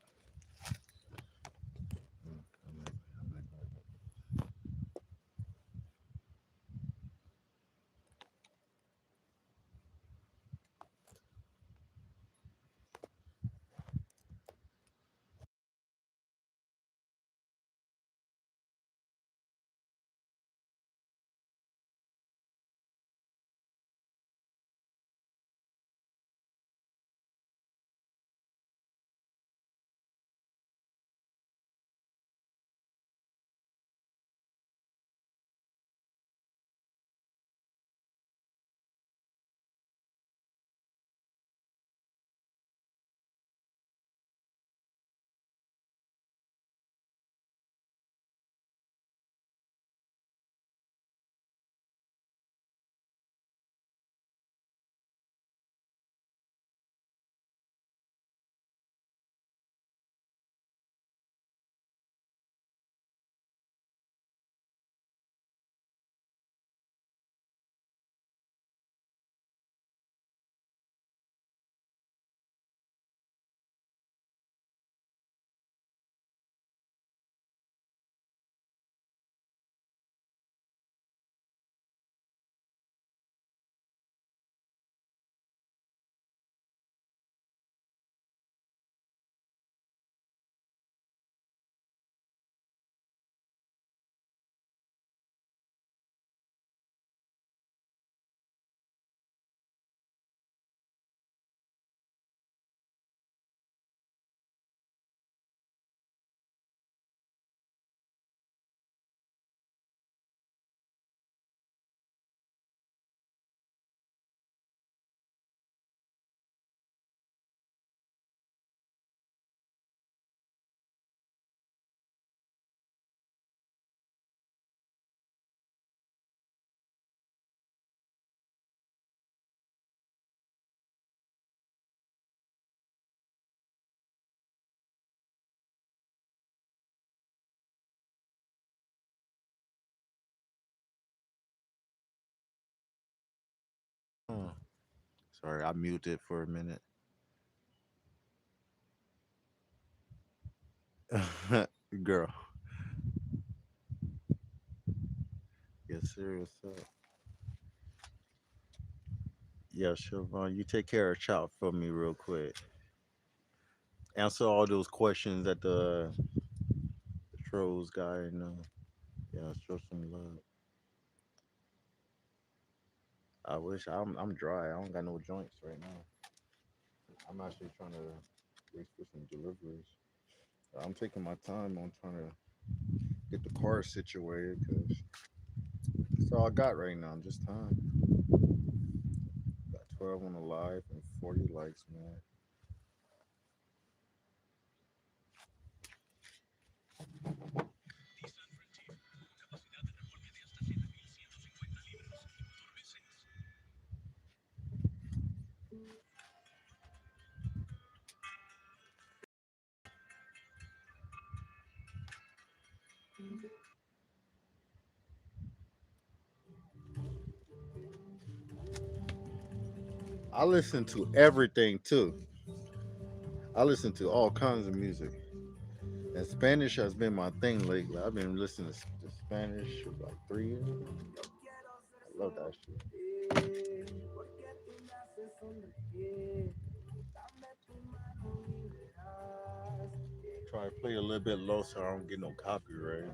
Oh, sorry, I muted for a minute. Girl, yes, sir. What's up? Yeah, Siobhan, you take care of Chow for me real quick. Answer all those questions that the trolls guy and yeah, show some love. I wish I'm dry. I don't got no joints right now. I'm actually trying to wait for some deliveries. I'm taking my time on trying to get the car situated because that's all I got right now. Just time. Got 12 on the live and 40 likes, man. I listen to everything too. I listen to all kinds of music. And Spanish has been my thing lately. I've been listening to Spanish for like 3 years. I love that shit. Try to play a little bit low so I don't get no copyright.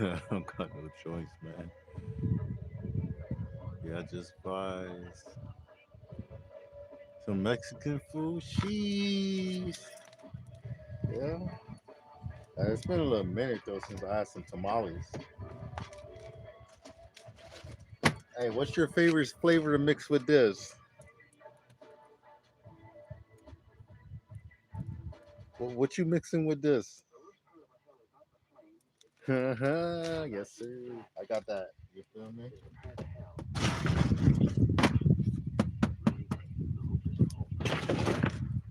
I don't got no choice, man. Yeah, just buy some Mexican food. Sheesh. Yeah. It's been a little minute though since I had some tamales. Hey, what's your favorite flavor to mix with this? What you mixing with this? Yes, sir. I got that. You feel me?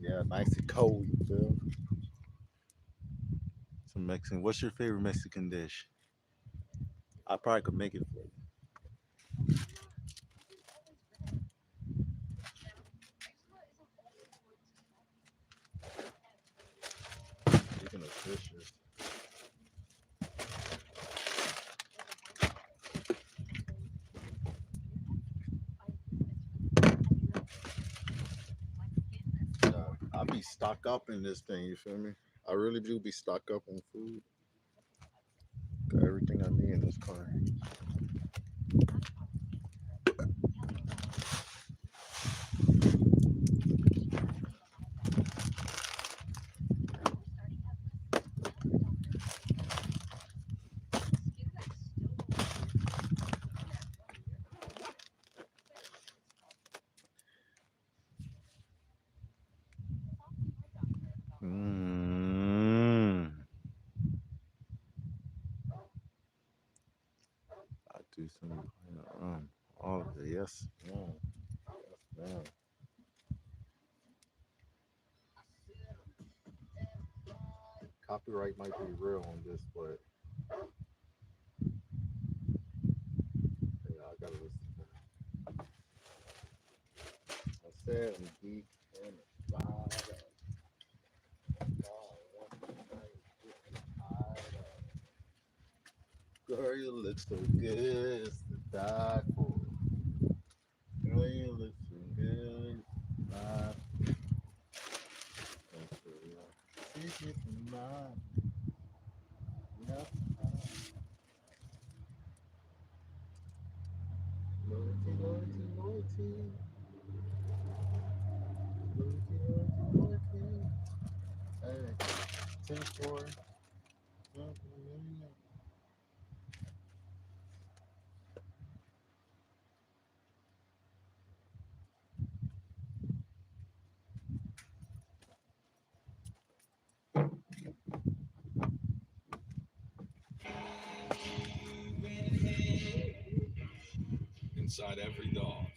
Yeah, nice and cold. You feel? Some Mexican. What's your favorite Mexican dish? I probably could make it for you. Speaking of dishes, I be stocked up in this thing. You feel me? I really do be stocked up on food. Got everything I need in this car. man. Man. Copyright might be real on this, but yeah, I gotta listen to it. I said I'm deep in it. Girl, you look so good, it's to die for. Girl, you look so good, die for. She's just mine. Nothing. Loyalty, loyalty, loyalty. Loyalty, loyalty, loyalty. Hey, 10 4. Inside every dog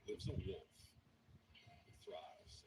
lives a wolf who thrives.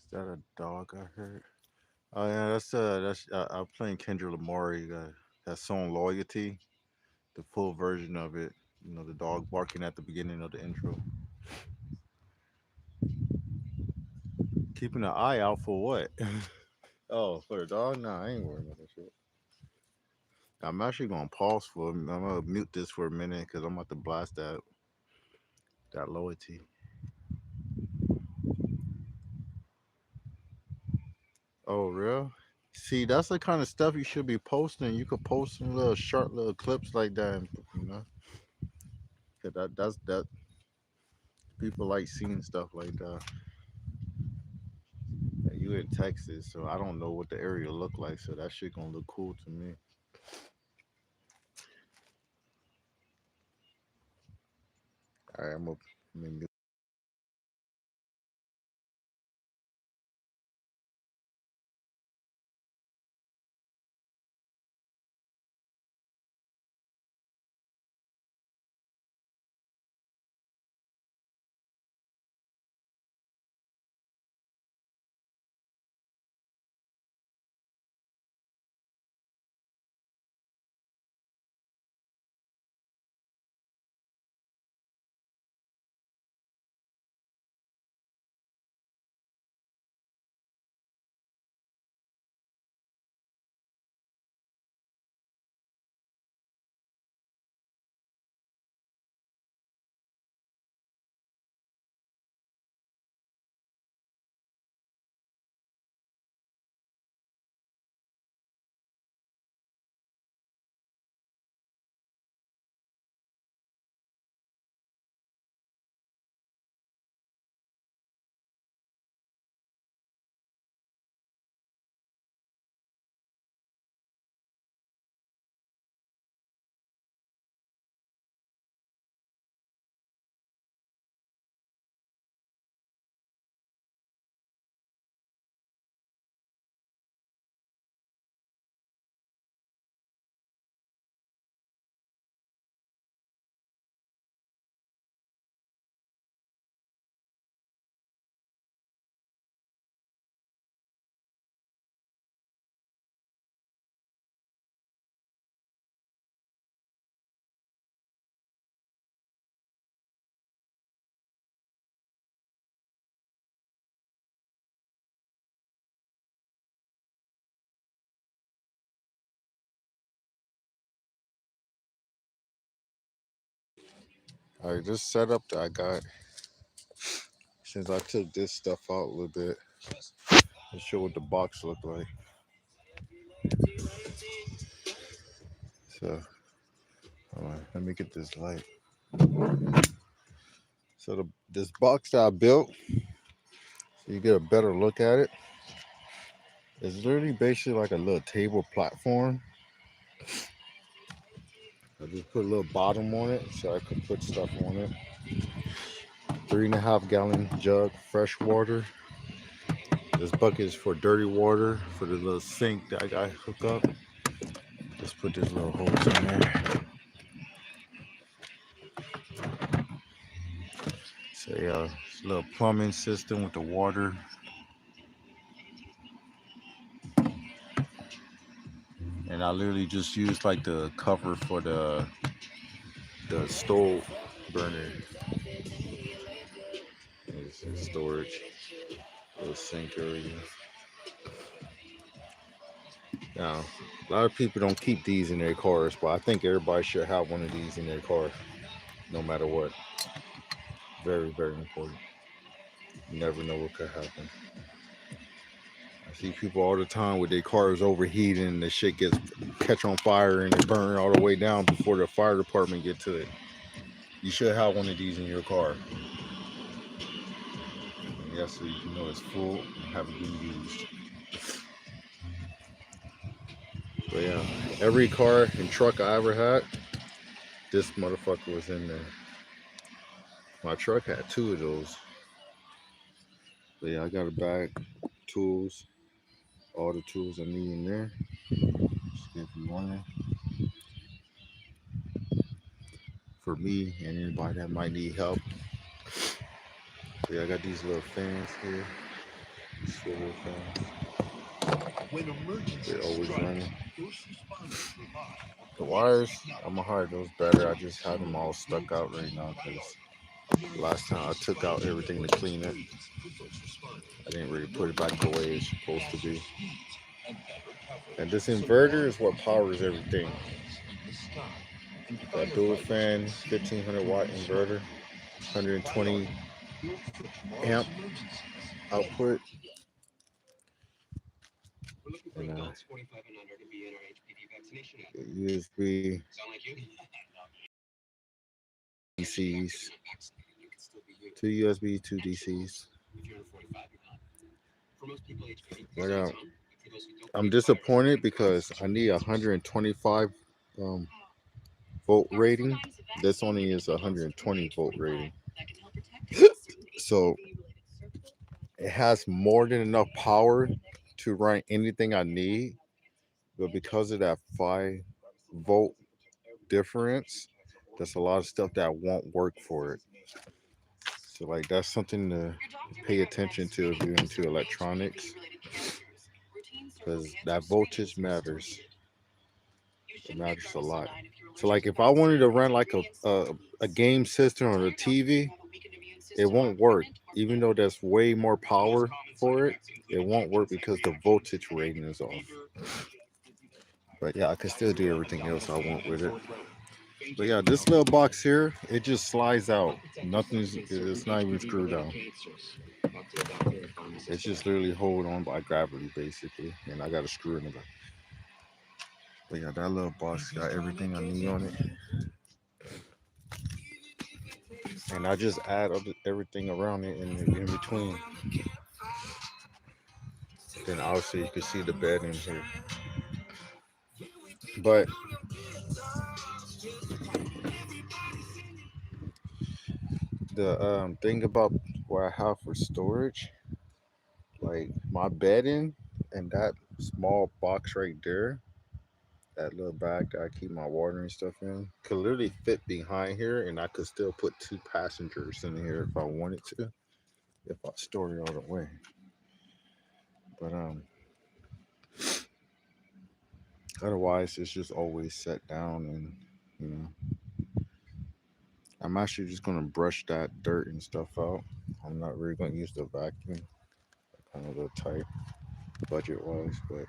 Is that a dog I heard? Oh yeah, that's I'm playing Kendra Lamar. That song "Loyalty," the full version of it. You know, the dog barking at the beginning of the intro. Keeping an eye out for what? Oh, for the dog? Nah, I ain't worried about that shit. I'm actually gonna pause for. I'm gonna mute this for a minute because I'm about to blast that loyalty. Oh, real? See, that's the kind of stuff you should be posting. You could post some little short little clips like that, you know. 'Cause that people like seeing stuff like that. You in Texas, so I don't know what the area look like. So that shit gonna look cool to me. All right, I'm gonna Like this setup that I got since I took this stuff out a little bit to show what the box look like. So hold on, let me get this light. So this box that I built, so you get a better look at it. It's literally basically like a little table platform. I just put a little bottom on it so I could put stuff on it. 3.5 gallon jug, fresh water. This bucket is for dirty water for the little sink that I got hooked up. Just put this little hose in there. So yeah, it's a little plumbing system with the water. And I literally just used like the cover for the stove burner. It's storage, little sink area. Now, a lot of people don't keep these in their cars, but I think everybody should have one of these in their car, no matter what. Very, very important. You never know what could happen. I see people all the time with their cars overheating and the shit gets catch on fire and it burn all the way down before the fire department get to it. You should have one of these in your car. And yes, so you can know it's full and haven't been used. But yeah, every car and truck I ever had, this motherfucker was in there. My truck had two of those. But yeah, I got a bag, tools, all the tools I need in there. Just if you want it. For me and anybody that might need help. So yeah, I got these little fans here. Swivel fans. They're always running. The wires, I'm gonna hide those better. I just had them all stuck out right now because last time I took out everything to clean it. I didn't really put it back the way it's supposed to be. And this inverter is what powers everything. That dual fan, 1500 watt inverter, 120 amp output. And USB, DCs, two USB, two DCs. But I'm disappointed because I need 125 um, volt rating. This only is 120 volt rating. So it has more than enough power to run anything I need, but because of that 5 volt difference, there's a lot of stuff that won't work for it. So like that's something to pay attention to if you're into electronics, because that voltage matters. It matters a lot. So like if I wanted to run like a game system on a TV, it won't work. Even though there's way more power for it, it won't work because the voltage rating is off. But yeah, I can still do everything else I want with it. But yeah, this little box here, it just slides out. It's not even screwed down. It's just literally hold on by gravity basically. And I got a screw in the back. But yeah, that little box got everything I need on it. And I just add everything around it in between. Then obviously you can see the bed in here. But the thing about what I have for storage, like my bedding and that small box right there, that little bag that I keep my water and stuff in, could literally fit behind here, and I could still put two passengers in here if I wanted to, if I store it all the way. But otherwise, it's just always set down, and you know, I'm actually just gonna brush that dirt and stuff out. I'm not really gonna use the vacuum. Kind of a little tight budget wise, but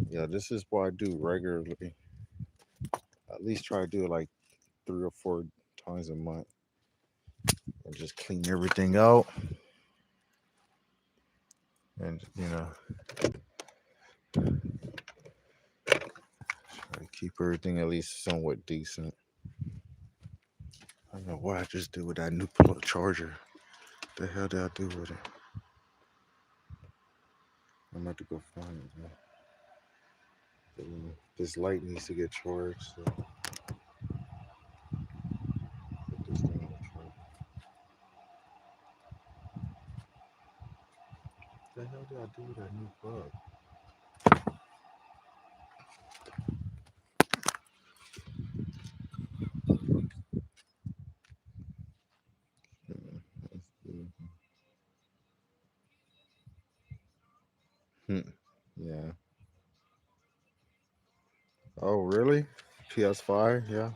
yeah, this is what I do regularly. At least try to do it like 3 or 4 times a month and just clean everything out and try to keep everything at least somewhat decent. I don't know what I just did with that new plug charger. The hell did I do with it? I'm about to go find it. Man. This light needs to get charged. So put this thing on the charger. What the hell did I do with that new plug? Hmm. Yeah. Oh, really? PS5? Yeah.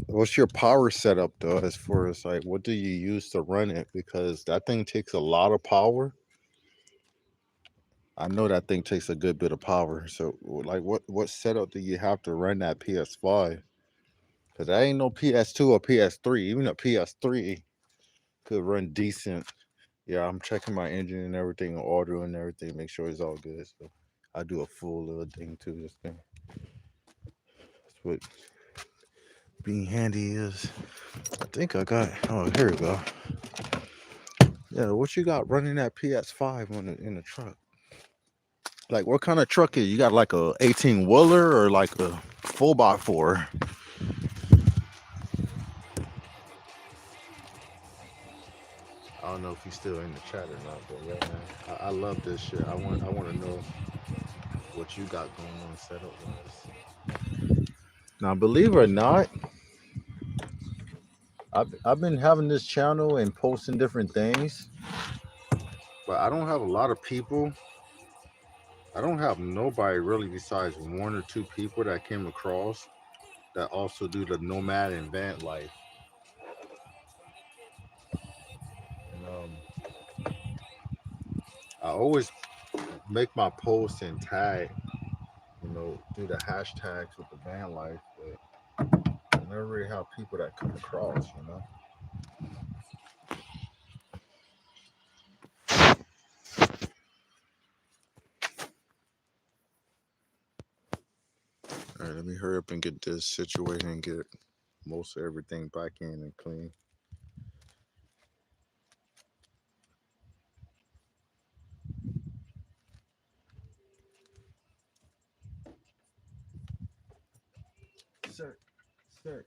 What's your power setup though, as far as like what do you use to run it? Because that thing takes a lot of power. I know that thing takes a good bit of power. So like what setup do you have to run that PS5? Because that ain't no PS2 or PS3. Even a PS3 could run decent. Yeah, I'm checking my engine and everything, order and everything, make sure it's all good. So I do a full little thing to this thing. That's what being handy is. I think I got. Oh, here we go. Yeah, what you got running that PS5 in the truck? Like, what kind of truck is you got? Like a 18 wheeler or like a 4x4? I don't know if he's still in the chat or not, but yeah, man, I love this shit. I want to know what you got going on setup wise. Now, believe it or not, I've been having this channel and posting different things, but I don't have a lot of people. I don't have nobody really besides 1 or 2 people that came across that also do the nomad and van life. And I always make my posts and tag, do the hashtags with the van life, but I never really have people that come across. All right, let me hurry up and get this situated and get most of everything back in and clean. Sir, sir,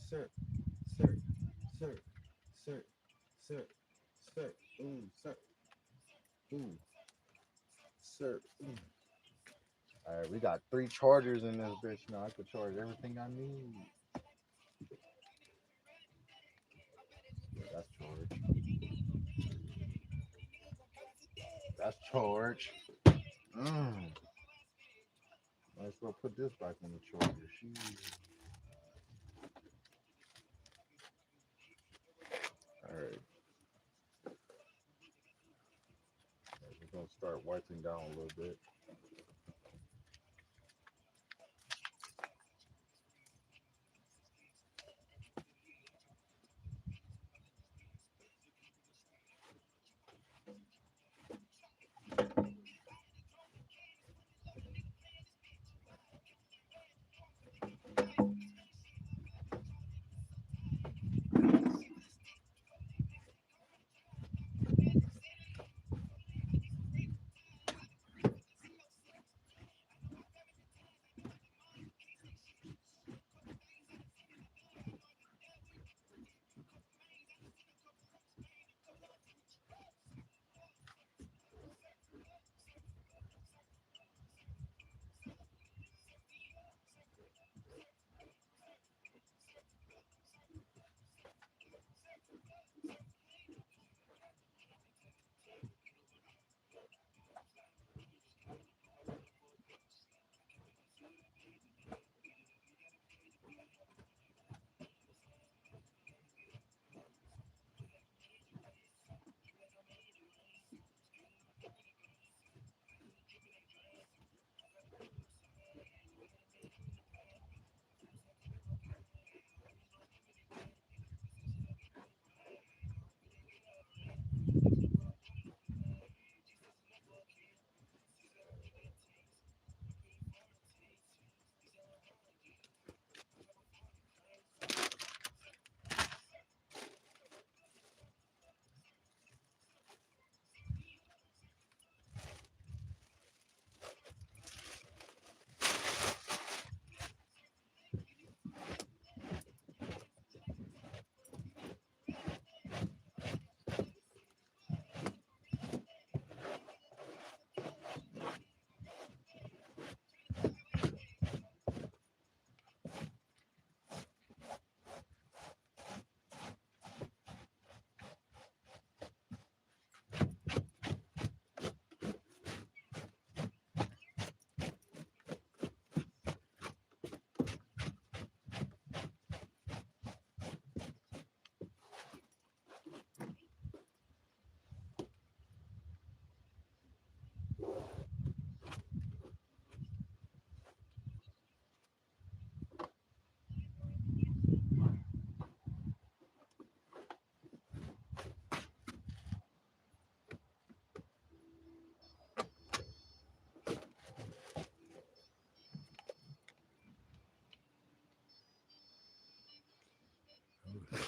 sir, sir, sir, sir, sir, sir, sir, sir. All right, we got 3 chargers in this bitch now. I can charge everything I need. Yeah, that's charged. That's charged. Mm. Might as well put this back on the charger. Sheesh. All right, we're gonna start wiping down a little bit.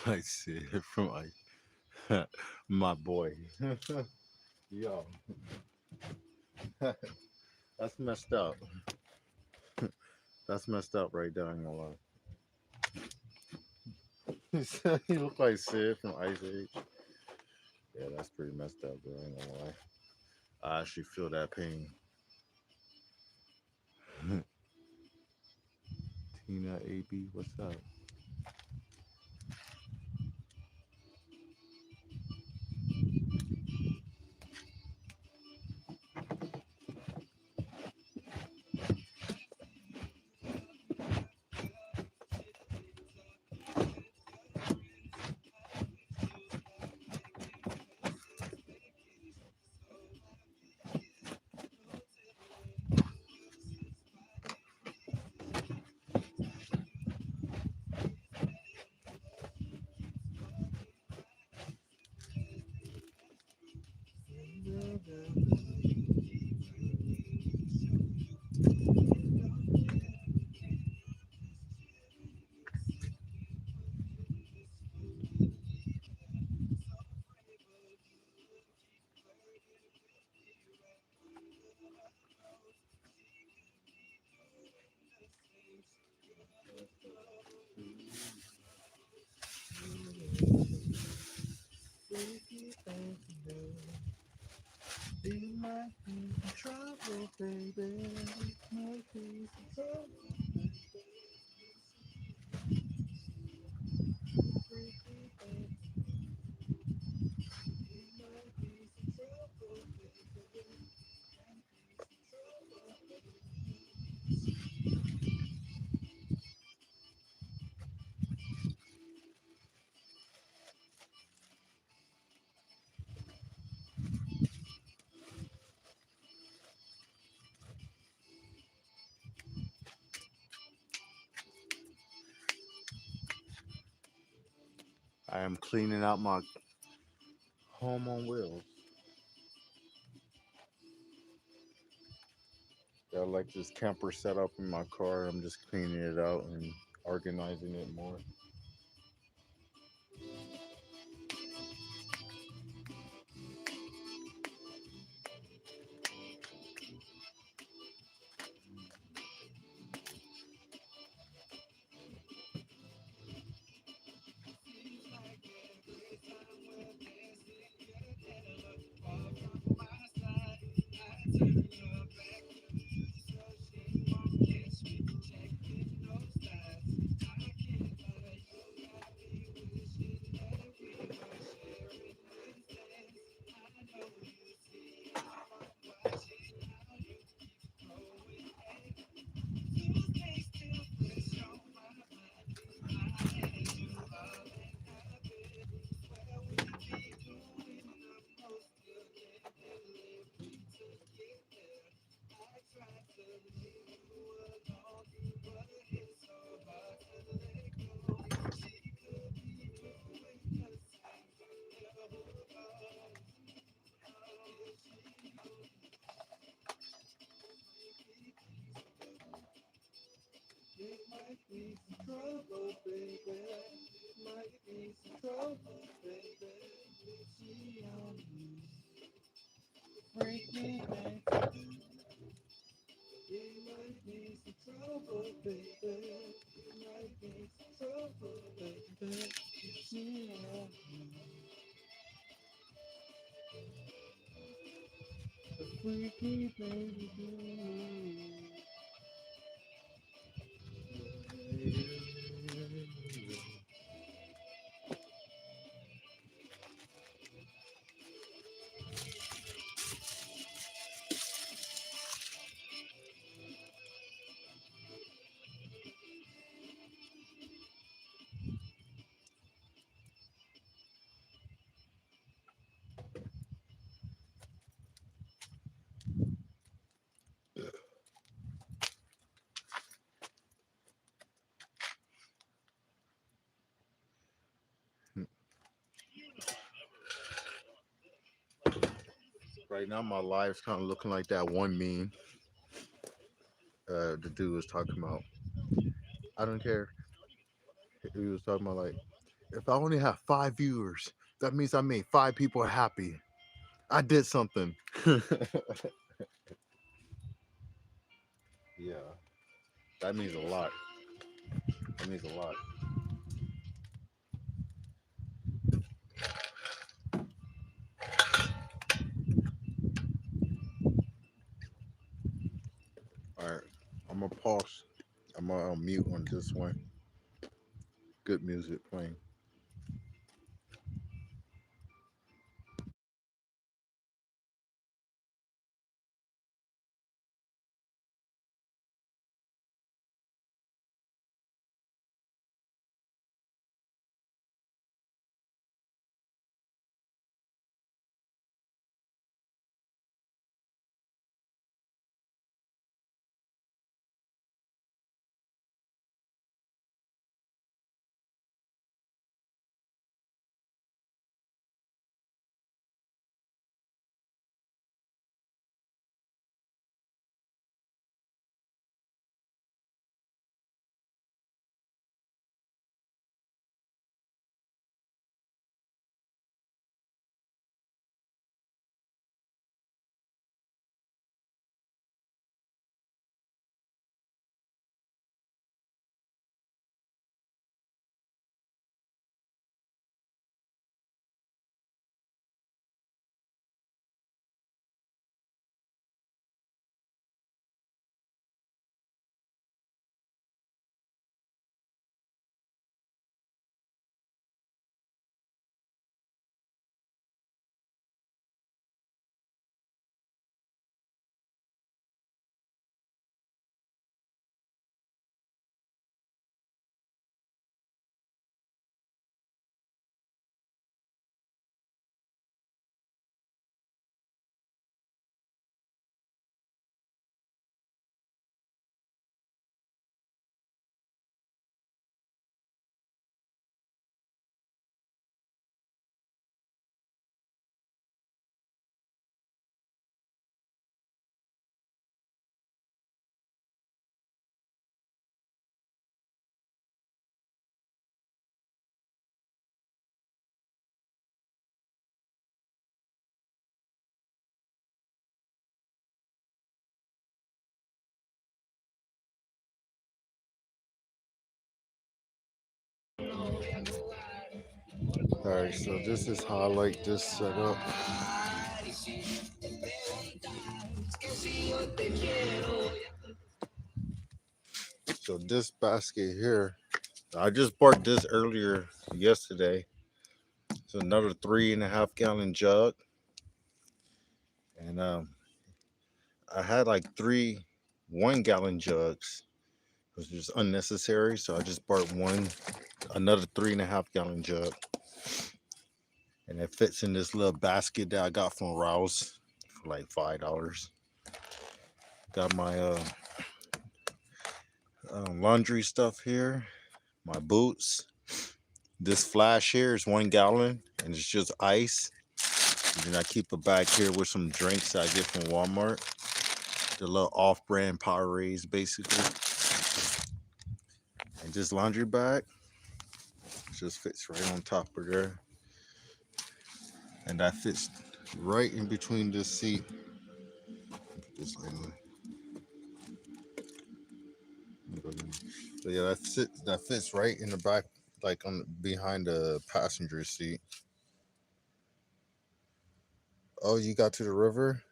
I see it from my boy. Yo, that's messed up. That's messed up right there. I ain't gonna lie. He look like Sid from Ice Age. Yeah, that's pretty messed up, bro. I ain't gonna lie. I actually feel that pain. Tina AB, what's up? You might be in trouble, baby. Might be some trouble. I am cleaning out my home on wheels. Got like this camper set up in my car. I'm just cleaning it out and organizing it more. Right now, my life's kind of looking like that one meme. The dude was talking about. I don't care. He was talking about like If I only have 5 viewers, that means I made 5 people happy. I did something. Yeah, that means a lot. That means a lot. All right, I'm gonna pause. I'm gonna mute on this one. Good music playing. All right, so this is how I like this setup. So this basket here, I just bought this earlier yesterday. It's another 3.5 gallon jug, and I had like 3 1 gallon jugs, which is unnecessary. So I just bought another 3.5 gallon jug, and it fits in this little basket that I got from Rouse for like $5. Got my laundry stuff here, my boots. This flash here is 1 gallon, and it's just ice. And then I keep a bag here with some drinks that I get from Walmart. The little off-brand Powerades, basically. And this laundry bag just fits right on top of there, and that fits right in between this seat. This so yeah, that fits right in the back, like on behind the passenger seat. Oh, you got to the river?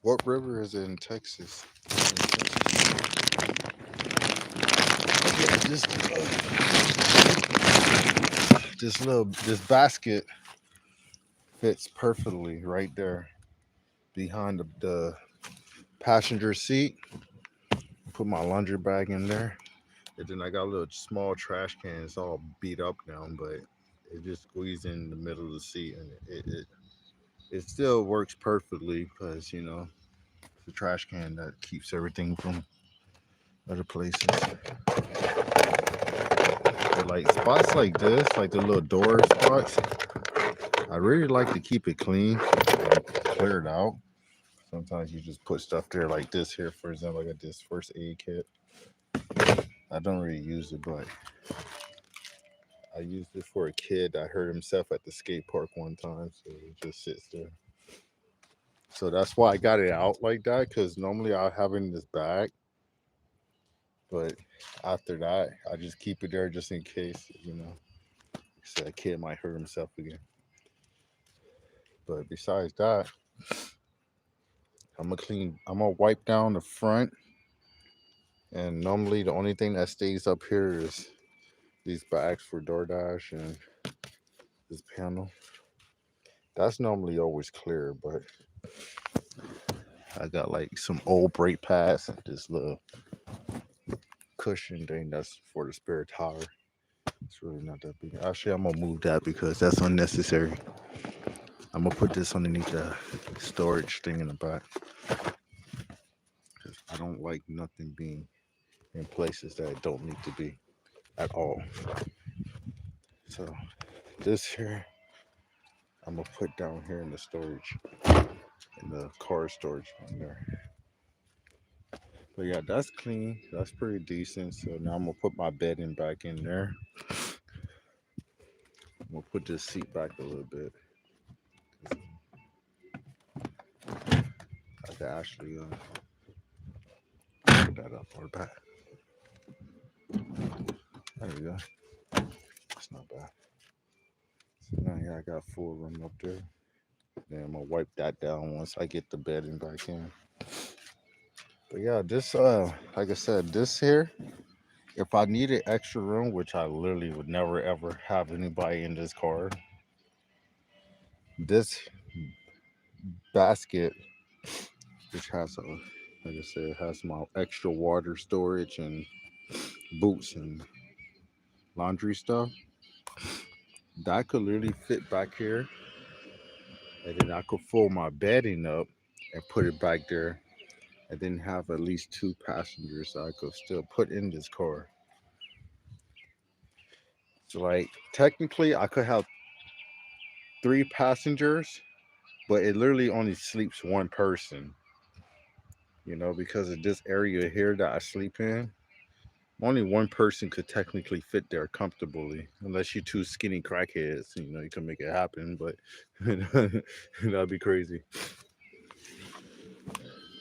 What river is it in Texas? Yeah, this basket fits perfectly right there behind the passenger seat. Put my laundry bag in there, and then I got a little small trash can. It's all beat up now, but it just squeezes in the middle of the seat, and it still works perfectly because it's a trash can that keeps everything from other places. But like spots like this, like the little door spots, I really like to keep it clean and clear it out. Sometimes you just put stuff there like this here, for example. I got this first aid kit. I don't really use it, but I used it for a kid that hurt himself at the skate park one time, so it just sits there. So that's why I got it out like that, because normally I have it in this bag, but after that, I just keep it there just in case, so a kid might hurt himself again. But besides that, I'm gonna wipe down the front, and normally the only thing that stays up here is these bags for DoorDash and this panel. That's normally always clear, but I got like some old brake pads and this little cushion thing that's for the spare tire. It's really not that big. Actually, I'm gonna move that because that's unnecessary. I'm gonna put this underneath the storage thing in the back. 'Cause I don't like nothing being in places that it don't need to be at all. So this here, I'm gonna put down here in the storage, in the car storage in there. But yeah, that's clean. That's pretty decent. So now I'm gonna put my bedding back in there. I'm gonna put this seat back a little bit. I can actually put that up or back. There we go. That's not bad. So now yeah, I got full room up there. Then I'm gonna wipe that down once I get the bedding back in. But yeah, this like I said, this here, if I needed extra room, which I literally would never ever have anybody in this car, this basket, which has a, like I said, it has my extra water storage and boots and laundry stuff. That could literally fit back here, and then I could fold my bedding up and put it back there, and then have at least two passengers I could still put in this car. So like technically I could have three passengers, but it literally only sleeps one person, because of this area here that I sleep in. Only one person could technically fit there comfortably, unless you two skinny crackheads. You can make it happen, but that'd be crazy.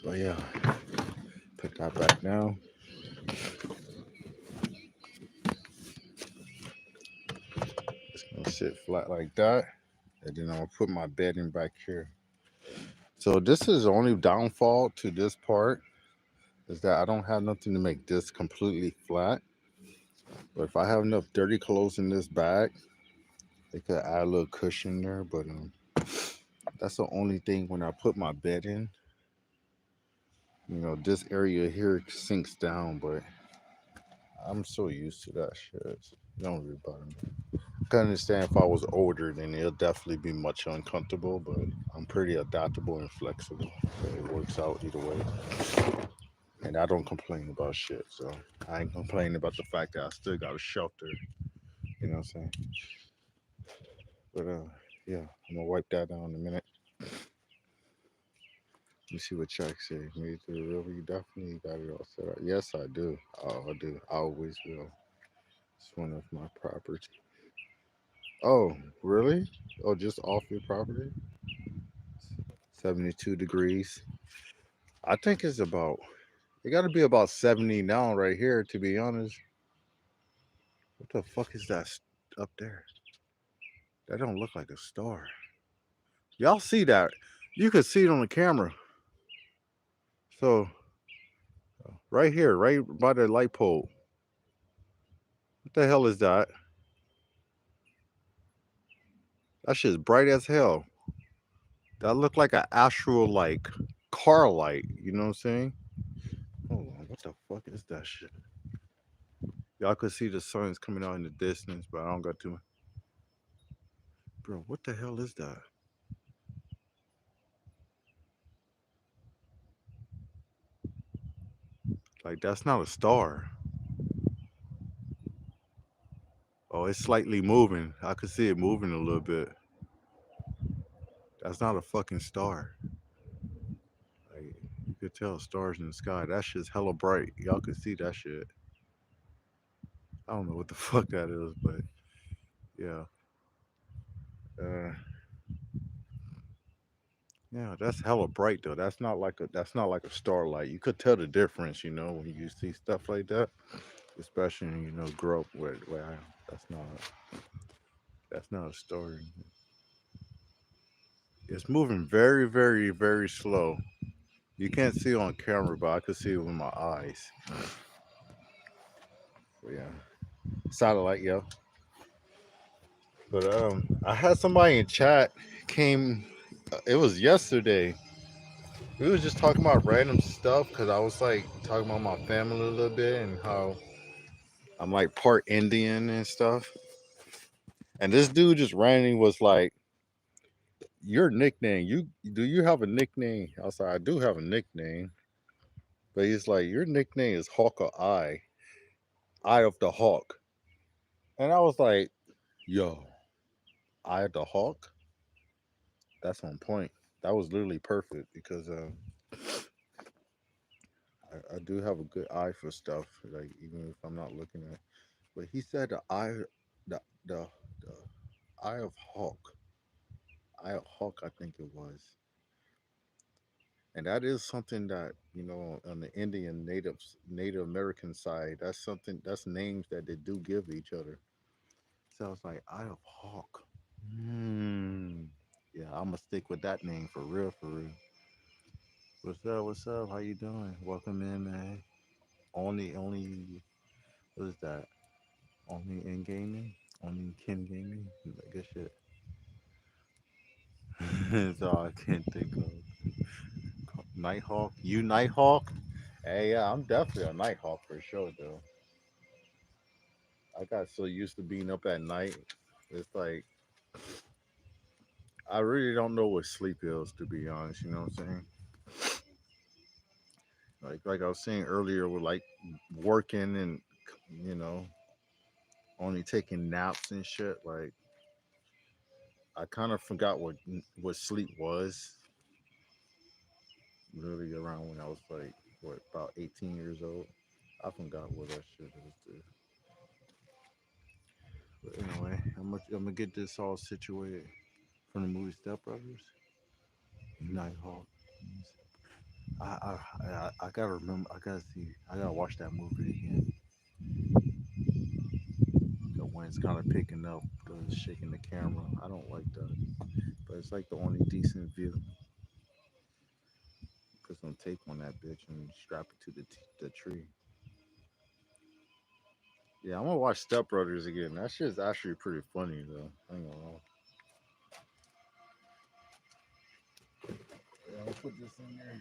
But yeah, put that back now. It's gonna sit flat like that, and then I'm gonna put my bedding back here. So this is the only downfall to this part is that I don't have nothing to make this completely flat. But if I have enough dirty clothes in this bag, they could add a little cushion there. But that's the only thing when I put my bed in. This area here sinks down, but I'm so used to that shit. It don't really bother me. I can understand if I was older, then it'll definitely be much uncomfortable, but I'm pretty adaptable and flexible. So it works out either way. And I don't complain about shit. So I ain't complaining about the fact that I still got a shelter. You know what I'm saying? But yeah, I'm gonna wipe that down in a minute. Let me see what Chuck said. Made it to the river. You definitely got it all set up. Yes, I do. I do. I always will. It's one of my property. Oh, really? Oh, just off your property? 72 degrees. I think it's about. It got to be about 70 now, right here. To be honest, what the fuck is that up there? That don't look like a star. Y'all see that? You could see it on the camera. So right here, right by the light pole. What the hell is that? That shit's bright as hell. That looked like an actual like car light. You know what I'm saying? Hold on, what the fuck is that shit? Y'all could see the sun's coming out in the distance, but I don't got too much. Bro, what the hell is that? Like that's not a star. Oh, it's slightly moving. I could see it moving a little bit. That's not a fucking star. Like you could tell stars in the sky. That shit's hella bright. Y'all could see that shit. I don't know what the fuck that is, but Yeah. Uh, yeah, that's hella bright though. That's not like a starlight. You could tell the difference, when you see stuff like that, especially when grow up where that's not a story. It's moving very, very, very slow. You can't see it on camera, but I could see it with my eyes. But yeah, satellite, yo. But I had somebody in chat came. It was yesterday. We was just talking about random stuff because I was like talking about my family a little bit and how I'm like part Indian and stuff. And this dude just randomly was like, "Your nickname? Do you have a nickname?" I was like, "I do have a nickname," but he's like, "Your nickname is Hawk or Eye of the Hawk." And I was like, "Yo, Eye of the Hawk? That's on point. That was literally perfect because I do have a good eye for stuff, like even if I'm not looking at." But he said the eye of hawk, eye of hawk, I think it was, and that is something that on the Indian Native American side, that's names that they do give each other. So I was like, eye of hawk. Hmm. Yeah, I'm gonna stick with that name for real, for real. What's up? What's up? How you doing? Welcome in, man. Only, what is that? Only in gaming? Only Kin gaming? Good shit. That's all I can think of. Nighthawk? You Nighthawk? Hey, yeah, I'm definitely a Nighthawk for sure, though. I got so used to being up at night. It's like, I really don't know what sleep is, to be honest. You know what I'm saying? Like I was saying earlier, with like working and, you know, only taking naps and shit. Like, I kind of forgot what sleep was. Really around when I was like, what, about 18 years old. I forgot what that shit is, dude. But anyway, I'm gonna get this all situated from the movie Step Brothers. Nighthawk. I gotta remember. I gotta see. I gotta watch that movie again. When it's kind of picking up, shaking the camera. I don't like that, but it's like the only decent view. Put some tape on that bitch and strap it to the tree. Yeah, I'm gonna watch Step Brothers again. That shit's actually pretty funny though. I ain't gonna lie. Yeah, I'll put this in there.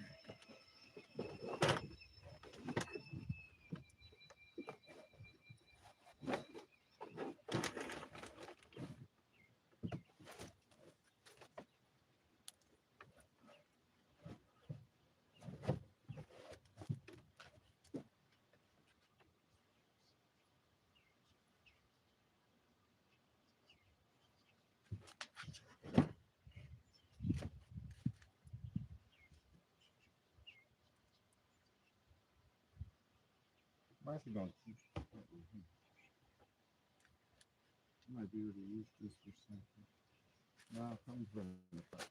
I'm actually gonna keep. I might be able to use this for something. Nah, I'm running the back.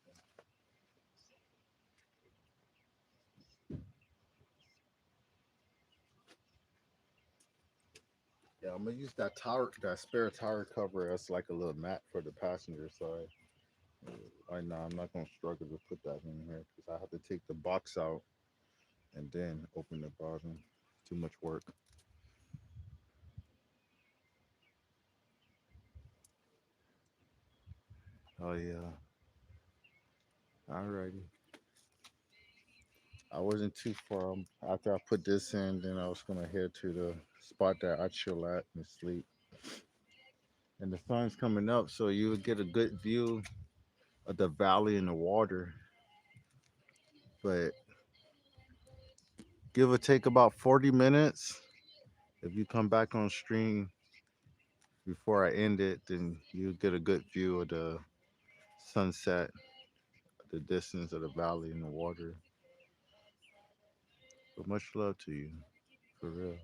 Yeah, I'm gonna use that spare tire cover as like a little mat for the passenger side. Right now, I'm not gonna struggle to put that in here because I have to take the box out and then open the bottom. Too much work. Oh yeah. Alrighty. I wasn't too far. After I put this in, then I was gonna head to the spot that I chill at and sleep. And the sun's coming up, so you would get a good view of the valley and the water. But give or take about 40 minutes. If you come back on stream before I end it, then you get a good view of the sunset, the distance of the valley and the water. But much love to you, for real.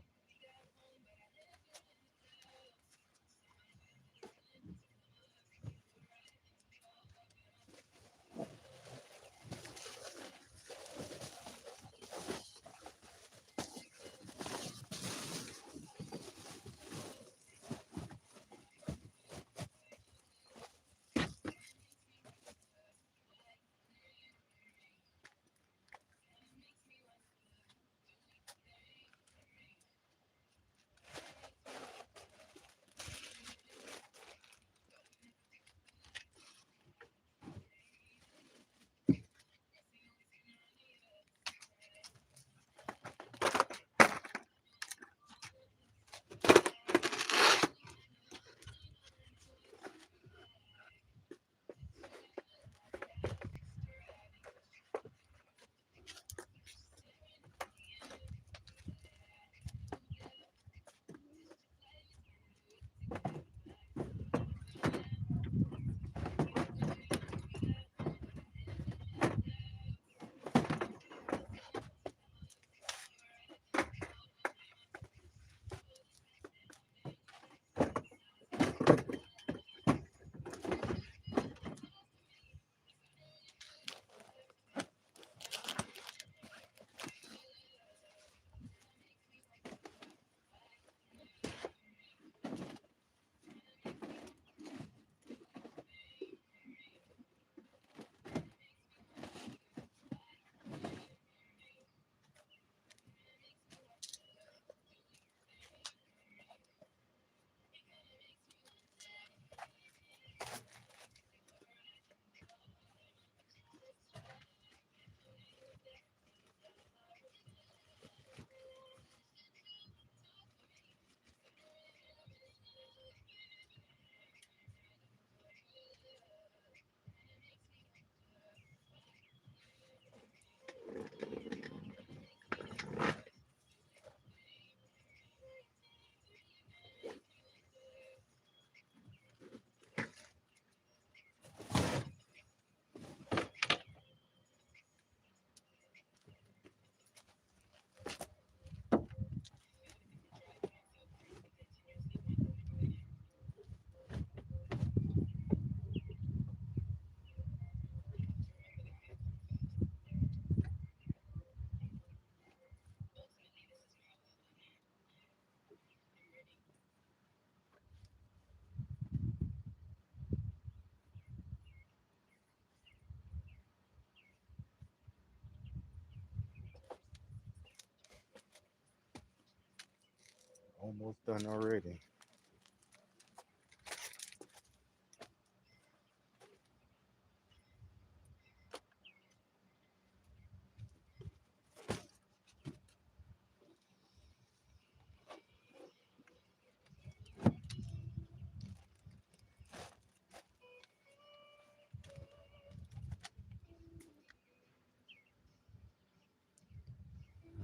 Almost done already.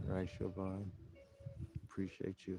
All right, Siobhan. Appreciate you.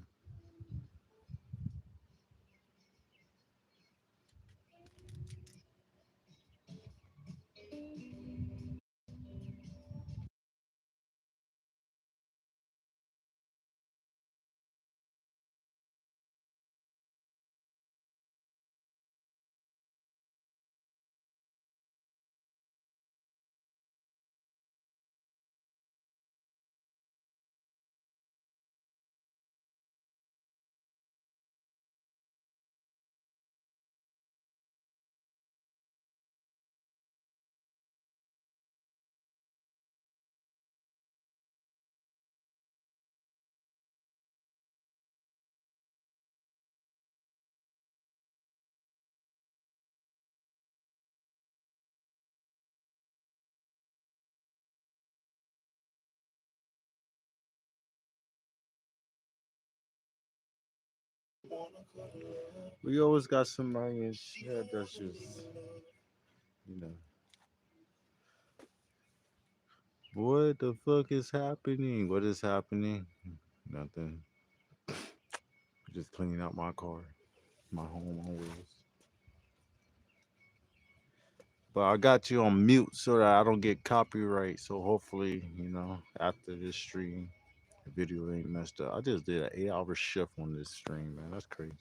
We always got somebody in here that's just, you know, what the fuck is happening? What is happening? Nothing. Just cleaning out my car, my home on wheels. But I got you on mute so that I don't get copyright. So hopefully, after this stream, the video ain't messed up. I just did an 8-hour shift on this stream, man. That's crazy.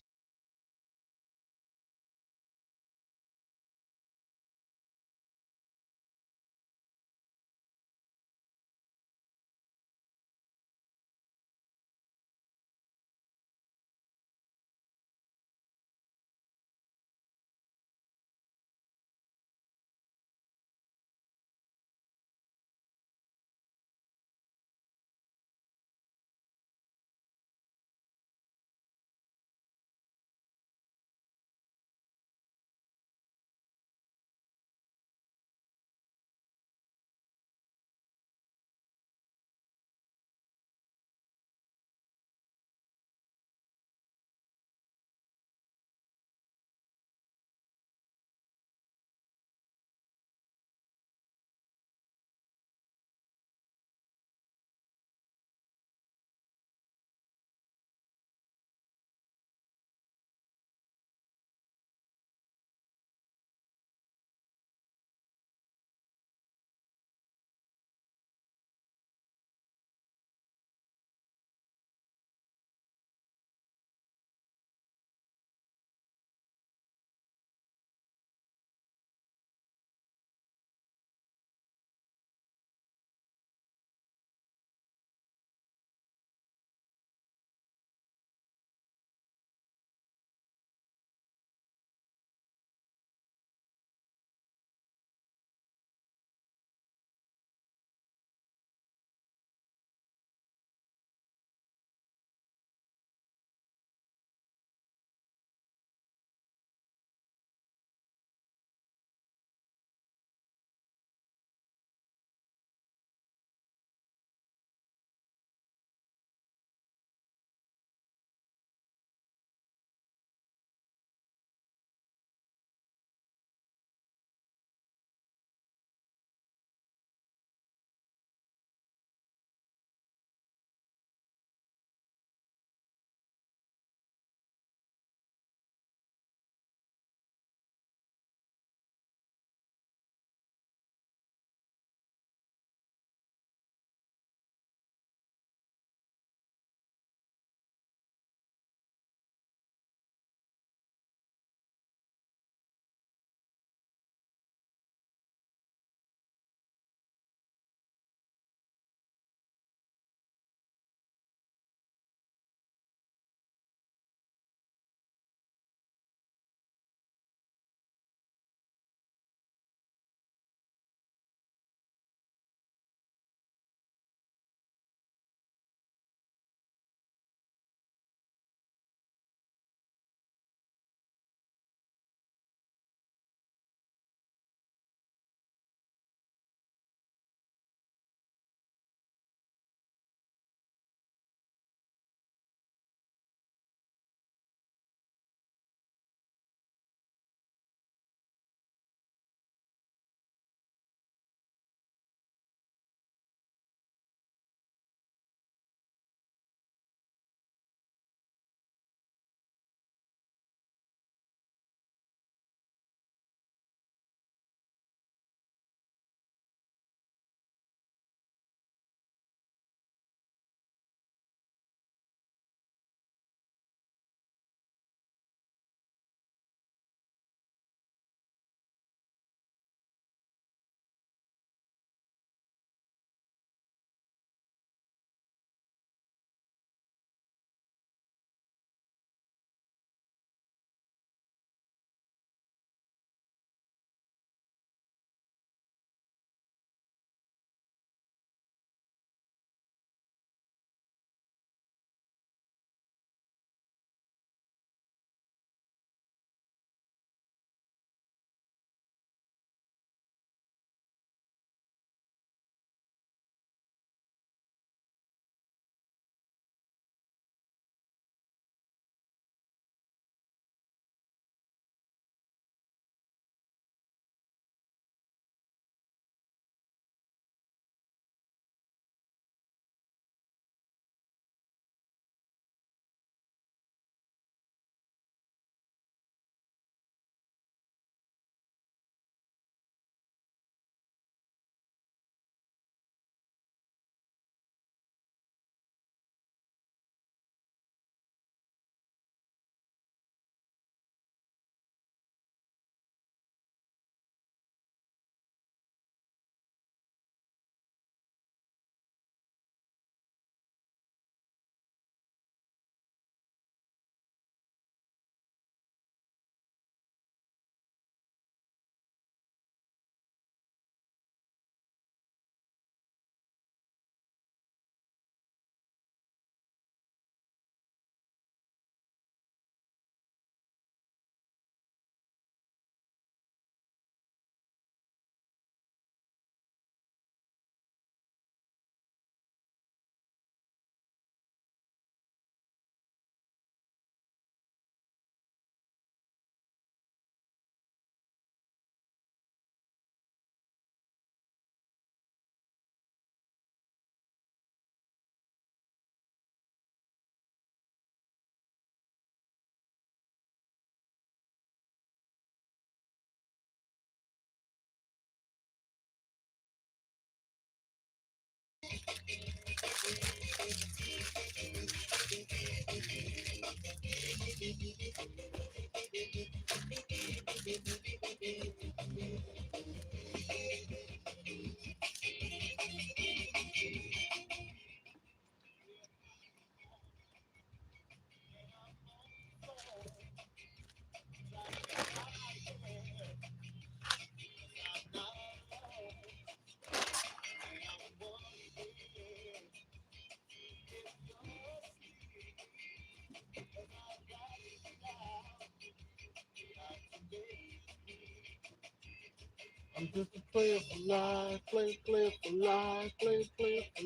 I'm just a player for life, player for life, player for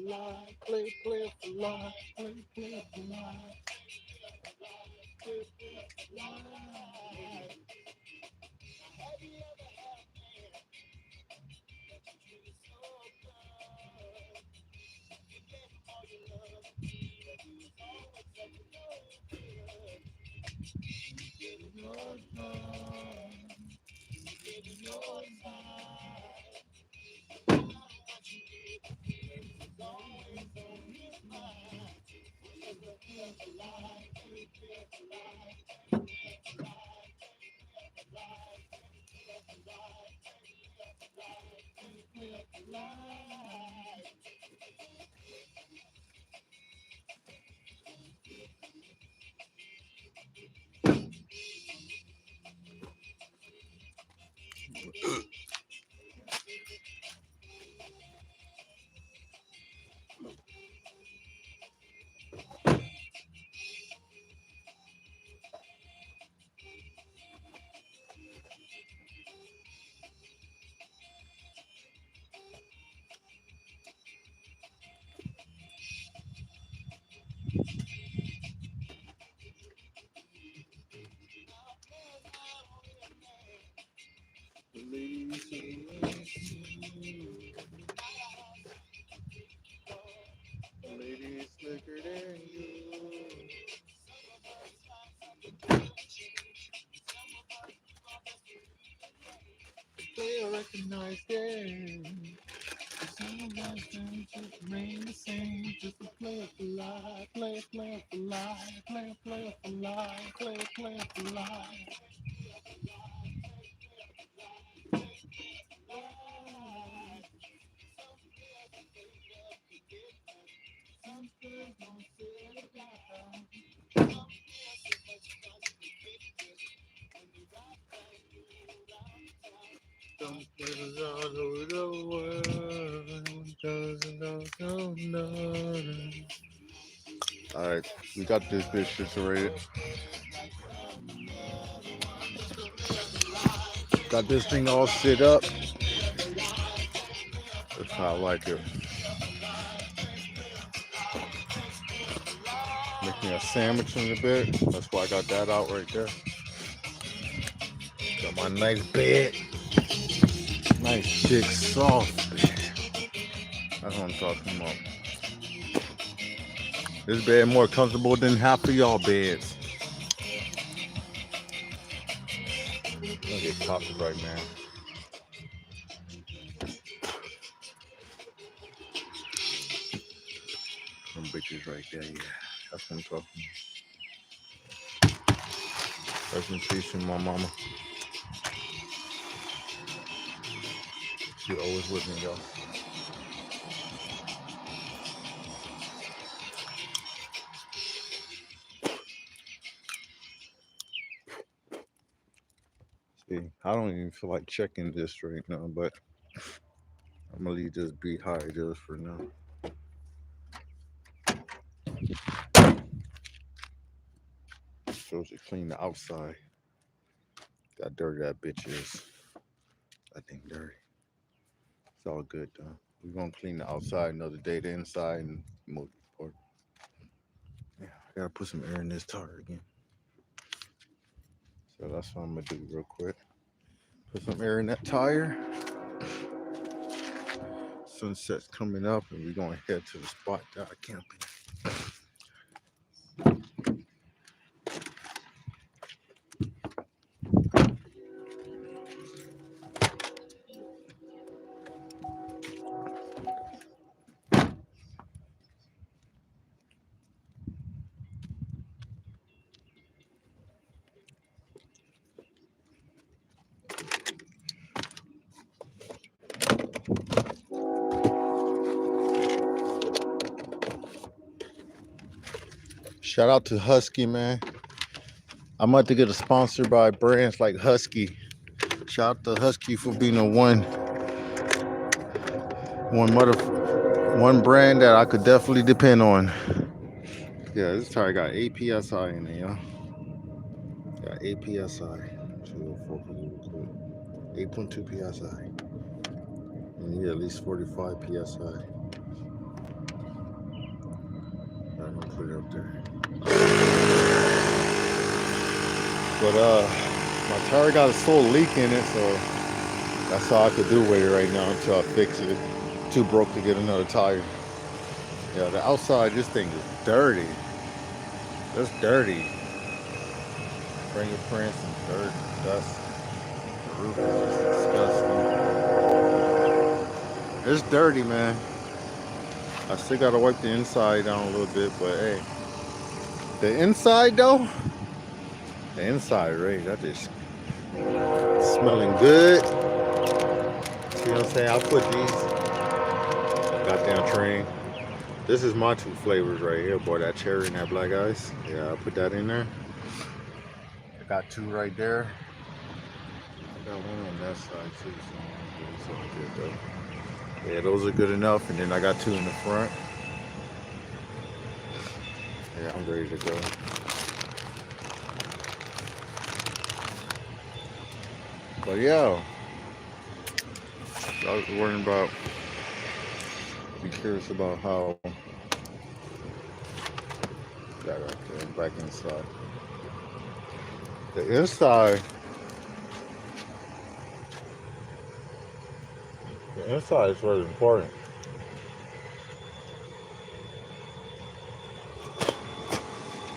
life, player for life, player for life. Lady slicker than you. Play a recognized game. Someone just remain the same. Just a player for life, player for life, player for life, player for life. Some places all over the world. Doesn't know. All right, we got this bitch situated. Got this thing all set up. That's how I like it. Making a sandwich in a bit. That's why I got that out right there. Got my nice bed. Nice big soft bed. That's what I'm talking about. This bed more comfortable than half of y'all beds. I'm gonna get coffee right now. Them bitches right there, yeah. That's what I'm talking about. Rest in peace to my mama. She always with me, y'all. See, I don't even feel like checking this right now, but I'm gonna leave this be how it is for now. Shows you clean the outside. Got dirty that bitch is. I think dirty. It's all good though. We're gonna clean the outside another day, the inside, and move forward. Yeah, I gotta put some air in this tire again. So that's what I'm gonna do real quick. Put some air in that tire. Sunset's coming up, and we're gonna head to the spot that I camping. Shout out to Husky, man. I'm about to get a sponsor by brands like Husky. Shout out to Husky for being a one brand that I could definitely depend on. Yeah, this tire got 8 psi in it, y'all. Got 8 psi. Chill, focus real quick. 8.2 psi. And you get at least 45 psi. I'm gonna put it up there. But my tire got a slow leak in it, so that's all I could do with it right now until I fix it. Too broke to get another tire. Yeah, the outside, this thing is dirty. That's dirty. Fingerprints and dirt, dust. The roof is just disgusting. It's dirty, man. I still gotta wipe the inside down a little bit, but hey. The inside though, the inside, right? That is smelling good. See what I'm saying? I put these goddamn train. This is my two flavors right here, boy. That cherry and that black ice. Yeah, I put that in there. I got two right there. I got one on that side too, so it's all good though. Yeah, those are good enough. And then I got two in the front. Yeah, I'm ready to go. But yeah, I was worrying about, be curious about how that right there, back inside. The inside, the inside is really important.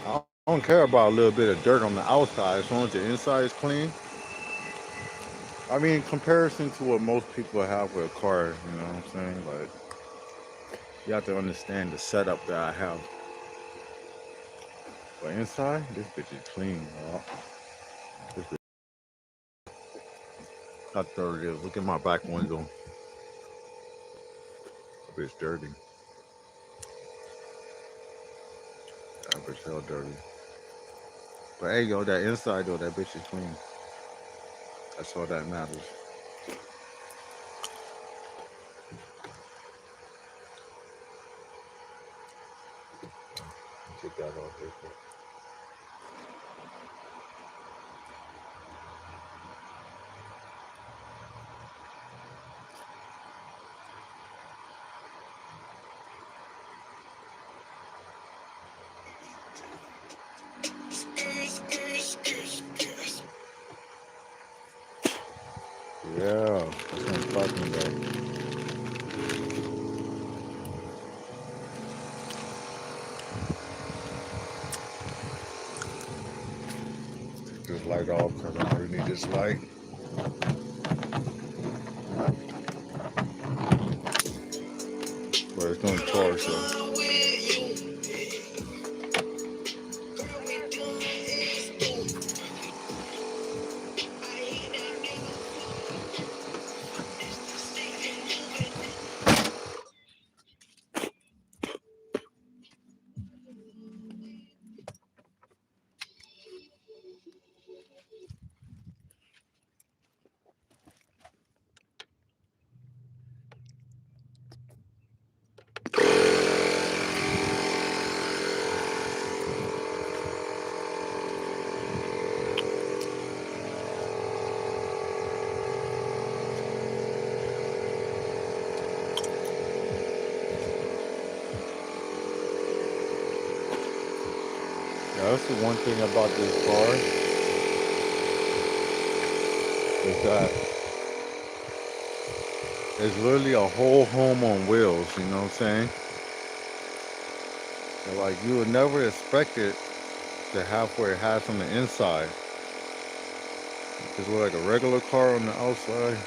I don't care about a little bit of dirt on the outside as long as the inside is clean. I mean, in comparison to what most people have with a car, you know what I'm saying? Like, you have to understand the setup that I have. But inside, this bitch is clean, bro. This bitch, how dirty it is. Look at my back window. That bitch dirty. That bitch hell dirty. But hey, yo, that inside though, that bitch is clean. That's all that matters. Take that off real quick. Yeah, that's what I'm talking about. Take this light off because I don't really need this light. But it's gonna charge though. Yeah, that's the one thing about this car is that it's literally a whole home on wheels, you know what I'm saying? And like you would never expect it to have what it has on the inside. It's like a regular car on the outside.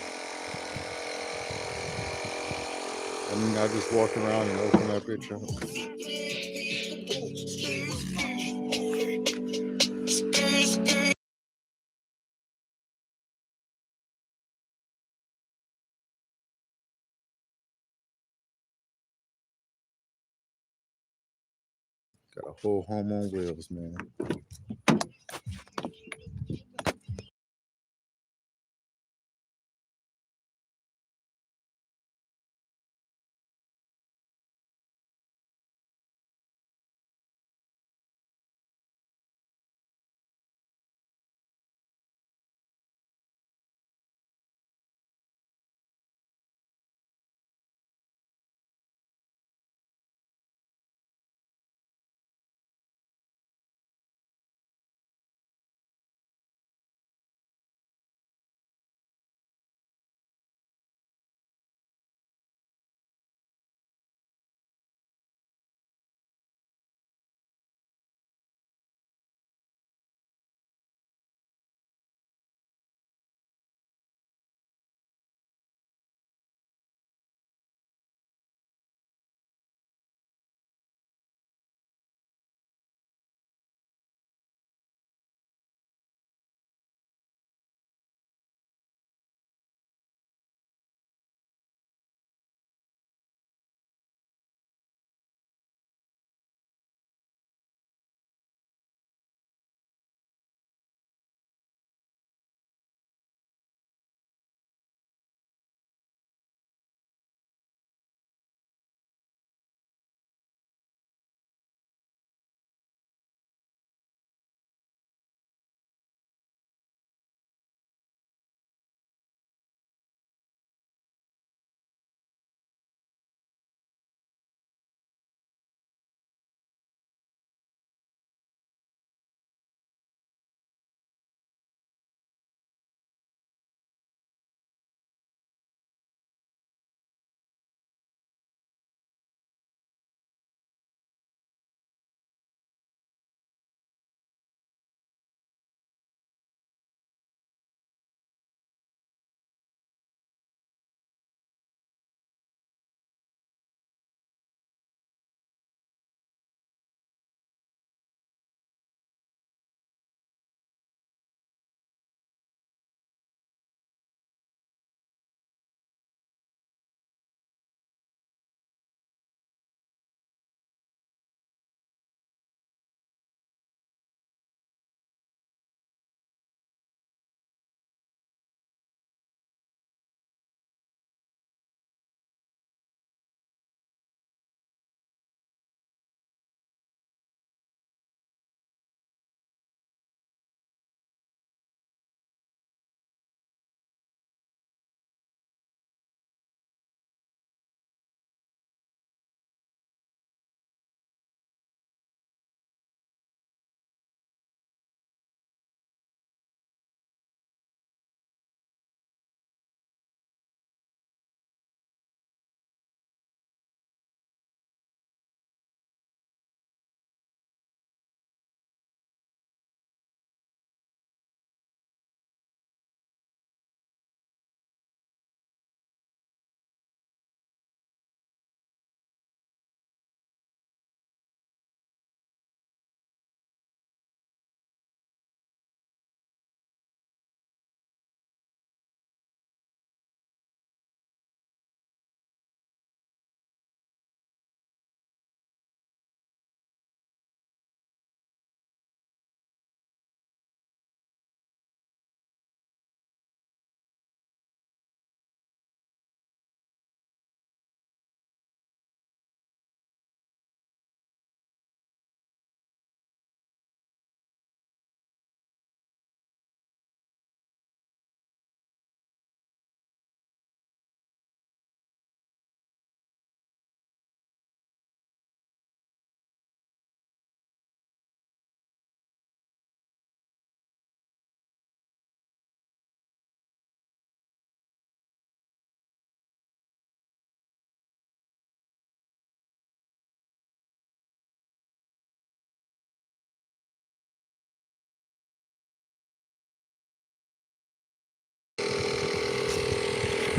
I mean, I just walk around and open that bitch up. Got a whole home on wheels, man.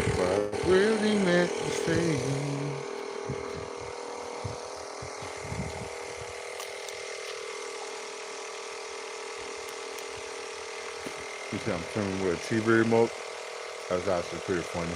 What I really meant to say. You see, I'm filming with a TV remote. That's actually pretty funny.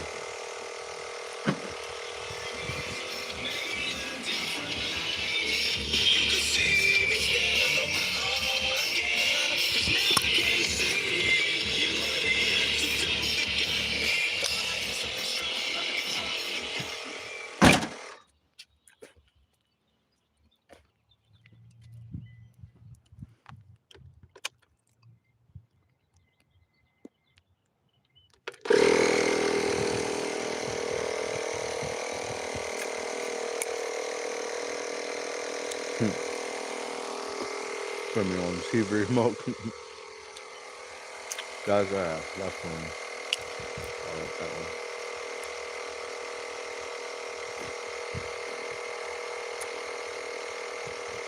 Put me on the TV remote. That's funny. I like that one.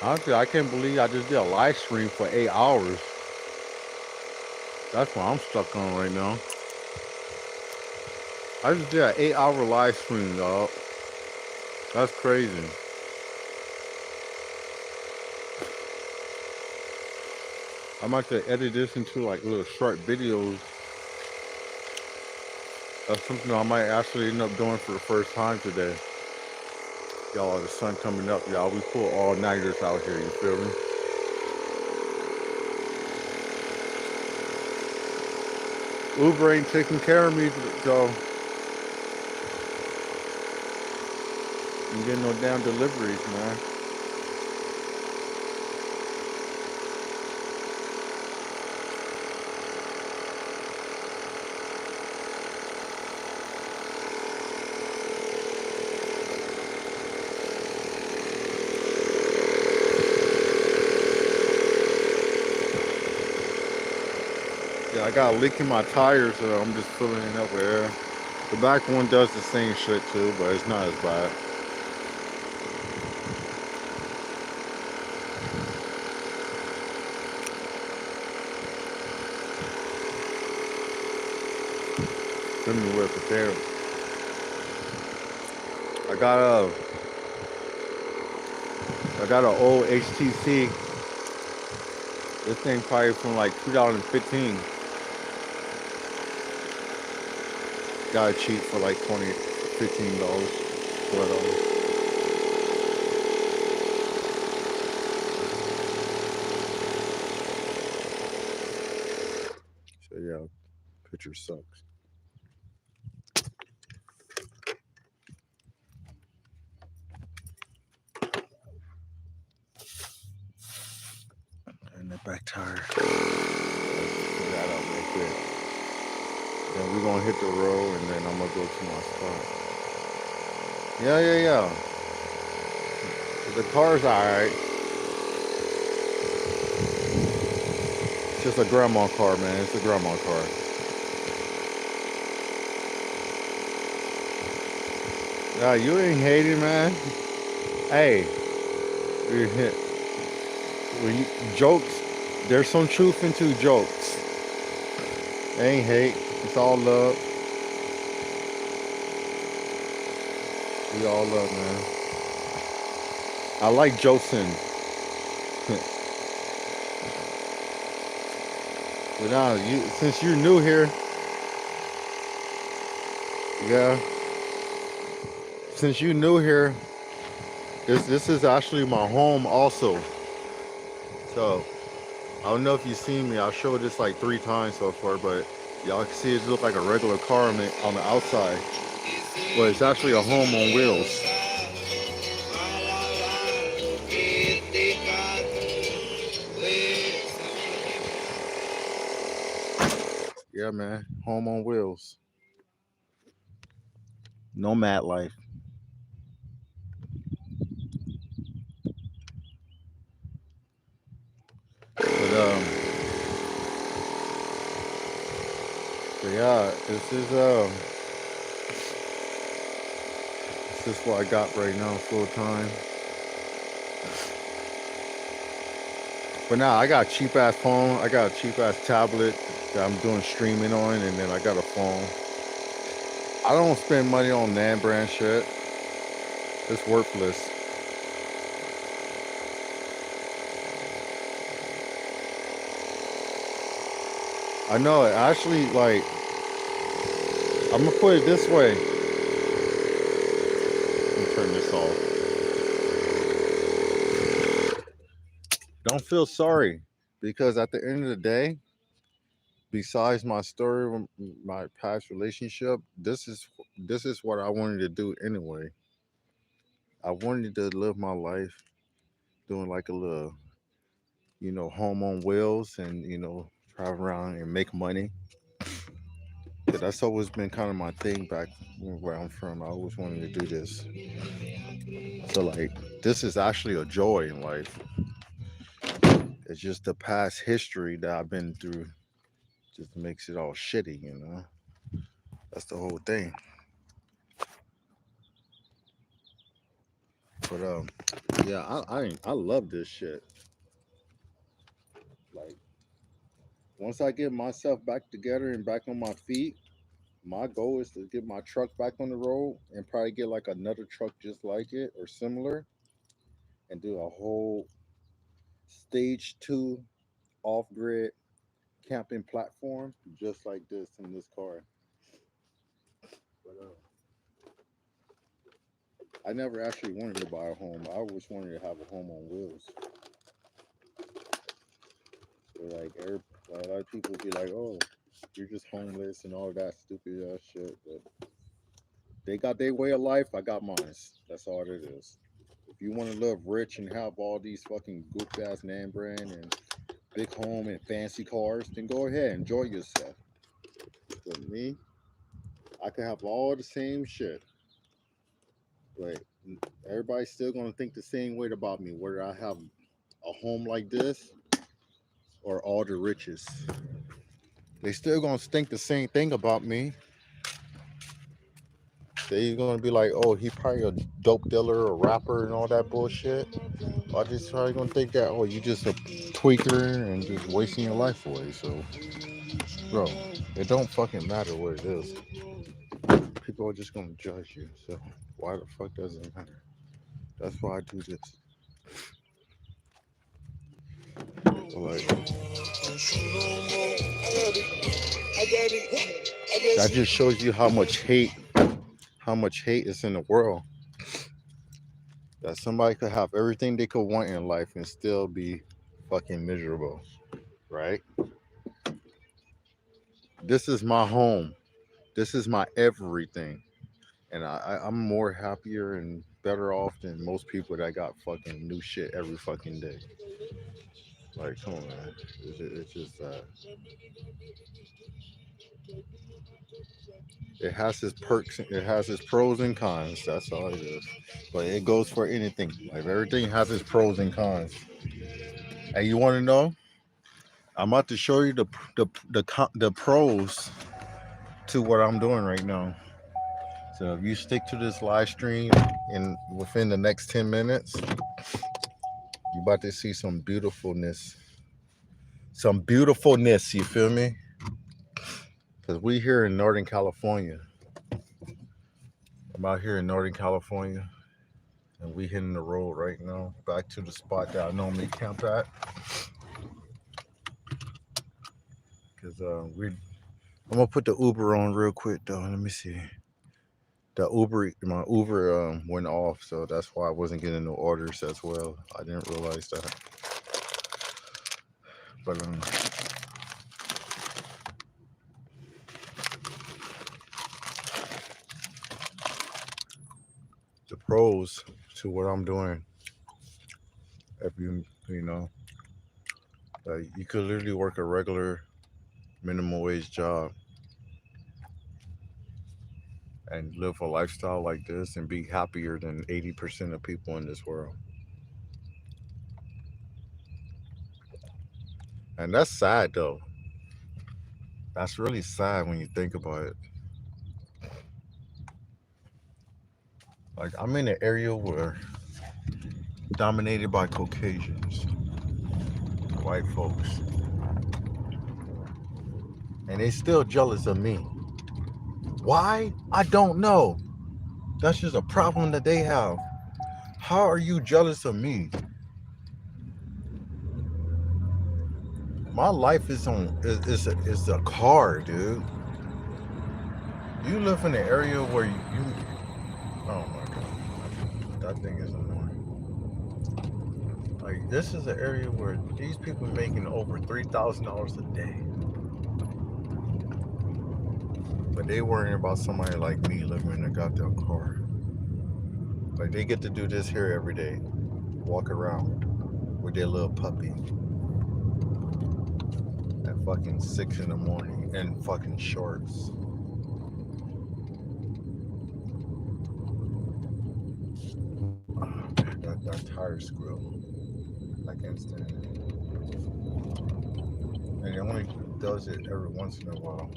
Honestly, I can't believe I just did a live stream for 8 hours. That's what I'm stuck on right now. I just did an 8 hour live stream, dog. That's crazy. I might have to edit this into like little short videos. That's something I might actually end up doing for the first time today. Y'all, the sun coming up, y'all. We pull all nighters out here. You feel me? Uber ain't taking care of me, so I'm getting no damn deliveries, man. Yeah, I got a leak in my tires, so I'm just filling it up with air. The back one does the same shit too, but it's not as bad. Let me whip it there. I got a, I got an old HTC. This thing probably from like 2015. Got it cheap for like $15, $12. So yeah, picture sucks. And the back tire. Let's get that out real quick. Then we're gonna hit the road and then I'm gonna go to my spot. Yeah. The car's alright. It's just a grandma car, man. It's a grandma car. Yeah, you ain't hating, man. Hey, when you, jokes, there's some truth into jokes. Ain't hate. It's all love. We all love, man. I like Josin. But now, since you're new here, yeah, since you're new here, this is actually my home also. So I don't know if you've seen me. I showed this like 3 times so far, but y'all can see it look like a regular car on the outside, but it's actually a home on wheels. Yeah, man, home on wheels. Nomad life. But yeah, this is what I got right now full time. But now I got a cheap ass phone. I got a cheap ass tablet that I'm doing streaming on, and then I got a phone. I don't spend money on name brand shit. It's worthless. I know it. Actually, like, I'm gonna put it this way. Let me turn this off. Don't feel sorry, because at the end of the day, besides my story, my past relationship, this is what I wanted to do anyway. I wanted to live my life doing like a little, home on wheels and drive around and make money. 'Cause that's always been kind of my thing back where I'm from. I always wanted to do this. So like, this is actually a joy in life. It's just the past history that I've been through just makes it all shitty, you know. That's the whole thing. But yeah, I love this shit. Like once I get myself back together and back on my feet, my goal is to get my truck back on the road and probably get like another truck just like it or similar and do a whole stage 2 off grid camping platform just like this in this car. But I never actually wanted to buy a home. I always wanted to have a home on wheels. So like a lot of people be like, "Oh, you're just homeless and all that stupid ass shit." But they got their way of life. I got mine. That's all it is. If you want to live rich and have all these fucking goofy ass name brand and big home and fancy cars, then go ahead, enjoy yourself. But me, I could have all the same shit. But everybody's still gonna think the same way about me, whether I have a home like this or all the riches. They still gonna think the same thing about me. They gonna be like, oh, he probably a dope dealer or rapper and all that bullshit. I just probably gonna think that, oh, you just a tweaker and just wasting your life away. So, bro, it don't fucking matter what it is. People are just gonna judge you. So why the fuck does it matter? That's why I do this. Like that just shows you how much hate is in the world. That somebody could have everything they could want in life and still be fucking miserable, right? This is my home. This is my everything. And I'm more happier and better off than most people that got fucking new shit every fucking day. Like, come on, man. It's just it has its perks, it has its pros and cons. That's all it is. But it goes for anything. Like everything has its pros and cons. And you want to know? I'm about to show you the pros to what I'm doing right now. So if you stick to this live stream in within the next 10 minutes, you about to see some beautifulness. Some beautifulness, you feel me? Because we here in Northern California. I'm out here in Northern California and we hitting the road right now. Back to the spot that I normally camp at. Because I'm gonna put the Uber on real quick though. Let me see. My Uber went off, so that's why I wasn't getting no orders as well. I didn't realize that. But the pros to what I'm doing, if you know, like you could literally work a regular minimum wage job and live a lifestyle like this and be happier than 80% of people in this world. And that's sad though. That's really sad when you think about it. Like I'm in an area where dominated by Caucasians, white folks, and they still jealous of me. Why? I don't know. That's just a problem that they have. How are you jealous of me? My life is a car, dude. You live in an area where you oh my god, that thing is annoying. Like this is an area where these people making over $3,000 a day, but they worrying about somebody like me living in a goddamn car. Like they get to do this here every day, walk around with their little puppy at fucking 6 in the morning in fucking shorts. Oh, man, that tire squeal. I can't stand it. and it only does it every once in a while.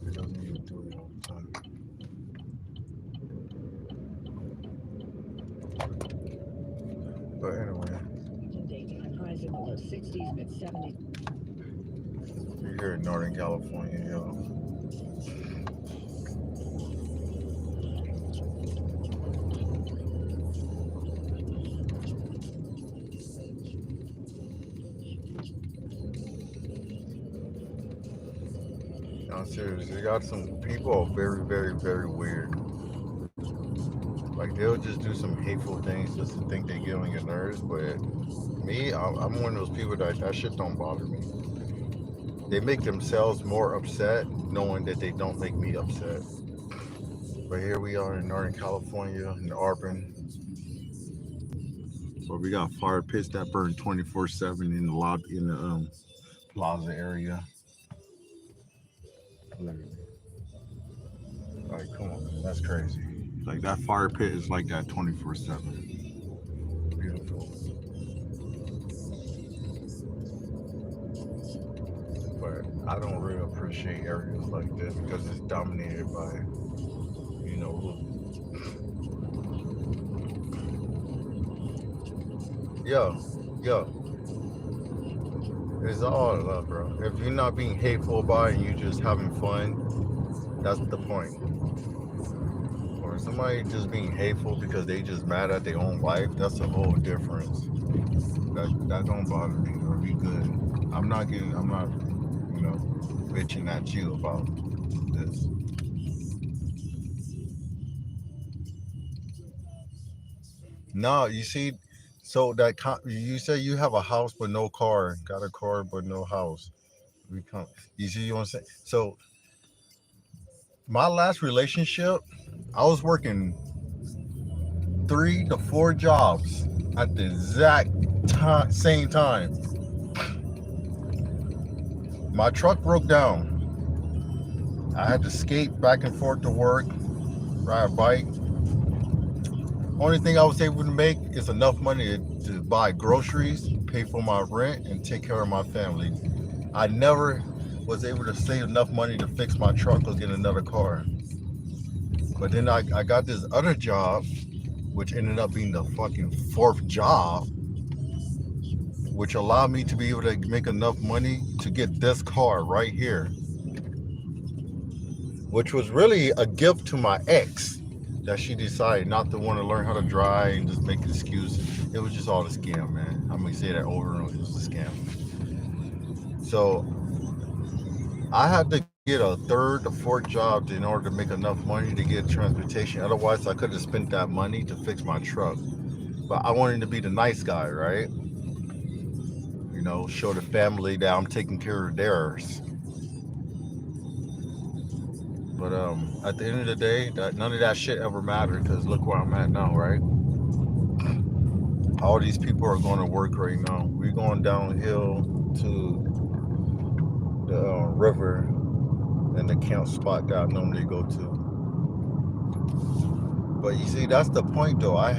It doesn't even do it all the time. But anyway, Low 60s, mid 70s. we're here in Northern California, yo. No, seriously, they got some people are very, very, very weird. Like they'll just do some hateful things just to think they get on your nerves. But me, I'm one of those people that shit don't bother me. They make themselves more upset knowing that they don't make me upset. But here we are in Northern California, in Auburn, where we got fire pits that burn 24/7 in the lobby in the plaza area. Literally, like, come on, man, that's crazy. Like that fire pit is like that 24/7. Beautiful, but I don't really appreciate areas like this because it's dominated by you know who. Yo, yo, it's all love, bro. If you're not being hateful about it and you're just having fun, that's the point. Or somebody just being hateful because they just mad at their own life, that's a whole difference. That don't bother me or be good. I'm not, bitching at you about this. No, you see, so you say you have a house but no car, got a car but no house. We come, you see what I'm saying? So my last relationship, I was working 3 to 4 jobs at the exact same time. My truck broke down. I had to skate back and forth to work, ride a bike. Only thing I was able to make is enough money to buy groceries, pay for my rent, and take care of my family. I never was able to save enough money to fix my truck or get another car. But then I got this other job, which ended up being the fucking fourth job, which allowed me to be able to make enough money to get this car right here, which was really a gift to my ex that she decided not to want to learn how to drive and just make excuses. It was just all a scam, man. I'm gonna say that over and over. It was a scam. So I had to get a third or fourth job in order to make enough money to get transportation. Otherwise, I could have spent that money to fix my truck. But I wanted to be the nice guy, right? Show the family that I'm taking care of theirs. But at the end of the day, none of that shit ever mattered because look where I'm at now, right? All these people are going to work right now. We're going downhill to the river and the camp spot that I normally go to. But you see, that's the point though. I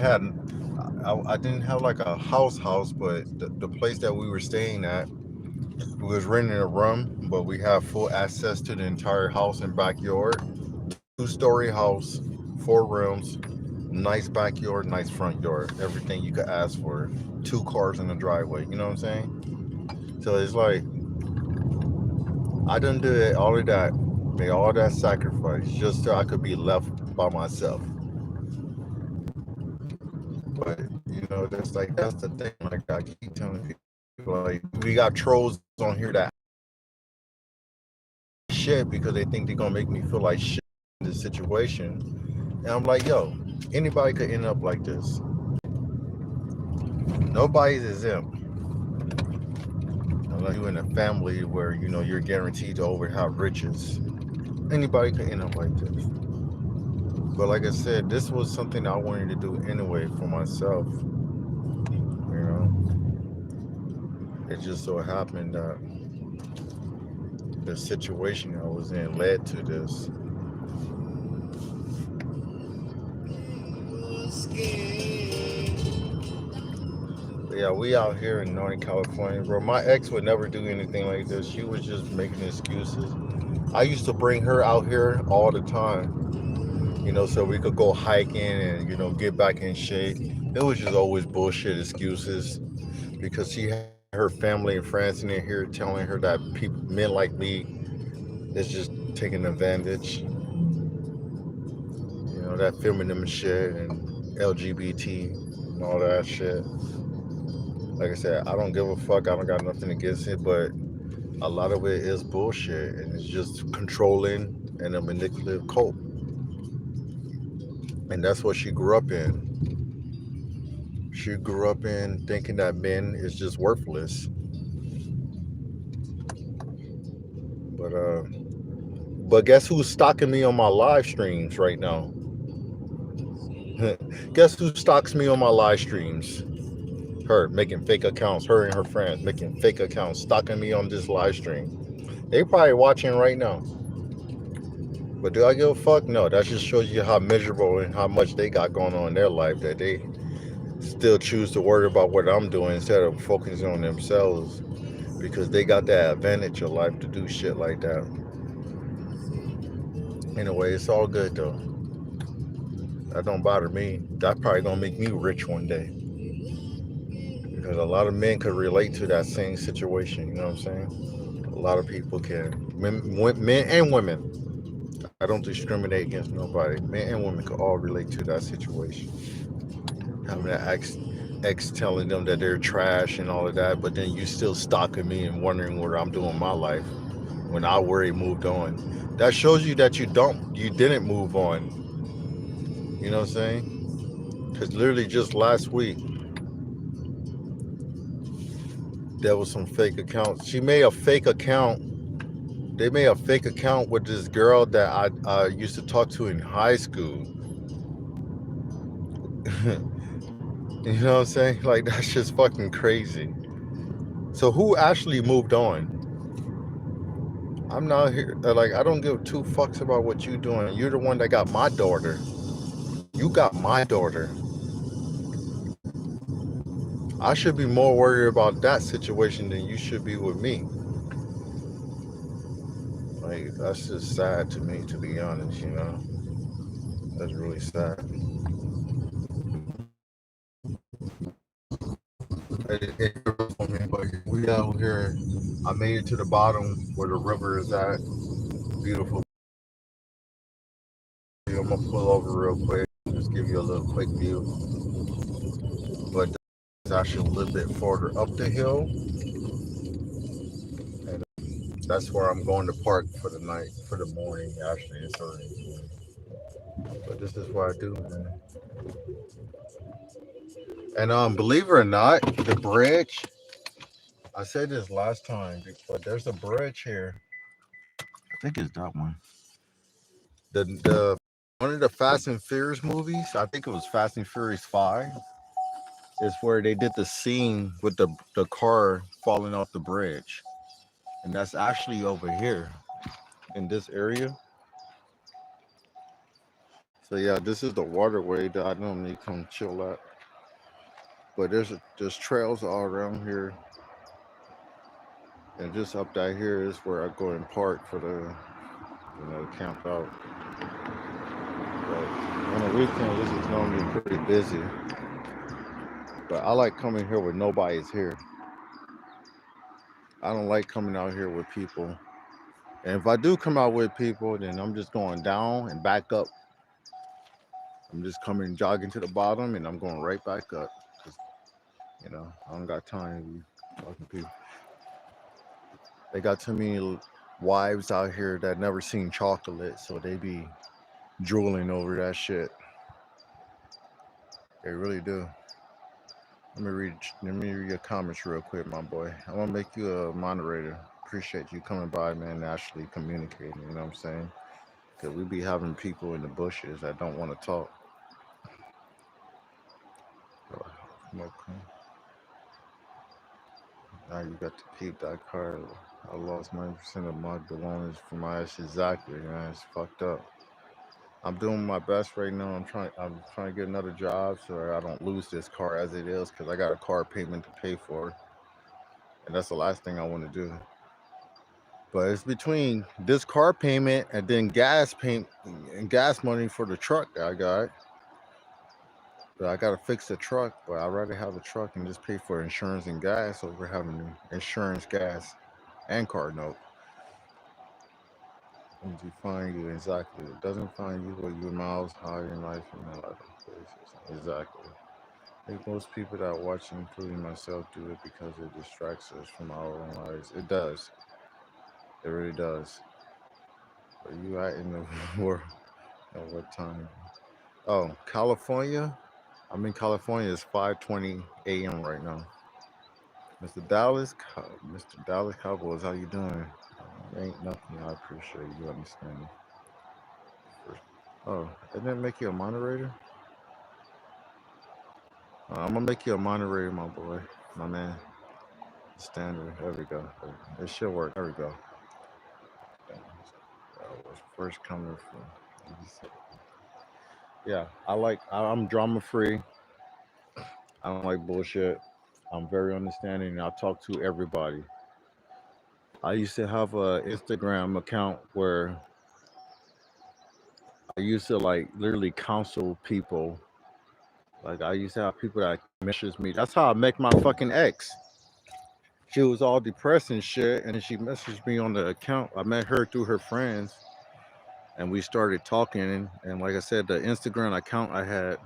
didn't have like a house, but the place that we were staying at, we was renting a room, but we have full access to the entire house and backyard. 2-story house, 4 rooms, nice backyard, nice front yard, everything you could ask for. 2 cars in the driveway, you know what I'm saying? So it's like, I done did all of that, made all that sacrifice just so I could be left by myself. But that's the thing. Like I keep telling people, like we got trolls on here that shit because they think they're gonna make me feel like shit in this situation. And I'm like, yo, anybody could end up like this. Nobody's exempt. Unless you're in a family where you're guaranteed to always have riches. Anybody could end up like this. But like I said, this was something I wanted to do anyway for myself. It just so happened that the situation I was in led to this. But Yeah, we out here in Northern California, bro. My ex would never do anything like this. She was just making excuses. I used to bring her out here all the time, so we could go hiking and, get back in shape. It was just always bullshit excuses because she had her family and friends in here telling her that people, men like me, is just taking advantage. That feminism shit and LGBT and all that shit. Like I said, I don't give a fuck. I don't got nothing against it, but a lot of it is bullshit and it's just controlling and a manipulative cult. And that's what she grew up in. She grew up in thinking that men is just worthless. But but guess who's stalking me on my live streams right now? Guess who stalks me on my live streams? Her making fake accounts, her and her friends making fake accounts, stalking me on this live stream. They probably watching right now. But do I give a fuck? No, that just shows you how miserable and how much they got going on in their life that they still choose to worry about what I'm doing instead of focusing on themselves because they got that advantage of life to do shit like that. Anyway, it's all good though. That don't bother me. That probably gonna make me rich one day because a lot of men could relate to that same situation. You know what I'm saying? A lot of people can. Men and women. I don't discriminate against nobody. Men and women could all relate to that situation. Having that ex telling them that they're trash and all of that, but then you still stalking me and wondering what I'm doing in my life when I already moved on. That shows you that you didn't move on. You know what I'm saying? Because literally just last week there was some fake accounts. She made a fake account. They made a fake account with this girl that I used to talk to in high school. You know what I'm saying? Like that's just fucking crazy. So who actually moved on? I'm not here. Like I don't give two fucks about what you doing. You're the one that got my daughter. You got my daughter. I should be more worried about that situation than you should be with me. Like that's just sad to me, to be honest. That's really sad. But we out here. I made it to the bottom where the river is at. Beautiful. I'm gonna pull over real quick. Just give you a little quick view. But it's actually a little bit further up the hill, and that's where I'm going to park for the night, for the morning. Actually, it's already. But this is what I do, man. And believe it or not, the bridge. I said this last time, but there's a bridge here. I think it's that one. The one of the Fast and Furious movies. I think it was Fast and Furious 5. Is where they did the scene with the car falling off the bridge, and that's actually over here in this area. So yeah, this is the waterway that I normally come chill at. But there's trails all around here, and just up that here is where I go and park for the camp out. But on the weekend, this is normally pretty busy. But I like coming here when nobody's here. I don't like coming out here with people. And if I do come out with people, then I'm just going down and back up. I'm just coming jogging to the bottom, and I'm going right back up. 'Cause, I don't got time to be talking to people. They got too many wives out here that never seen chocolate, so they be drooling over that shit. They really do. Let me read your comments real quick, my boy. I'm gonna make you a moderator. Appreciate you coming by, man, and actually communicating. You know what I'm saying? Because we be having people in the bushes that don't want to talk. So, okay. Now you got to keep that car. I lost 90% of my belongings from my ass. Exactly, man. It's fucked up. I'm doing my best right now. I'm trying to get another job so I don't lose this car as it is because I got a car payment to pay for, and that's the last thing I want to do. But it's between this car payment and then gas payment and gas money for the truck that I got. But I gotta fix the truck. But I'd rather have the truck and just pay for insurance and gas over having insurance, gas, and car note. And define you exactly. It doesn't find you where you're miles higher in life and in other places. Exactly. I think most people that watch, including myself, do it because it distracts us from our own lives. It does. It really does. Where you at in the world at what time? Oh, California. I'm in California. It's 5:20 a.m. right now. Mr. Dallas Cowboys, how you doing? Ain't nothing. I appreciate you understanding. Oh, didn't that make you a moderator? I'm gonna make you a moderator, my boy, my man. Standard. There we go. It should work. There we go. That was first coming from. Yeah, I'm drama free. I don't like bullshit. I'm very understanding. And I talk to everybody. I used to have a Instagram account where I used to like literally counsel people. Like I used to have people that message me. That's how I met my fucking ex. She was all depressed and shit, and then she messaged me on the account. I met her through her friends, and we started talking. And like I said, the Instagram account I had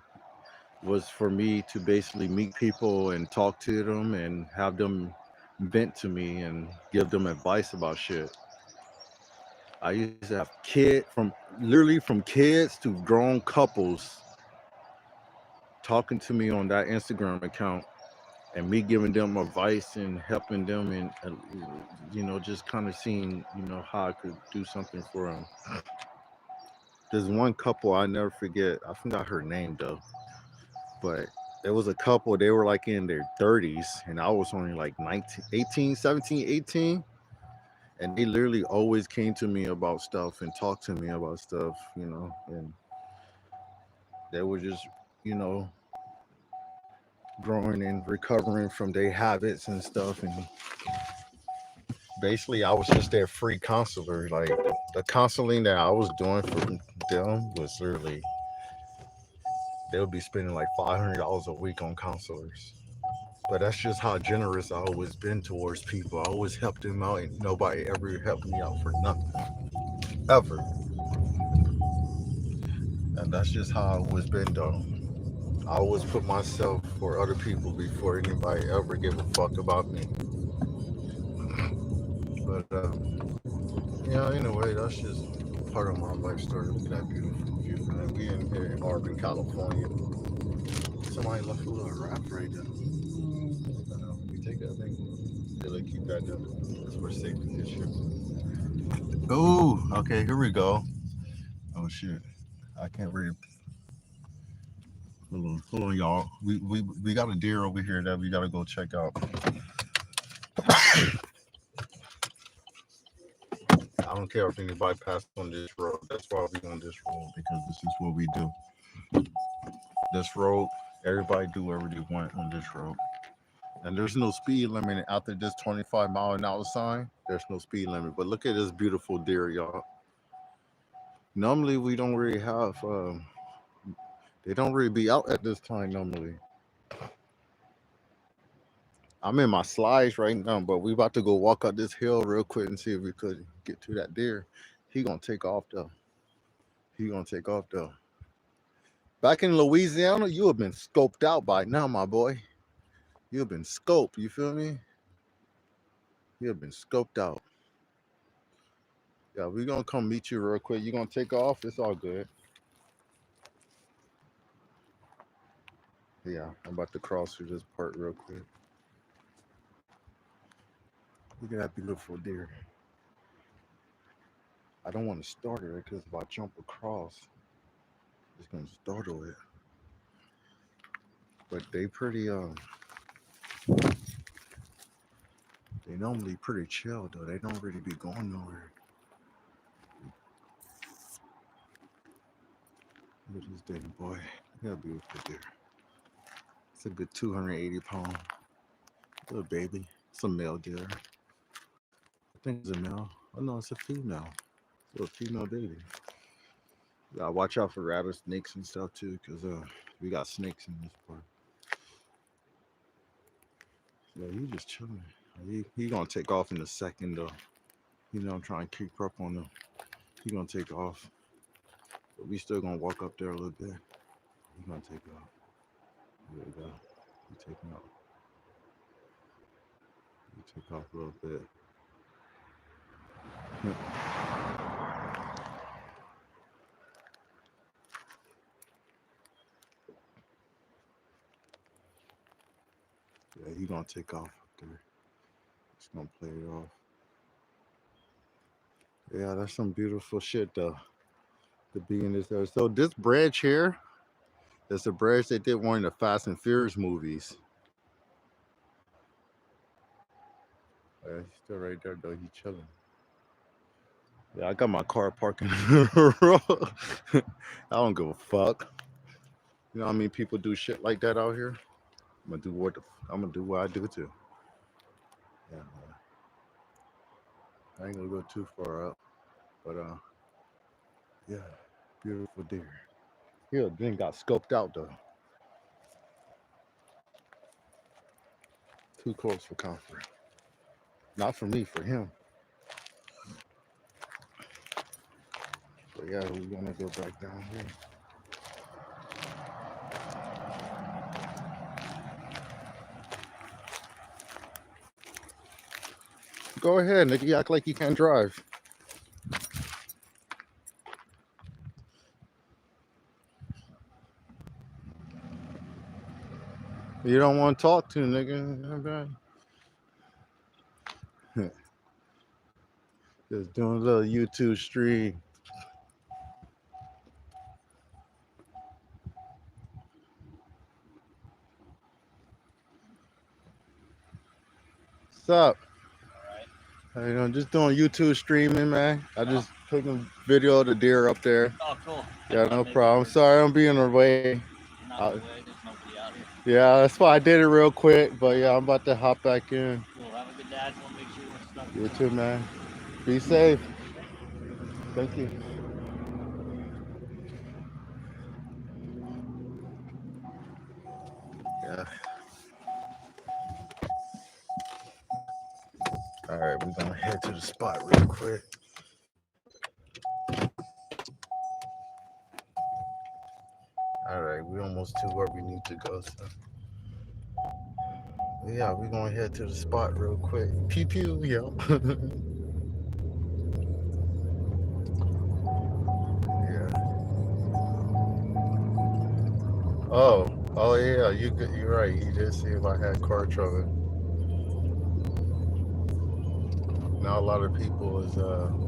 was for me to basically meet people and talk to them and have them vent to me and give them advice about shit. I used to have from kids to grown couples talking to me on that Instagram account and me giving them advice and helping them and just kind of seeing how I could do something for them. There's one couple I never forget. I forgot her name though, but there was a couple. They were like in their 30s, and I was only like 19, 18, 17, 18. And they literally always came to me about stuff and talked to me about stuff, and they were just, you know, growing and recovering from their habits and stuff. And basically, I was just their free counselor. Like the counseling that I was doing for them was literally, they would be spending like $500 a week on counselors. But that's just how generous I always been towards people. I always helped them out, and nobody ever helped me out for nothing, ever. And that's just how I always been, though. I always put myself for other people before anybody ever give a fuck about me. But yeah, anyway, that's just part of my life story. Look at that beautiful view, man. We in here in Auburn, California. Somebody left a little rap right there. We take that thing. Yeah, they keep that up. That's for safety issue. Oh, okay, here we go. Oh shit, I can't read. Hold on, y'all. We got a deer over here that we gotta go check out. I don't care if anybody passes on this road. That's why we on this road because this is what we do. This road, everybody do whatever they want on this road. And there's no speed limit after this 25-mile-an-hour sign. There's no speed limit. But look at this beautiful deer, y'all. Normally we don't really have. They don't really be out at this time normally. I'm in my slides right now, but we about to go walk up this hill real quick and see if we could get to that deer. He gonna take off though. He gonna take off though. Back in Louisiana, you have been scoped out by now, my boy. You have been scoped. You feel me? You have been scoped out. Yeah, we gonna come meet you real quick. You gonna take off? It's all good. Yeah, I'm about to cross through this part real quick. Look at that beautiful deer. I don't want to startle it because if I jump across, it's gonna startle it. But they normally pretty chill though. They don't really be going nowhere. Look at this damn boy. Yeah, beautiful deer. It's a good 280 pound little baby. It's a male deer. I think it's a male. Oh no, it's a female. It's a little female baby. You gotta watch out for rattlesnakes and stuff too, cause we got snakes in this part. Yeah, he just chilling. He gonna take off in a second though. You know, I'm trying to keep up on him. He gonna take off, but we still gonna walk up there a little bit. He gonna take off. There we go. He taking off. He take off a little bit. Yeah, he gonna take off up there. He's gonna play it off. Yeah, that's some beautiful shit though. To be in this area. So this bridge here is a bridge they did one of the Fast and Furious movies. Yeah, he's still right there though. He chilling. Yeah, I got my car parked in the road. I don't give a fuck. You know what I mean? People do shit like that out here. I'm gonna do what I do too. Yeah, I ain't gonna go too far up, but yeah, beautiful deer. Yeah, then got scoped out though. Too close for comfort. Not for me, for him. But yeah, we're gonna go back down here. Go ahead, nigga. You act like you can't drive. You don't want to talk to, nigga. Just doing a little YouTube stream. What's up? How you doing? Just doing YouTube streaming, man. I just taking video of the deer up there. Oh, cool. Yeah, no problem. Sorry, I'm being in the way. Not the way. There's nobody out here. Yeah, that's why I did it real quick. But yeah, I'm about to hop back in. Cool. Have a good day. We'll make sure we're stuck. You too, man. Be safe. Thank you. Yeah. All right, we're gonna head to the spot real quick. All right, we almost to where we need to go. So yeah, we're gonna head to the spot real quick. Pew pew, yo. Yeah. Oh yeah, you're right. You did see if I had car trouble. Not a lot of people is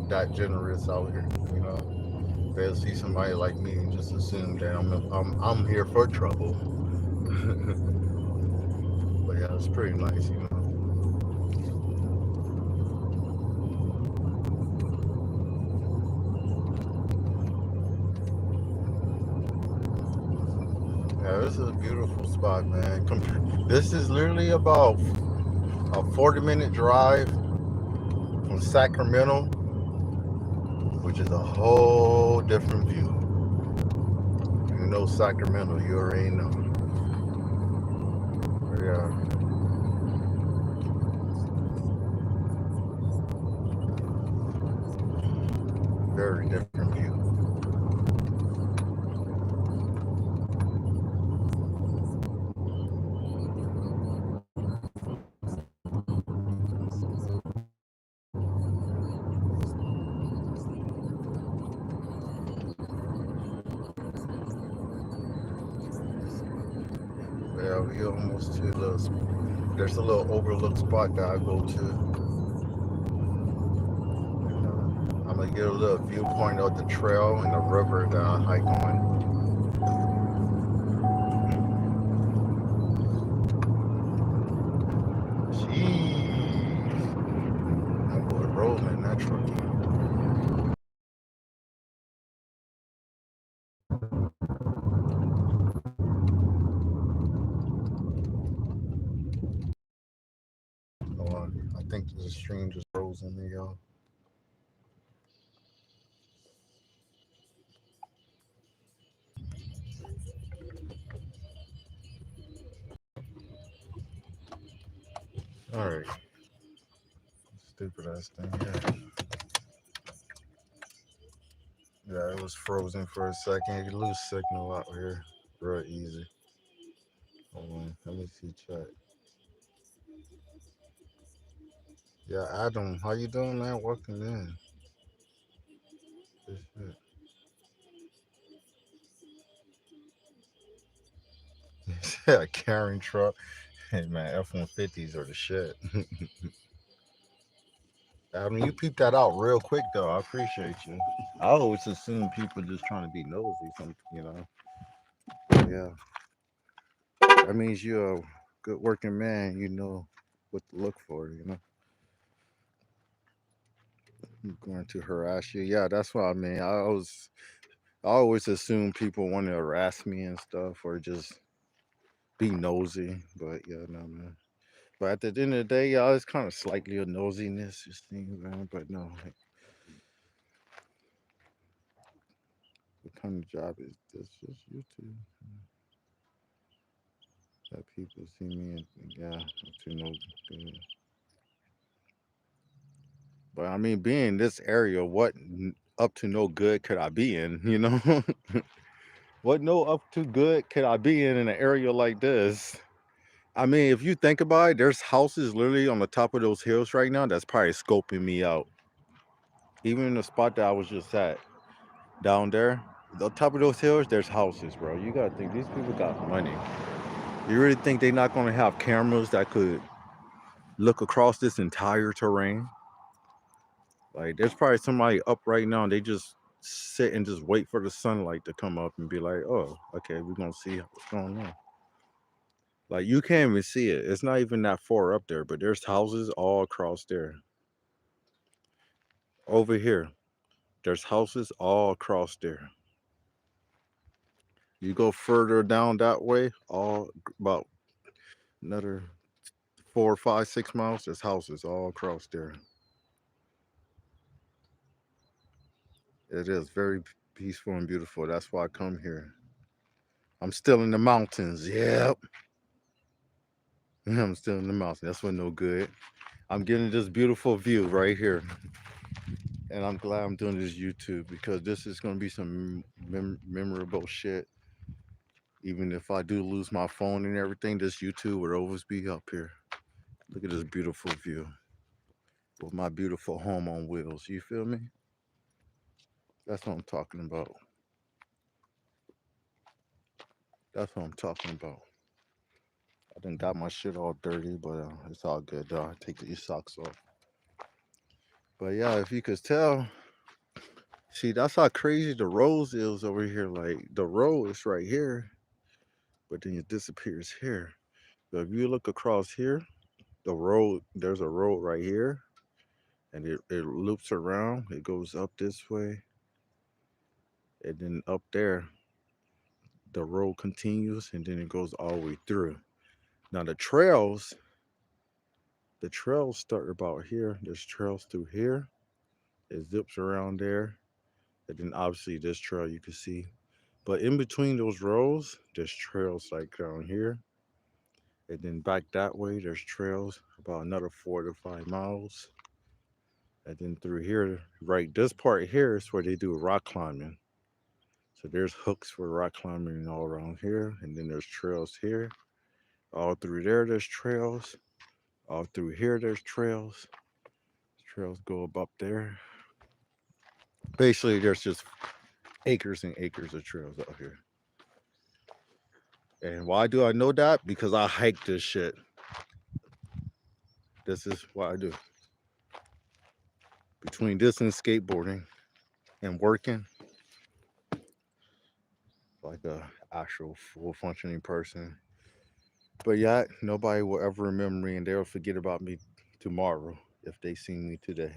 that generous out here. You know, they'll see somebody like me and just assume that I'm here for trouble. But yeah, it's pretty nice, you know. Yeah, this is a beautiful spot, man. This is literally about a 40-minute drive from Sacramento, which is a whole different view. You know Sacramento, you already know. Yeah. Very different view. Yeah, we almost to there's a little overlook spot that I go to. I'm gonna get a little viewpoint of the trail and the river that I hike on. Jeez. That boy rolling that truck. The stream just froze on me, y'all. All right, stupid ass thing. Yeah, yeah, it was frozen for a second. You lose signal out here, real easy. Hold on, let me see chat. Yeah, Adam, how you doing, man? Welcome in. Good shit. Yeah, carrying truck. Hey man, F-150s are the shit. I mean, you peeped that out real quick though. I appreciate you. I always assume people just trying to be nosy, some. Yeah, that means you're a good working man. You know what to look for. I'm going to harass you. Yeah, that's what I mean. I always assume people want to harass me and stuff or just be nosy. But yeah, no man. But at the end of the day, yeah, it's kind of slightly a nosiness, just thing, man. But no, like, what kind of job is this? Just YouTube. That people see me and yeah, to no good. But I mean, being in this area, what up to no good could I be in? What no up to good could I be in an area like this? I mean, if you think about it, there's houses literally on the top of those hills right now that's probably scoping me out. Even in the spot that I was just at down there, the top of those hills, there's houses, bro. You gotta think these people got money. You really think they're not gonna have cameras that could look across this entire terrain? Like, there's probably somebody up right now and they just sit and just wait for the sunlight to come up and be like, oh, okay, we're gonna see what's going on. Like, you can't even see it. It's not even that far up there, but there's houses all across there. Over here, there's houses all across there. You go further down that way, all about another 4, 5, 6 miles, there's houses all across there. It is very peaceful and beautiful. That's why I come here. I'm still in the mountains. Yep. I'm still in the mountains. That's what no good. I'm getting this beautiful view right here. And I'm glad I'm doing this YouTube because this is going to be some memorable shit. Even if I do lose my phone and everything, this YouTube would always be up here. Look at this beautiful view with my beautiful home on wheels. You feel me? That's what I'm talking about. That's what I'm talking about. I done got my shit all dirty, but it's all good though. I take these socks off. But yeah, if you could tell, see, that's how crazy the rose is over here. Like, the road is right here, but then it disappears here. But if you look across here, there's a road right here, and it loops around. It goes up this way, and then up there, the road continues, and then it goes all the way through. Now the trails start about here. There's trails through here. It zips around there, and then obviously this trail you can see. But in between those rows, there's trails like down here, and then back that way, there's trails about another 4 to 5 miles. And then through here, right, this part here is where they do rock climbing. So there's hooks for rock climbing all around here, and then there's trails here. All through there, there's trails. All through here, there's trails. Trails go up there. Basically, there's just acres and acres of trails out here. And why do I know that? Because I hike this shit. This is what I do. Between this and skateboarding and working, like a actual full functioning person. But yet, nobody will ever remember me, and they'll forget about me tomorrow if they see me today.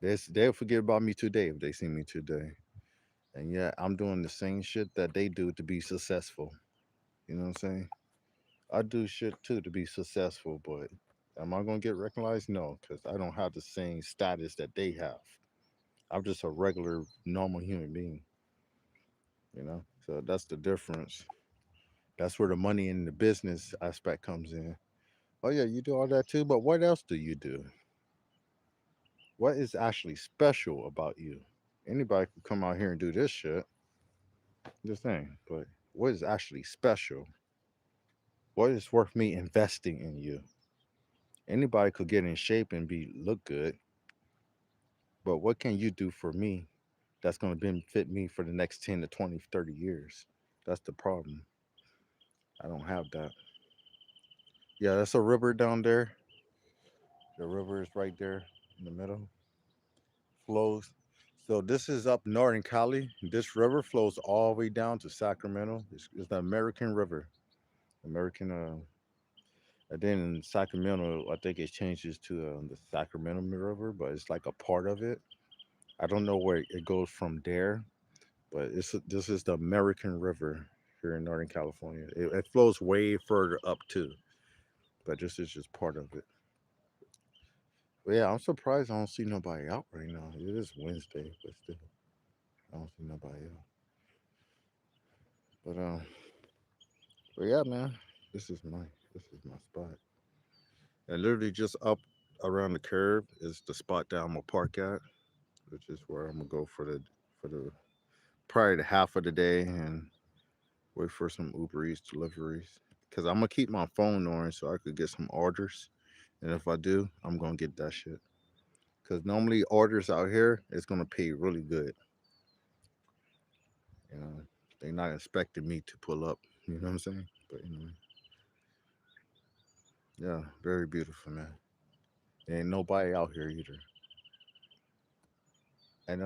They'll forget about me today if they see me today. And yet, I'm doing the same shit that they do to be successful. You know what I'm saying? I do shit too to be successful, but Am I gonna get recognized? No, because I don't have the same status that they have. I'm just a regular, normal human being. So that's the difference. That's where the money and the business aspect comes in. Oh yeah, you do all that too, but what else do you do? What is actually special about you? Anybody could come out here and do this shit, this thing, but what is actually special? What is worth me investing in you? Anybody could get in shape and be look good, but what can you do for me that's going to benefit me for the next 10 to 20, 30 years? That's the problem. I don't have that. Yeah, that's a river down there. The river is right there in the middle. Flows. So this is up north in Cali. This river flows all the way down to Sacramento. It's the American River. American, and then in Sacramento, I think it changes to the Sacramento River, but it's like a part of it. I don't know where it goes from there, but this is the American River here in Northern California. It flows way further up too, but this is just part of it. But yeah, I'm surprised I don't see nobody out right now. It is Wednesday, but still, I don't see nobody out. But but yeah, man, this is my spot. And literally just up around the curve is the spot that I'm gonna park at, which is where I'm gonna go for the probably the half of the day and wait for some Uber Eats deliveries. Cause I'm gonna keep my phone on so I could get some orders. And if I do, I'm gonna get that shit. Cause normally orders out here is gonna pay really good. You know, they're not expecting me to pull up. You know what I'm saying? But yeah, very beautiful, man. Ain't nobody out here either. And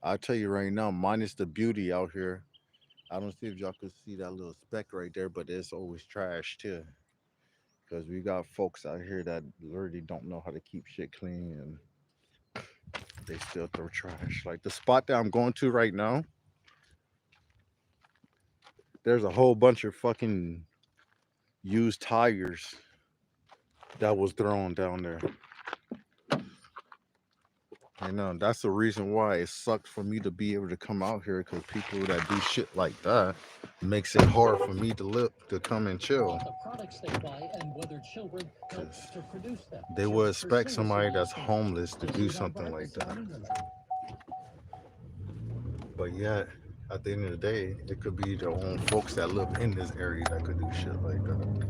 I'll tell you right now, minus the beauty out here. I don't see if y'all could see that little speck right there, but it's always trash too. Because we got folks out here that literally don't know how to keep shit clean and they still throw trash. Like the spot that I'm going to right now, there's a whole bunch of fucking used tires that was thrown down there. And that's the reason why it sucks for me to be able to come out here because people that do shit like that makes it hard for me to live to come and chill. Because they would expect somebody that's homeless to do something like that. But yet, at the end of the day, it could be their own folks that live in this area that could do shit like that.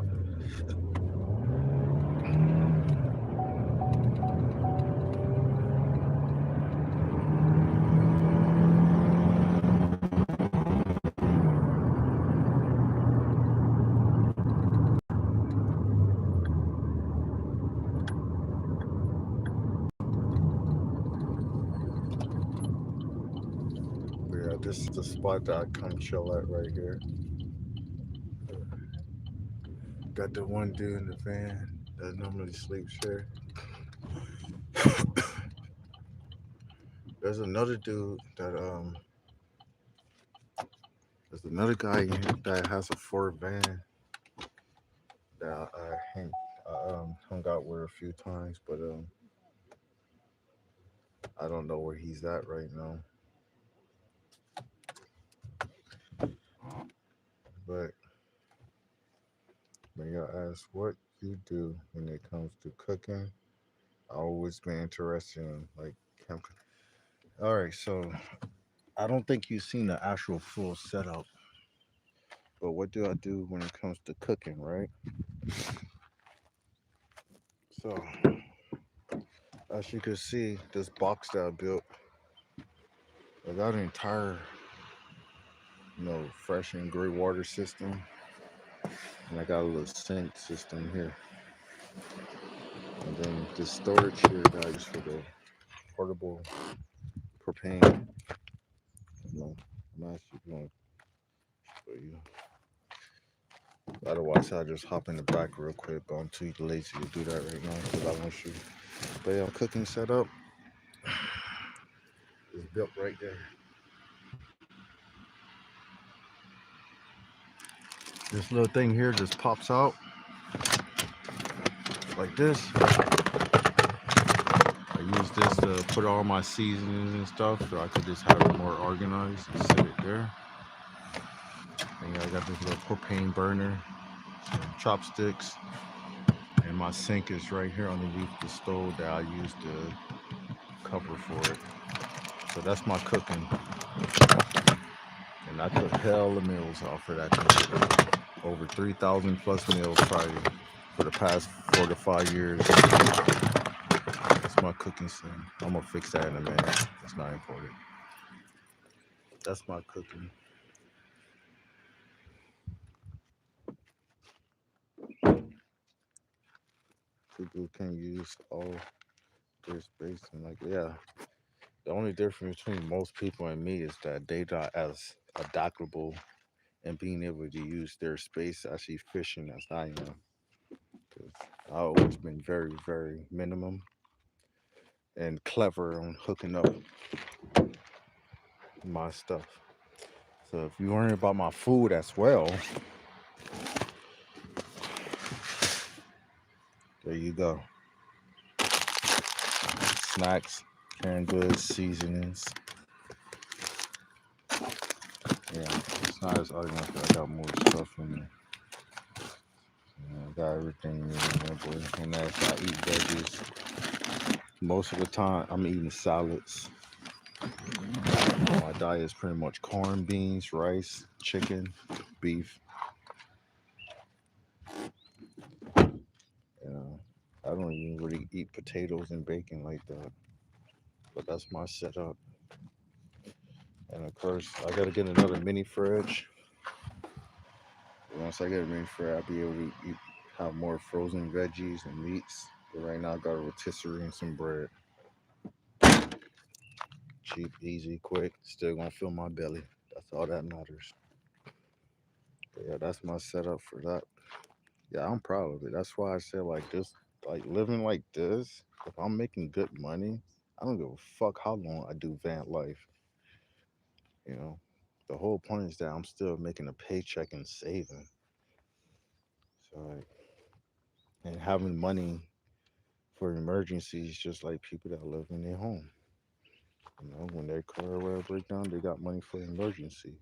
But yeah, this is the spot that I come chill at right here. Got the one dude in the van that normally sleeps here. There's another dude that there's another guy that has a Ford van that hung out with a few times, but I don't know where he's at right now. But when y'all ask what you do when it comes to cooking, I always been interested in like camp. All right, so I don't think you've seen the actual full setup, but what do I do when it comes to cooking, right? So as you can see, this box that I built, I got an entire, fresh and gray water system, and I got a little sink system here, and then this storage here that I use for the portable propane. I'm actually going to show you. Otherwise, I'll just hop in the back real quick, but I'm too lazy to do that right now because I want to shoot. But yeah, cooking setup is built right there. This little thing here just pops out. like this. I use this to put all my seasonings and stuff, so I could just have it more organized and sit it there. And yeah, I got this little propane burner, some chopsticks, and my sink is right here underneath the stove that I use to cover for it. So that's my cooking, and I cook hell of meals off of that computer. Over 3,000 plus meals probably for the past 4 to 5 years. That's my cooking scene. I'm gonna fix that in a minute. It's not important. That's my cooking. People can use all their space and like yeah. The only difference between most people and me is that they not as adaptable and being able to use their space as efficient as I am. Because I've always been very, very minimum and clever on hooking up my stuff. So if you worry about my food as well, there you go. Snacks, canned goods, seasonings. Yeah, it's not as ugly. I got more stuff in there. Yeah, I got everything in there, boy. And as I eat veggies, most of the time I'm eating salads. My diet is pretty much corn, beans, rice, chicken, beef. You know, I don't even really eat potatoes and bacon like that. But that's my setup. And of course, I gotta get another mini fridge. Once I get a mini fridge, I'll be able to eat, have more frozen veggies and meats. But right now, I got a rotisserie and some bread. Cheap, easy, quick. Still gonna fill my belly. That's all that matters. But yeah, that's my setup for that. Yeah, I'm proud of it. That's why I said like this, like living like this. If I'm making good money, I don't give a fuck how long I do van life. You know, the whole point is that I'm still making a paycheck and saving. So like, and having money for emergencies, just like people that live in their home. You know, when their car or whatever break down, they got money for emergencies.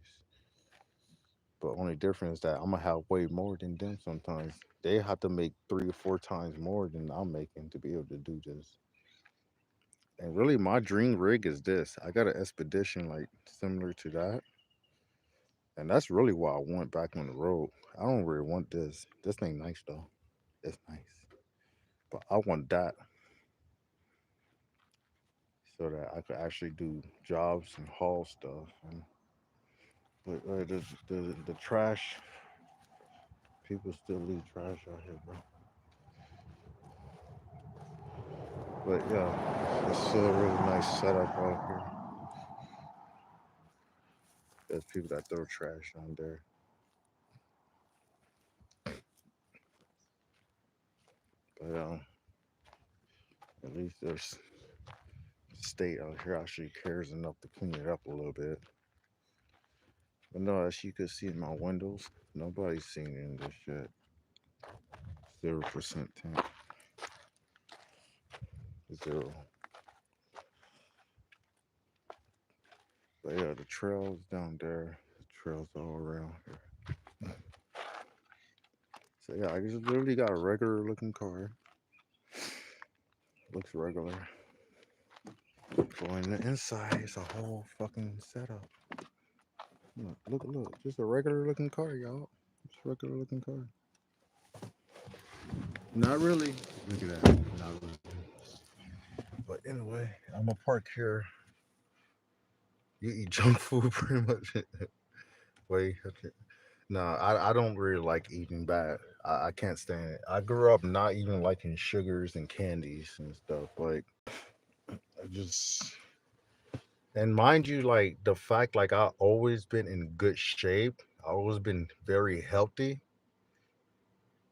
But only difference is that I'm gonna have way more than them sometimes. They have to make 3 or 4 times more than I'm making to be able to do this. And really, my dream rig is this. I got an expedition like similar to that, and that's really what I want back on the road. I don't really want this. This ain't nice though. It's nice, but I want that so that I could actually do jobs and haul stuff. And but the trash, people still leave trash out here, bro. But yeah, it's still a really nice setup out here. There's people that throw trash on there. But at least there's state out here actually cares enough to clean it up a little bit. But no, as you could see in my windows, nobody's seen in this shit. 0% tank. Zero. But yeah, the trails down there, the trails all around here. So yeah, I just literally got a regular looking car. Looks regular. Going the inside, it's a whole fucking setup. Look. Just a regular looking car, y'all. Just a regular looking car. Not really. Look at that. Not really. But anyway, I'm gonna park here. You eat junk food pretty much. Wait, okay. No, I don't really like eating bad. I can't stand it. I grew up not even liking sugars and candies and stuff. Like I just and mind you, like the fact like I always been in good shape. I always been very healthy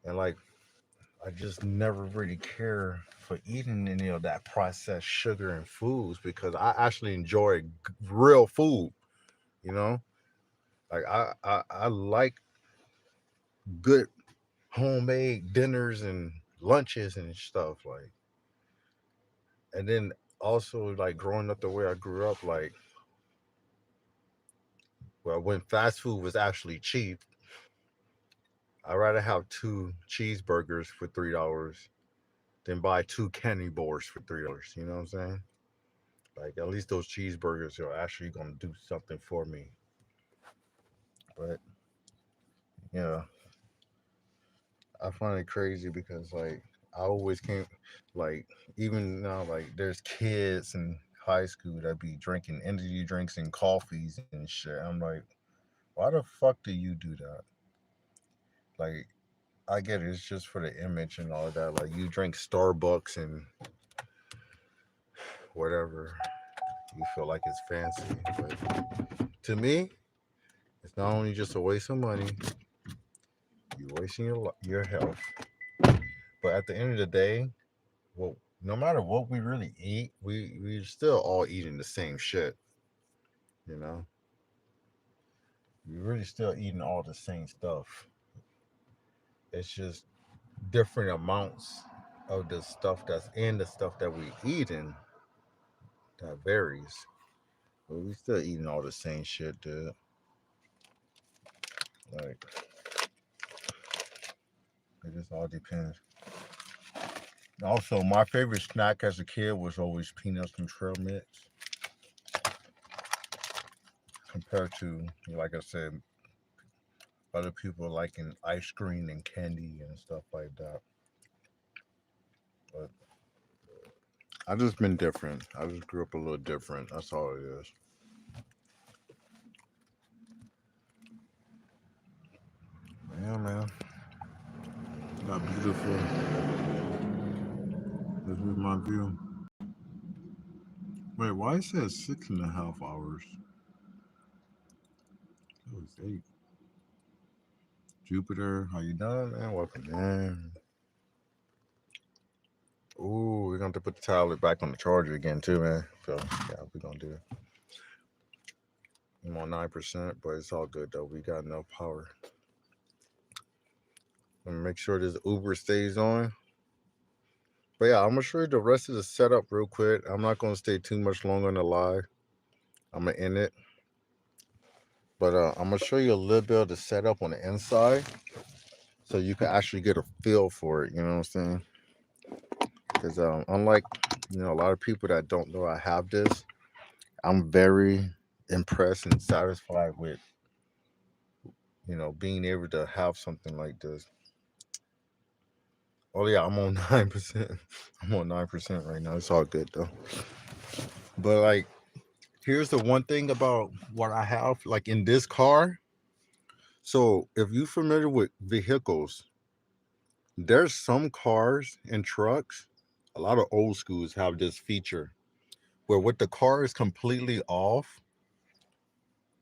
and like I just never really care for eating any of that processed sugar and foods because I actually enjoy real food. You know, like I like good homemade dinners and lunches and stuff. Like, and then also like growing up the way I grew up, like, well, when fast food was actually cheap, I'd rather have two cheeseburgers for $3 than buy two candy bars for $3. You know what I'm saying? Like, at least those cheeseburgers are actually gonna do something for me. But yeah, I find it crazy because like I always came like even now like there's kids in high school that be drinking energy drinks and coffees and shit. I'm like, why the fuck do you do that? Like I get it, it's just for the image and all that. Like you drink Starbucks and whatever, you feel like it's fancy. But to me, it's not only just a waste of money, you're wasting your health. But at the end of the day, well, no matter what we really eat, we still all eating the same shit. You know, we really still eating all the same stuff. It's just different amounts of the stuff that's in the stuff that we eating that varies. But we still eating all the same shit, dude. Like it just all depends. Also, my favorite snack as a kid was always peanuts and trail mix, compared to, like I said, other people liking ice cream and candy and stuff like that. But I just been different. I just grew up a little different. That's all it is. Yeah, man. Got beautiful. This is my view. Wait, why it says 6.5 hours? It was 8. Jupiter, how you doing, man? Welcome in. Ooh, we're gonna have to put the tablet back on the charger again too, man. So yeah, we're gonna do it. I'm on 9%, but it's all good though. We got enough power. Let me make sure this Uber stays on. But yeah, I'm gonna show you the rest of the setup real quick. I'm not gonna stay too much longer on the live. I'm gonna end it. But I'm gonna show you a little bit of the setup on the inside, so you can actually get a feel for it. You know what I'm saying? Because unlike a lot of people that don't know I have this, I'm very impressed and satisfied with being able to have something like this. Oh yeah, I'm on 9%. I'm on 9% right now. It's all good though. But like, here's the one thing about what I have, like in this car. So if you're familiar with vehicles, there's some cars and trucks, a lot of old schools have this feature where with the car is completely off,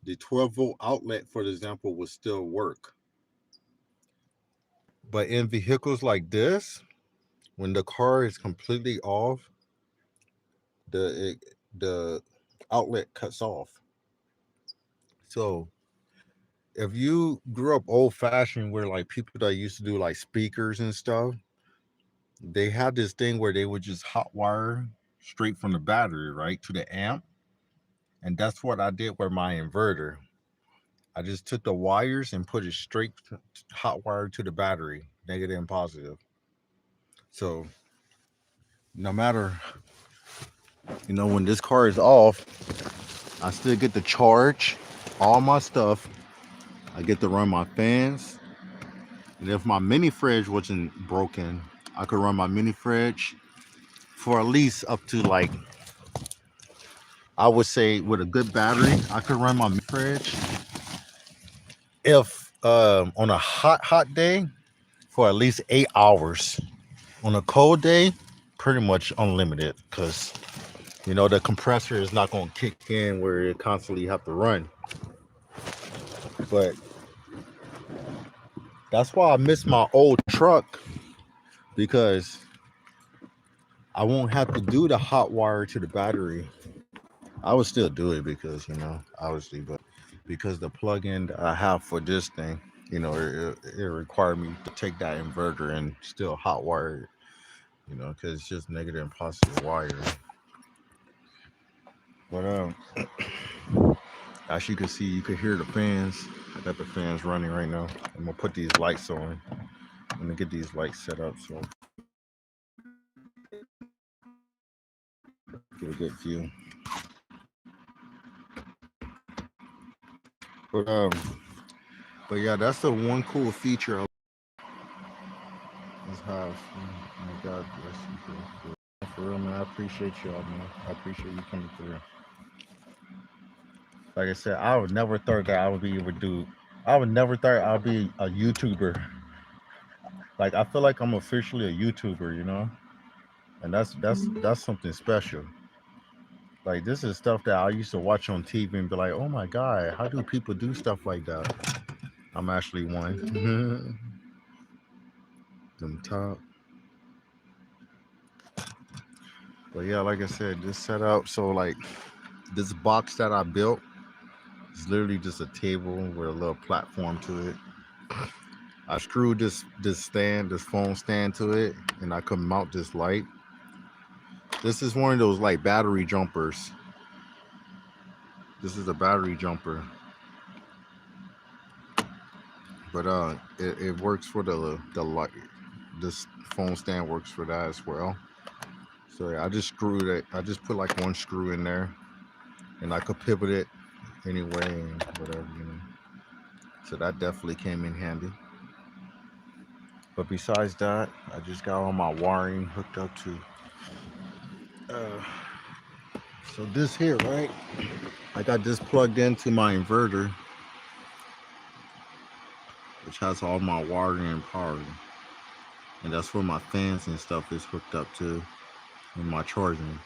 the 12-volt outlet, for example, will still work. But in vehicles like this, when the car is completely off, the outlet cuts off. So if you grew up old fashioned, where like people that used to do like speakers and stuff, they had this thing where they would just hot wire straight from the battery right to the amp, and that's what I did with my inverter. I just took the wires and put it straight hot wire to the battery, negative and positive. So no matter when this car is off, I still get to charge all my stuff. I get to run my fans, and if my mini fridge wasn't broken, I could run my mini fridge for at least up to like, I would say with a good battery, I could run my fridge if on a hot day for at least 8 hours. On a cold day, pretty much unlimited because the compressor is not going to kick in where it constantly have to run. But that's why I miss my old truck, because I won't have to do the hot wire to the battery. I would still do it because obviously, but because the plug-in that I have for this thing, you know, it required me to take that inverter and still hot wire it, you know, because it's just negative and positive wire. But as you can see, you can hear the fans. I got the fans running right now. I'm gonna put these lights on. I'm gonna get these lights set up so get a good view. But but yeah, that's the one cool feature. Is how, my God bless you, bro. For real, man. I appreciate y'all, man. I appreciate you coming through. Like I said, I would never thought that I would be able to do. I would never thought I'd be a YouTuber. Like I feel like I'm officially a YouTuber, you know, and that's something special. Like this is stuff that I used to watch on TV and be like, oh my God, how do people do stuff like that? I'm actually one. Them top. But yeah, like I said, this setup. So like this box that I built is literally just a table with a little platform to it. I screwed this phone stand to it, and I could mount this light. This is one of those like battery jumpers. This is a battery jumper, but it works for the light. This phone stand works for that as well. So yeah, I just screwed it. I just put like one screw in there, and I could pivot it anyway and whatever, you know. So that definitely came in handy. But besides that, I just got all my wiring hooked up to. Uh, so this here, right? I got this plugged into my inverter, which has all my wiring and power, and that's where my fans and stuff is hooked up to, and my charging.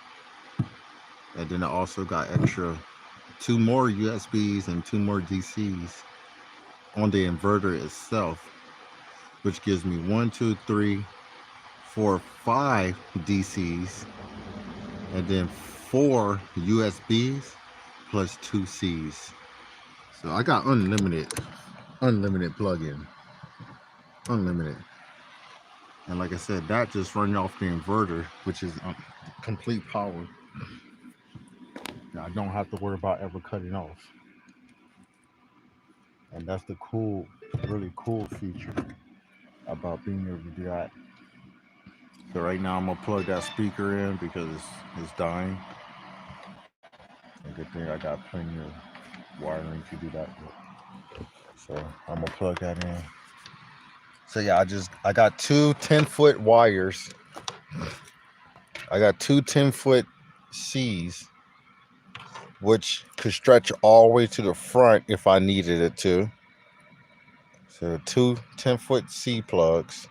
And then I also got extra two more USBs and two more DCs on the inverter itself, which gives me 1, 2, 3, 4, 5 DCs, and then 4 USBs plus 2 Cs. So I got unlimited plug-in, unlimited. And like I said, that just running off the inverter, which is complete power. Now, I don't have to worry about ever cutting off. And that's the cool, really cool feature about being able to do that. So right now I'm gonna plug that speaker in because it's dying. A good thing I got plenty of wiring to do that with. So I'm gonna plug that in. So yeah, I got two 10-foot wires. I got two 10-foot C's, which could stretch all the way to the front if I needed it to. So two 10-foot C plugs.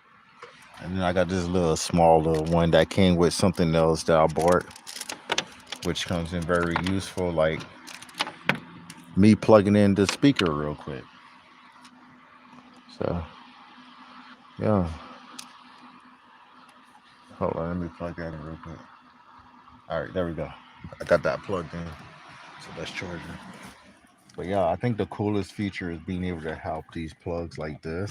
And then I got this little small little one that came with something else that I bought, which comes in very useful, like me plugging in the speaker real quick. So yeah. Hold on, let me plug that in real quick. All right, there we go. I got that plugged in. So that's charging. But yeah, I think the coolest feature is being able to help these plugs like this.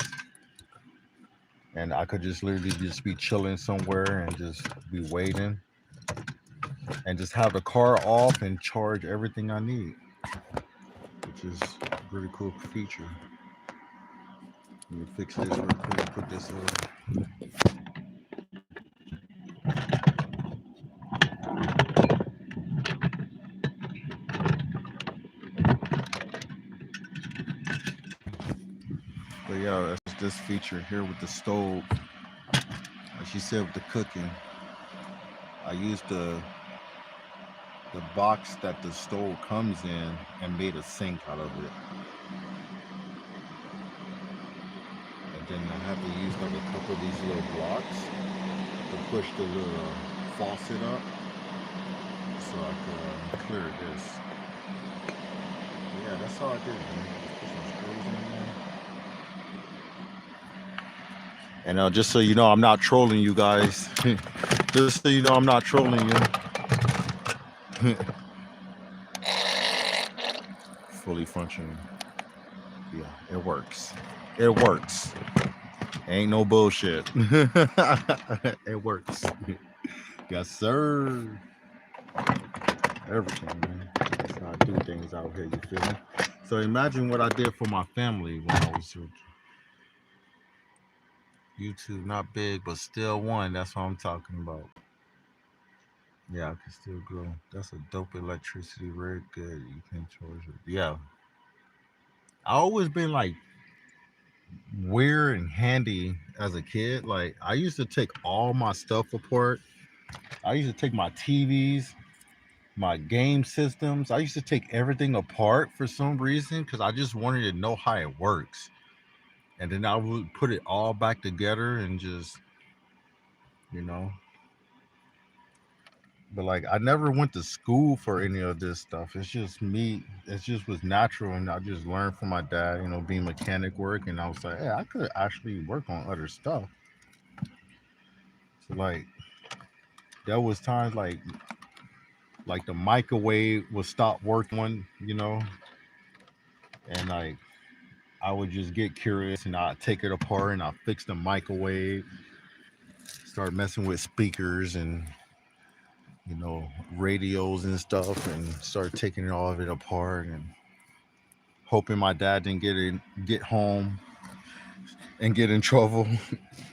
And I could just literally just be chilling somewhere and just be waiting and just have the car off and charge everything I need, which is a really cool feature. Let me fix this real quick, put this over. But yeah, that's this feature here with the stove. Like she said with the cooking, I used the box that the stove comes in and made a sink out of it. And then I have to use like a couple of these little blocks to push the little faucet up so I can clear this. But yeah, that's all I did, man. Just put some screws in there. And just so you know, I'm not trolling you guys. Just so you know, I'm not trolling you. Fully functioning. Yeah, it works. It works. Ain't no bullshit. It works. Yes, sir. Everything, man. That's how I do things out here. You feel me? So imagine what I did for my family when I was YouTube, not big, but still one. That's what I'm talking about. Yeah, I can still grow. That's a dope electricity rig. Good. You can charge it. Yeah. I always been like weird and handy as a kid. Like I used to take all my stuff apart. I used to take my TVs, my game systems. I used to take everything apart for some reason because I just wanted to know how it works. And then I would put it all back together and just, you know, but like I never went to school for any of this stuff. It's just me. It just was natural, and I just learned from my dad. You know, being mechanic work, and I was like, hey, I could actually work on other stuff. So like there was times like the microwave would stop working one, you know, and like I would just get curious and I'd take it apart and I'd fix the microwave, start messing with speakers and radios and stuff, and start taking all of it apart and hoping my dad didn't get home and get in trouble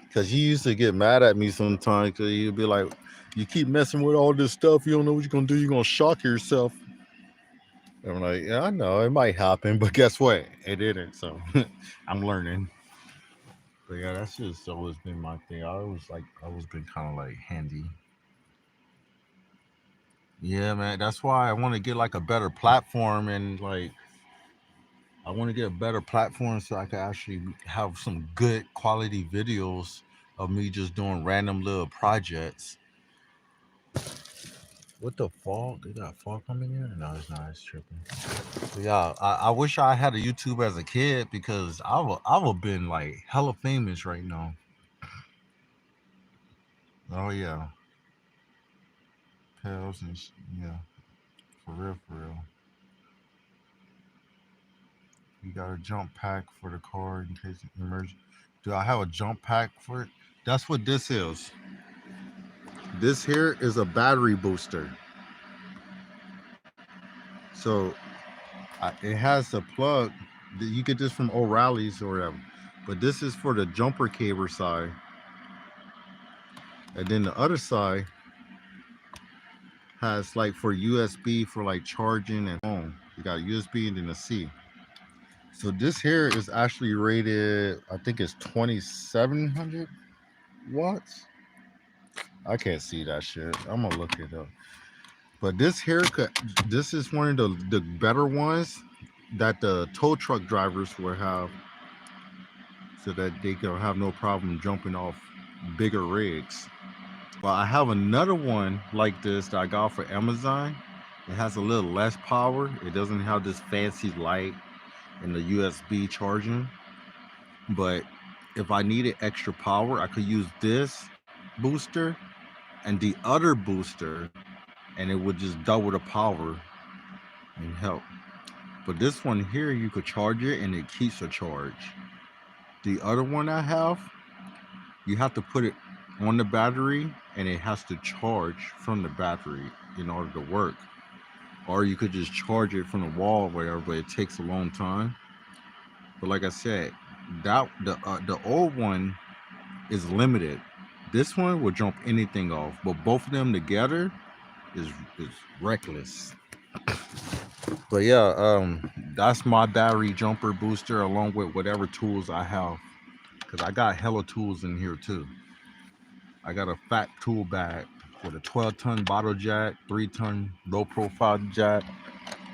because he used to get mad at me sometimes because he'd be like, you keep messing with all this stuff, you don't know what you're gonna do, you're gonna shock yourself. And I'm like, yeah, I know it might happen, but guess what, it didn't. So I'm learning. But yeah, that's just always been my thing. I always been kind of like handy. Yeah, man, that's why I want to get like a better platform, and like I want to get a better platform so I can actually have some good quality videos of me just doing random little projects. What the fog? They got fog coming in? No, it's not. It's tripping. But yeah, I wish I had a YouTube as a kid because I would been like hella famous right now. Oh yeah, pills and yeah, for real, for real. You got a jump pack for the car in case it emerges. Do I have a jump pack for it? That's what this is. This here is a battery booster. So it has a plug. You get this from O'Reilly's or whatever. But this is for the jumper cable side. And then the other side has like for USB for like charging and phone. You got USB and then a C. So this here is actually rated, I think it's 2700 watts. I can't see that shit. I'm gonna look it up. But this haircut, this is one of the better ones that the tow truck drivers will have, so that they can have no problem jumping off bigger rigs. Well, I have another one like this that I got for Amazon. It has a little less power. It doesn't have this fancy light and the USB charging. But if I needed extra power, I could use this booster and the other booster, and it would just double the power and help. But this one here, you could charge it and it keeps a charge. The other one I have, you have to put it on the battery and it has to charge from the battery in order to work. Or you could just charge it from the wall, whatever, but it takes a long time. But like I said, the old one is limited. This one will jump anything off, but both of them together is is reckless. But yeah, that's my battery jumper booster along with whatever tools I have, because I got hella tools in here too. I got a fat tool bag with a 12-ton bottle jack, 3-ton low profile jack,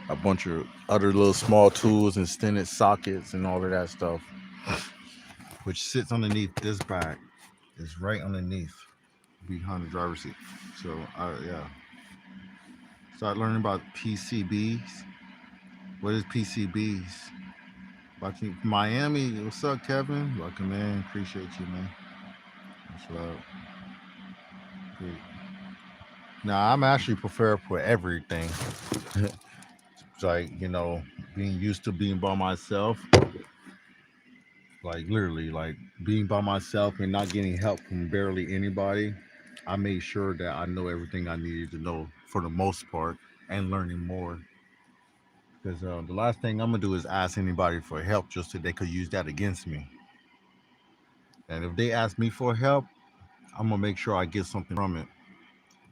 a bunch of other little small tools and extended sockets and all of that stuff, which sits underneath this bag. It's right underneath behind the driver's seat. So yeah, start learning about PCBs. What is PCBs? Watching Miami. What's up, Kevin? Welcome in. Appreciate you, man. What's up? Great. Now I'm actually prepared for everything. It's like being used to being by myself. like literally, like being by myself and not getting help from barely anybody. I made sure that I know everything I needed to know for the most part and learning more. Because the last thing I'm gonna do is ask anybody for help just so they could use that against me. And if they ask me for help, I'm gonna make sure I get something from it.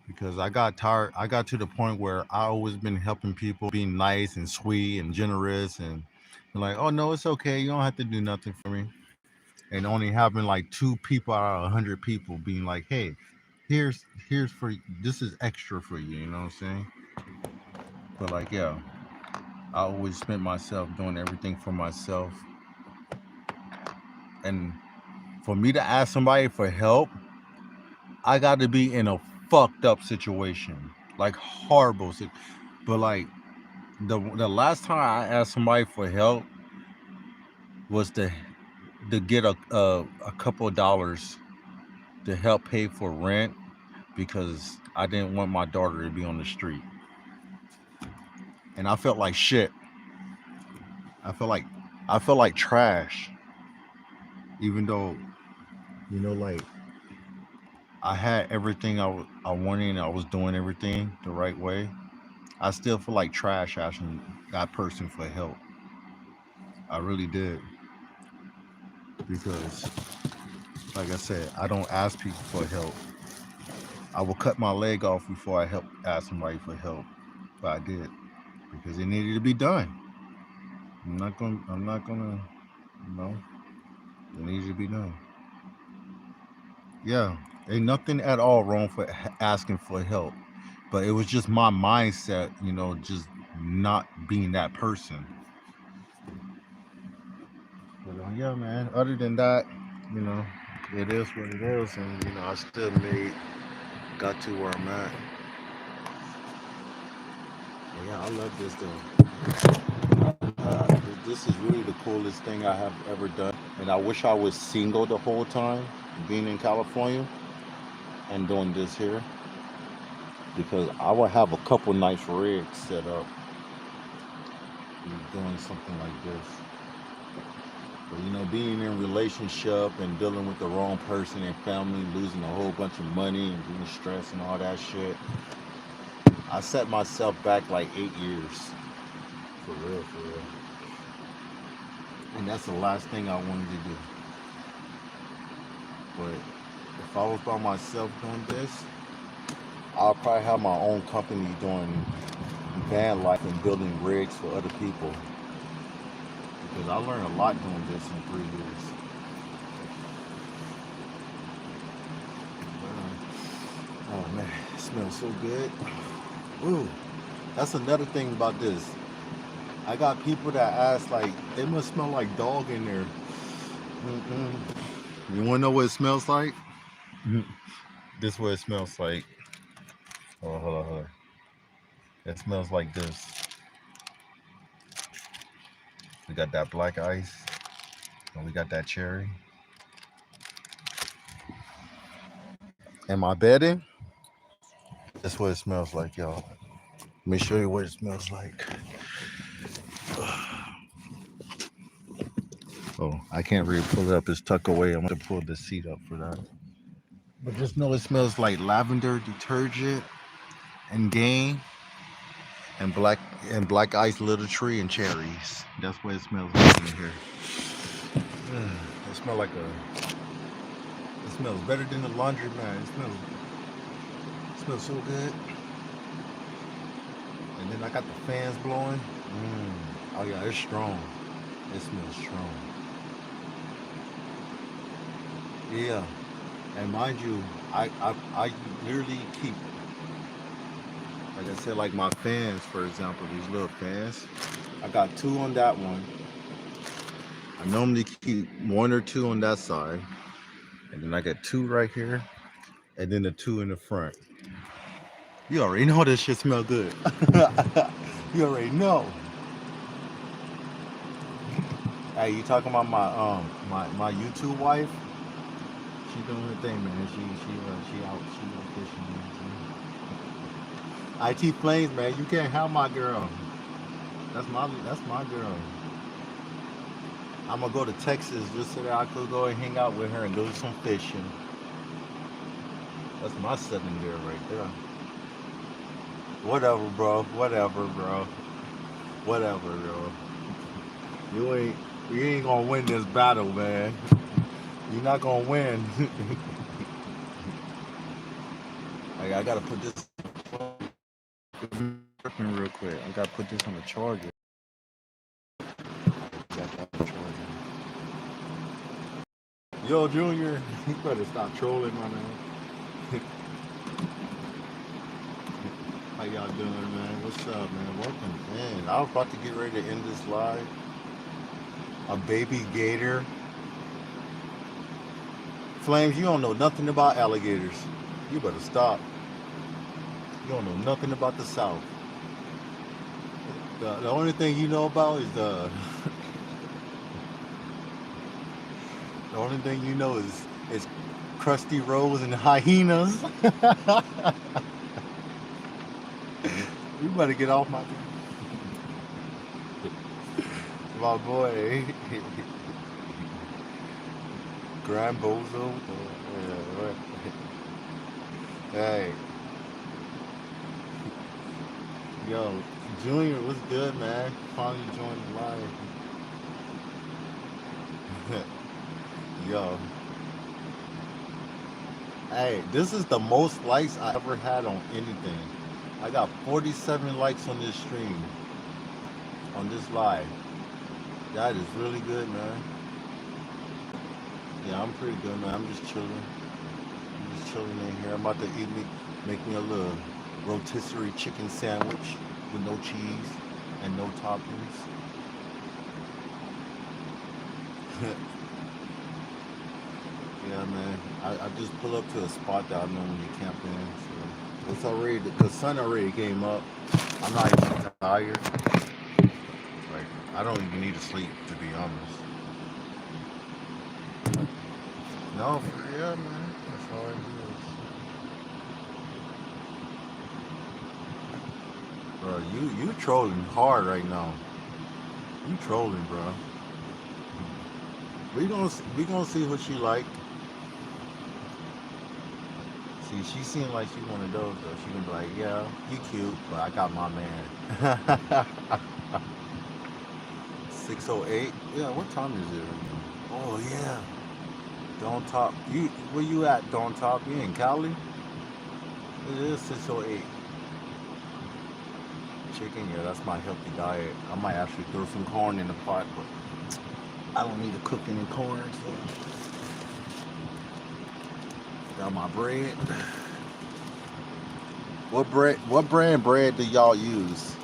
Because I got tired. I got to the point where I always been helping people, being nice and sweet and generous, and like, oh no, it's okay. You don't have to do nothing for me. And only having like two people out of 100 people being like, hey, here's for this is extra for you. You know what I'm saying? But like, yeah, I always spent myself doing everything for myself, and for me to ask somebody for help, I got to be in a fucked up situation, like horrible. But like the last time I asked somebody for help was to get a couple of dollars to help pay for rent because I didn't want my daughter to be on the street, and I felt like shit. I felt like I felt like trash, even though like I had everything I wanted and I was doing everything the right way. I still feel like trash asking that person for help. I really did because, like I said, I don't ask people for help. I will cut my leg off before I ask somebody for help, but I did because it needed to be done. I'm not gonna. I'm not gonna. You know, it needs to be done. Yeah, ain't nothing at all wrong for asking for help, but it was just my mindset. Just not being that person. But yeah, man. Other than that, you know, it is what it is, and I still got to where I'm at. But yeah, I love this though. This is really the coolest thing I have ever done, and I wish I was single the whole time, being in California and doing this here, because I would have a couple nice rigs set up doing something like this. But being in a relationship and dealing with the wrong person and family, losing a whole bunch of money and being stressed and all that shit, I set myself back like 8 years. For real, for real. And that's the last thing I wanted to do. But if I was by myself doing this, I'll probably have my own company doing van life and building rigs for other people. Because I learned a lot doing this in 3 years. Oh man, it smells so good. Ooh, that's another thing about this. I got people that ask like, it must smell like dog in there. Mm-mm. You wanna know what it smells like? This is what it smells like. Oh, hold on, hold on. It smells like this. We got that black ice, and we got that cherry. And my bedding, that's what it smells like, y'all. Let me show you what it smells like. Oh, I can't really pull it up. It's tucked away. I'm gonna pull the seat up for that. But just know it smells like lavender detergent and game and black ice little tree and cherries. That's what it smells like in here. It smells like a. It smells better than the laundry man. It smells so good. And then I got the fans blowing. Oh yeah, it's strong. It smells strong. Yeah. And mind you, I literally keep, like I said, like my fans, for example, these little fans. I got two on that one. I normally keep one or two on that side, and then I got two right here, and then the two in the front. You already know this shit smell good. You already know. Hey, you talking about my YouTube wife? She doing her thing, man. She out fishing. IT Flames, man. You can't have my girl. That's my girl. I'm gonna go to Texas just so that I could go and hang out with her and do some fishing. That's my southern girl right there. Whatever, bro. Whatever, bro. Whatever, bro. You ain't you ain't gonna win this battle, man. You're not gonna win. Like, I gotta put this working real quick. I gotta put this on the charger. Got that on the charger. Yo, Junior, you better stop trolling, my man. How y'all doing, man? What's up, man? Welcome in. I was about to get ready to end this live. A baby gator. Flames, you don't know nothing about alligators. You better stop. You don't know nothing about the South. The only thing you know about is the only thing you know is crusty rolls and hyenas. You better get off my boy. Grand Bozo. Yeah, right. Hey, yo, Junior, what's good, man? Finally joined the live. Yo, hey, this is the most likes I ever had on anything. I got 47 likes on this stream, on this live. That is really good, man. Yeah, I'm pretty good, man. I'm just chilling. I'm just chilling in here. I'm about to make me a little rotisserie chicken sandwich with no cheese and no toppings. Yeah, man. I just pull up to a spot that I normally camp in. So it's already, the sun already came up. I'm not even tired. Like, I don't even need to sleep, to be honest. No, yeah, man. That's all I do. Bro, you trolling hard right now. You trolling, bro. We gonna see what she like. See, she seemed like she one of those though. She gonna be like, yeah, you cute, but I got my man. 6:08. Yeah, what time is it? Oh yeah. Don't Top. You where you at, Don't Top? You in Cali? It is 6:08. Chicken, yeah, that's my healthy diet. I might actually throw some corn in the pot, but I don't need to cook any corn. So. Got my bread. What brand bread do y'all use?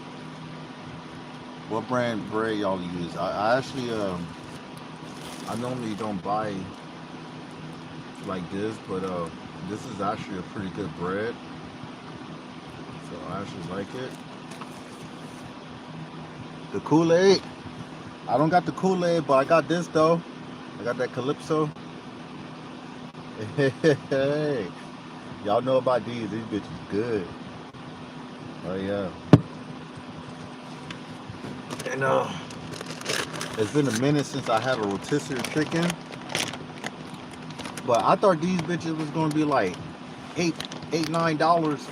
What brand bread y'all use? I actually I normally don't buy like this, but this is actually a pretty good bread. So I actually like it. The Kool-Aid. I don't got the Kool-Aid, but I got this though. I got that Calypso. Hey, y'all know about these. These bitches good. Oh yeah. And it's been a minute since I had a rotisserie chicken, but I thought these bitches was gonna be like $8, $9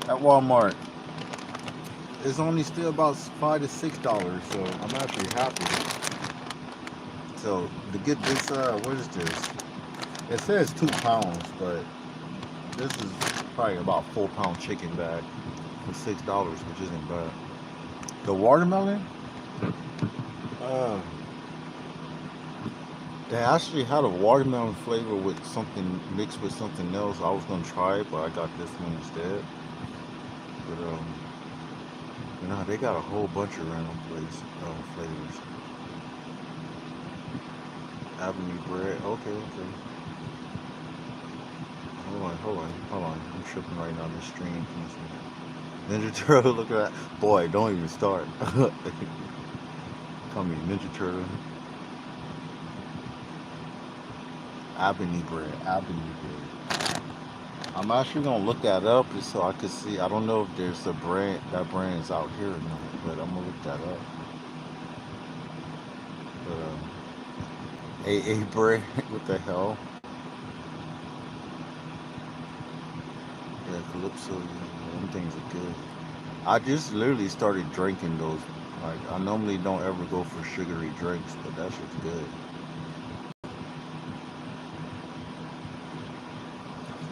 at Walmart. It's only still about $5 to $6, so I'm actually happy. So to get this, what is this? It says 2 pounds, but this is probably about 4 pound chicken bag for $6, which isn't bad. The watermelon, uh, they actually had a watermelon flavor with something mixed with something else. I was gonna try it, but I got this one instead. But they got a whole bunch of random flavors. Avenue bread. Okay. Hold on. I'm tripping right now. This stream. Ninja Turtle. Look at that. Boy, don't even start. Call me Ninja Turtle. Avenue bread. I'm actually gonna look that up just so I can see. I don't know if there's a brand that brand is out here or not, but I'm gonna look that up. But hey, Bray, what the hell? Yeah, Calypso, yeah, them things are good. I just literally started drinking those. Like, I normally don't ever go for sugary drinks, but that shit's good.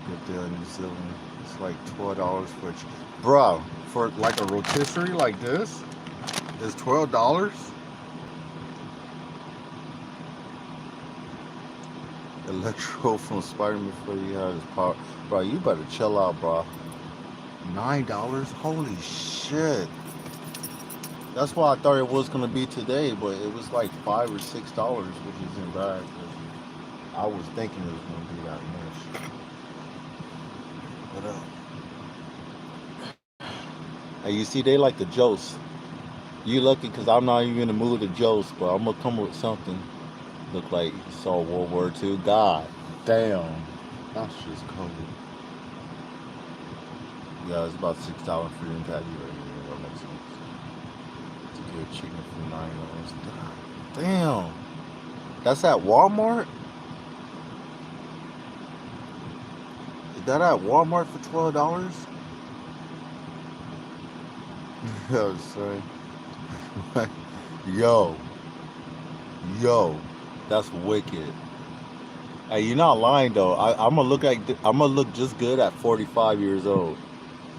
Good deal in New Zealand. It's like $12 for, bro, for like a rotisserie like this, it's $12. Electro from Spider-Man before he had his power. Bro, you better chill out, bro. $9? Holy shit. That's why I thought it was gonna be today, but it was like $5 or $6, which isn't bad. 'Cause I was thinking it was gonna be that much. But hey, you see, they like the Joes. You lucky because I'm not even in the mood to Joes, but I'm gonna come with something. Look like you saw World War II. God damn, that's just cold. Yeah, it's about $6 for your patty right here. That makes sense. It's a good chicken for $9. God damn, that's at Walmart. Is that at Walmart for $12? Yo, son. yo, yo, that's wicked. Hey, you're not lying though. I'm gonna look I'm gonna look just good at 45 years old,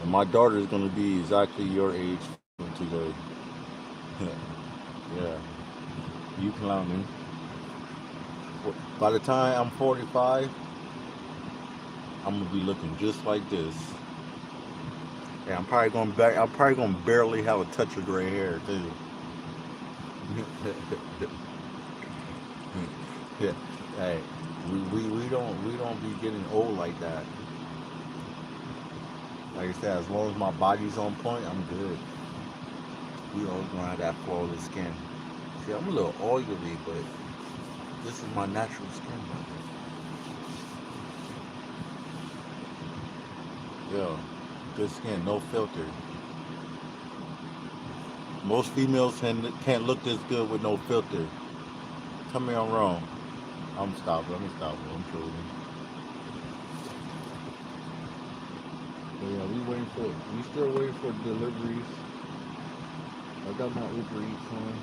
and my daughter is gonna be exactly your age from today. Yeah, you clowning. By the time I'm 45, I'm gonna be looking just like this. Yeah, I'm probably gonna barely have a touch of gray hair too. Yeah. Hey, we don't be getting old like that. Like I said, as long as my body's on point, I'm good. We always gonna have that flawless skin. See, I'm a little oily, but this is my natural skin. Yeah, good skin, no filter. Most females can't look this good with no filter. Tell me I'm wrong. I'm stopping. Let me stop. I'm trolling. But yeah, we still waiting for deliveries. I got my Uber Eats on.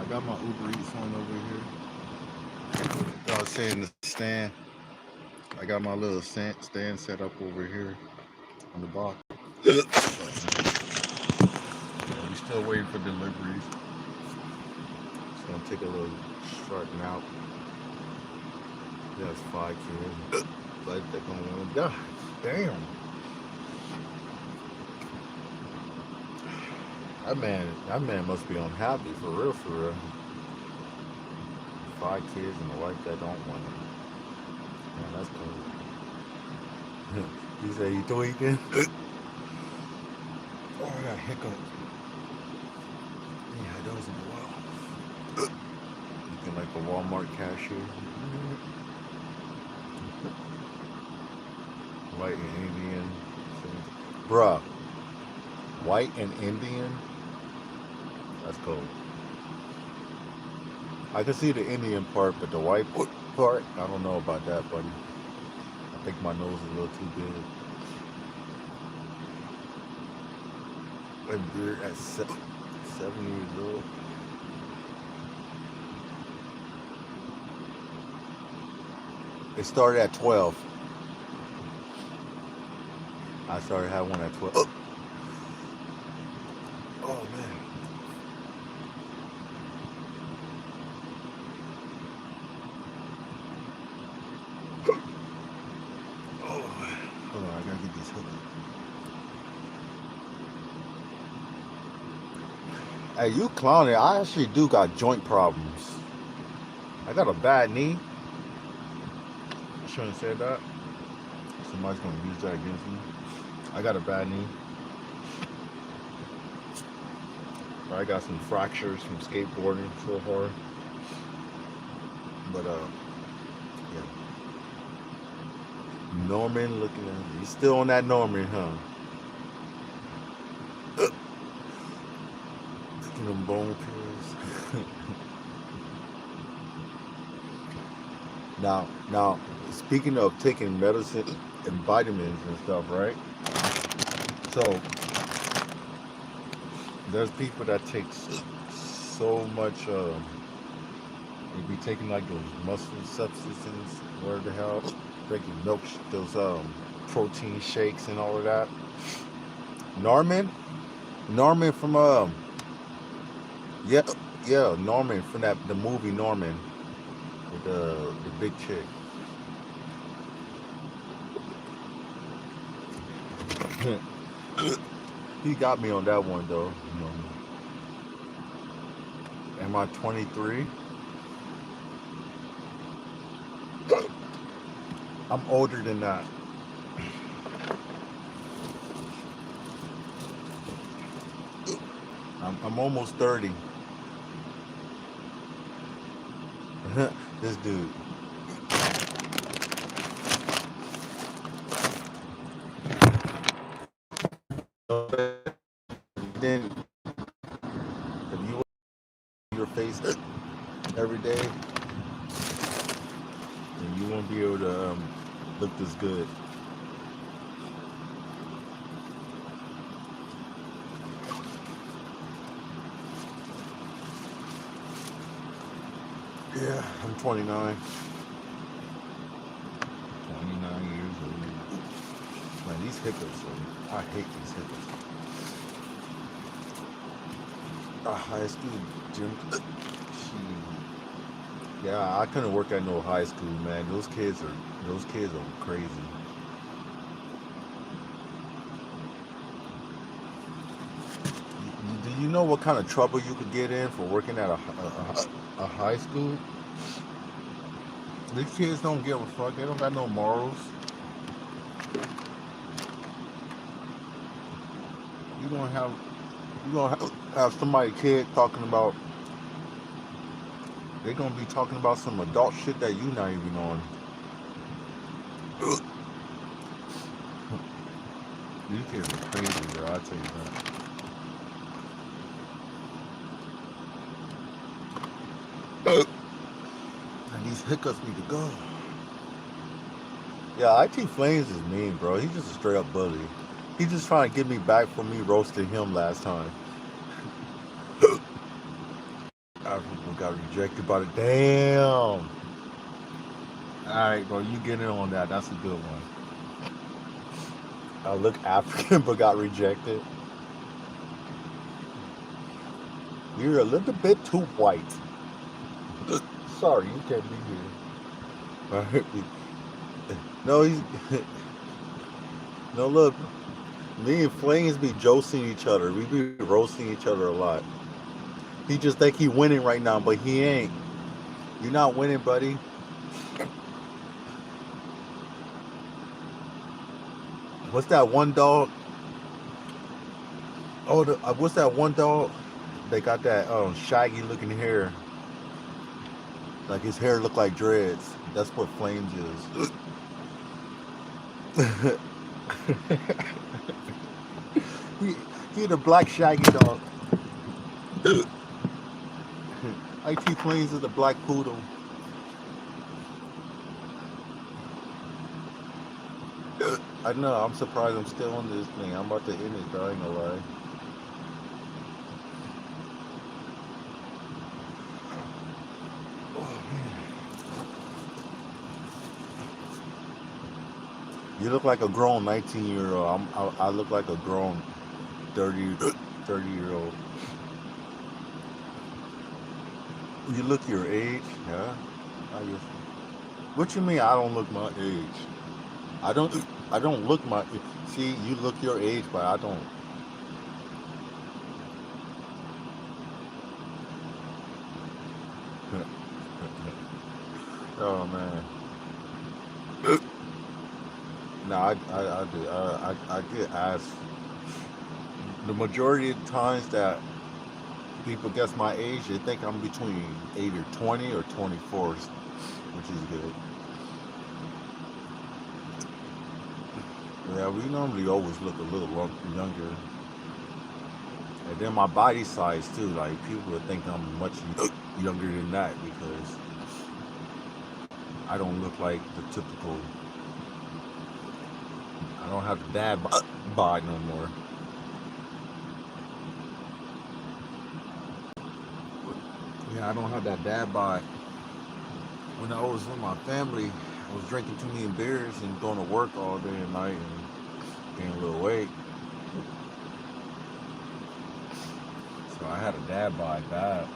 I got my Uber Eats on over here. I was saying the stand. I got my little stand set up over here on the box. Yeah, we still waiting for deliveries. It's gonna take a little starting out. There's 5 kids, but they're gonna want to die. Damn. That man must be unhappy for real, for real. 5 kids and a wife that don't want it. Man, that's cool. You say you tweaking? Oh, I got hiccups. Yeah, those in a while. Looking like a Walmart cashier. White and Indian. Bruh, white and Indian? That's cool. I can see the Indian part, but the white part, I don't know about that, buddy. I think my nose is a little too big. And beard at 7 years old. It started at 12. I started having one at 12. Oh, man. Oh, hold on, I gotta get this hook. Hey, you clowning. I actually do got joint problems. I got a bad knee. I shouldn't have said that. Somebody's gonna use that against me. I got a bad knee. I got some fractures from skateboarding so far. But yeah. Norman looking at you still on that Norman, huh? Them bone pills. Now, speaking of taking medicine and vitamins and stuff, right? So there's people that take so much. They be taking like those muscle substances, where the hell, drinking milk, those protein shakes and all of that. Norman, Norman from yeah, yeah, Norman from that the movie Norman with the big chick. He got me on that one though. You know, am I 23? I'm older than that. I'm almost 30. This dude. Then if you your face every day, then you won't be able to look this good. Yeah, I'm 29. 29 years old. Man, these hippos, I hate these hippos. High school gym. Yeah, I couldn't work at no high school, man. Those kids are crazy. Do you know what kind of trouble you could get in for working at a high school? These kids don't give a fuck. They don't got no morals. You gonna have you gonna have somebody kid talking about. They gonna be talking about some adult shit that you not even on. These kids are crazy, bro. I tell you that. And these hiccups need to go. Yeah, IT Flames is mean, bro. He's just a straight up bully. He's just trying to get me back for me roasting him last time. I got rejected by the damn. Alright, bro, you get in on that. That's a good one. I look African but got rejected. You're a little bit too white. Sorry, you can't be here. No, he's no look. Me and Flames be josting each other. We be roasting each other a lot. He just think he winning right now, but he ain't. You're not winning, buddy. What's that one dog? Oh, what's that one dog? They got that shaggy looking hair. Like his hair look like dreads. That's what Flames is. he, he the black shaggy dog. IT Flames is the black poodle. I know. I'm surprised I'm still on this thing. I'm about to end it, though. I ain't gonna lie. You look like a grown 19-year-old. I look like a grown 30-year-old. You look your age, yeah. I guess. What you mean? I don't look my age. I don't. I don't look my. See, you look your age, but I don't. Oh man. No, I do. I get asked the majority of the times that people guess my age, they think I'm between 20 or 24, which is good. Yeah, we normally always look a little younger. And then my body size too. Like people would think I'm much younger than that because I don't look like the typical. I don't have the dad bod no more. Yeah, I don't have that dad bod. When I was with my family, I was drinking too many beers and going to work all day and night and gaining a little weight. So I had a dad bod bad.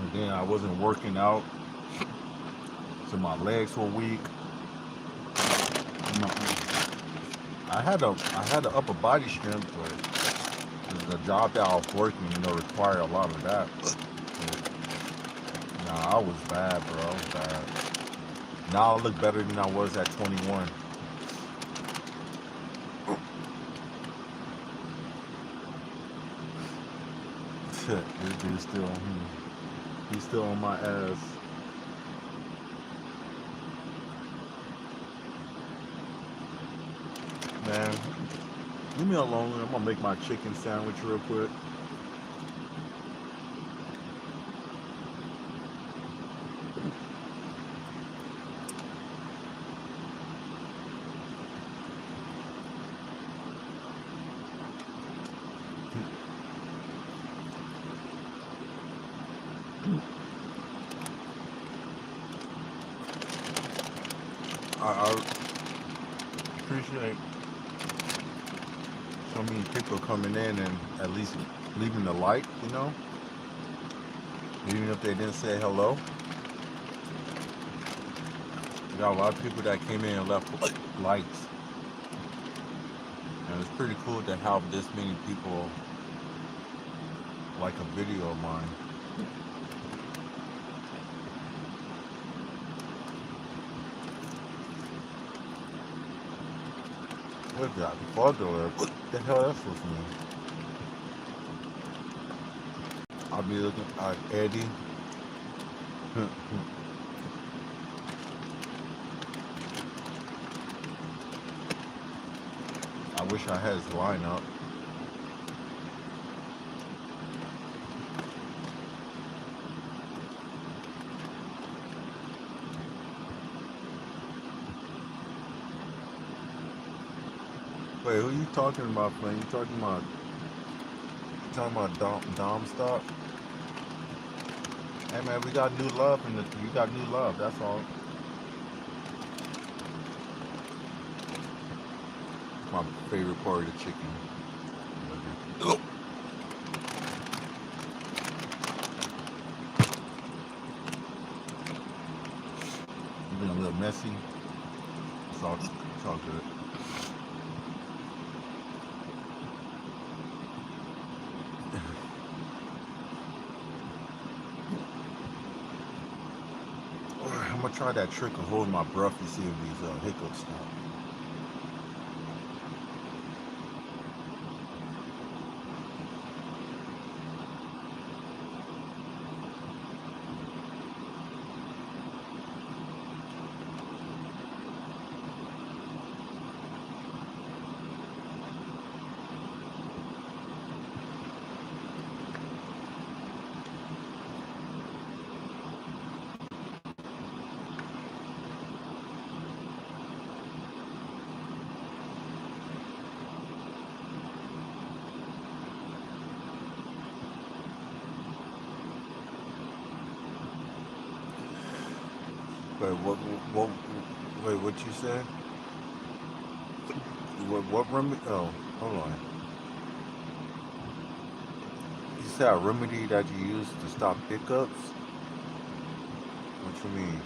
And then I wasn't working out, so my legs were weak. I had a upper body strength, but the job that I was working, required a lot of that. Nah, I was bad, bro. I was bad. Now I look better than I was at 21. This dude's he's still on my ass. Man, leave me alone. I'm gonna make my chicken sandwich real quick. I appreciate so many people coming in and at least leaving a like, even if they didn't say hello. We got a lot of people that came in and left likes, and it's pretty cool to have this many people like a video of mine. What the father? What the hell that's supposed to mean? I'll be looking at Eddie. I wish I had his lineup. Wait, who you talking about, man? You talking about Dom Stock? Hey man, we got new love we got new love, that's all. It's my favorite part of the chicken. It's been a little messy. It's all good. I'm gonna try that trick of holding my breath to see if these hiccups stop. Wait, what, wait, what you said? What remedy? Oh, hold on. You said a remedy that you use to stop hiccups? What you mean?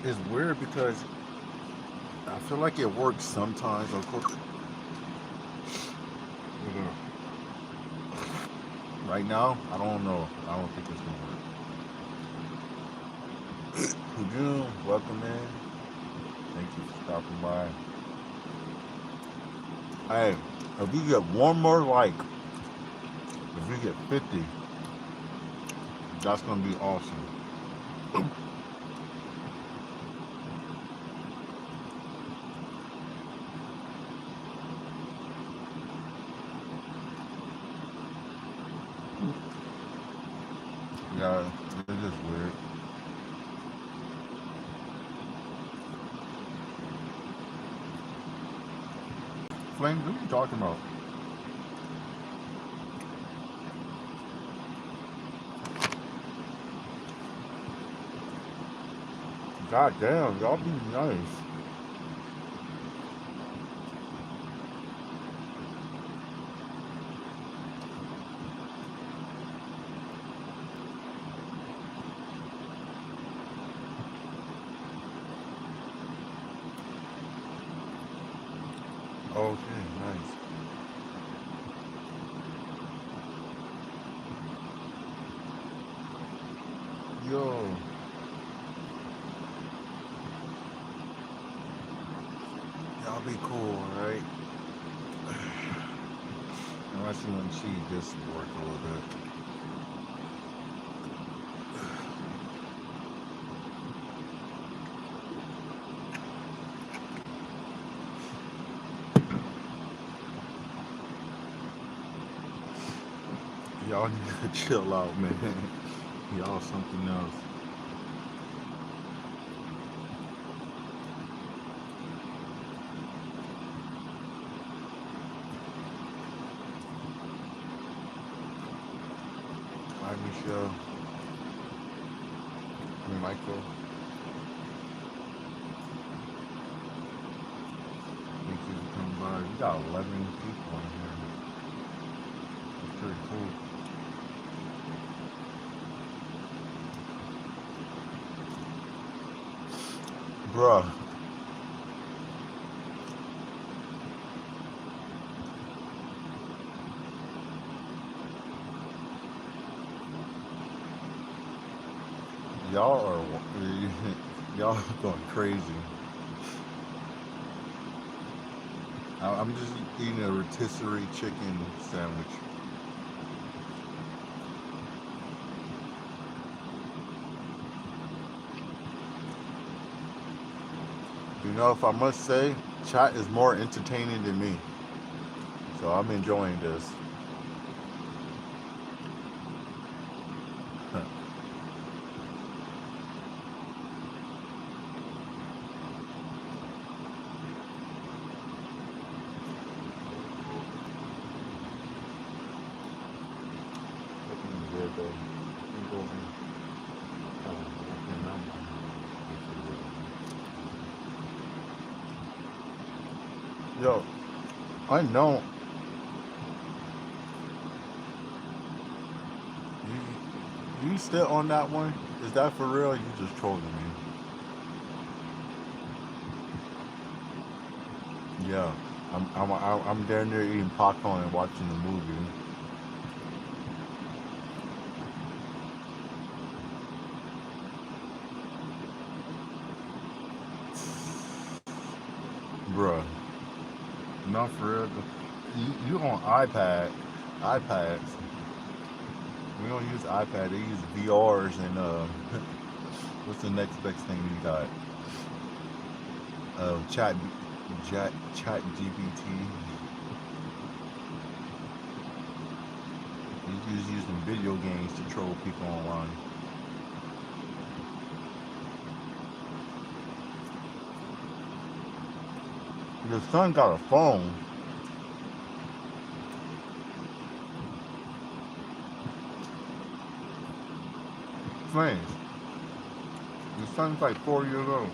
It's weird because I feel like it works sometimes. Of course, Right now, I don't know. I don't think it's gonna work. June, welcome in. Thank you for stopping by. Hey, if we get one more like, if we get 50, that's gonna be awesome. Yeah, it is weird. Flames, what are you talking about? God damn, y'all be nice. Okay, nice. Yo, y'all be cool, alright? Unless you and she just work a little bit. Y'all need to chill out, man. Y'all something else. Hi, Michelle. I mean, Michael. Thank you for coming by. We got 11 people in here. That's pretty cool. Bruh, y'all are y'all going crazy. I'm just eating a rotisserie chicken sandwich. You know, if I must say, chat is more entertaining than me. So I'm enjoying this. Yo, I know you still on that one? Is that for real? Or you just trolling me? Yeah, I'm down there eating popcorn and watching the movie. Bruh, not for real. You on iPads. We don't use iPad. They use VRs and what's the next best thing you got? Chat GPT. You just using video games to troll people online. Your son got a phone. Friends, your son's like 4 years old.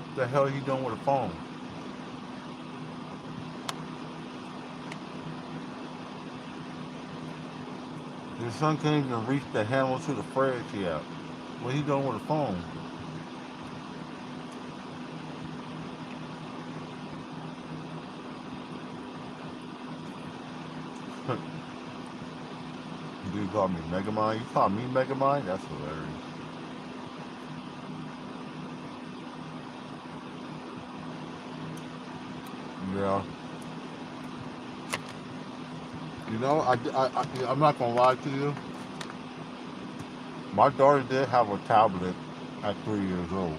What the hell he doing with a phone? Your son can't even reach the handle to the fridge yet. What he doing with a phone? call me Megamind? You call me Megamind? That's hilarious. Yeah. You know, I'm not gonna lie to you. My daughter did have a tablet at 3 years old,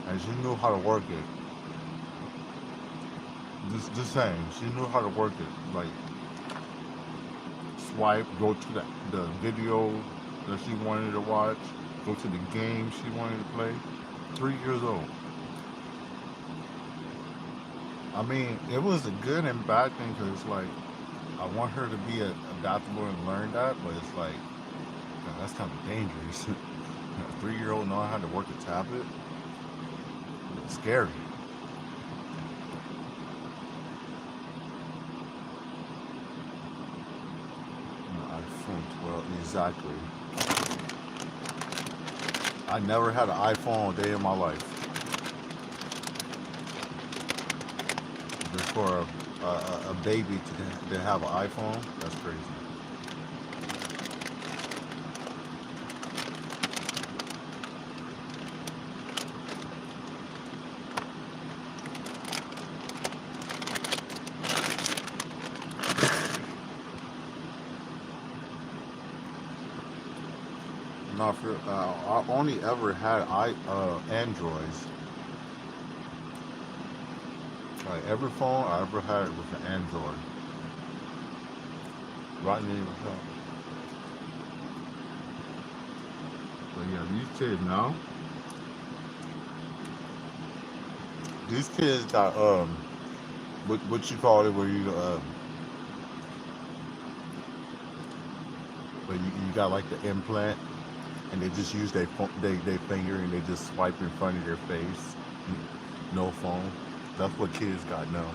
and she knew how to work it. Just saying, she knew how to work it. Like swipe, go to the video that she wanted to watch, go to the game she wanted to play. 3 years old. I mean, it was a good and bad thing because like I want her to be adaptable and learn that, but it's like man, that's kind of dangerous. A 3 year old knowing how to work a tablet, it's scary. iPhone 12, exactly. I never had an iPhone a day in my life. Just for a baby to have an iPhone, that's crazy. Not for I only ever had Androids. Like every phone I ever had was an Android. Right name was that. But yeah, these kids now, these kids got what you call it where you where you got like the implant and they just use their finger and they just swipe in front of their face. No phone. That's what kids got now.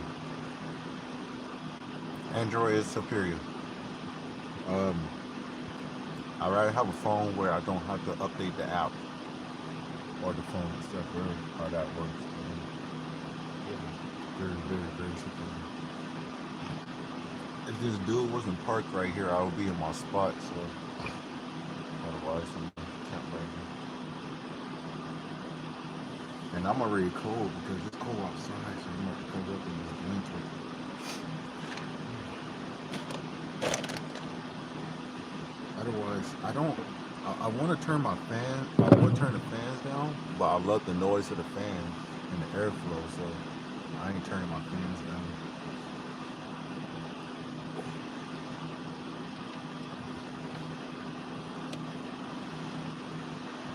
Android is superior. Um, I rather have a phone where I don't have to update the app or the phone itself, or how that works. Yeah, very, very, very superior. If this dude wasn't parked right here, I would be in my spot. So otherwise, I can't blame him. And I'm already cold because it's cold outside, so I'm gonna cover up in this winter. Otherwise, I don't. I want to turn my fan. I want to turn the fans down, but I love the noise of the fan and the airflow, so I ain't turning my fans down.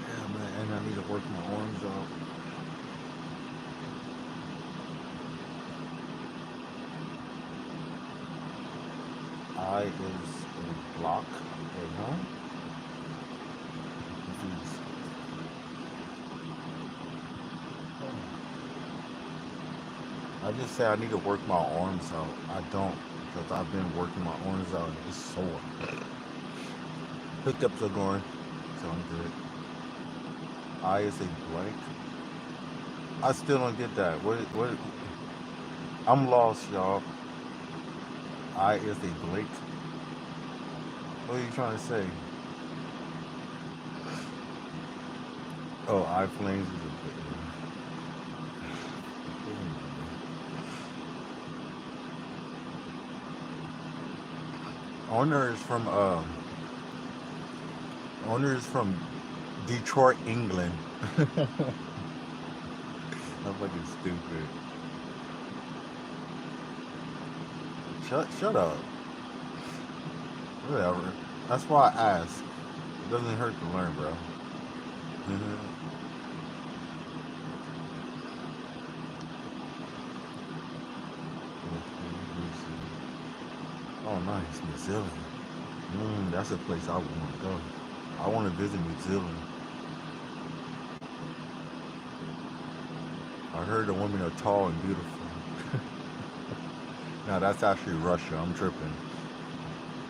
Yeah, man, and I need to work my arms out. I is a block. Wait, huh? Confused. I just say I need to work my arms out. I don't because I've been working my arms out and it's sore. Pickups are going, so I'm good. I is a blank. I still don't get that. What? I'm lost, y'all. I is a blank. What are you trying to say? Oh, I flames is a blank. Owner is from owner is from Detroit, England. I'm fucking stupid. Shut up. Whatever. That's why I ask. It doesn't hurt to learn, bro. Oh, nice. New Zealand. That's a place I want to go. I want to visit New Zealand. I heard the women are tall and beautiful. No, that's actually Russia. I'm tripping.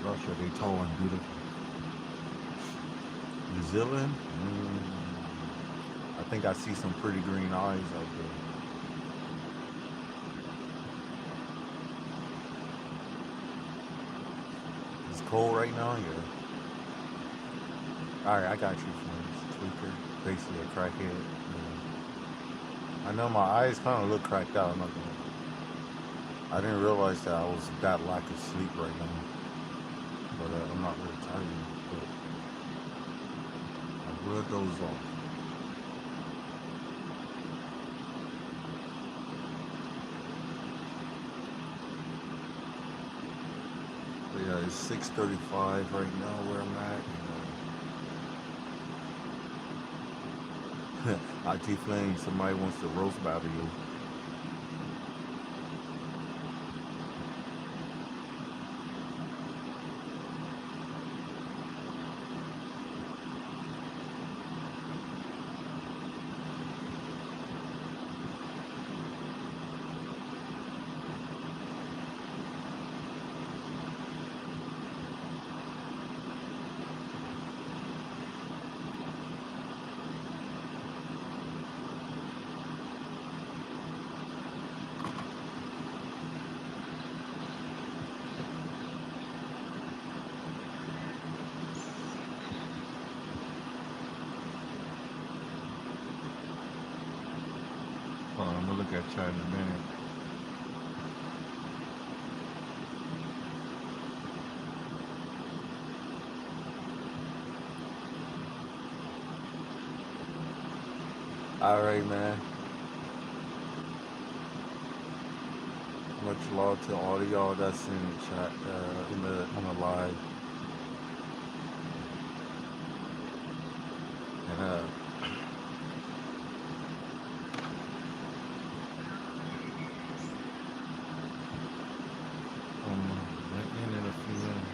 Russia, they tall and beautiful. New Zealand? I think I see some pretty green eyes out there. It's cold right now? Yeah. All right, I got you, friends. Tweaker, basically a crackhead. Yeah. I know my eyes kind of look cracked out. I'm not gonna. I didn't realize that I was that lack of sleep right now, but I'm not really tired. But I will doze off. But yeah, it's 6:35 right now where I'm at. IT Flame, somebody wants to roast battle you. Hold on, I'm gonna look at chat in a minute. All right, man. Much love to all of y'all that's in the chat, on the live, and in a few minutes.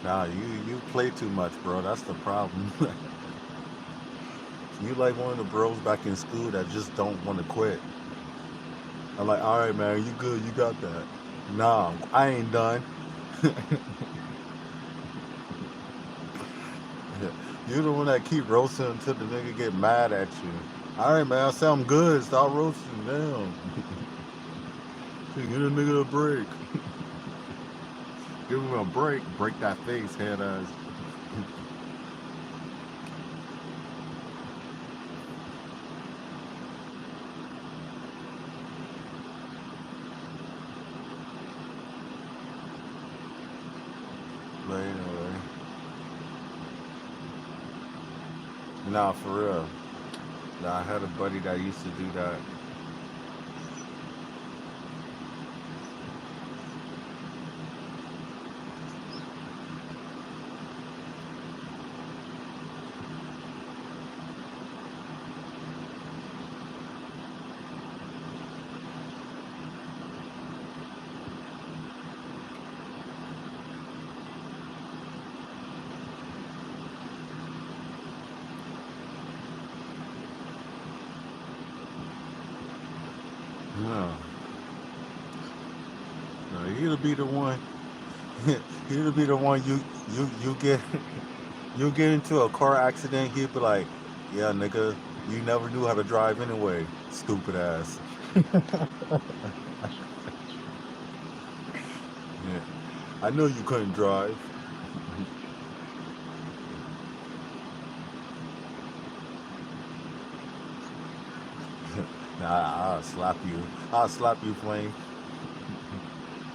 Nah, you play too much, bro. That's the problem. You like one of the bros back in school that just don't want to quit. I'm like, all right, man, you good? You got that? Nah, I ain't done. You the one that keep roasting until the nigga get mad at you. All right, man, I say I'm good. Stop roasting down. Get a nigga a break. Give him a break. Break that face, head ass. But anyway, nah, for real. Nah, I had a buddy that used to do that. No, no, he'll be the one. He'll be the one you get you get into a car accident. He'll be like, "Yeah, nigga, you never knew how to drive anyway, stupid ass." Yeah, I know you couldn't drive. Nah, I'll slap you. I'll slap you, Flame.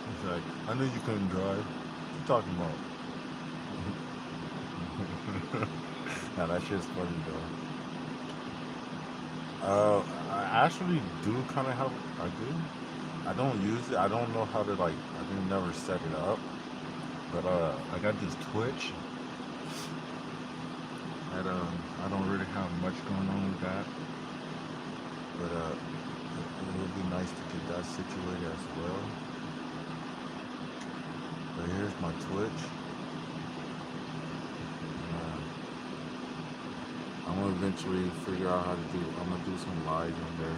He's like, I knew you couldn't drive. What you talking about? Nah, that shit's funny though. I actually do kind of have. I do. I don't use it. I don't know how to like. I didn't never set it up. But I got this Twitch. And I don't really have much going on with that. But it would be nice to get that situated as well. But here's my Twitch. Uh, I'm gonna eventually figure out how to do. I'm gonna do some lives on there.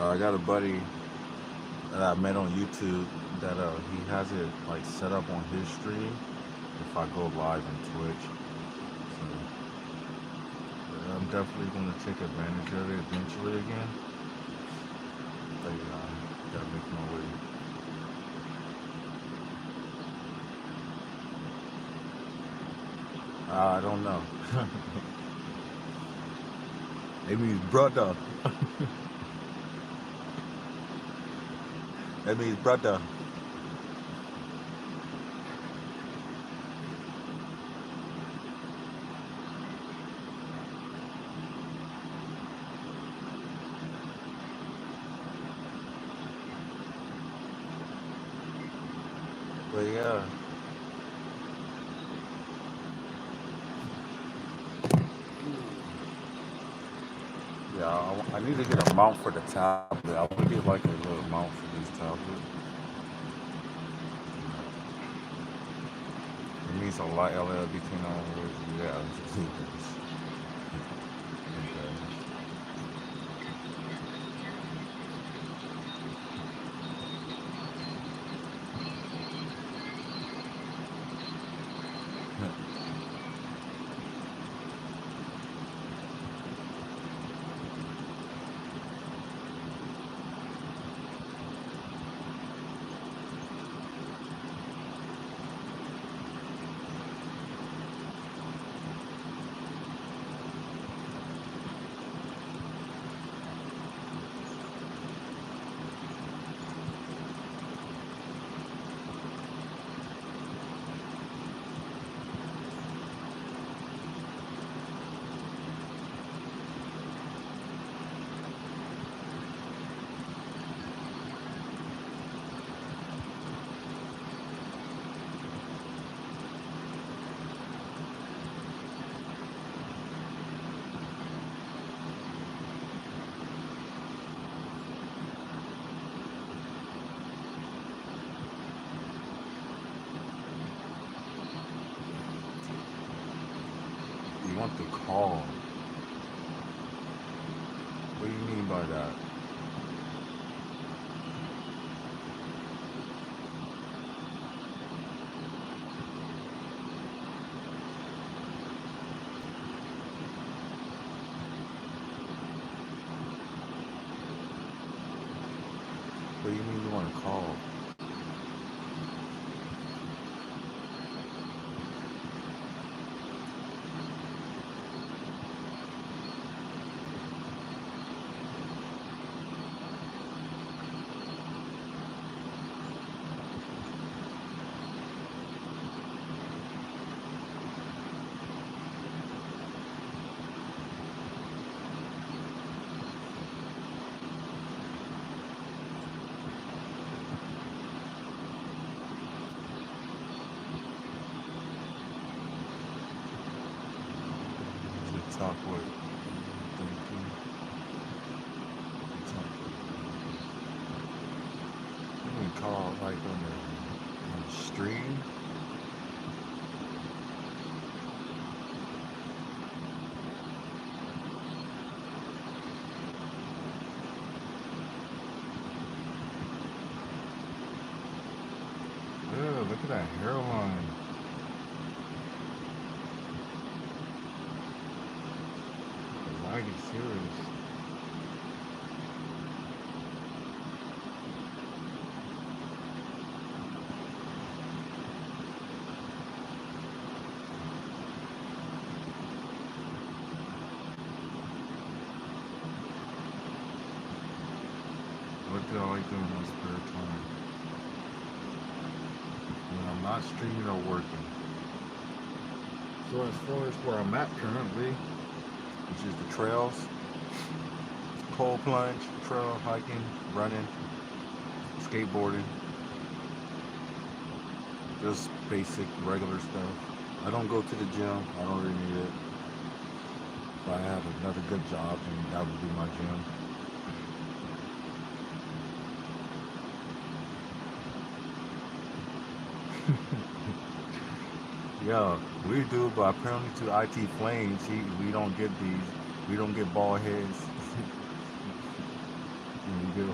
I got a buddy that I met on YouTube that he has it like set up on his stream if I go live on Twitch. So I'm definitely gonna take advantage of it eventually again. But gotta make my way. I don't know. It means brother. That means brother. But yeah. Yeah, I need to get a mount for the tablet. I want to get like a little mount for this tablet. It means a lot LL between all words. Yeah, you want the call. What do you mean by that? What do you mean you want to call? To talk with. Thank you. To talk with. You can call like on the stream. Yeah, look at that hairline. Why are you serious? What do I like doing in my spare time? When I'm not streaming or working. So as far as where I'm at currently, which is the trails, pole plunge, trail hiking, running, skateboarding, just basic regular stuff. I don't go to the gym. I don't really need it. If I have another good job, then that would be my gym. Yeah, we do, but apparently to IT Flames, we don't get these. We don't get bald heads. We get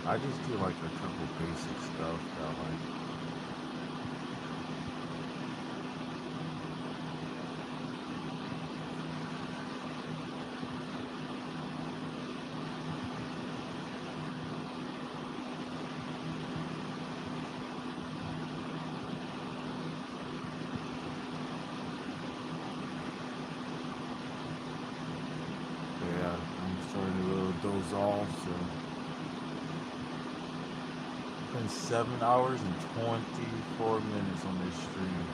I just do like a couple basic stuff that like yeah, I'm starting to little doze off. So it's been 7 hours and 24 minutes on this stream.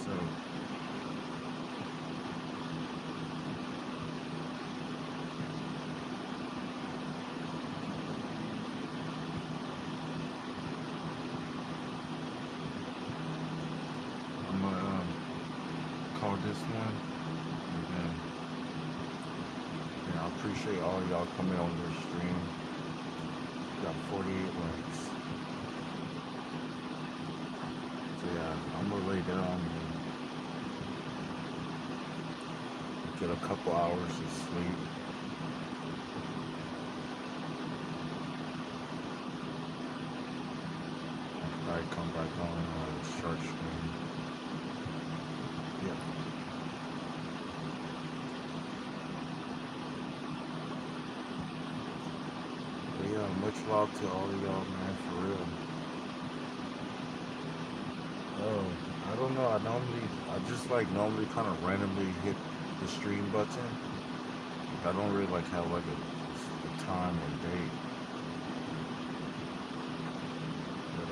So I'm gonna call this one. And then, I appreciate all y'all coming on this stream. Got 48 likes. So yeah, I'm gonna lay down and get a couple hours of sleep. I come back on short stream. Yeah. But yeah, much love to all of y'all, man, for real. Oh, I don't know. I just like normally kind of randomly hit the stream button. I don't really like have like a time or date. But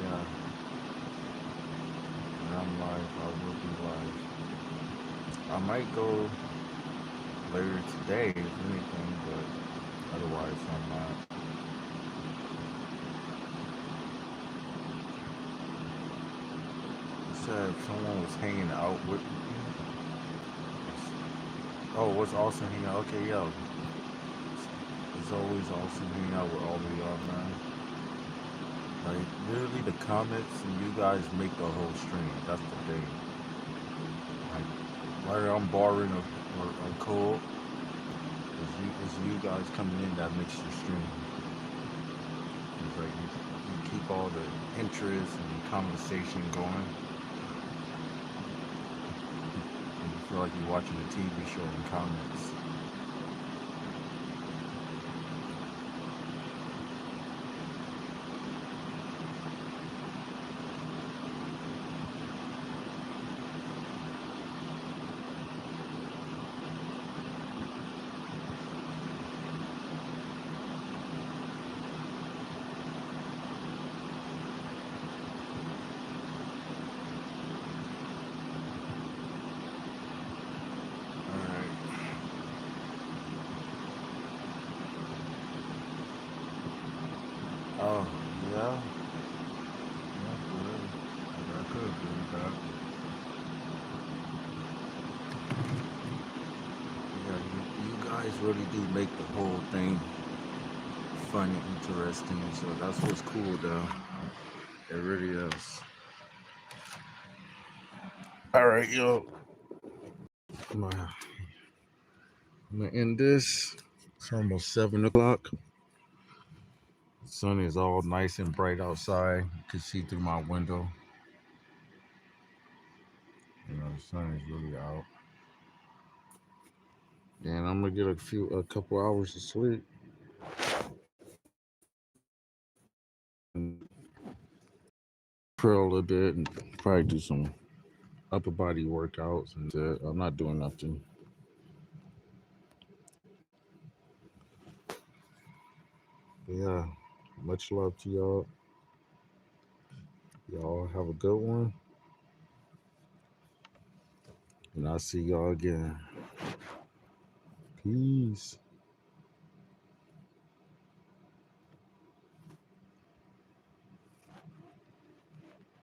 yeah, and I'm live. I will be live. I might go later today, if anything, but otherwise I'm not. You said someone was hanging out with you. Oh, what's awesome hanging out? Okay, yeah. It's always awesome hanging out with all of y'all, man. Like, literally the comments and you guys make the whole stream. That's the thing. Like, whether I'm boring or cool, it's you guys coming in that makes the stream. It's like you keep all the interest and the conversation going. And you feel like you're watching a TV show in comments. Alright. Oh, yeah? Yeah, for real. Like, I could agree with that. Yeah, you guys really do make the whole thing fun and interesting. So that's what's cool, though. It really is. All right, yo. I'm gonna, I'm gonna end this. It's almost 7 o'clock. The sun is all nice and bright outside. You can see through my window. The sun is really out. And I'm gonna get a couple hours of sleep and curl a little bit and probably do some upper body workouts. And I'm not doing nothing. But yeah, much love to y'all. Y'all have a good one. And I'll see y'all again. Peace.